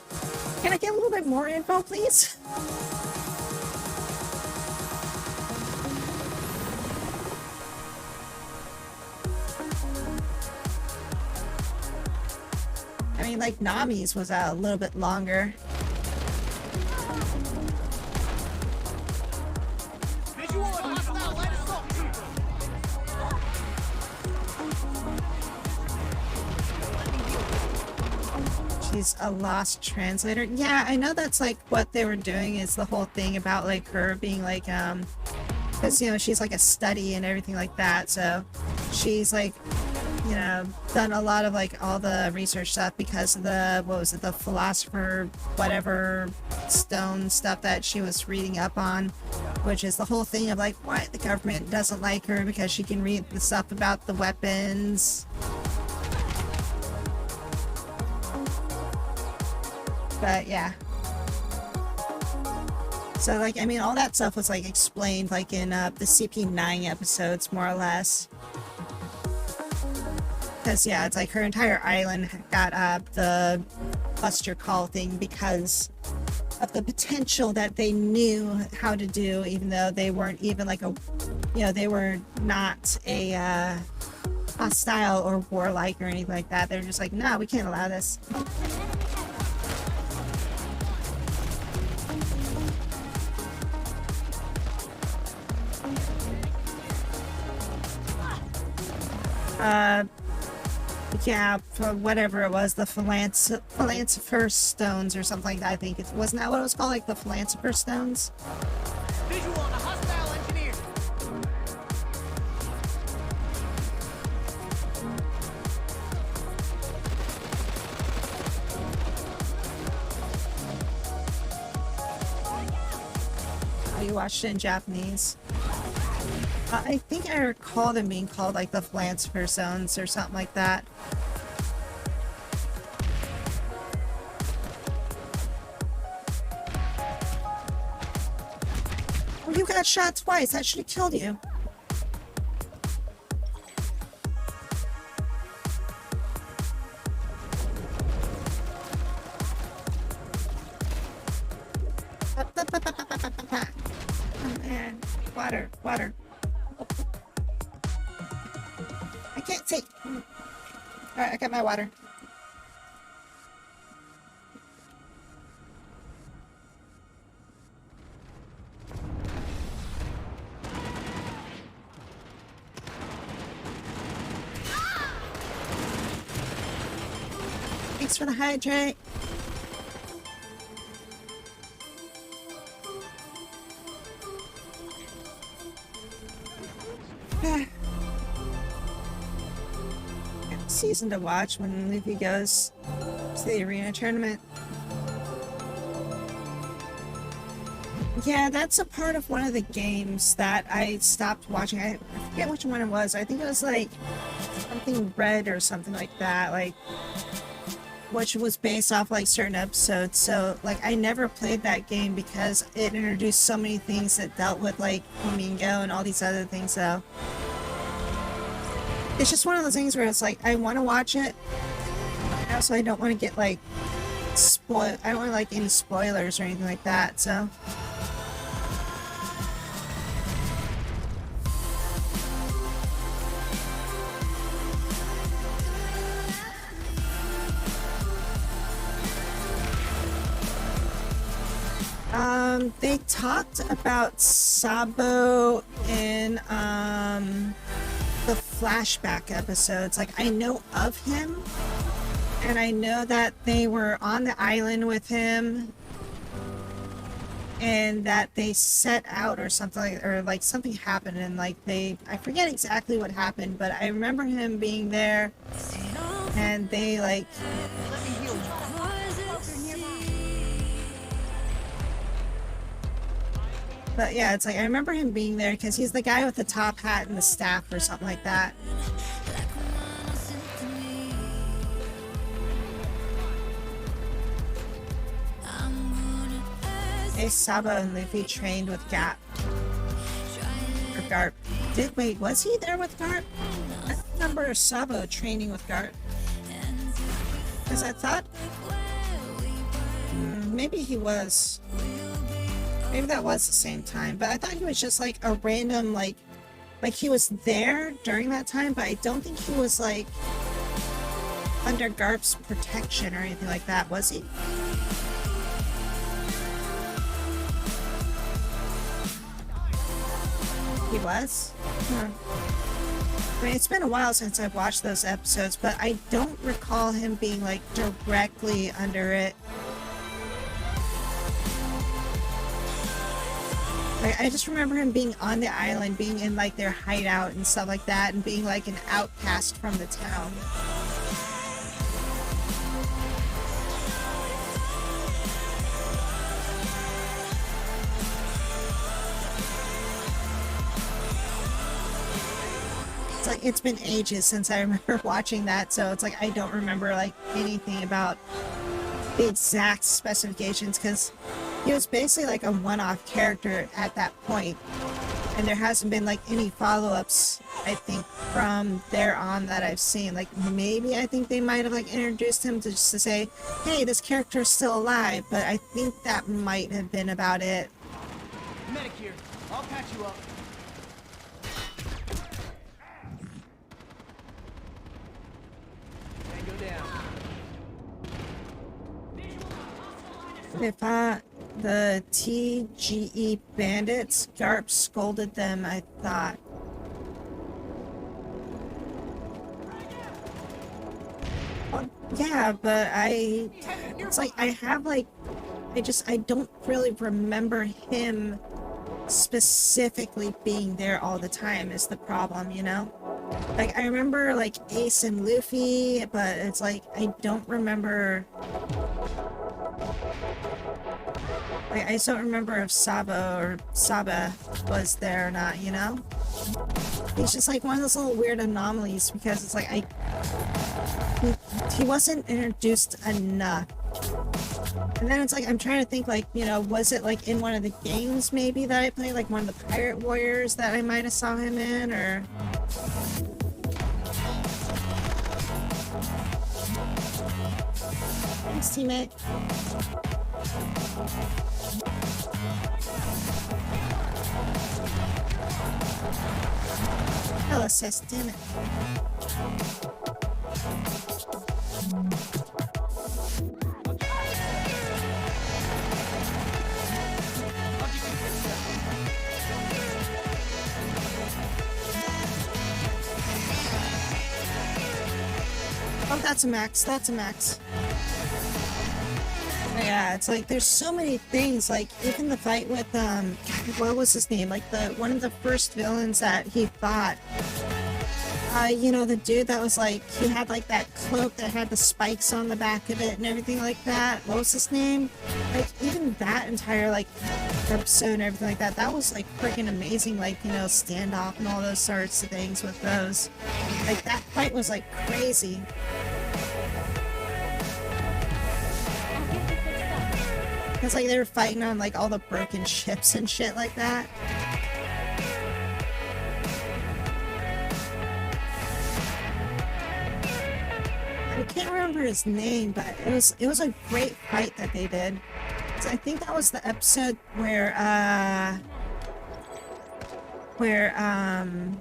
can I get a little bit more info, please? I mean, like Nami's was a little bit longer. Visual and hostile light assault. She's a lost translator. Yeah, I know that's like what they were doing is the whole thing about like her being like because you know she's like a study and everything like that, so she's like, you know, done a lot of like all the research stuff because of the, what was it, the philosopher whatever stone stuff that she was reading up on, which is the whole thing of like why the government doesn't like her because she can read the stuff about the weapons. But yeah. So like, I mean, all that stuff was like explained like in the CP9 episodes, more or less. Because yeah, it's like her entire island got the Buster Call thing because of the potential that they knew how to do, even though they weren't even like a, you know, they were not a hostile or warlike or anything like that. They're just like, no, we can't allow this. Yeah, for whatever it was, the Philosopher's Stones or something like that, I think. Wasn't that what it was called? Like the Philosopher's Stones? Visual on a hostile engineer. you watched it in Japanese. I think I recall them being called like the Philosopher Zones or something like that. Well, you got shot twice. That should have killed you. Oh man, water, water. I can't take. Alright, I got my water. Thanks for the hydrate. Season to watch when Luffy goes to the arena tournament. Yeah, that's a part of one of the games that I stopped watching. I forget which one it was. I think it was like something red or something like that, like which was based off like certain episodes. So like I never played that game because it introduced so many things that dealt with like Flamingo and all these other things. So it's just one of those things where it's like I want to watch it, and also I don't want to get like spoiled. I don't want like any spoilers or anything like that. So they talked about Sabo in the flashback episodes. Like I know of him, and I know that they were on the island with him, and that they set out or something, like, or like something happened, and like I forget exactly what happened, but I remember him being there, and they like. But yeah, it's like I remember him being there because he's the guy with the top hat and the staff or something like that. Hey, Sabo and Luffy trained with Garp. Or Garp. Wait, was he there with Garp? I don't remember Sabo training with Garp. Because I thought... maybe he was. Maybe that was the same time, but I thought he was just like a random, like he was there during that time, but I don't think he was like under Garp's protection or anything like that, was he? He was? Huh. I mean, it's been a while since I've watched those episodes, but I don't recall him being like directly under it. I just remember him being on the island, being in like their hideout and stuff like that, and being like an outcast from the town. It's like it's been ages since I remember watching that, so it's like I don't remember like anything about the exact specifications, because he was basically like a one-off character at that point, and there hasn't been like any follow-ups, I think, from there on that I've seen. Like maybe I think they might have like introduced him to just to say, hey, this character is still alive, but I think that might have been about it. Medic here. I'll patch you up. Tango down. If the TGE bandits, Garp scolded them, I thought. Well, yeah, but it's like I have like, I don't really remember him specifically being there all the time is the problem, you know? Like I remember like Ace and Luffy, but it's like I don't remember I just don't remember if Saba was there or not, you know? He's just like one of those little weird anomalies because it's like he wasn't introduced enough. And then it's like I'm trying to think, like, you know, was it like in one of the games maybe that I played, like one of the Pirate Warriors that I might have saw him in, or thanks, teammate. Hell, assist, damn it. Oh, that's a max. That's a max. Yeah, it's like there's so many things. Like even the fight with God, what was his name? Like the one of the first villains that he fought. You know, the dude that was like, he had like that cloak that had the spikes on the back of it and everything like that. What was his name? Like even that entire like episode and everything like that, that was like freaking amazing. Like, you know, standoff and all those sorts of things with those. Like that fight was like crazy. Because like they were fighting on like all the broken ships and shit like that. I can't remember his name, but it was a great fight that they did. So I think that was the episode where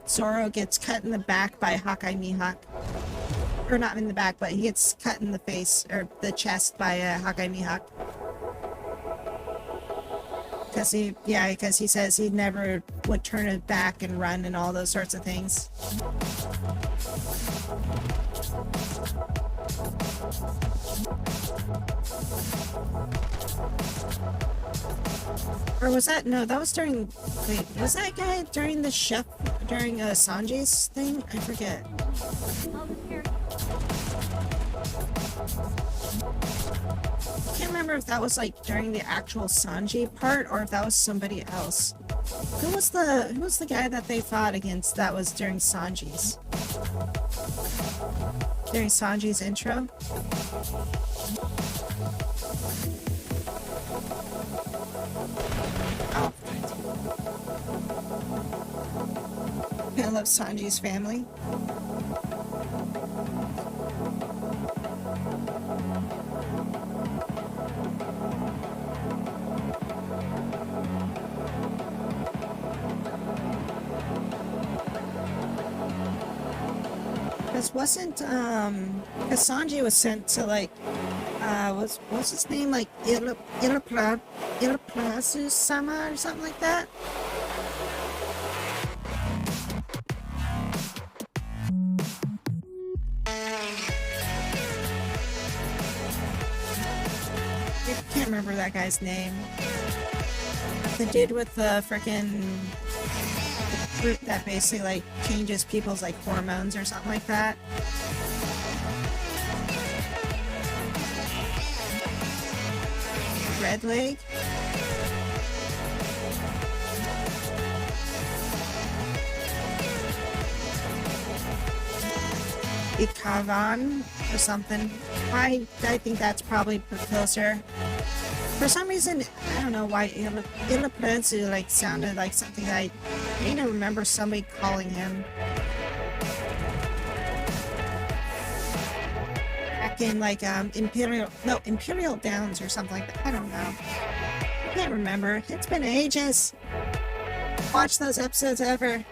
Zoro gets cut in the back by Hawkeye Mihawk. Or not in the back, but he gets cut in the face or the chest by Hawkeye Mihawk. Because he says he never would turn it back and run and all those sorts of things. Or was that, no, that was during, wait, was that guy during the chef, during Sanji's thing? I forget. I can't remember if that was like during the actual Sanji part or if that was somebody else. Who was the guy that they fought against that was during Sanji's? During Sanji's intro? Oh. I love Sanji's family. Wasn't because Sanji was sent to like what's his name, like Iraprasu Sama or something like that. I can't remember that guy's name. The dude with the frickin' fruit that basically like changes people's like hormones or something like that. Red leg. Ikavan or something. I think that's probably closer. For some reason, I don't know why Ilaprensu like sounded like something I need to remember somebody calling him. Back in like Imperial Downs or something like that. I don't know. I can't remember. It's been ages. Watch those episodes ever.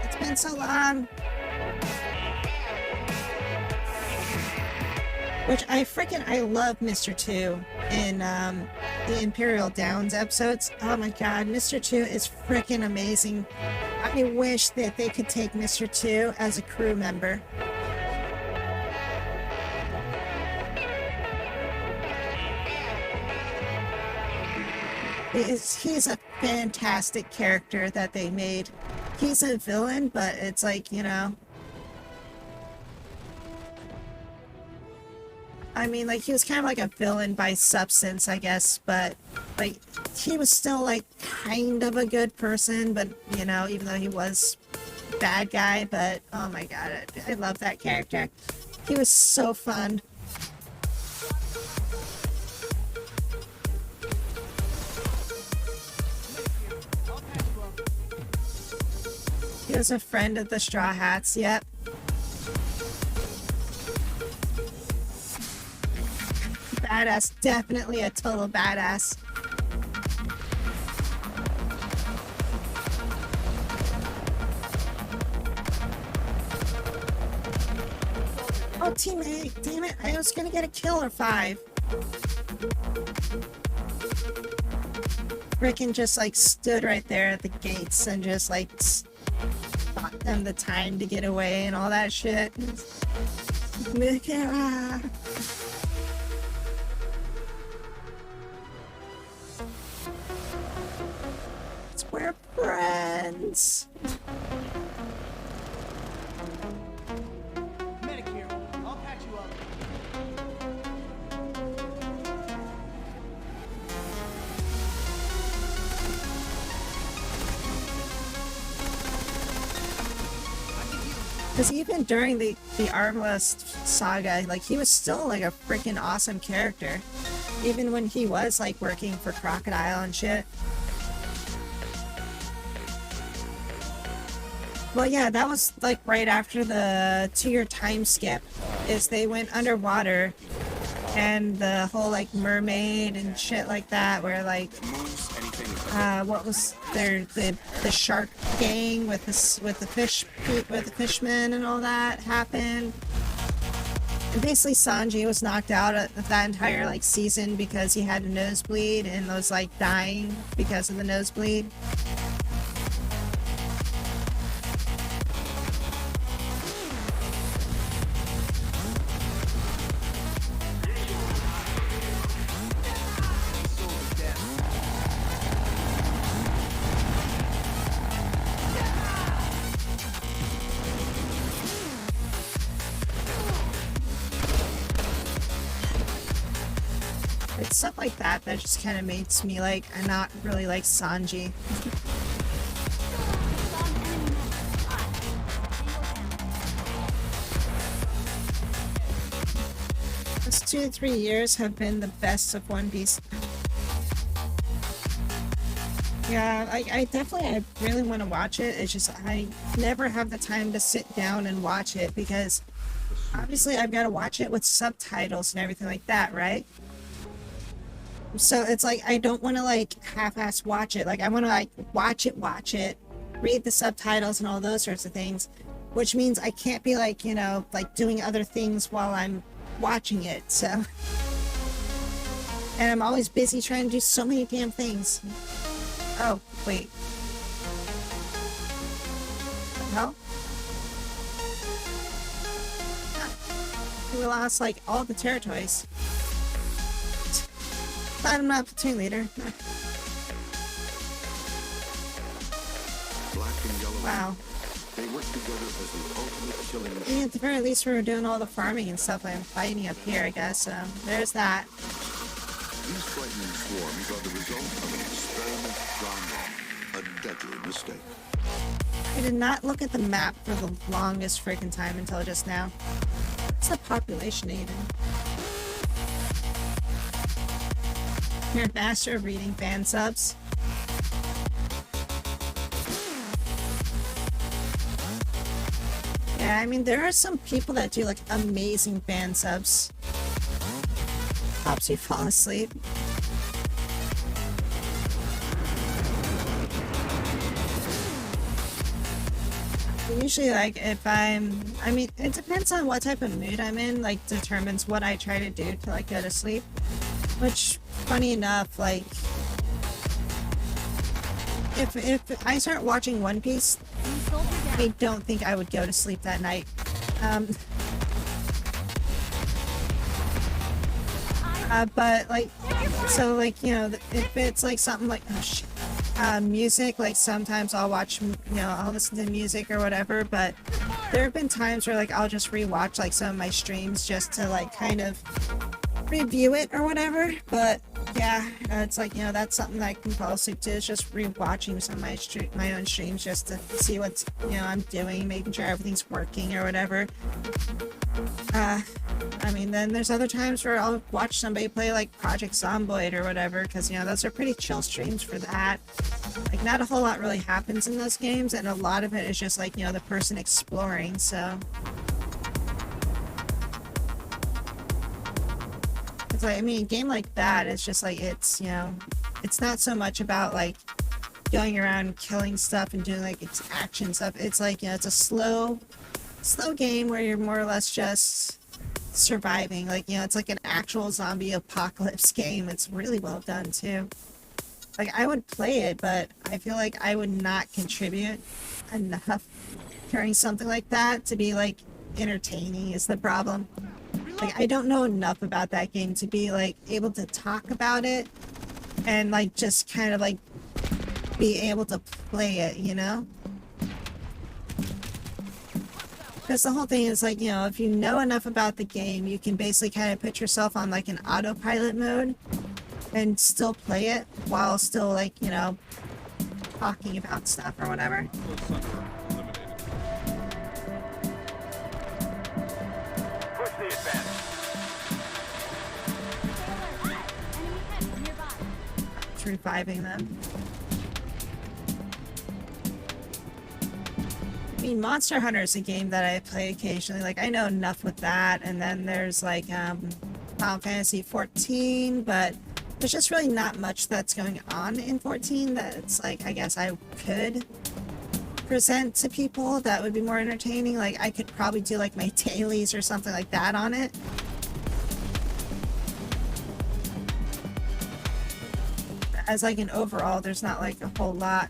It's been so long. Which I love Mr. 2 in the Imperial Downs episodes. Oh my god, Mr. 2 is freaking amazing. I wish that they could take Mr. 2 as a crew member. He's a fantastic character that they made. He's a villain, but it's like, you know, I mean, like, he was kind of like a villain by substance, I guess, but like, he was still, like, kind of a good person, but, you know, even though he was bad guy, but, oh my god, I love that character. He was so fun. He was a friend of the Straw Hats, yep. Badass, definitely a total badass. Oh, teammate, damn it, I was gonna get a kill or 5. Frickin' just like stood right there at the gates and just like bought them the time to get away and all that shit. We're friends. Medic here. I'll patch you up. Because even during the Arbalest saga, like, he was still like a freaking awesome character. Even when he was like working for Crocodile and shit. Well, yeah, that was like right after the 2-year time skip. Is they went underwater, and the whole like mermaid and shit like that, where like what was there, the shark gang with the fishmen and all that happened. And basically Sanji was knocked out of that entire like season because he had a nosebleed and was like dying because of the nosebleed. It's stuff like that that just kind of makes me like, I not really like Sanji. Those 2 to 3 years have been the best of One Piece. Yeah, I really want to watch it. It's just I never have the time to sit down and watch it because obviously I've got to watch it with subtitles and everything like that, right? So it's like I don't want to like half-ass watch it. Like I want to like watch it, read the subtitles and all those sorts of things, which means I can't be like, you know, like doing other things while I'm watching it. So, and I'm always busy trying to do so many damn things. Oh, wait. What the hell? We lost like all the territories. I'm not platoon leader. Wow. They work together as the ultimate killing machine. Yeah, at the very least we were doing all the farming and stuff and fighting up here, I guess. So there's that. These frightening swarms are the result of an experiment gone wrong. A deadly mistake. I did not look at the map for the longest freaking time until just now. What's the population even? You're a master of reading fan subs. Yeah, I mean, there are some people that do like amazing fan subs. Helps you fall asleep. Usually, like, if I mean, it depends on what type of mood I'm in, like, determines what I try to do to, like, go to sleep. Which, funny enough, like, if I start watching One Piece, I don't think I would go to sleep that night. But, like, so, like, you know, if it's, like, something like, oh, shit. Music, like sometimes I'll watch, you know, I'll listen to music or whatever, but there have been times where like I'll just rewatch like some of my streams just to like kind of review it or whatever, but Yeah, it's like, you know, that's something that I can fall asleep to, is just rewatching some of my own streams just to see what's, you know, I'm doing, making sure everything's working or whatever. I mean, then there's other times where I'll watch somebody play like Project Zomboid or whatever, because, you know, those are pretty chill streams for that. Like, not a whole lot really happens in those games, and a lot of it is just like, you know, the person exploring, so. It's like, I mean, a game like that, it's just like, it's, you know, it's not so much about like going around killing stuff and doing like its action stuff. It's like, you know, it's a slow game where you're more or less just surviving. Like, you know, it's like an actual zombie apocalypse game. It's really well done too. Like, I would play it, but I feel like I would not contribute enough during something like that to be like entertaining is the problem. Like, I don't know enough about that game to be like able to talk about it and like just kind of like be able to play it, you know? Because the whole thing is like, you know, if you know enough about the game, you can basically kind of put yourself on like an autopilot mode and still play it while still like, you know, talking about stuff or whatever. Push the advance. Enemy hit nearby. It's reviving them. I mean, Monster Hunter is a game that I play occasionally. Like, I know enough with that. And then there's like Final Fantasy 14, but there's just really not much that's going on in 14 that's like, I guess I could present to people that would be more entertaining. Like, I could probably do like my dailies or something like that on it. As like an overall, there's not like a whole lot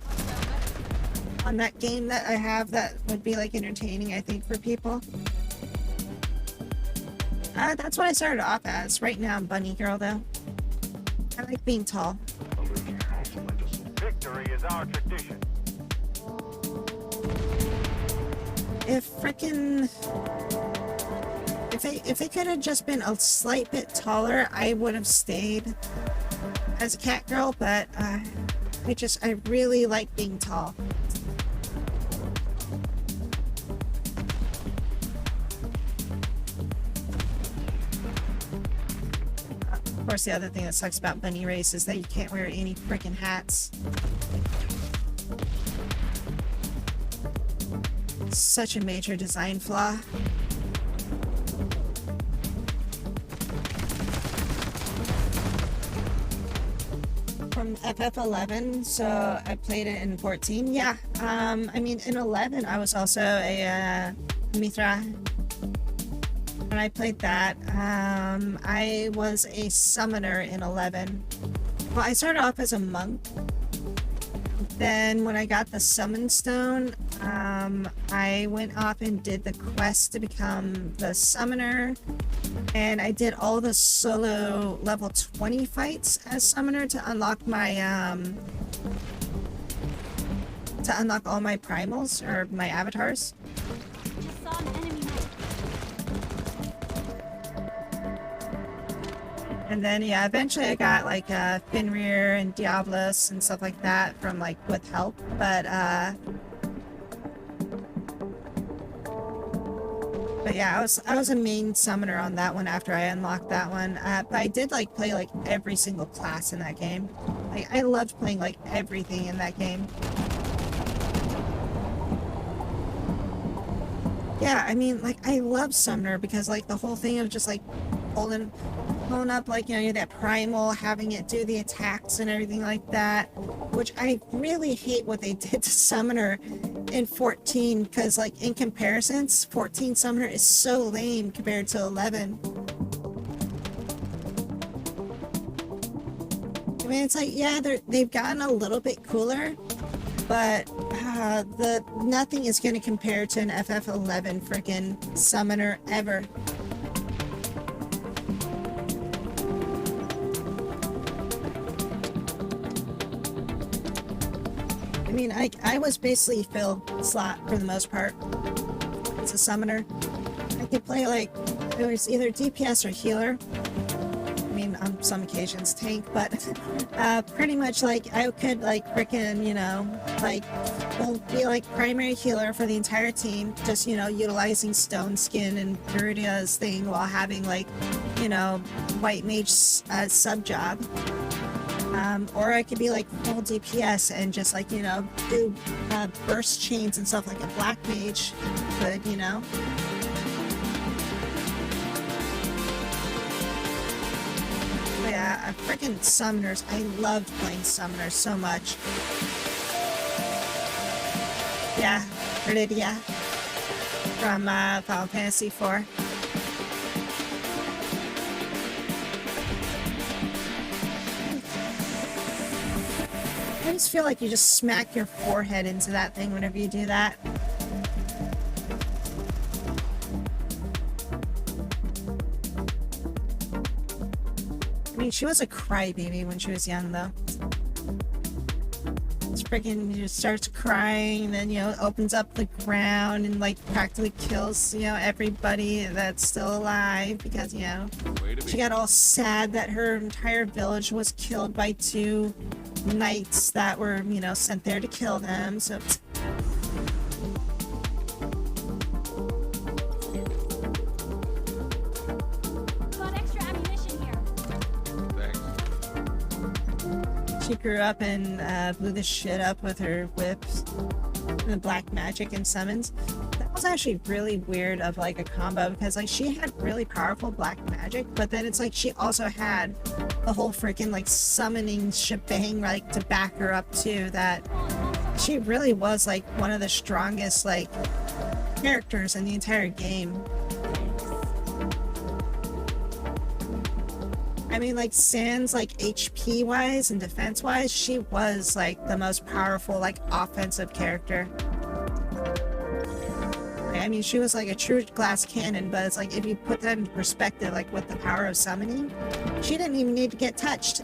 on that game that I have that would be like entertaining, I think, for people. That's what I started off as. Right now I'm Bunny Girl though. I like being tall. Victory is our tradition. If they could have just been a slight bit taller, I would have stayed as a cat girl, but I really like being tall. Of course, the other thing that sucks about bunny race is that you can't wear any freaking hats. Such a major design flaw. From FF11, so I played it in 14. Yeah, I mean, in 11, I was also a Mithra. And I played that. I was a summoner in 11. Well, I started off as a monk. Then when I got the summon stone, I went off and did the quest to become the summoner. And I did all the solo level 20 fights as summoner to unlock my to unlock all my primals or my avatars. Just saw an enemy knight. And then, yeah, eventually I got like Fenrir and Diablos and stuff like that from like with help. But yeah, I was a main summoner on that one after I unlocked that one. But I did like play like every single class in that game. Like, I loved playing like everything in that game. Yeah, I mean, like, I love Summoner because like the whole thing of just like pulling up, like, you know, that primal, having it do the attacks and everything like that, which I really hate what they did to Summoner in 14, because like in comparisons, 14 Summoner is so lame compared to 11. I mean, it's like, yeah, they've gotten a little bit cooler, but nothing is going to compare to an FF11 freaking Summoner ever. I mean, I was basically Phil slot for the most part as a summoner. I could play like, it was either DPS or healer. I mean, fine on some occasions tank, but pretty much like I could like frickin', you know, like will be like primary healer for the entire team, just, you know, utilizing Stone Skin and Viridia's thing while having like, you know, White Mage sub job. Or I could be like full DPS and just like, you know, do burst chains and stuff like a Black Mage could, you know. But yeah, freaking summoners. I loved playing summoners so much. Yeah, Viridia from Final Fantasy IV. I just feel like you just smack your forehead into that thing whenever you do that. I mean, she was a crybaby when she was young, though. It's freaking just starts crying, and then, you know, opens up the ground and, like, practically kills, you know, everybody that's still alive because, you know, she got all sad that her entire village was killed by 2 knights that were, you know, sent there to kill them. So Got extra ammunition here. she grew up and blew the shit up with her whips and the black magic and summons. That was actually really weird of like a combo because like she had really powerful black magic, but then it's like she also had the whole freaking like summoning shebang like to back her up too, that she really was like one of the strongest like characters in the entire game. I mean, like Sans, like HP wise and defense wise, she was like the most powerful like offensive character. I mean, she was like a true glass cannon, but it's like if you put that into perspective, like with the power of summoning, she didn't even need to get touched.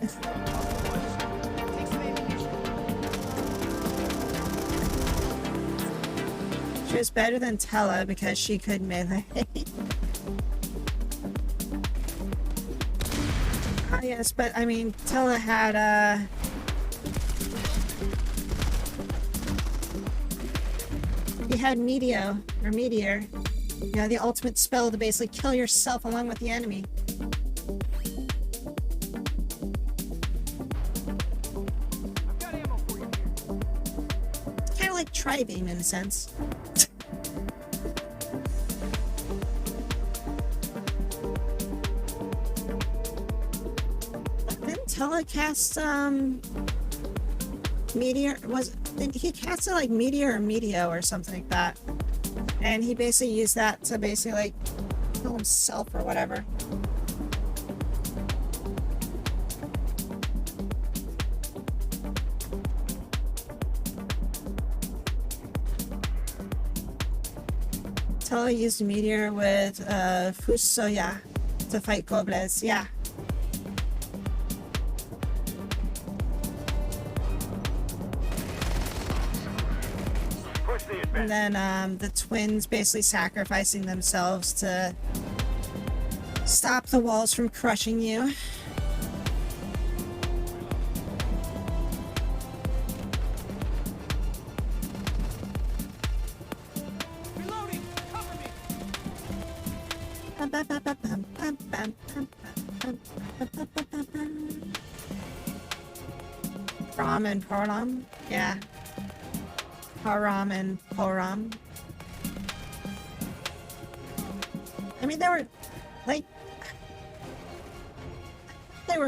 She was better than Tella because she could melee. Oh yes, but I mean, Tella had he had Meteor, you know, the ultimate spell to basically kill yourself along with the enemy. I've got ammo for you here. Kind of like Tri-Beam in a sense. Didn't Tella cast Meteor? He casted like Meteor or Meteo or something like that, and he basically used that to basically like kill himself or whatever. Tella used Meteor with Fusoya to fight Goblins. Yeah. Push the advance. And then the twins basically sacrificing themselves to stop the walls from crushing you. Reloading. Cover me. Ram and Param? Yeah. Param and Poram. I mean, they were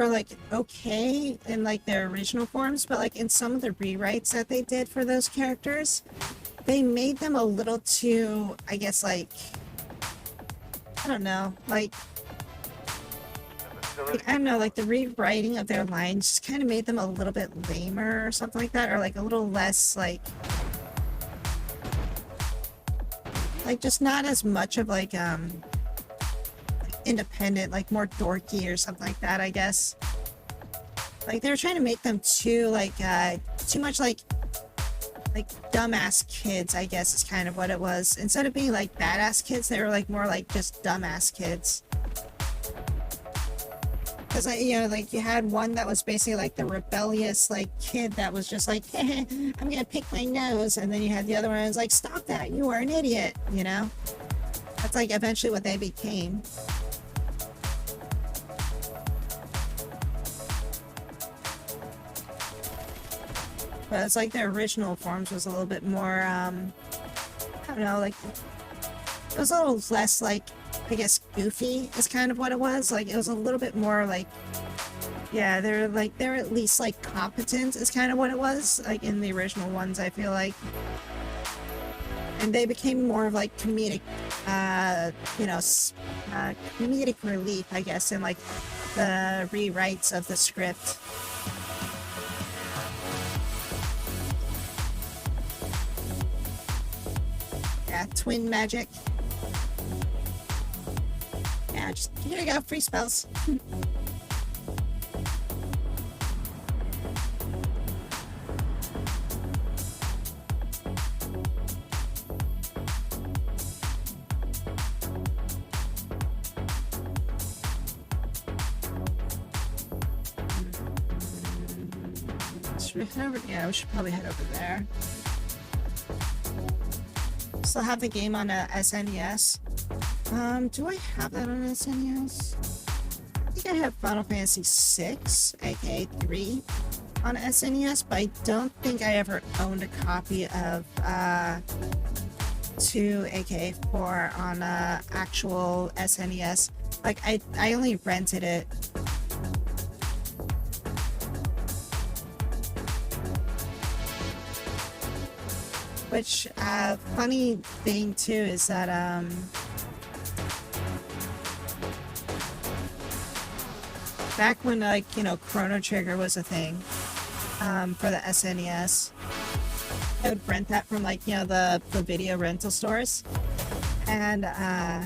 like okay in like their original forms, but like in some of the rewrites that they did for those characters, they made them a little too, I guess, like, I don't know, like I don't know, like the rewriting of their lines just kind of made them a little bit lamer or something like that, or like a little less like just not as much of like independent, like more dorky or something like that, I guess. Like they were trying to make them too like too much like dumbass kids, I guess is kind of what it was. Instead of being like badass kids, they were like more like just dumbass kids. Because you know, like you had one that was basically like the rebellious like kid that was just like, I'm gonna pick my nose, and then you had the other one that was like, stop that, you are an idiot. You know, that's like eventually what they became. But it's like their original forms was a little bit more, I don't know, like it was a little less like, I guess, goofy is kind of what it was. Like it was a little bit more like, yeah, they're at least like competent is kind of what it was. Like in the original ones, I feel like. And they became more of like comedic, comedic relief, I guess, in like the rewrites of the script. Yeah, twin magic. Yeah, just here you go, free spells. Should we head over? Yeah, we should probably head over there. Still have the game on a SNES. Do I have that on SNES? I think I have Final Fantasy VI, aka 3, on SNES, but I don't think I ever owned a copy of 2, aka 4, on actual SNES. Like I only rented it. Which, funny thing too is that, back when, like, you know, Chrono Trigger was a thing, for the SNES, I would rent that from, like, you know, the video rental stores. And,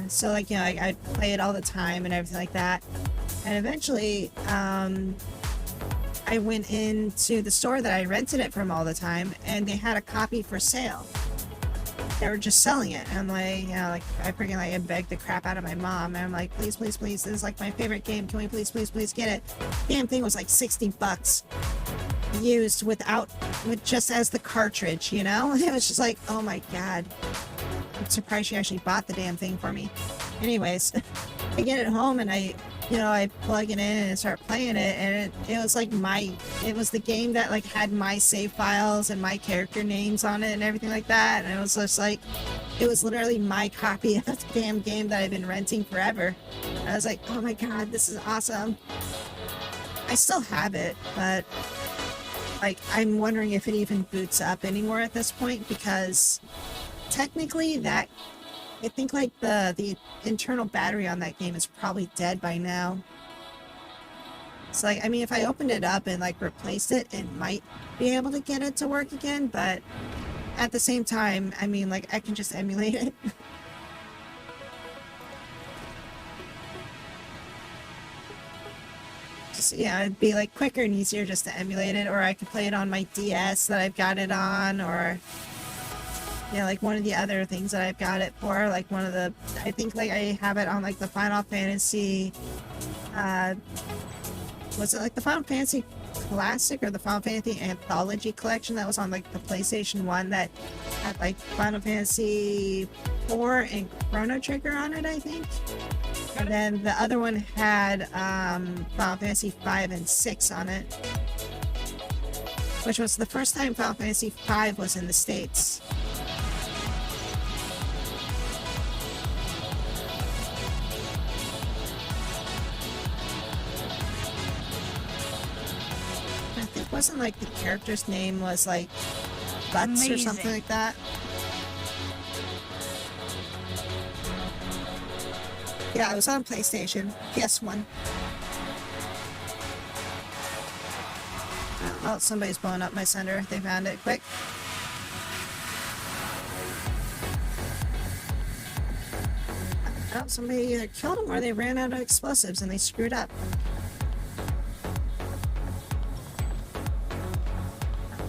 so, like, you know, I'd play it all the time and everything like that. And eventually, I went into the store that I rented it from all the time, and they had a copy for sale. They were just selling it, and I'm like, you know, like I freaking like I begged the crap out of my mom, and I'm like, please, please, please, this is like my favorite game. Can we please, please, please get it? Damn thing was like $60 used with just as the cartridge, you know? It was just like, oh my god. I'm surprised she actually bought the damn thing for me. Anyways, I get it home and I plug it in and start playing it, and it was like it was the game that like had my save files and my character names on it and everything like that, and it was just like, it was literally my copy of the damn game that I've been renting forever. And I was like, oh my god, this is awesome. I still have it, but like I'm wondering if it even boots up anymore at this point, because technically that, I think like the internal battery on that game is probably dead by now. So like, I mean, if I opened it up and like replaced it, it might be able to get it to work again, but at the same time, I mean, like I can just emulate it. Just, yeah, it'd be like quicker and easier just to emulate it, or I could play it on my DS that I've got it on, or yeah, like one of the other things that I've got it for, like one of the, I think like I have it on like the Final Fantasy, was it like the Final Fantasy Classic or the Final Fantasy Anthology Collection that was on like the PlayStation 1 that had like Final Fantasy 4 and Chrono Trigger on it, I think. And then the other one had Final Fantasy 5 and 6 on it, which was the first time Final Fantasy 5 was in the States. Wasn't like the character's name was like Butts or something like that. Yeah, it was on PlayStation. PS1. Oh, somebody's blowing up my center. They found it quick. Oh, somebody either killed them or they ran out of explosives and they screwed up.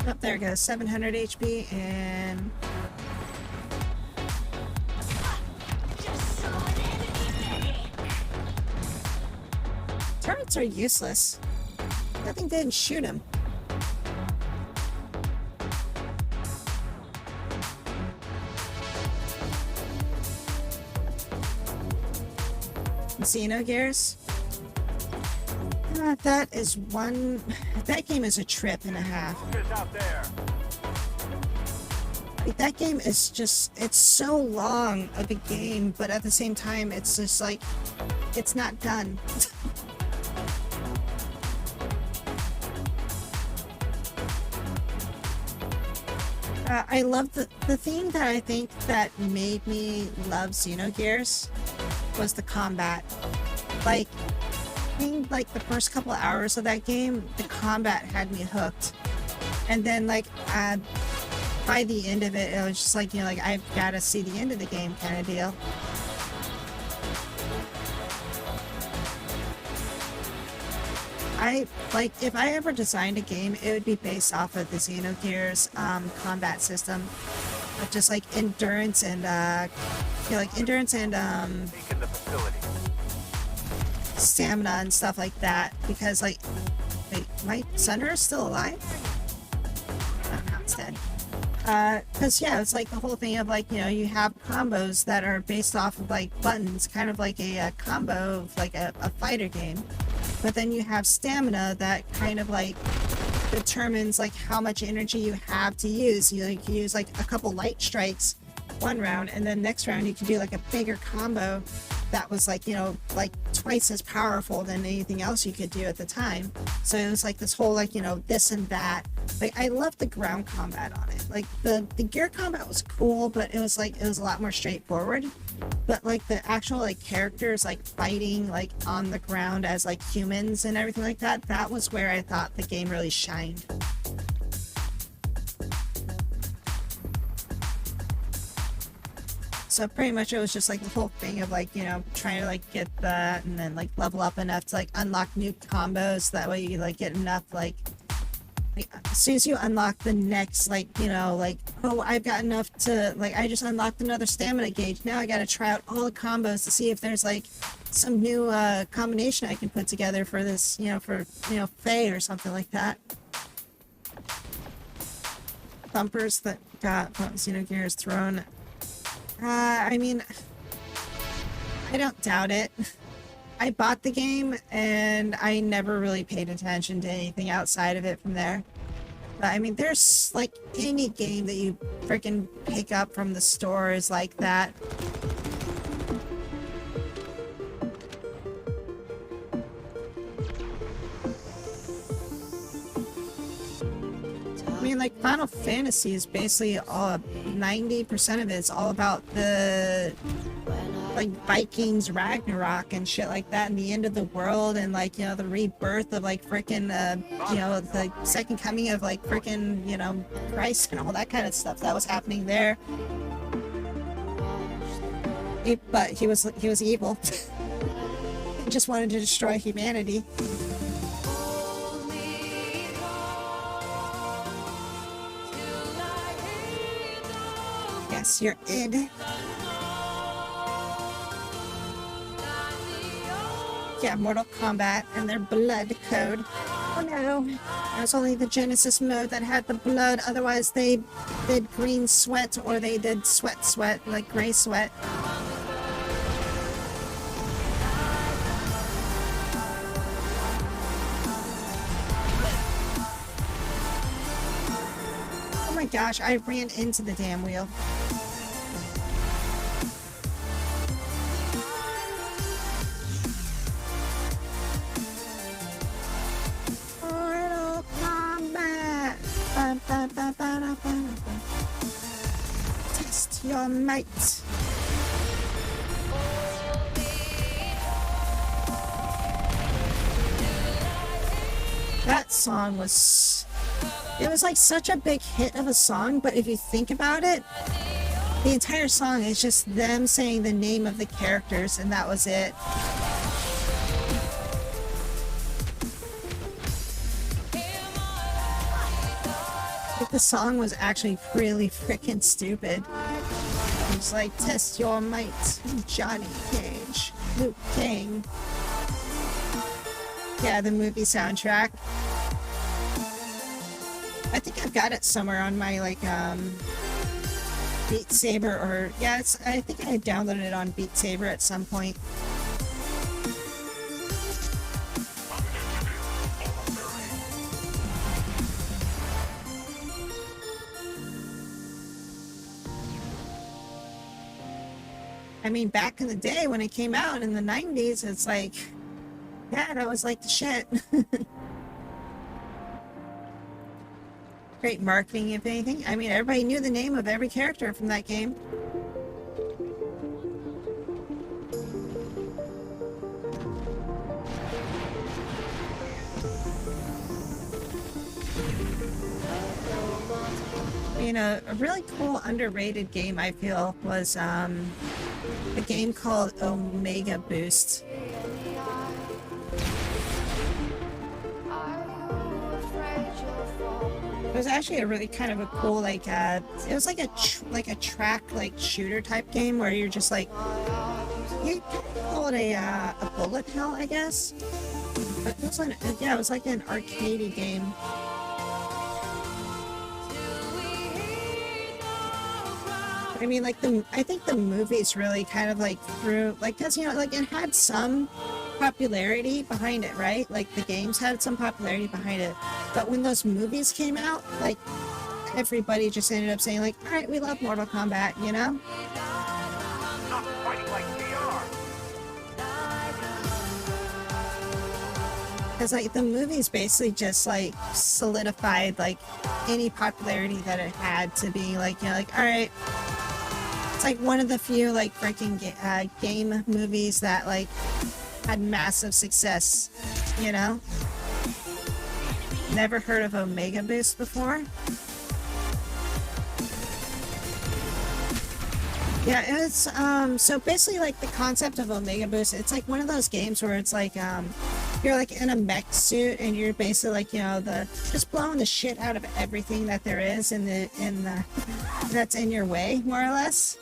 Up there it goes, 700 HP, and turret bullets are useless. Nothing didn't shoot him. Xenogears. That is one. That game is a trip and a half. Focus out there. Like, that game is just. It's so long of a game, but at the same time, it's just like. It's not done. I love the thing that I think that made me love Xenogears was the combat. Like, I think like the first couple hours of that game, the combat had me hooked. And then like by the end of it, it was just like, you know, like I've got to see the end of the game kind of deal. I like if I ever designed a game, it would be based off of the Xenogears combat system, of just like endurance and you know, like endurance and Taking the facility. stamina and stuff like that. Because like, wait, my Sunder is still alive? Oh, no, it's dead. Because yeah, it's like the whole thing of like, you know, you have combos that are based off of like buttons, kind of like a combo of like a fighter game. But then you have stamina that kind of like determines like how much energy you have to use. You like use like a couple light strikes one round, and then next round you can do like a bigger combo that was like, you know, like twice as powerful than anything else you could do at the time. So it was like this whole like, you know, this and that. Like I loved the ground combat on it. Like the gear combat was cool, but it was like it was a lot more straightforward. But like the actual like characters like fighting like on the ground as like humans and everything like that, that was where I thought the game really shined. So pretty much it was just like the whole thing of like, you know, trying to like get that and then like level up enough to like unlock new combos. That way you like get enough like as soon as you unlock the next like, you know, like, oh, I've got enough to like, I just unlocked another stamina gauge. Now I got to try out all the combos to see if there's like some new combination I can put together for this, you know, for, you know, Faye or something like that. Bumpers that got Xenogears thrown. I mean, I don't doubt it. I bought the game and I never really paid attention to anything outside of it from there. But I mean, there's like any game that you freaking pick up from the store is like that. I mean, like Final Fantasy is basically all 90% of it is all about the like Vikings Ragnarok and shit like that, and the end of the world, and like, you know, the rebirth of like freaking you know, the second coming of like freaking, you know, Christ and all that kind of stuff that was happening there. But he was evil. He just wanted to destroy humanity. Yes, you're id. Yeah, Mortal Kombat and their blood code. Oh no, it was only the Genesis mode that had the blood, otherwise they did green sweat or they did sweat, like gray sweat. Oh my gosh, I ran into the damn wheel. Mortal Kombat. Test your might. That song was... It was like such a big hit of a song, but if you think about it, the entire song is just them saying the name of the characters, and that was it. Like, the song was actually really freaking stupid. It's like, test your might, Johnny Cage, Luke King. Yeah, the movie soundtrack. I think I've got it somewhere on my like Beat Saber, or yeah, I think I downloaded it on Beat Saber at some point. I mean, back in the day when it came out in the 90s, it's like, yeah, that was like the shit. Great marketing, if anything. I mean, everybody knew the name of every character from that game. You know, a really cool underrated game I feel was a game called Omega Boost. It was actually a really kind of a cool like it was like a track like shooter type game where you're just like, you call it a bullet hell, I guess. But it was yeah, it was like an arcadey game. I mean, like I think the movies really kind of like threw, like, cause you know, like it had some popularity behind it, right? Like the games had some popularity behind it, but when those movies came out, like everybody just ended up saying like, all right, we love Mortal Kombat, you know? Not fighting like VR. Because like the movies basically just like solidified like any popularity that it had to be like, you know, like, all right. It's like one of the few like freaking game movies that like had massive success, you know? Never heard of Omega Boost before? Yeah, it's so basically like the concept of Omega Boost, it's like one of those games where it's like you're like in a mech suit and you're basically like, you know, just blowing the shit out of everything that there is in the that's in your way, more or less.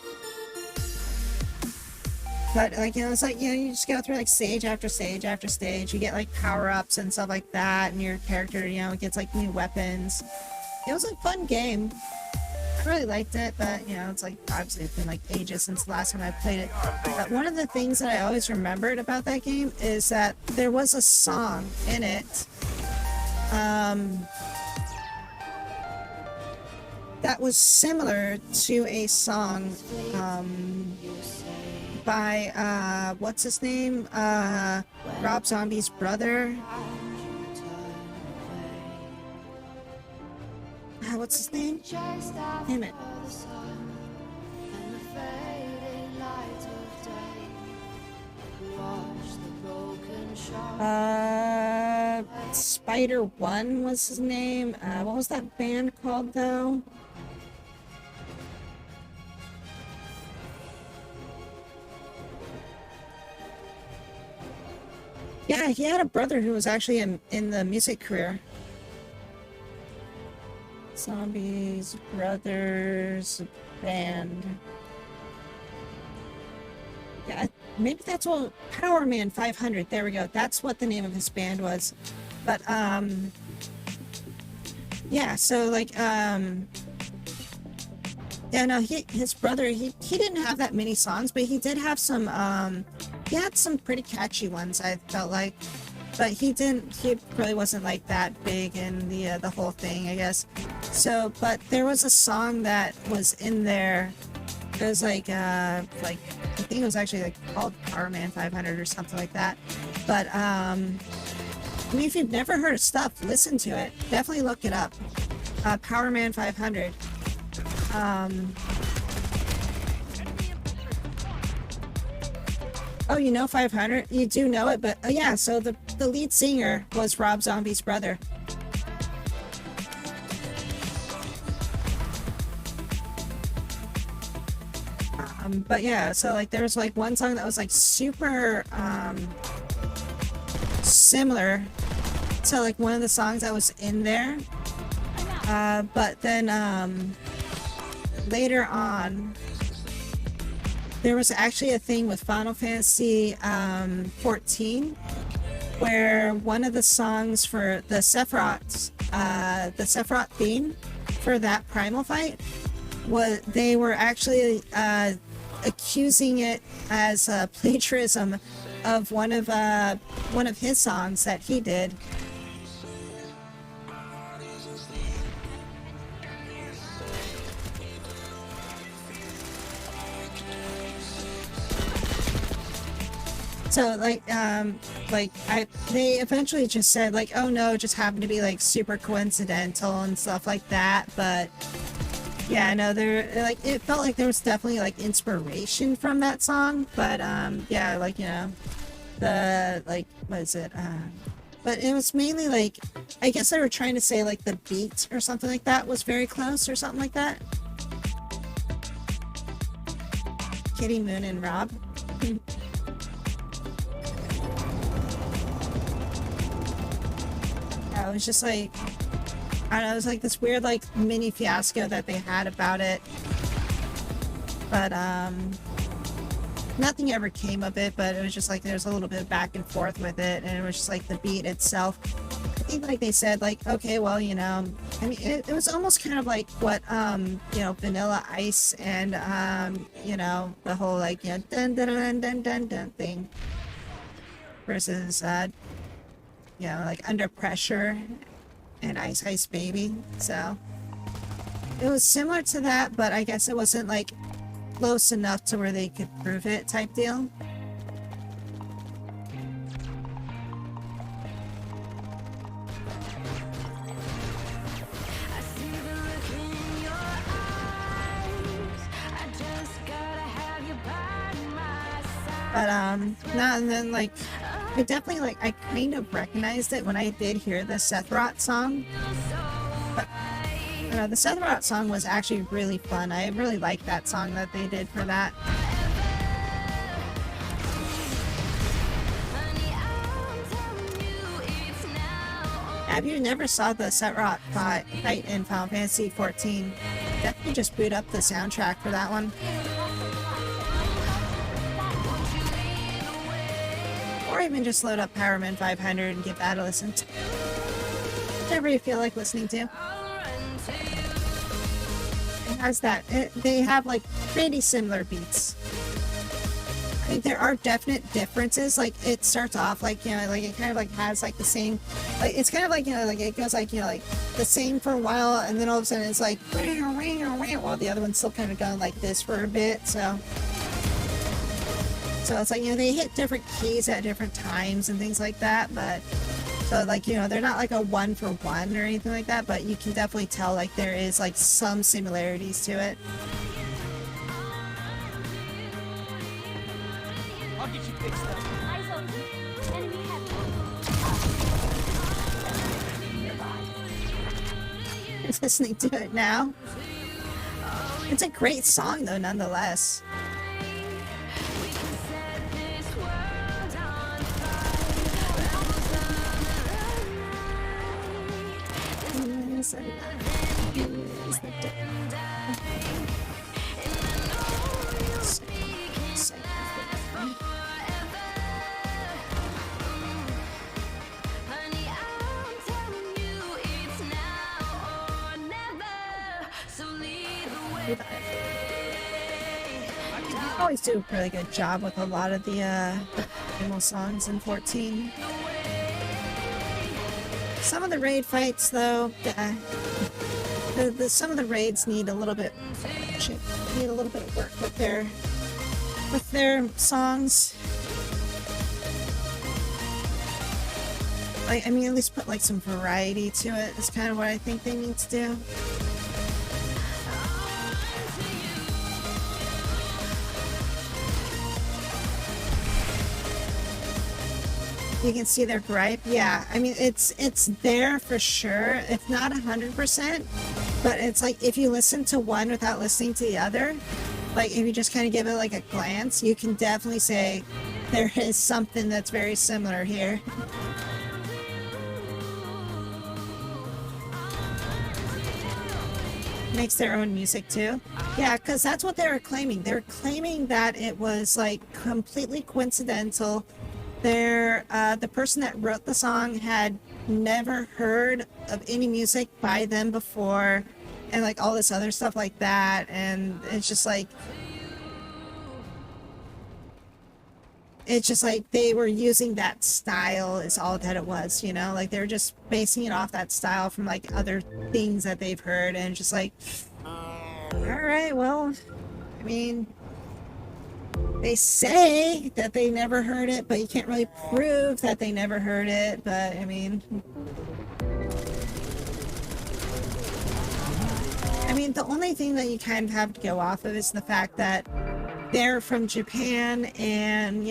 But like, you know, it's like, you know, you just go through like stage after stage after stage. You get like power-ups and stuff like that, and your character, you know, gets like new weapons. It was a fun game. I really liked it, but you know, it's like obviously it's been like ages since the last time I played it. But one of the things that I always remembered about that game is that there was a song in it that was similar to a song by what's his name? Rob Zombie's brother. What's his name? Damn it. Spider One was his name. What was that band called though? Yeah, he had a brother who was actually in the music career. Zombies Brothers Band. Yeah, maybe that's what Power Man 500. There we go. That's what the name of his band was. But yeah. So like yeah, no, his brother he didn't have that many songs, but he did have some he had some pretty catchy ones, I felt like. But he really wasn't like that big in the whole thing, I guess. So, but there was a song that was in there. It was like I think it was actually like called Power Man 500 or something like that. But I mean, if you've never heard of stuff, listen to it. Definitely look it up. Power Man 500. Oh, you know 500? You do know it, but yeah, so the lead singer was Rob Zombie's brother. But yeah, so like there was like one song that was like super similar to like one of the songs that was in there. But then later on, there was actually a thing with Final Fantasy 14 where one of the songs for the Sephiroth theme for that primal fight was they were actually accusing it as plagiarism of one of his songs that he did. So they eventually just said like, oh no, it just happened to be like super coincidental and stuff like that. But yeah, no, it felt like there was definitely like inspiration from that song. But yeah, like, you know, what is it? But it was mainly like, I guess they were trying to say like the beat or something like that was very close or something like that. Kitty, Moon, and Rob. It was just like, I don't know, it was like this weird like mini fiasco that they had about it. But nothing ever came of it, but it was just like there's a little bit of back and forth with it, and it was just like the beat itself. I think like they said like, okay, well, you know, I mean it was almost kind of like what you know, Vanilla Ice and you know, the whole like, you know, dun dun dun dun dun dun thing versus you know, like Under Pressure and Ice Ice Baby. So it was similar to that, but I guess it wasn't like close enough to where they could prove it type deal. I see the look in your eyes. I just gotta have you by my side. But no, and then like I definitely like, I kind of recognized it when I did hear the Sephiroth song. But you know, the Sephiroth song was actually really fun. I really liked that song that they did for that. If you never saw the Sephiroth fight in Final Fantasy 14, definitely just boot up the soundtrack for that one. Or even just load up Powerman 500 and give that a listen to. Whatever you feel like listening to. It has that. They have like pretty similar beats. I mean, there are definite differences. Like it starts off like, you know, like it kind of like has like the same, like it's kind of like, you know, like it goes like, you know, like the same for a while, and then all of a sudden it's like while the other one's still kind of going like this for a bit. So it's like, you know, they hit different keys at different times and things like that. But so like, you know, they're not like a one for one or anything like that, but you can definitely tell like there is like some similarities to it. I'll get you fixed up. Eyes open. Enemy heavy. It's listening to it now. It's a great song though, nonetheless. Always do a really good job with a lot of the animal songs in 14. Some of the raid fights, though, some of the raids need a little bit of work with their songs. Like, I mean, at least put like some variety to it. Is kind of what I think they need to do. You can see their gripe. Yeah, I mean, it's there for sure. It's not 100%, but it's like if you listen to one without listening to the other, like if you just kind of give it like a glance, you can definitely say there is something that's very similar here. Makes their own music too. Yeah, because that's what they were claiming. They were claiming that it was like completely coincidental the person that wrote the song had never heard of any music by them before, and like all this other stuff like that, and it's just like they were using that style is all that it was, you know, like they were just basing it off that style from like other things that they've heard, and just like, all right, well, I mean, they say that they never heard it, but you can't really prove that they never heard it. But I mean, the only thing that you kind of have to go off of is the fact that they're from Japan, and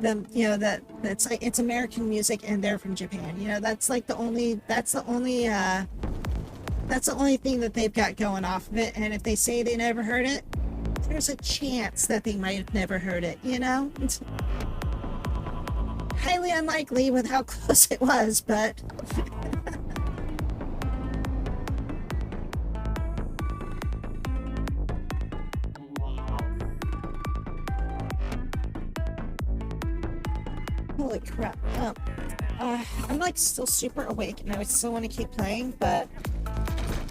that it's like it's American music, and they're from Japan. You know, that's the only thing that they've got going off of it. And if they say they never heard it, there's a chance that they might have never heard it, you know? It's highly unlikely with how close it was, but holy crap. I'm like still super awake, and I still want to keep playing, but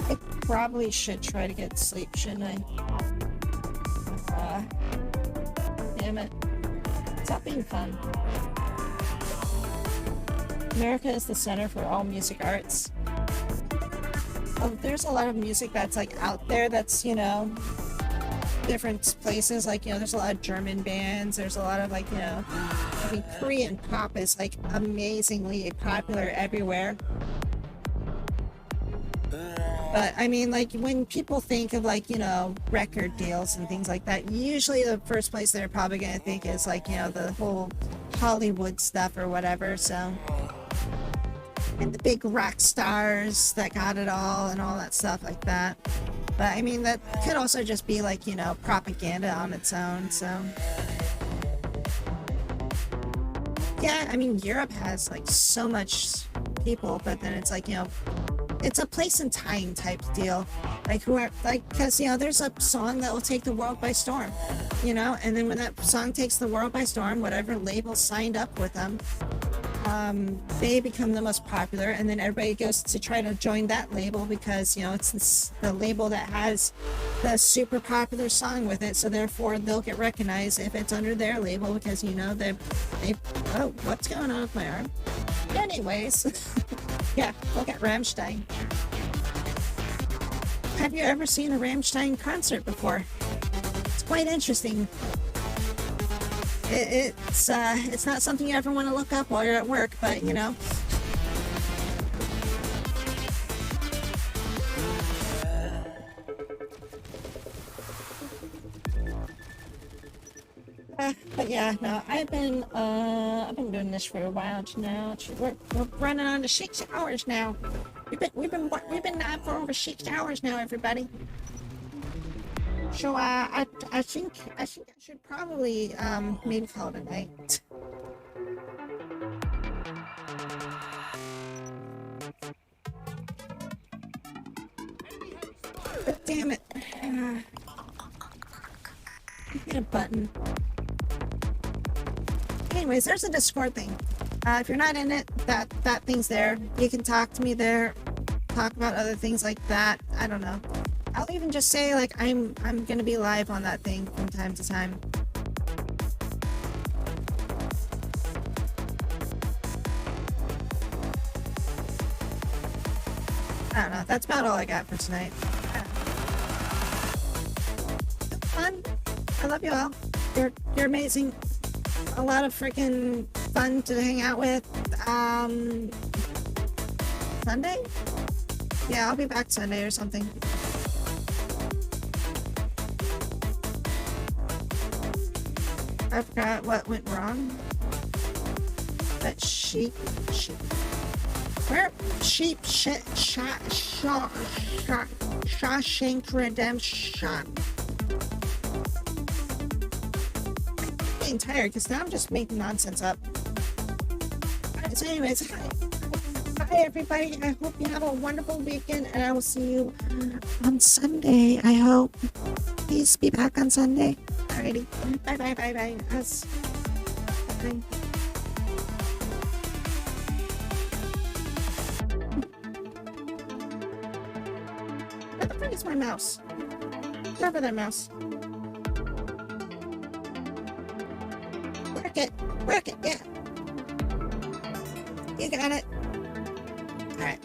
I probably should try to get sleep, shouldn't I? Damn it. Stop being fun. America is the center for all music arts. Oh, there's a lot of music that's like out there that's, different places. Like, there's a lot of German bands. There's a lot of like, Korean pop is like amazingly popular everywhere. But I mean, like, when people think of like, record deals and things like that, usually the first place they're probably going to think is like, the whole Hollywood stuff or whatever. So, and the big rock stars that got it all and all that stuff like that. But I mean, that could also just be like, propaganda on its own. So, yeah, I mean, Europe has like so much people, but then it's like, it's a place and time type deal. Like, because, there's a song that will take the world by storm, and then when that song takes the world by storm, whatever label signed up with them, they become the most popular, and then everybody goes to try to join that label because, it's the label that has the super popular song with it, so therefore they'll get recognized if it's under their label because, they oh, what's going on with my arm? Anyways, yeah, look at Rammstein. Have you ever seen a Rammstein concert before? It's quite interesting. It's not something you ever want to look up while you're at work, but but yeah, no, I've been doing this for a while now. We're running on to 6 hours now. We've been live for over 6 hours now, everybody. So I think I should probably maybe call it a night. But damn it! Hit a button. Anyways, there's a Discord thing. If you're not in it, that thing's there. You can talk to me there. Talk about other things like that. I don't know. I'll even just say like I'm gonna be live on that thing from time to time. I don't know. That's about all I got for tonight. Fun. I love you all. You're amazing. A lot of freaking fun to hang out with. Sunday? Yeah, I'll be back Sunday or something. I forgot what went wrong. But Shawshank Redemption. I'm getting tired because now I'm just making nonsense up. Alright, so anyways, hi everybody. I hope you have a wonderful weekend, and I will see you on Sunday, I hope. Please be back on Sunday. Alrighty. Bye. thing. Where the frick is my mouse? Get over there, mouse. Work it! Work it, yeah! You got it!